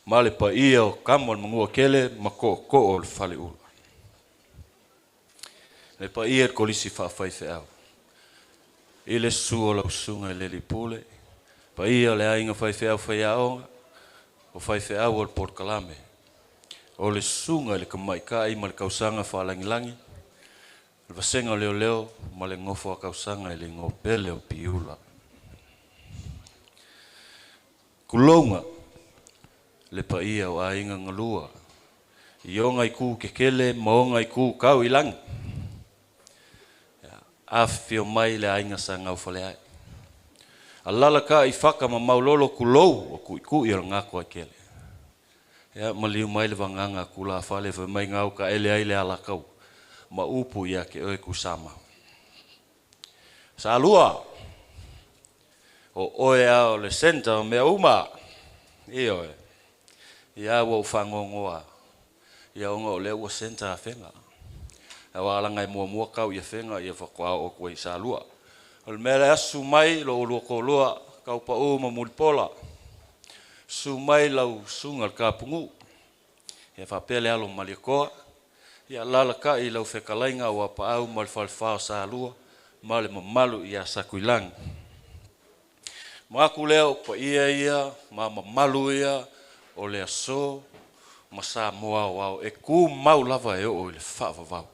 Ma le pa ia o kamo le mangua kele ma ko o le fale ula. Le pa ia ko lisi whawhai au. I le sua lau sunga le li pule. Pa ia le ainga whai au o whai au o le Port Kalame. O le sunga le kamaika i ma le kausanga whalangilangi. Le vasenga leo ma le ngofo a kausanga i le ngopele o piula. Kulonga le pa ia o ainga ngalua. I o ngai ku kekele ma o ngai ku kau ilang. Afio mai le ainga sa ngau fale ai. Alala ka i whaka ma maulolo kulou o ku i o ngako ai kele. Ia maliu mai le wanganga kula fale fa mai ngau ka ele ai le ala kau. Ma upu ia ke oe kusama. Sa alua. O oe ao le senta mea uma. I oe. Ia wau whangongoa. Ia onga o le ua senta a whenga. A wala ngai mua kau ia whenga ia whakoa o koe i sa lua. O le mele asu mai lo ulua ko lua kau pa o ma mulipola. Su mai lau sunga ka pungu. Ia whapele alo malikoa. Ia lala ka i lau whekalainga o apa au ma le whalwhao sa lua. Ma le mamalu ia sakuilang. Maku leo pa ia ma mamalu ia o le aso ma sa moa wao e ku mau lava e o le whaavavau.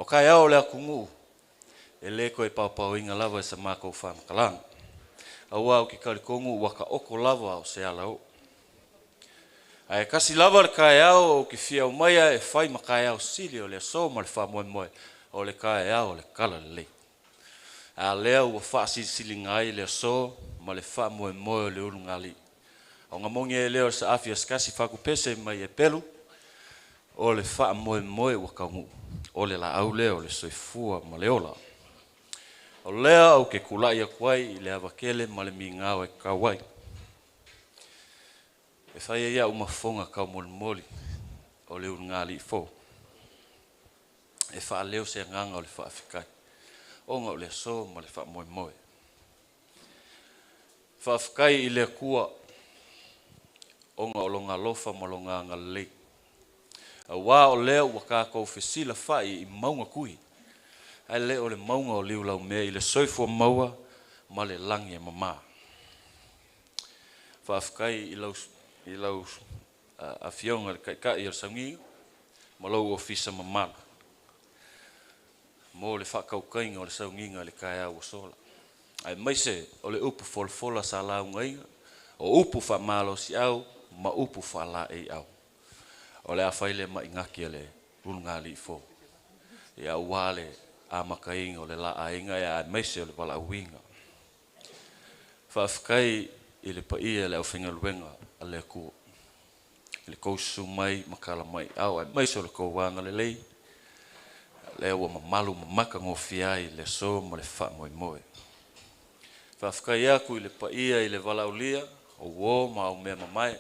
O kai au le akungu e le koe pau inga lava e sa mako whanakalang. Au au ki karikongu waka oko lava o se ala o. Ai kasi lava le kai au o ki fia o maia e whai ma kai au sili o le aso ma le wha moe o le kai au o le kala le lei. A lea ua whaasili ngai le so ma le wha moe o le ulu ngali. O ngā mongi e leo sa awhia skasi whaku pese mai e pelu o le wha moe ua kaungu. O le la au leo le soifua ma le ola. O lea au ke kulai a kwai i le awakele ma le mi ngau e kawai. E whaia ia umafonga kau moli o le ulu ngali i fo. E wha leo se nganga o le wha afikai. Onga o le so ma le wha moe. Whawhkai i le kua onga o longa lofa ma longa ngalei. A wā o leo waka kou whesila whai i maunga kui. Ai leo le maunga o liu lau mea i le soifua maua ma le langi e mama. whaafukai i lau a fionga le kai i al saunginga, ma lau ofisa mamala. Mo le whakaukainga o le saunginga le kai au sola. Ai maise o le upu folfola sa laungainga, o upu whamalo si au, ma upu whala ei au. O le awhaile ma ingaki le rungali i fo. Ia wale a makainga o le la ainga ia maise o le wala winga. Whaafukai i le paia le au whinga luenga a le kua. I le kousu mai makala mai au ai maise o le kouwanga le lei. Le ua mamalu mamaka ngofi ai le so ma le wha moi moe. Whaafukai aku i le paia i le wala ulia o wo ma au mea mamae.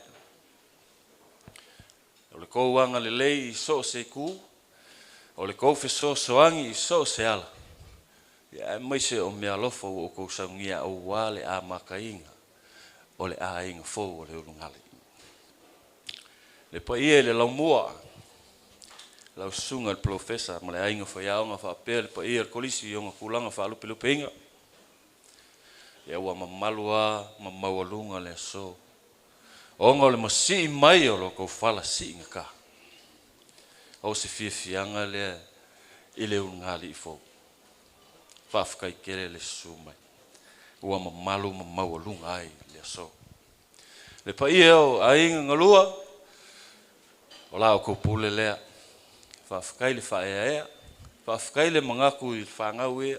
O le kouwanga le lei i so se ku. O le koufe so soangi i so se ala. Ia maise o mea lofo o kousaungia o wale a makainga. O le a inga fo o le urungali. Le paia le laumua. Lau sunga le profesa ma le ainga whaiaonga whaapea le paia le kolisi i onga kulanga whaalupe lupe inga. Ia ua mamalua ma maualunga le so. Onga le masi mai o lo kou whala si inga ka. O se fianga le i le ungali i fo. Whaafukai kere le sumai. Ua mamalu ma maualunga ai le so. Le paia o ainga ngalua. O la o kou pule lea. Whaafukai le whaea. Whaafukai le mangaku i whangau ea.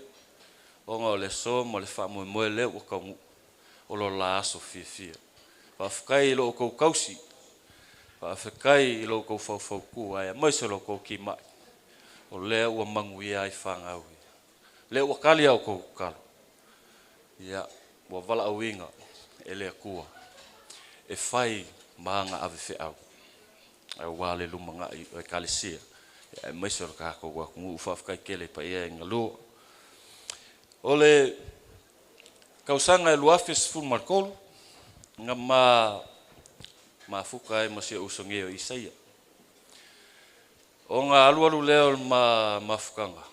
Onga o le so mo le whamoe moe leo o kaungu. O lo la aso fia. Whaafukai lo o kou kausi. Whaafukai lo o kou whauwhauku ai. Maise lo o kou ki mai. O lea ua mangu ia ai whangau ea. Lea ua kali au kou kalo. Ia, ua wala au inga. E lea kua. E whai maanga ave whi au. Ai wale lumanga i kalesia. Ia, maise lo kako ua kungu whaafukai kele pa ia inga lua. Ole kausanga e luafis ful markolu. Nga ma fuka e masia usonge o Isaia. O nga alu leo ma fukanga.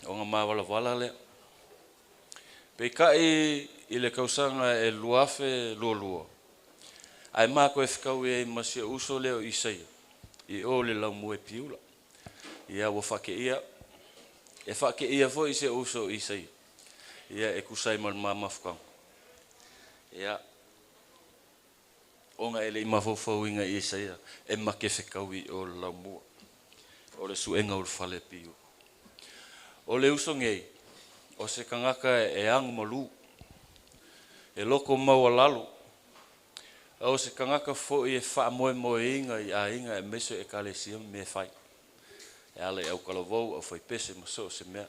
O nga ma wala leo. Pei i le kausanga e luafe lua. Ai mako e whikau e masia uso leo Isaia. I o le lau mue piula. Ia wa whake ia. E whake ia fo i se uso Isaia. Ia e kusai ma fukanga. Ia o nga ele ima fofauinga i Isaia e make whikau i o lau mua. O le suenga o le whale piu. O le usongei, o se kangaka e angu malu. E loko maua lalu. O se kangaka fo i e wha moe inga i a inga e meso e kale siam me whai. E ale au kalavou au whai pese maso se mea.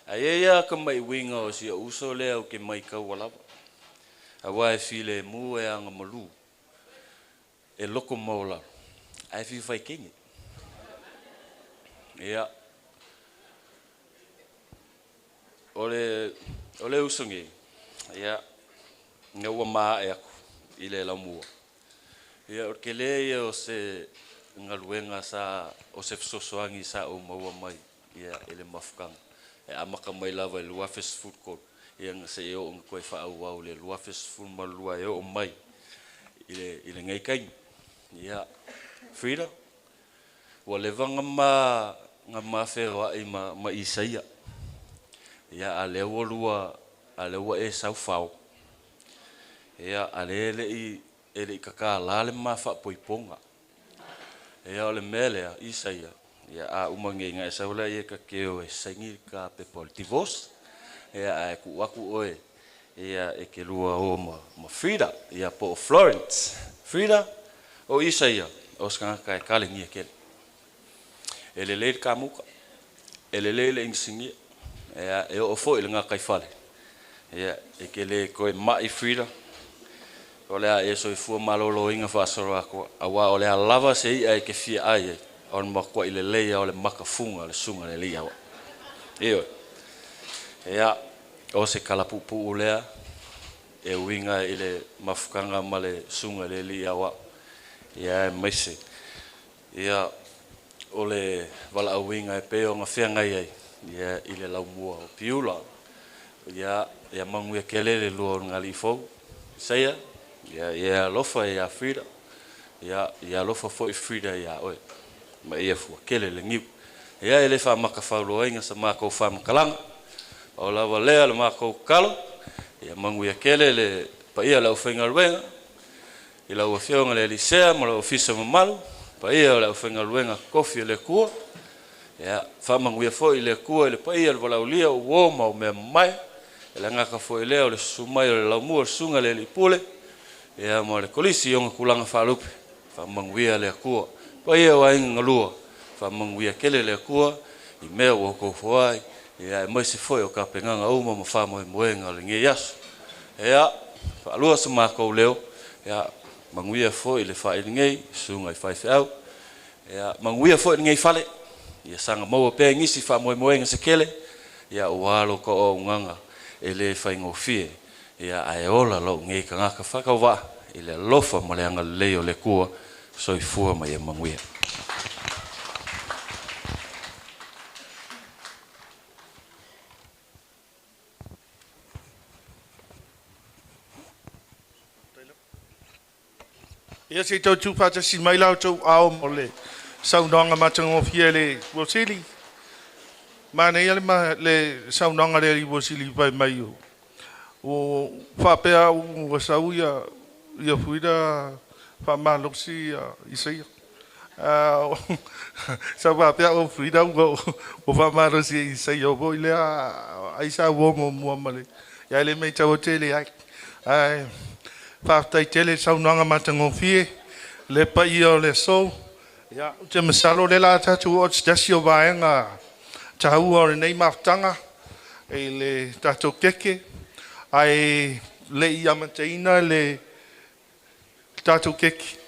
A ia ka mai winga o si a uso le au ke mai kau walawa. A wae file mu e anga malu. E loko maula. Ai fi whai kingi. Ia. Ole usongi. Ia. Nga ua maa e aku. Ile la mua. Ia orke le o se ngaluenga sa o se fsosoangi sa o maua mai. Ia ele mafukanga. E amaka mai lava e luafes food court. Ia nga se eo nga koe wha au au le luafes food malua eo o mai. Ile ngai kain. Ia. Frida. Wa levanga nga mawhera ai ma Isaia. Ia a lewa lua, a lewa e sau whao. Ia a lele i kaka lale ma wha poiponga. Ia o le melea Isaia. Ia a umangi nga e saula i e ka keo e saingi ka pepol divorce. Ia a e ku aku oe. Ia e ke lua o ma Frida. Ia po Florence. Frida o Isaia. O skanga e kale ngia kele. Ele leile ka muka. Ele leile ingisingia. E o fo ile nga kai fale. Ia e ke le koe mai Frida. O lea e so i fua malolo inga whaasoro ako. Awa o lea lava se i ai ke fia ai e. O le makua i le leia o le makafunga le sunga le lia wa. Eo. Ia o se kalapupu o lea. E winga i le mafukanga ma le sunga le lia wa. Ia e maise. Ia o le wala a winga e peo nga whiangai ai. Ia i le lau mua o piula. Ia mangu e kelele lua o ngali fau. Isaia, ia lofa ia frida. Ia lofa foi frida ia oi. Ma ia fu kele le ngiu. Ia ele fa maka fauloinga sa mako fa makalanga. O lava lea le mako kalo. Ia mangu ia kele le pa ia la ufenga luenga. Ila ua fionga le Elisea ma la ofisa mamalu. Pa ia la ufenga luenga kofi le kua. Ia fa mangu ia foi le kua le pa ia le valaulia uo ma o mea mai. Ila ngaka foi leo le sumai le laumua sunga le lipule. Ia mo le kolisi yonga kulanga falupe. Fa mangu ia le kua. Pa ia wa inga lua. Fa mangu ia kele le kua. I mea ua kofuai. Ia e maisi foi o ka penganga uma ma fa mo moenga le nge yasu. Ia fa lua sa mako leo. Ia manguia foi le fa ngei sunga i fai au. Ia manguia foi ngei fale. Ia sanga mo pe ngisi fa mo moenga se kele. Ia walo ko o nganga ele fa ngofie. Ia ai ola lo ngei ka ngaka fa ka wa ile lofa mo le anga leo le kua so i fua mai e manguia. Ia se tau tūpata si mai lau tau ao mo le saunanga matango fia le wosili. Mana ia le saunanga le wosili pai mai o. O whapea o wasau ia fuida whamaloksi Isaia. Sa whapea o fuida o whamaloksi Isaia o boi lea aisa uomo muamale. Ia le mei tau o tele ai. Whaftai tele saunanga matango fie, le pai o le so, ia te masalo le la tatu o tstasi o vaenga, tahu o nei maftanga, e le tato keke, ai le iamateina le tato keke,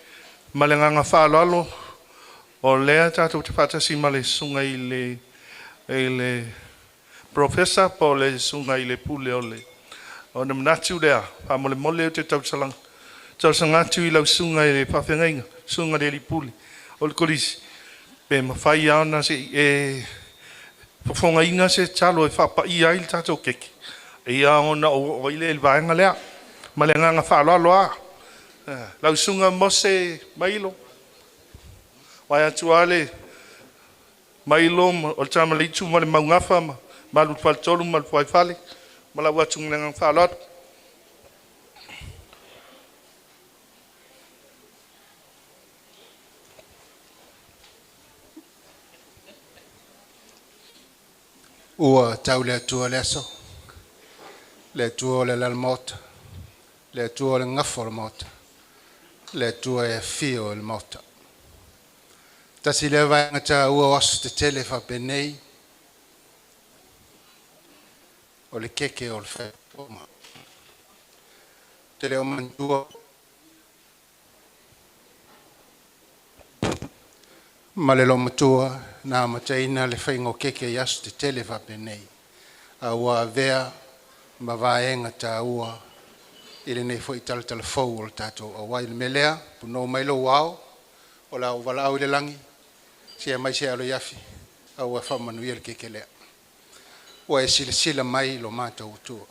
malenganga whalalo, o lea tato te patasi ma le sunga i le professor, po le sunga i le pule o le. O na manatu lea, pa mole mole o te tausalang. Tausangatu I lau sunga I le pawhengainga, sunga le li puli. O le kolisi, pe mawhai aona se pawhengainga se talo e whapa I ai le tatou keke. E ia ona o ile le vaenga lea, ma le nganga whaaloalo a. Lau sunga mose mailo. Wai atu ale mailo o le tama leitu ma le maungafa ma lu faltolu ma le whaifale. Mala watu ngang falot ua tau le atua le aso le atua le lalmota le atua le ngafo le mota le atua e fio le mota tasi le vaenga ta ua wasu te tele whapenei o le keke o le whai oma. Te leo mantua ma le lomatua na mataina le whaingo keke I asu te tele whapenei. A ua vea ma vaenga ta ua ile nei fo I tala fau o le tatou a wai le melea puno mailo wao o la o wala au le langi sia mai sia alo yafi a ua whamanuia le keke lea. Wa e sila mai lo mātou utua.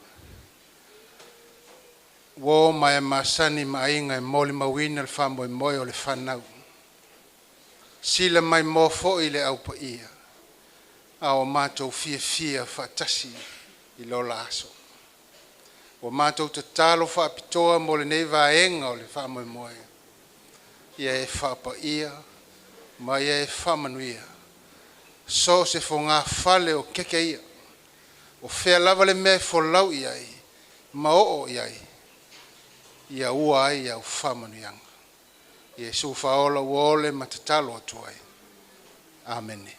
Wo mai masani mainga e moli mawina le whambo e moi o le whanau. Sila mai mofo I le au pa ia. A o mātou fia whatasi I lo laso. O mātou te talo whapitoa mo le nei vaenga o le whambo e moi. Ia e whapa ia, ma ia e whamanuia. So se fo ngā whale o keke ia. O fea lava le mea folau I ai, ma o I ai, ia ua ai ia ufamanuianga. Ia su faola uole matatalo atu ai. Amene.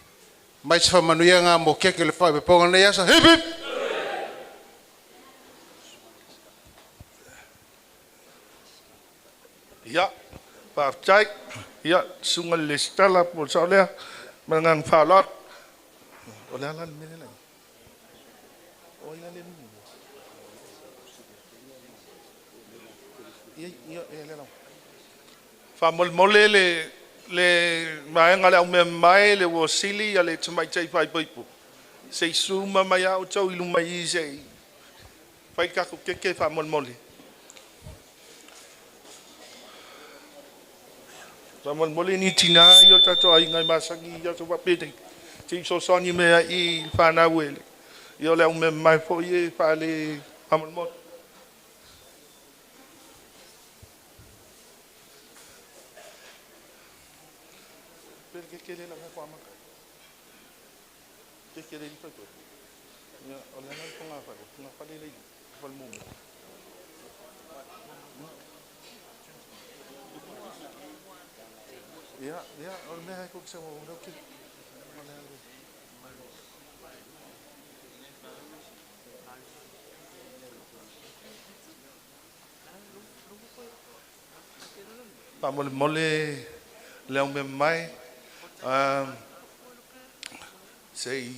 Mai se whamanuianga mo keke le whai peponga nei asa, hip hip! Ia, whaftai, ia, sunga le stala po saolea, mangang whalot. O lea lan mene lai. Fa mole le maenga le au me mai le wosili ya le tamai tai pai paipu. Se suma mai au tau ilu mai se. Fai ka keke fa mole. Paman mole ni tina yo tato ai ngai masangi ya so papete. Ti so soni me I fana wele. Yo le me mai fo ye fa le paman mot. Perché che la fa ma. Che di fatto. Ya oleh ngai ko ngapa le fal mum. Ya, oleh ngai ko sa mo okay. Pa mole le me mai sei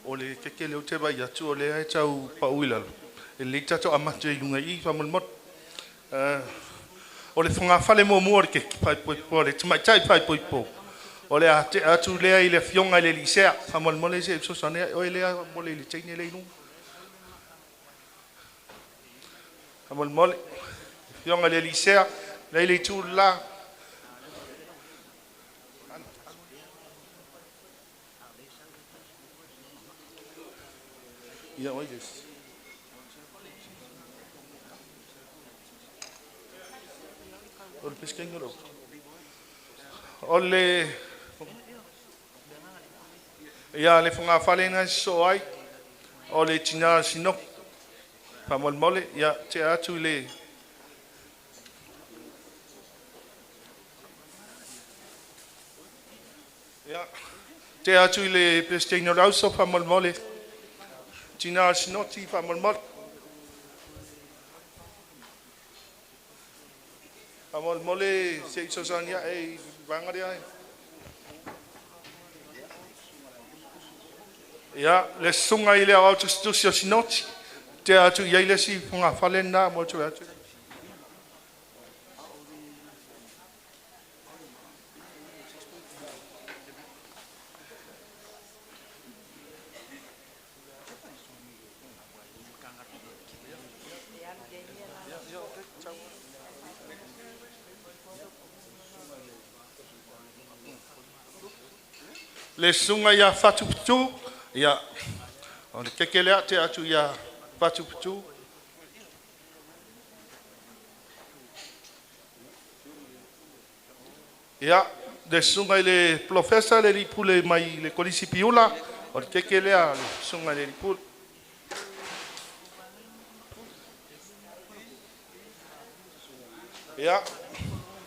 ole ke le te ba ya tu ole ai tau pa uila e le tato amatu I lunga I pa mot ole funga fale mo ke pai po le tma tai pai po ole a te atu le ai le fionga le lisea pa mole se so sane ole mole le tine le nu pa mole fionga le lisea le tu la ya oides ole pesqueño ole ya le funga falena so ai ole tina sino pa mole ya te atu le ya te atu le pesqueño lauso pa mole tina sino ti pa mole Amol mole se hizo sania e vangaria. Ya le sunga ile au tu sinoti. Te atu ya ile si funga falena mo tu atu. Le sunga ya fatuputu ya on kekele te atu ya fatuputu ya de sunga le professor le pule mai le kolisi piula on kekele a sunga le pule ya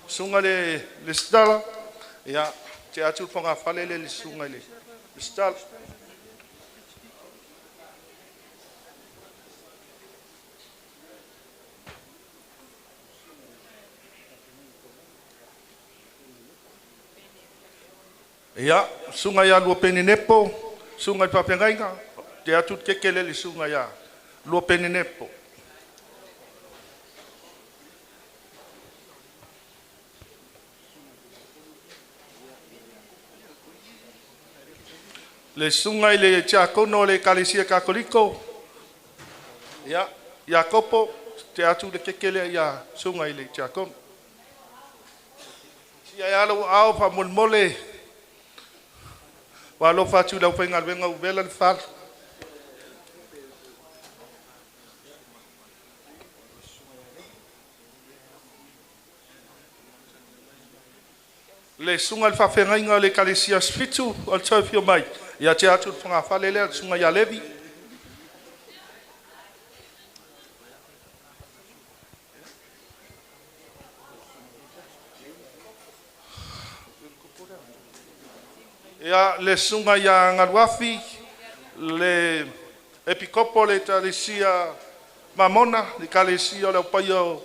sunga le stala ya te atu fonga falele le sunga le stal ya sunga ya lo penenepo sunga papengainga te atu kekele le sunga ya lo penenepo le sunga le chakono le kalesia katoliko ya Jacopo te atu le kekele ya sunga le chakono ya alo au pa mole wa lo fatu la fenga venga vela le fal le sunga le fa fenga le kalesia fitu al tofio mai ya te atu funga falele sunga ya levi ya le sunga ya ngarwafi le epikopo le talisia mamona le kalesia le paio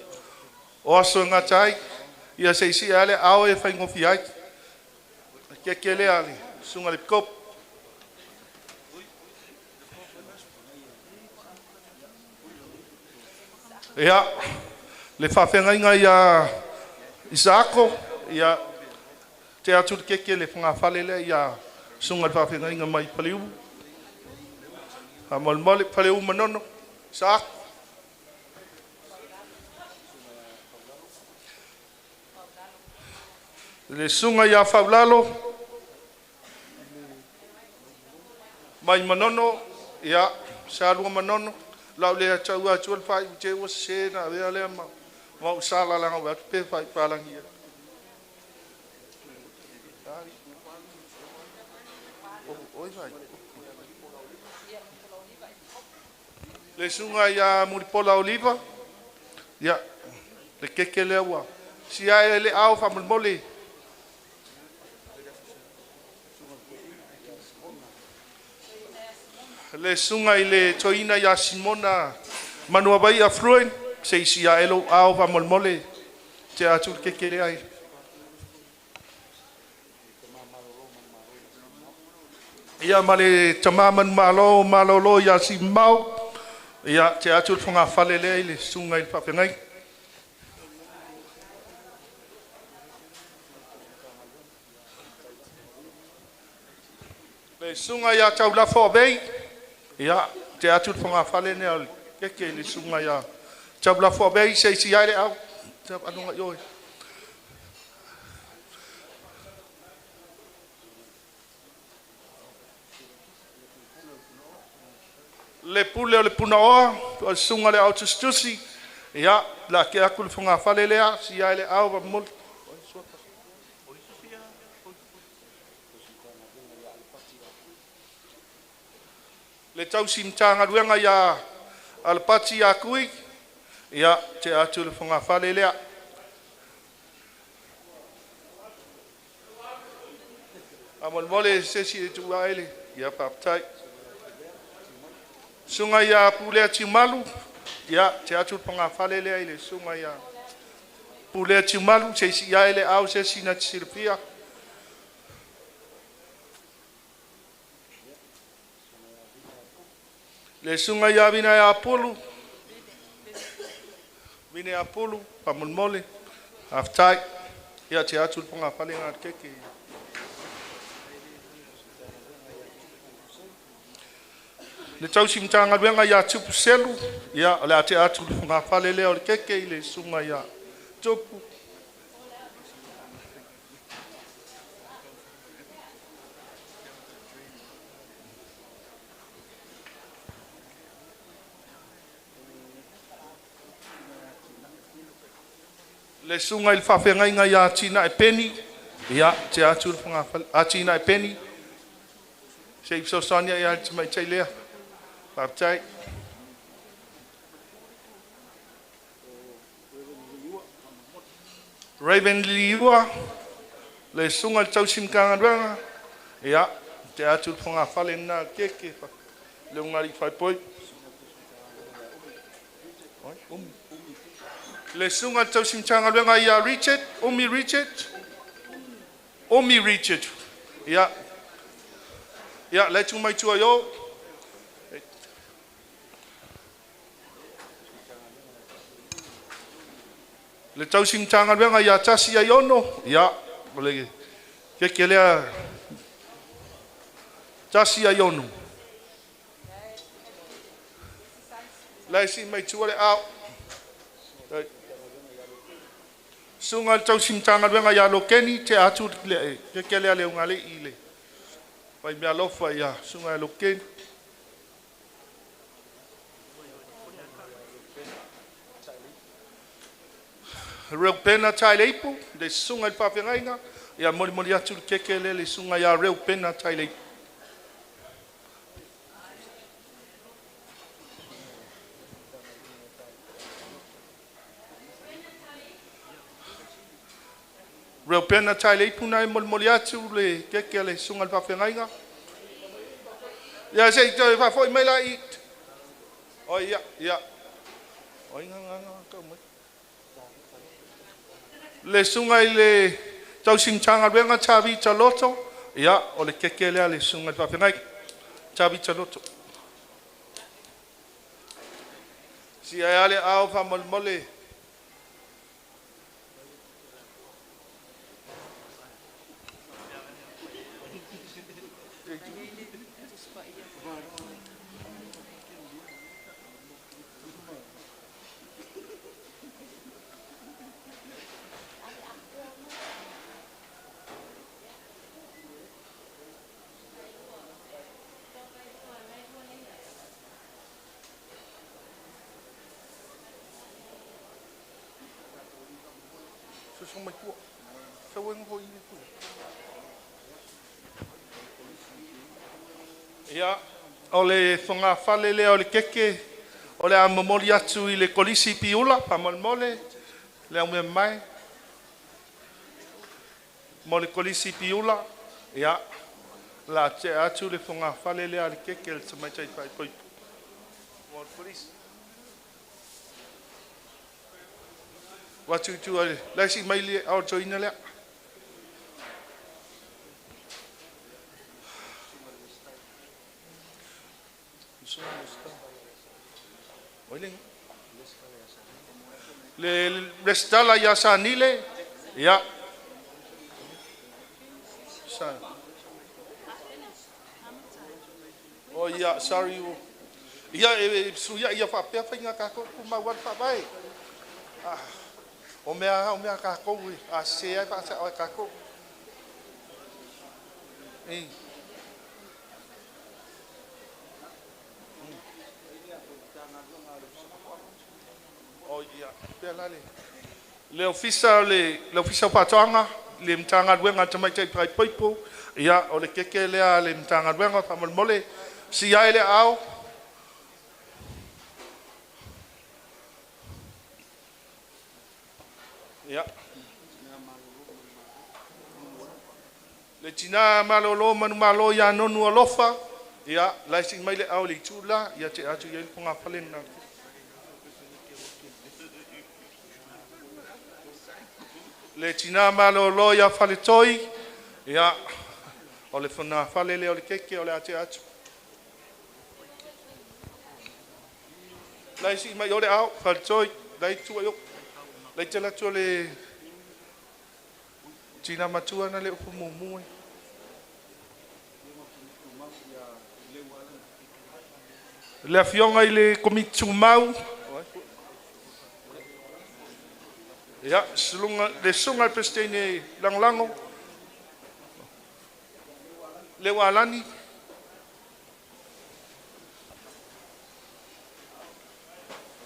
o aso ngatai ya seisi ale ao e faingo fiai kekele ale sunga le epikopo ya le fafenga ya Isako ya te atu keke le funga falele ya sunga le fafenga mai paliu amol mole paliu manono sa Le sunga ia faulalo. Mai manono ia salua manono. Lau le tau atu al fai te o se na vea le ma. Ma usala langa wa pe fai palangi. Oi vai. Le sunga ia muripola oliva. Ya. Le keke le wa. Si ai le au fa moli. Le sunga i le toina ia Simona manua vai affluent se isi a elo au va molmole te atu ke kere ai ia male tamaman malo ia si mau ia te atu fonga fale le le sunga i papengai le sunga ia tau la fo bei ia te atu fonga fale ne al ke le sunga ia tau la fo bei se si ai au tau anunga yo le pule o le puna oa o sunga le auto stusi ia la ke aku le fonga fale le si ai le au va mul le tau simtanga ruenga ia al pati akui ia te atu le fonga fale lea amol mole sesi tu aile ia paptai sunga ia pule timalu ia te atu le fonga fale lea ile sunga ia pule timalu sesi ia ile au sesi na tsirpia le sunga ia vina ia apolu vina ia apolu pamolmole aftai ia te atu ponga fale ngat keke le tau simtanga wenga ia tupu selu ia le te atu ponga fale le o keke le sunga ia tupu le sunga il fafenga ia tina e peni ia te atu fonga atina e peni se so sonia ia te mai tele paptai Raven liwa le sunga tau simkanga ranga ia te atu fonga fale na keke le ngari fai poi le sunga tau simtanga renga ia Richard Omi Richard ia le tu mai tua yo le tau simtanga renga ia tasi ia yono ia le ke le tasi ia yono le si mai tua le au sunga tau simtanga wenga ya lokeni te atu le ke le ngale ile pai me alofa ya sunga lokeni reu pena tai leipo le sunga il papenga ya moli atu ke le sunga ya reu pena tai leipo reo pena tai le puna mol atu le ke le sunga pa fenga ya sei to fa foi mai la it o ya o nga ka mo le sunga le tau simchanga venga chavi chaloto ya o le ke le sunga pa fenga chavi chaloto si ale au fa mole so mai ku. Fa wen ho ini ku. Ia ole fonga fale le ole keke ole a momoli atu I le kolisi piula pa mole le me mai mole kolisi piula ia la te atu le fonga fale le ale keke le mai chai pai poi mole kolisi watu tu ale la si mai le au joina le le restala ya sanile ya sa oh ya sorry ya su ya fa pe fa nga ka ko ma wa fa bai o me ka ko a se ai fa sa ka ko oh ya pelale le official patanga le mtanga dwenga tamai tai pai poipo ya o le keke le mtanga dwenga fa mole si ya ile au ya le tina malolo manu malo ya nonu alofa ya la sing mai le au le tula ya te atu ya ponga falen na le tina malolo ya fale toi ya ole fona fale le ole keke ole ate atu la sing mai ole au fale toi dai tu yo le tela tu le tina matua na le upu mumu le afionga ile komitu mau ya le sunga pestene langlango le walani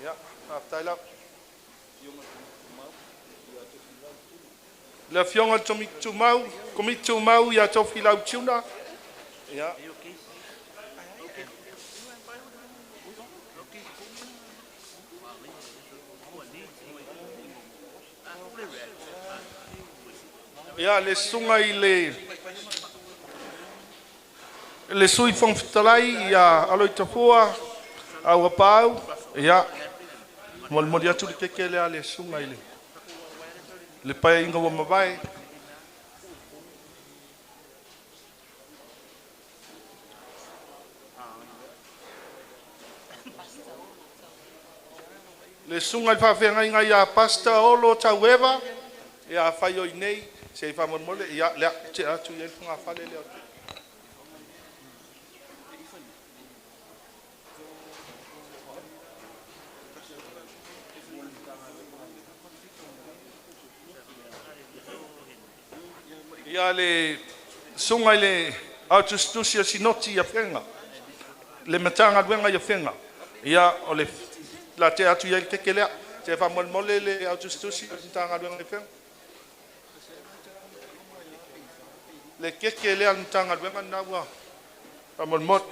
ya aftaila le afionga komitu mau ya tofila tuna ya ya le sunga le sui fong fitalai ya aloi tafua au pau ya mol modia tu ke le sunga le pai inga wa mabai le sunga fa fenga inga ya pasta olo taweva ya fayo nei se fa mole ya le te atu ye funga fale le ya le sunga le autostusia sinoti ya fenga le matanga dwenga ya fenga ya ole la te atu ye kekele se fa mole le autostusia tanga dwenga ya fenga le keke le antanga dwenga nawa amol mot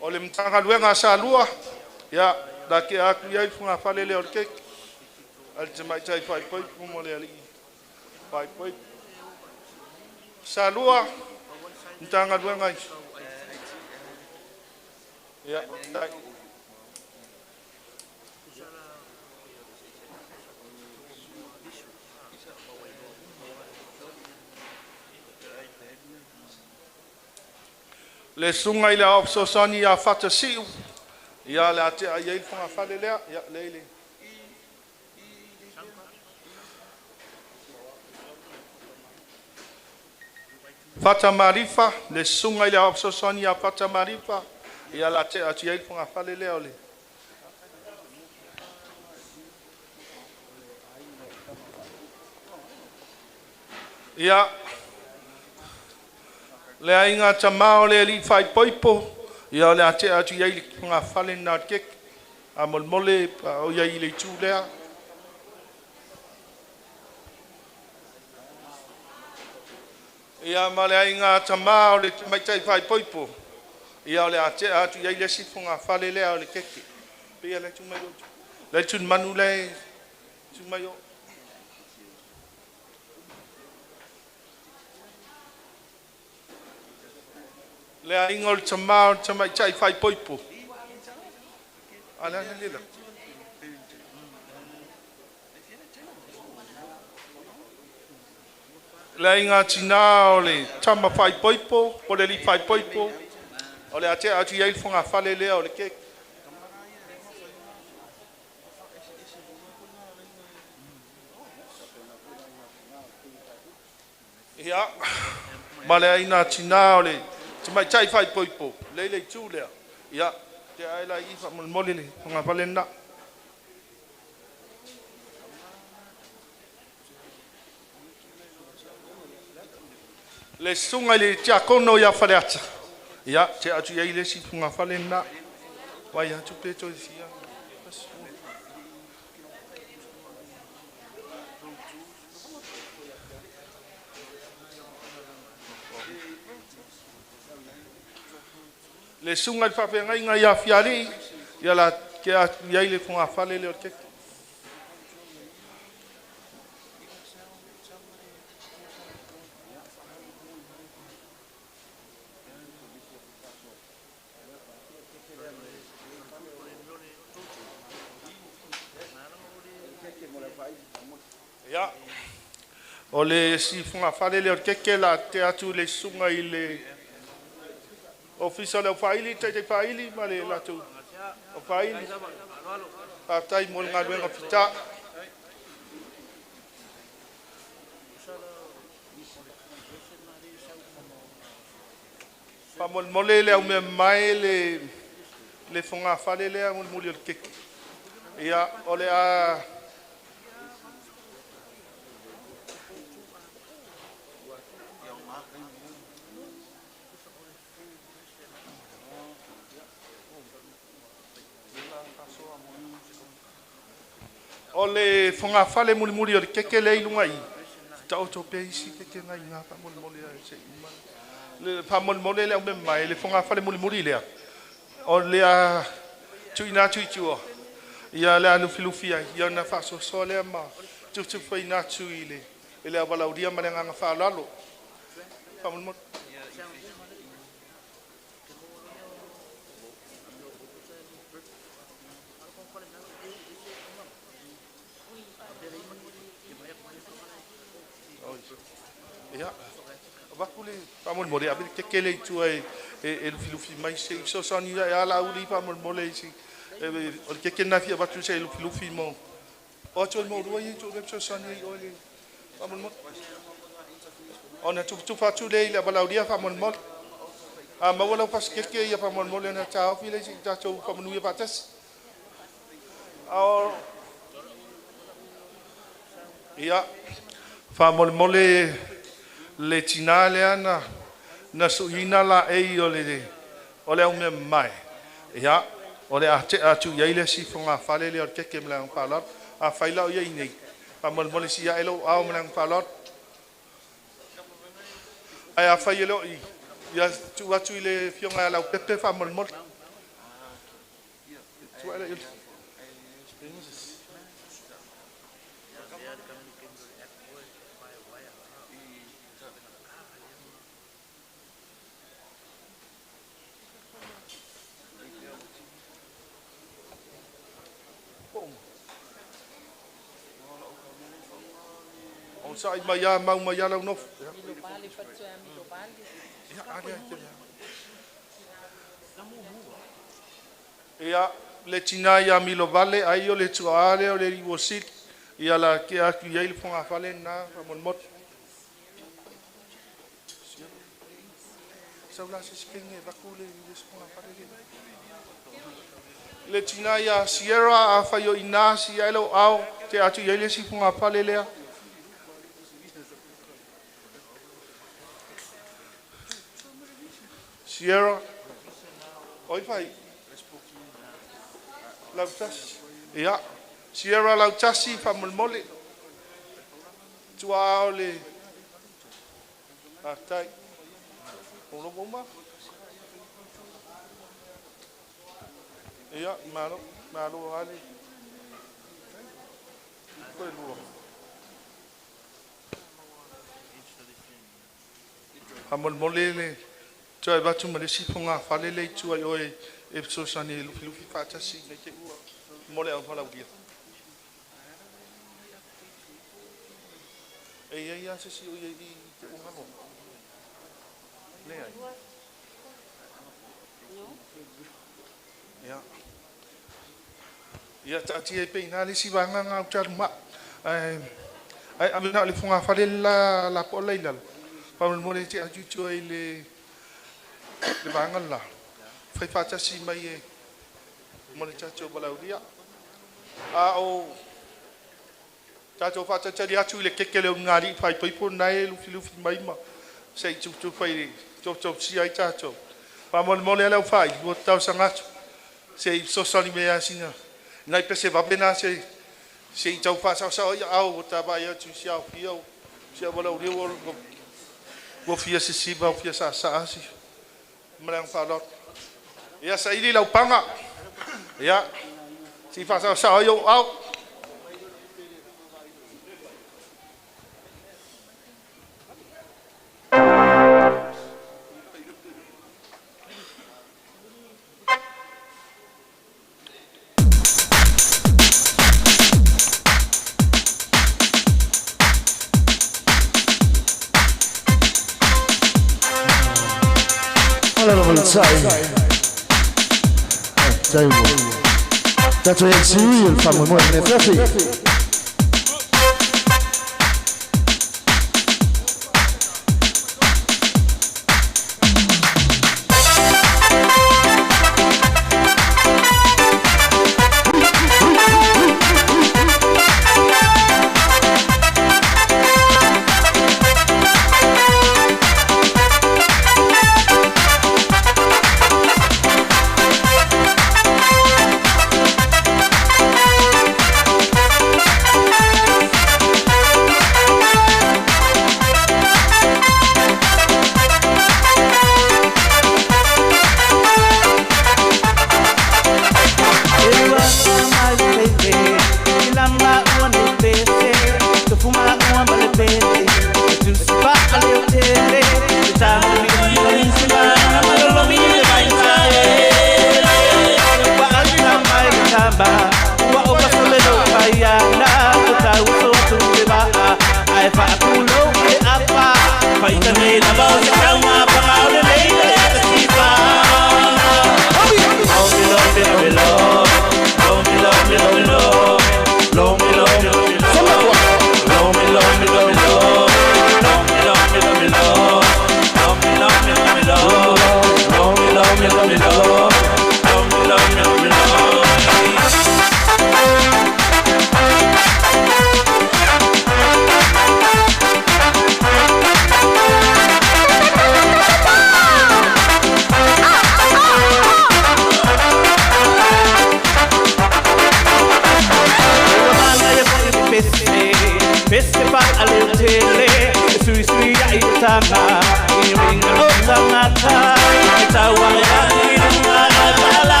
ole mtanga dwenga sa lua ya da ke aku ya funga fale le orke al jamai chai fai poi mole ali fai poi sa lua mtanga dwenga ya le sunga ile au sosani ya fata siu ya la te ya il fonga fale le ya lele fata marifa le sunga ile au sosani ya fata marifa ya la te ya il fonga fale le ole ya le ainga tamao le li fai poipo ya le ate atu ye nga fale na kek A mole pa o ia i le tū lea. Ia male ai ngā tamā o le mai tai whai poipo. Ia o le ate atu iai le sifonga whale lea o le keke. Pia le tū mai o. Le tū manu le tū mai o. Le a inga o le tamā o le tamai tai whai poipo. Ala na lila. Le inga tina o le tama whai poipo, o le li whai poipo. O le ate atu iai fonga whale lea o le keke. Ia, ma le aina tina o le tamai tai whai poipo, le tū lea. Ia, te aila i wha mole le, fonga whale na. Le sunga le tia kono ia whale ata. Ia, te atu iai le si funga whale na. Wai atu peto i fia. Le sunga le whawhenga inga ia fiari. Ia la ke atu iai le funga whale le o keke. Ia, o le si funga whale le o keke la te atu le sunga i le ofisa le o whaili, te whaili, ma le la tu o whaili. Pātai mo ngā ruenga whita. Pamol mole le au mea mai le funga whale le a muli o keke. Ia, o le a o le fonga fale muli o le keke le ilunga i. Ta o tope isi keke ngai ngā pa muli a se ima. Le pa muli le au me mai le fonga fale muli lea. O le a tuina tuitua. Ia le anu filufia. Ia na faso so lea ma. Tu fai na tui le. Ele a walauria ma le nganga whalalo. Pa muli. Ia, wakule pamol mole abi kekele tu e lufi mai se so sani ya la uli pamol mole si o keke na fia watu se lufi mo o to mo ruai to le so sani o le pamol mo ona tu fatu le la balaudia pamol mo a ma wala pas keke ya pamol mole na ta fi le si ta to pamol ya patas a ia pamol mole le tina le ana na suina la e o le au me mai ia o le atu iai le si fonga fale le o keke mla ang palot a faila o iai nei pa mol si ia elo au mla ang palot ai a failo i ia tu atu le fionga la pepe fa mol tu ala sai maya mau maya la no ia le tina ia milo vale ai o le tuale o le rivosit ia la ke atu ia le fonga fale na mot sau la se skenge vakule le fonga fale le tina ia sierra a fayo inasi ia lo au te atu ia le si fonga fale lea Sierra, oi fai. lau tasi. Ia, Sierra lau tasi whamolmole. Tua o le tai. Ono boma. Ia, malo hali. Koe lua. Whamolmole le. Tua e watu ma le siponga whale le tua i oe e sosani lufi whatasi nei te ua. Mole au whalau dia. Ei ase si o i te umano. Ne ai. Ia tati e peina le si vanga ngā utaruma. Ai amina le funga whale la po leila. Paul mole te ajutu ai le vanga la. Whai whatasi mai e mole tato balauria. A o tato whatatari atu le kekele o ngāri whai paipo nai lufi mai ma. Sei tutu whai toto si ai tato. Pa mole alau whai, o tau sangatu. Sei sosani mea singa. Nai pese wapena se i tau whasau ia au o ta bai atu si au fiau. Si au balauria o fia se siba o fia sa asi. Malang whalot. Ia sa ili lau panga. Ia. Si whasau ia au. That's why it's real from the morning.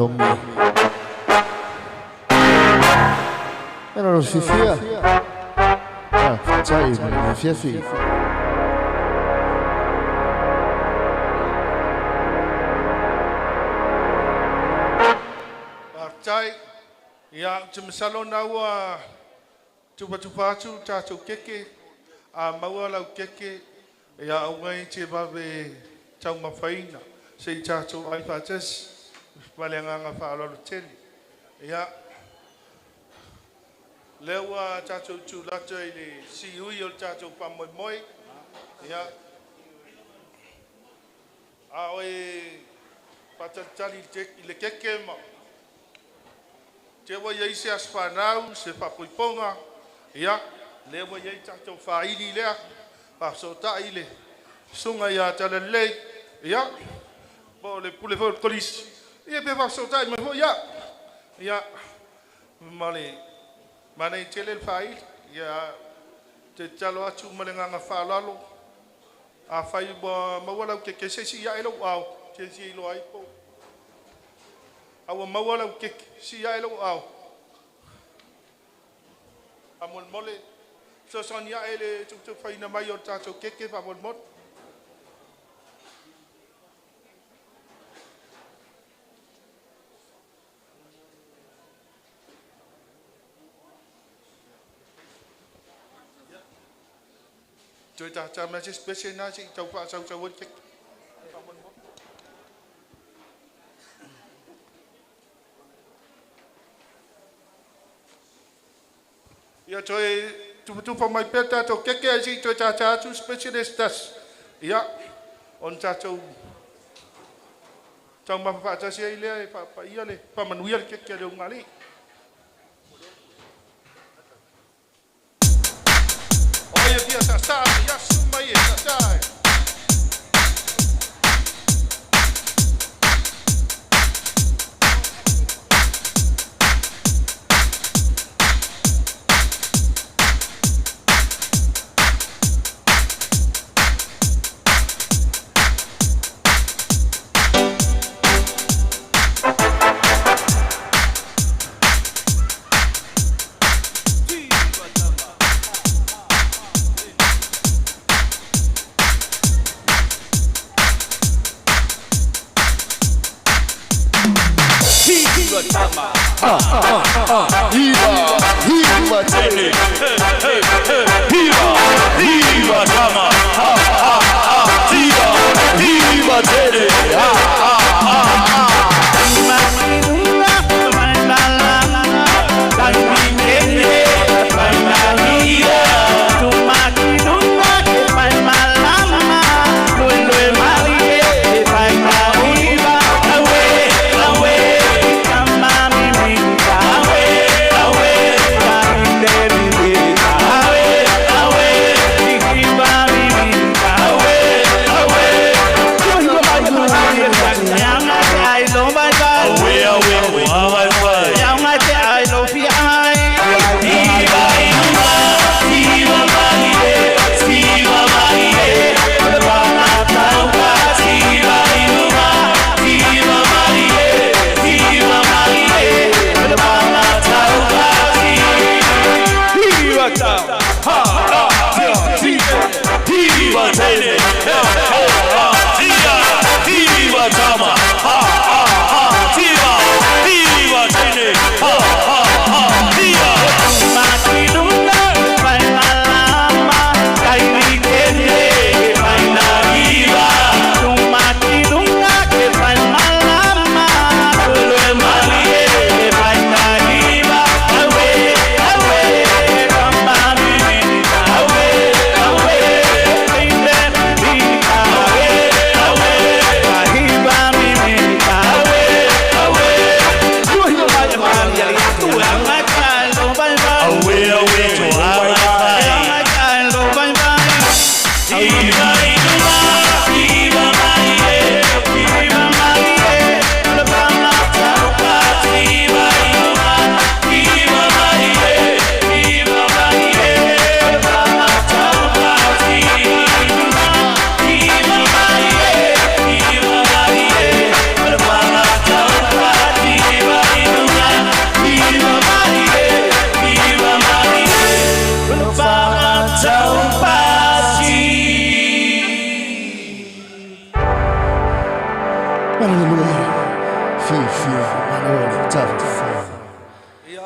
longi. Era lo fifia. Sai, ma fiafi. Tai ia te masalo na ua tupa atu tātou keke a maua lau keke ia aungai te wawe tau mawhaina se i tātou ai whātesi wale nganga whaalolo tele ia lewa tātou tūlata i le si ui o tātou pamoimoi ia a oe patatali i le keke ma te wa yei se asfanau se papoiponga ia le wa yei tatou faili lea pa sota ile sunga ia tala lei ia po le pule fo kolis ia pe pa sota me fo ia male mane tele fail ia te talo atu malenganga falalo a fai bo mawala ke se si ia elo au te si lo ai po awa mawala ke si ai lo au amol mole so sonia ele tu fai na mai o tato ke pa mol mot tôi ta mà chỉ special na chỉ tàu pha sau sau cái ya tôi tu pa mai peta to ke si tôi ta tu specialistas ya on ta tu tang ma pa ta si ile pa ia le pa manuel ke de ngali oye dia sa ya sumai sa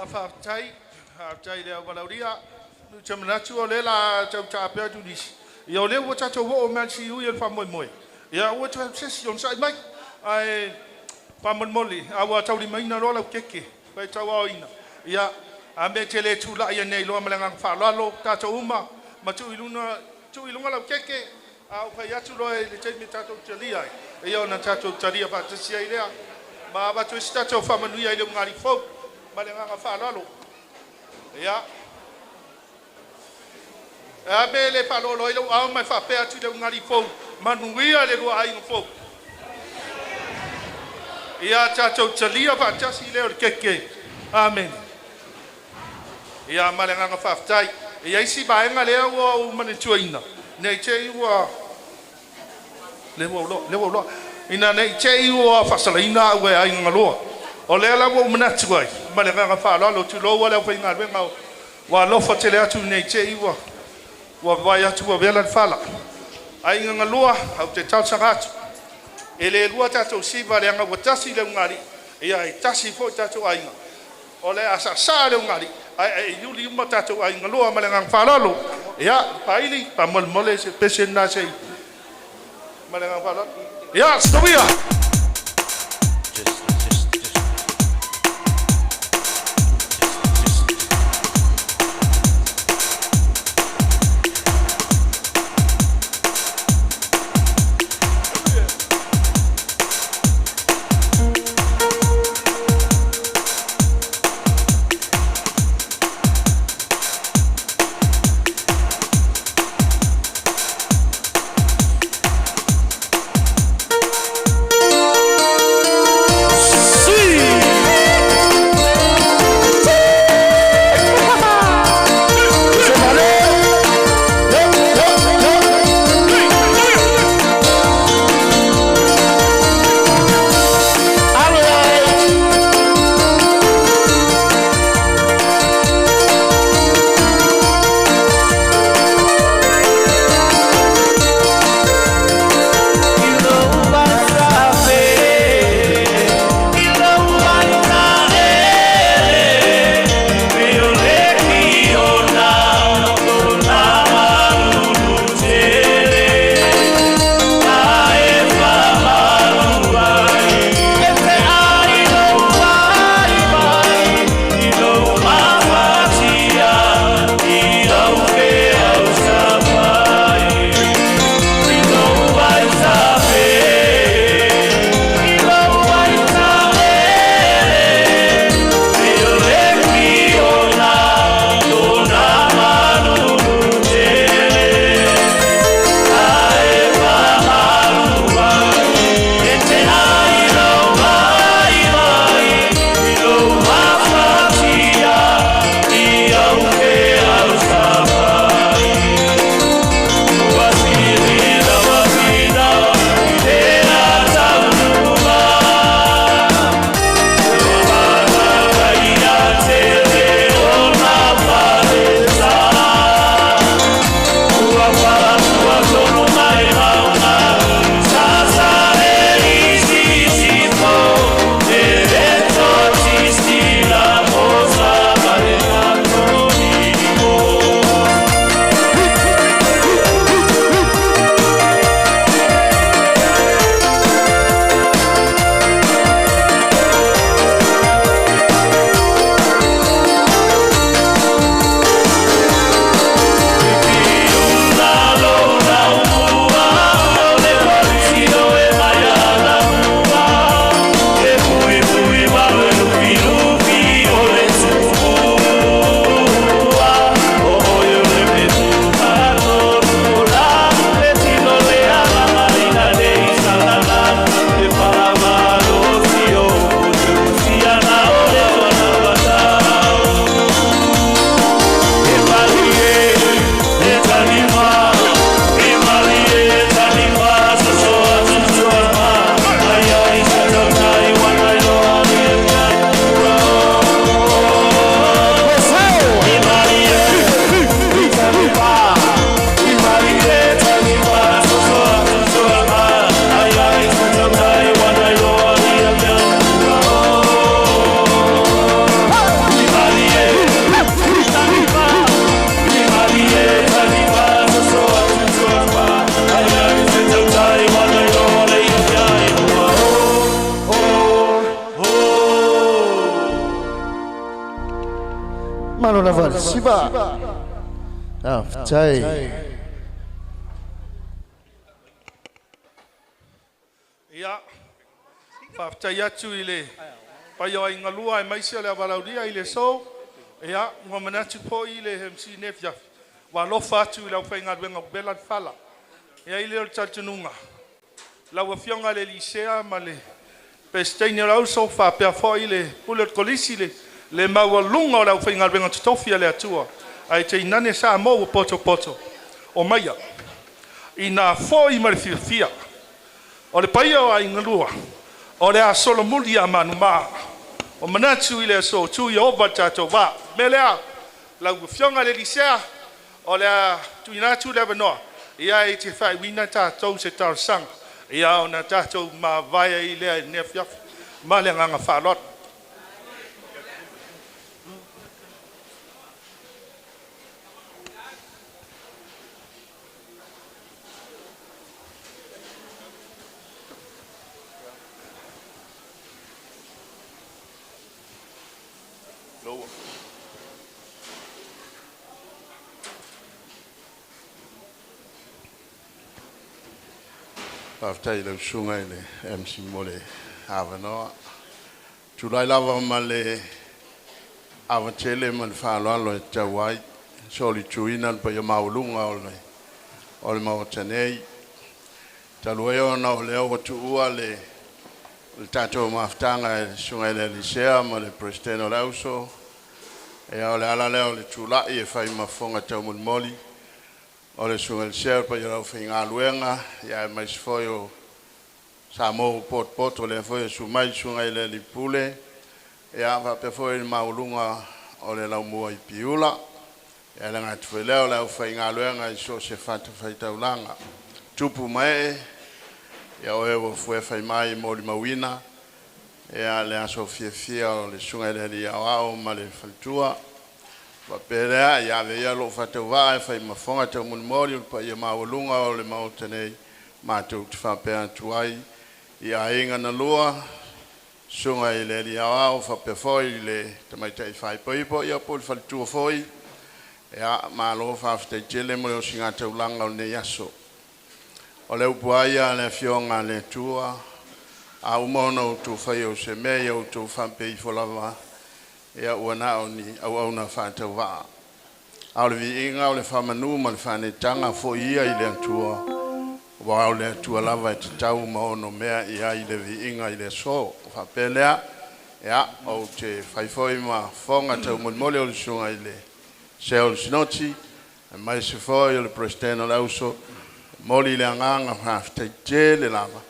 Fai le valauria. Chamanachu lela chapia judish. Yo le wo chacho wo manchi u yel famoi moi. Ya wo cha session sai mai. Ai famon moli awa chauli mai na rola keke. Pai chawa ina. Ya ambe chele chula ya nei lo malangang fa lo chacho uma. Machu ilunga la keke. Au pai atu lo le chemi chacho chalia. Yo na chacho chalia ba tsia ile. Ma ba tu chacho famonu ya ile ngari fo. Malangang fa lo. Ya Abele palo lo ilo au mai fa pe atu le ngari fo manuia le lo ai fo ia chacho chalia fa chasi le keke amen ia malenga fa tai ia isi ba nga le o mane chuina nei che wa le wo ina nei che wa fa salina we ai ngalo o le la wo mna chuai malenga fa lo tu lo wa le fa nga venga wa lo fa tele atu nei che wa vai atu wa vela fala ai nga lua au te tau sangat ele lua tatu si va le nga watasi le ngari ia i tasi fo tatu ai nga ole asa sa le ngari ai yuli mo tatu ai nga lua ma le nga fala lo ia paili pa mol mole se pesen na sei ma le nga fala ia stopia Malo na val siba. Chai. Ia. Whaftai atu I le. Pai o inga lua e maisia le avalauria I le so. Ia. Ngā manatu po I le MC Nefia. Wa lofa atu I lau whainga ruenga bela whala. Ia I le o tatununga. Lau a fionga le lisea ma le. Pesteini lau so whapea fo I le. Pulet kolisi le. Le maua lunga o lau whainga ruenga tutofia le atua. Ai te inane sa mo poto poto. O maia. I nā fo I mare fia. O le paia o a inga lua. O le a solo muli a manu maa. O manatu I le so tu I oba tato wa. Melea. Lau fionga le lisea. O le a tu inatu le vanoa. Ia e te whai wina tatou se tau sang. Ia o na tatou ma vaya I lea nefia. Ma le nganga whalot. After the sunga le MC mole avano tulai lava male avachele man falo lo tawai soli chuina pa yo maulunga ole mautanei talueo na ole o tuua le tato maftanga sunga le lisea male presteno lauso e ole ala le ole tula e fai mafonga tamul moli ole sunga share pa yo finga luenga ya mais foyo samo pot ole foyo sumai sunga ile lipule ya va pe foyo maulunga ole la mo ipiula ya la ngatfele ole finga luenga so se fata faita ulanga tupu mai ya oe fue fai mai moli mawina ya le aso fia ole sunga ile ya wao male faltua Papelea ya veia lo fatawa e fai mafonga te mulmori pa ia maulunga o le mautene matou te whapea tuai ia inga na lua sunga I le ria au whapea foi le tamaitai whai poipo ia poli whalitua foi ia malo whafte jele mo o singa te ulanga o ne yaso o le upuaia le fionga le tua a umono tu whai o se mea o tu whampei folava ia wana oni au na fata wa au le inga o le famanu ma le fane tanga fo ia I le atua wa o le atua lava te tau ma ono mea ia I le inga I le so fa pelea ia o te faifoi ma fonga tau mole o le sunga I le sel snoti mai se foi o le presteno lauso moli le nganga fa te jele lava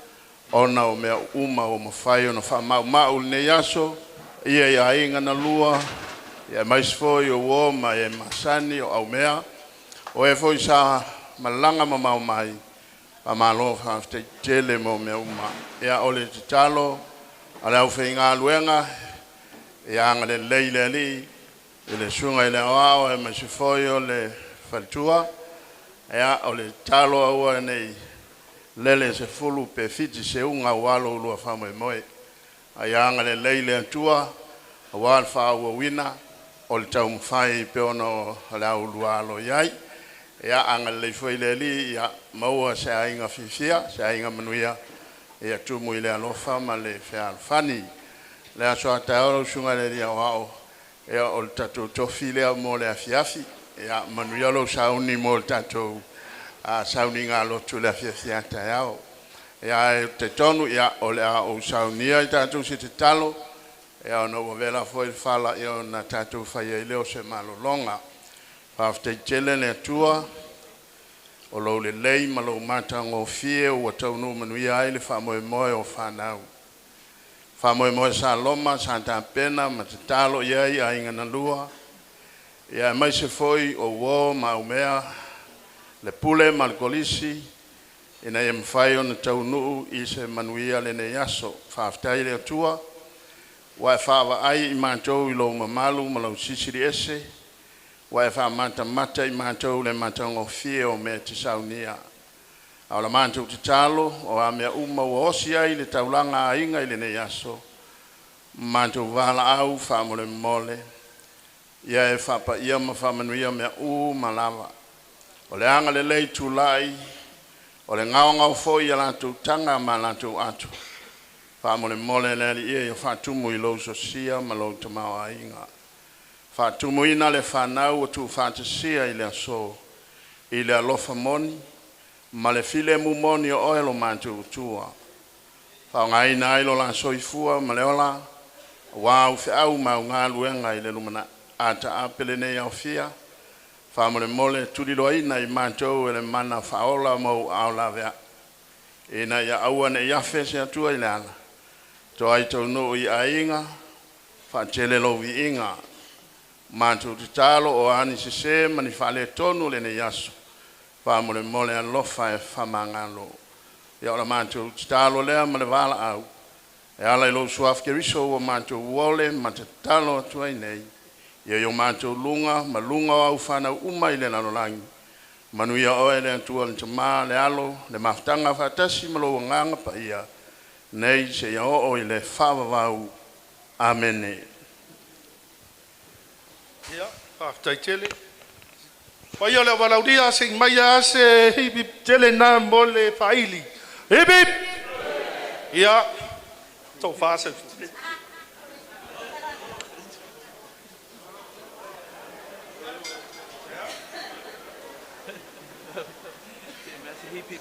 ona o mea uma o mafai ona fa ma o ne yaso ia inga na lua ia mais foi o oma e masani o au mea o e foi sa malanga mama mai a malo fa te tele mo me uma ia ole te talo ala o feinga luenga ia ngale leile ali ele sunga ile wao e mais foi o le faltua ia ole talo o nei lele se fulu pe fiti se unga walo lua famo e moe ia ngale leile tua wal fa o wina ol tau fai pe ono la ulualo yai ya angal le foi le li ya maua se ainga fifia se ainga manuia ya tu mu ile alo fama le fe alfani le aso taoro sunga le dia wao ya ol tatu to file mo le afiafi ya manuia lo sauni mo tatu a sauni ngalo tu le afiafia ta yao ya te tonu ya ol a o saunia tatu se te talo ya no vela foi fala yo na tatu fa ye leo se malo longa after jelene tua o lo le lei malo mata ngo fie o tau no manu ya ile fa mo o fa nau fa mo sa loma santa pena matalo ya inga na lua ya mai se foi o wo ma o mea le pule malkolisi ina yem fayo na tau no I se manuia le ne yaso fa after ile tua wa fa ai manto lo mamalu malo sisiri ese wa fa mata I manto le matango fie o me te saunia ala manto te talo o a me uma o sia ile taulanga inga ile ne yaso manto vala au fa mole Ia e whapa ia ma whamanuia mea malawa. O le anga le lei tūlai, o le ngau fo ia lātou tanga ma lātou atu. Whamole mole le li ia whātumu I lau sosia ma lau tamau a inga. Whātumu ina le whanau o tū whātasia I le aso, I le alofa moni, ma le file mu moni o oelo mātou tua. Whaonga ina ailo la soifua ma le ola, wau whiau mau ngā luenga I le lumana ata apele nei au fia. Whamole mole tulilo ina I mātou e le mana whaola mau au la vea. Ina ia aua ne iafe se atua I le ana. To ai tau no I ainga, whaatele lo vi inga. Mātou te talo o ani se mani whale tonu le ne yaso. Whamole mole alofa e whamangalo. Ia ora mātou te talo lea ma le wala au. E ala I lo suaf ke riso o mātou wole ma te talo atua I nei. Ia yo mātou lunga, ma lunga au whanau umai le nanolangi. Manu ia oe le atua le tama le alo, le maftanga whatasi ma lo nganga pa ia. Nei se ia o I le whawawau. Amene. Ia, whaftai tele. Pai o le walauria sing mai a se hibi tele na mo le whaili. Hibi! Ia, tau whasa. Hippie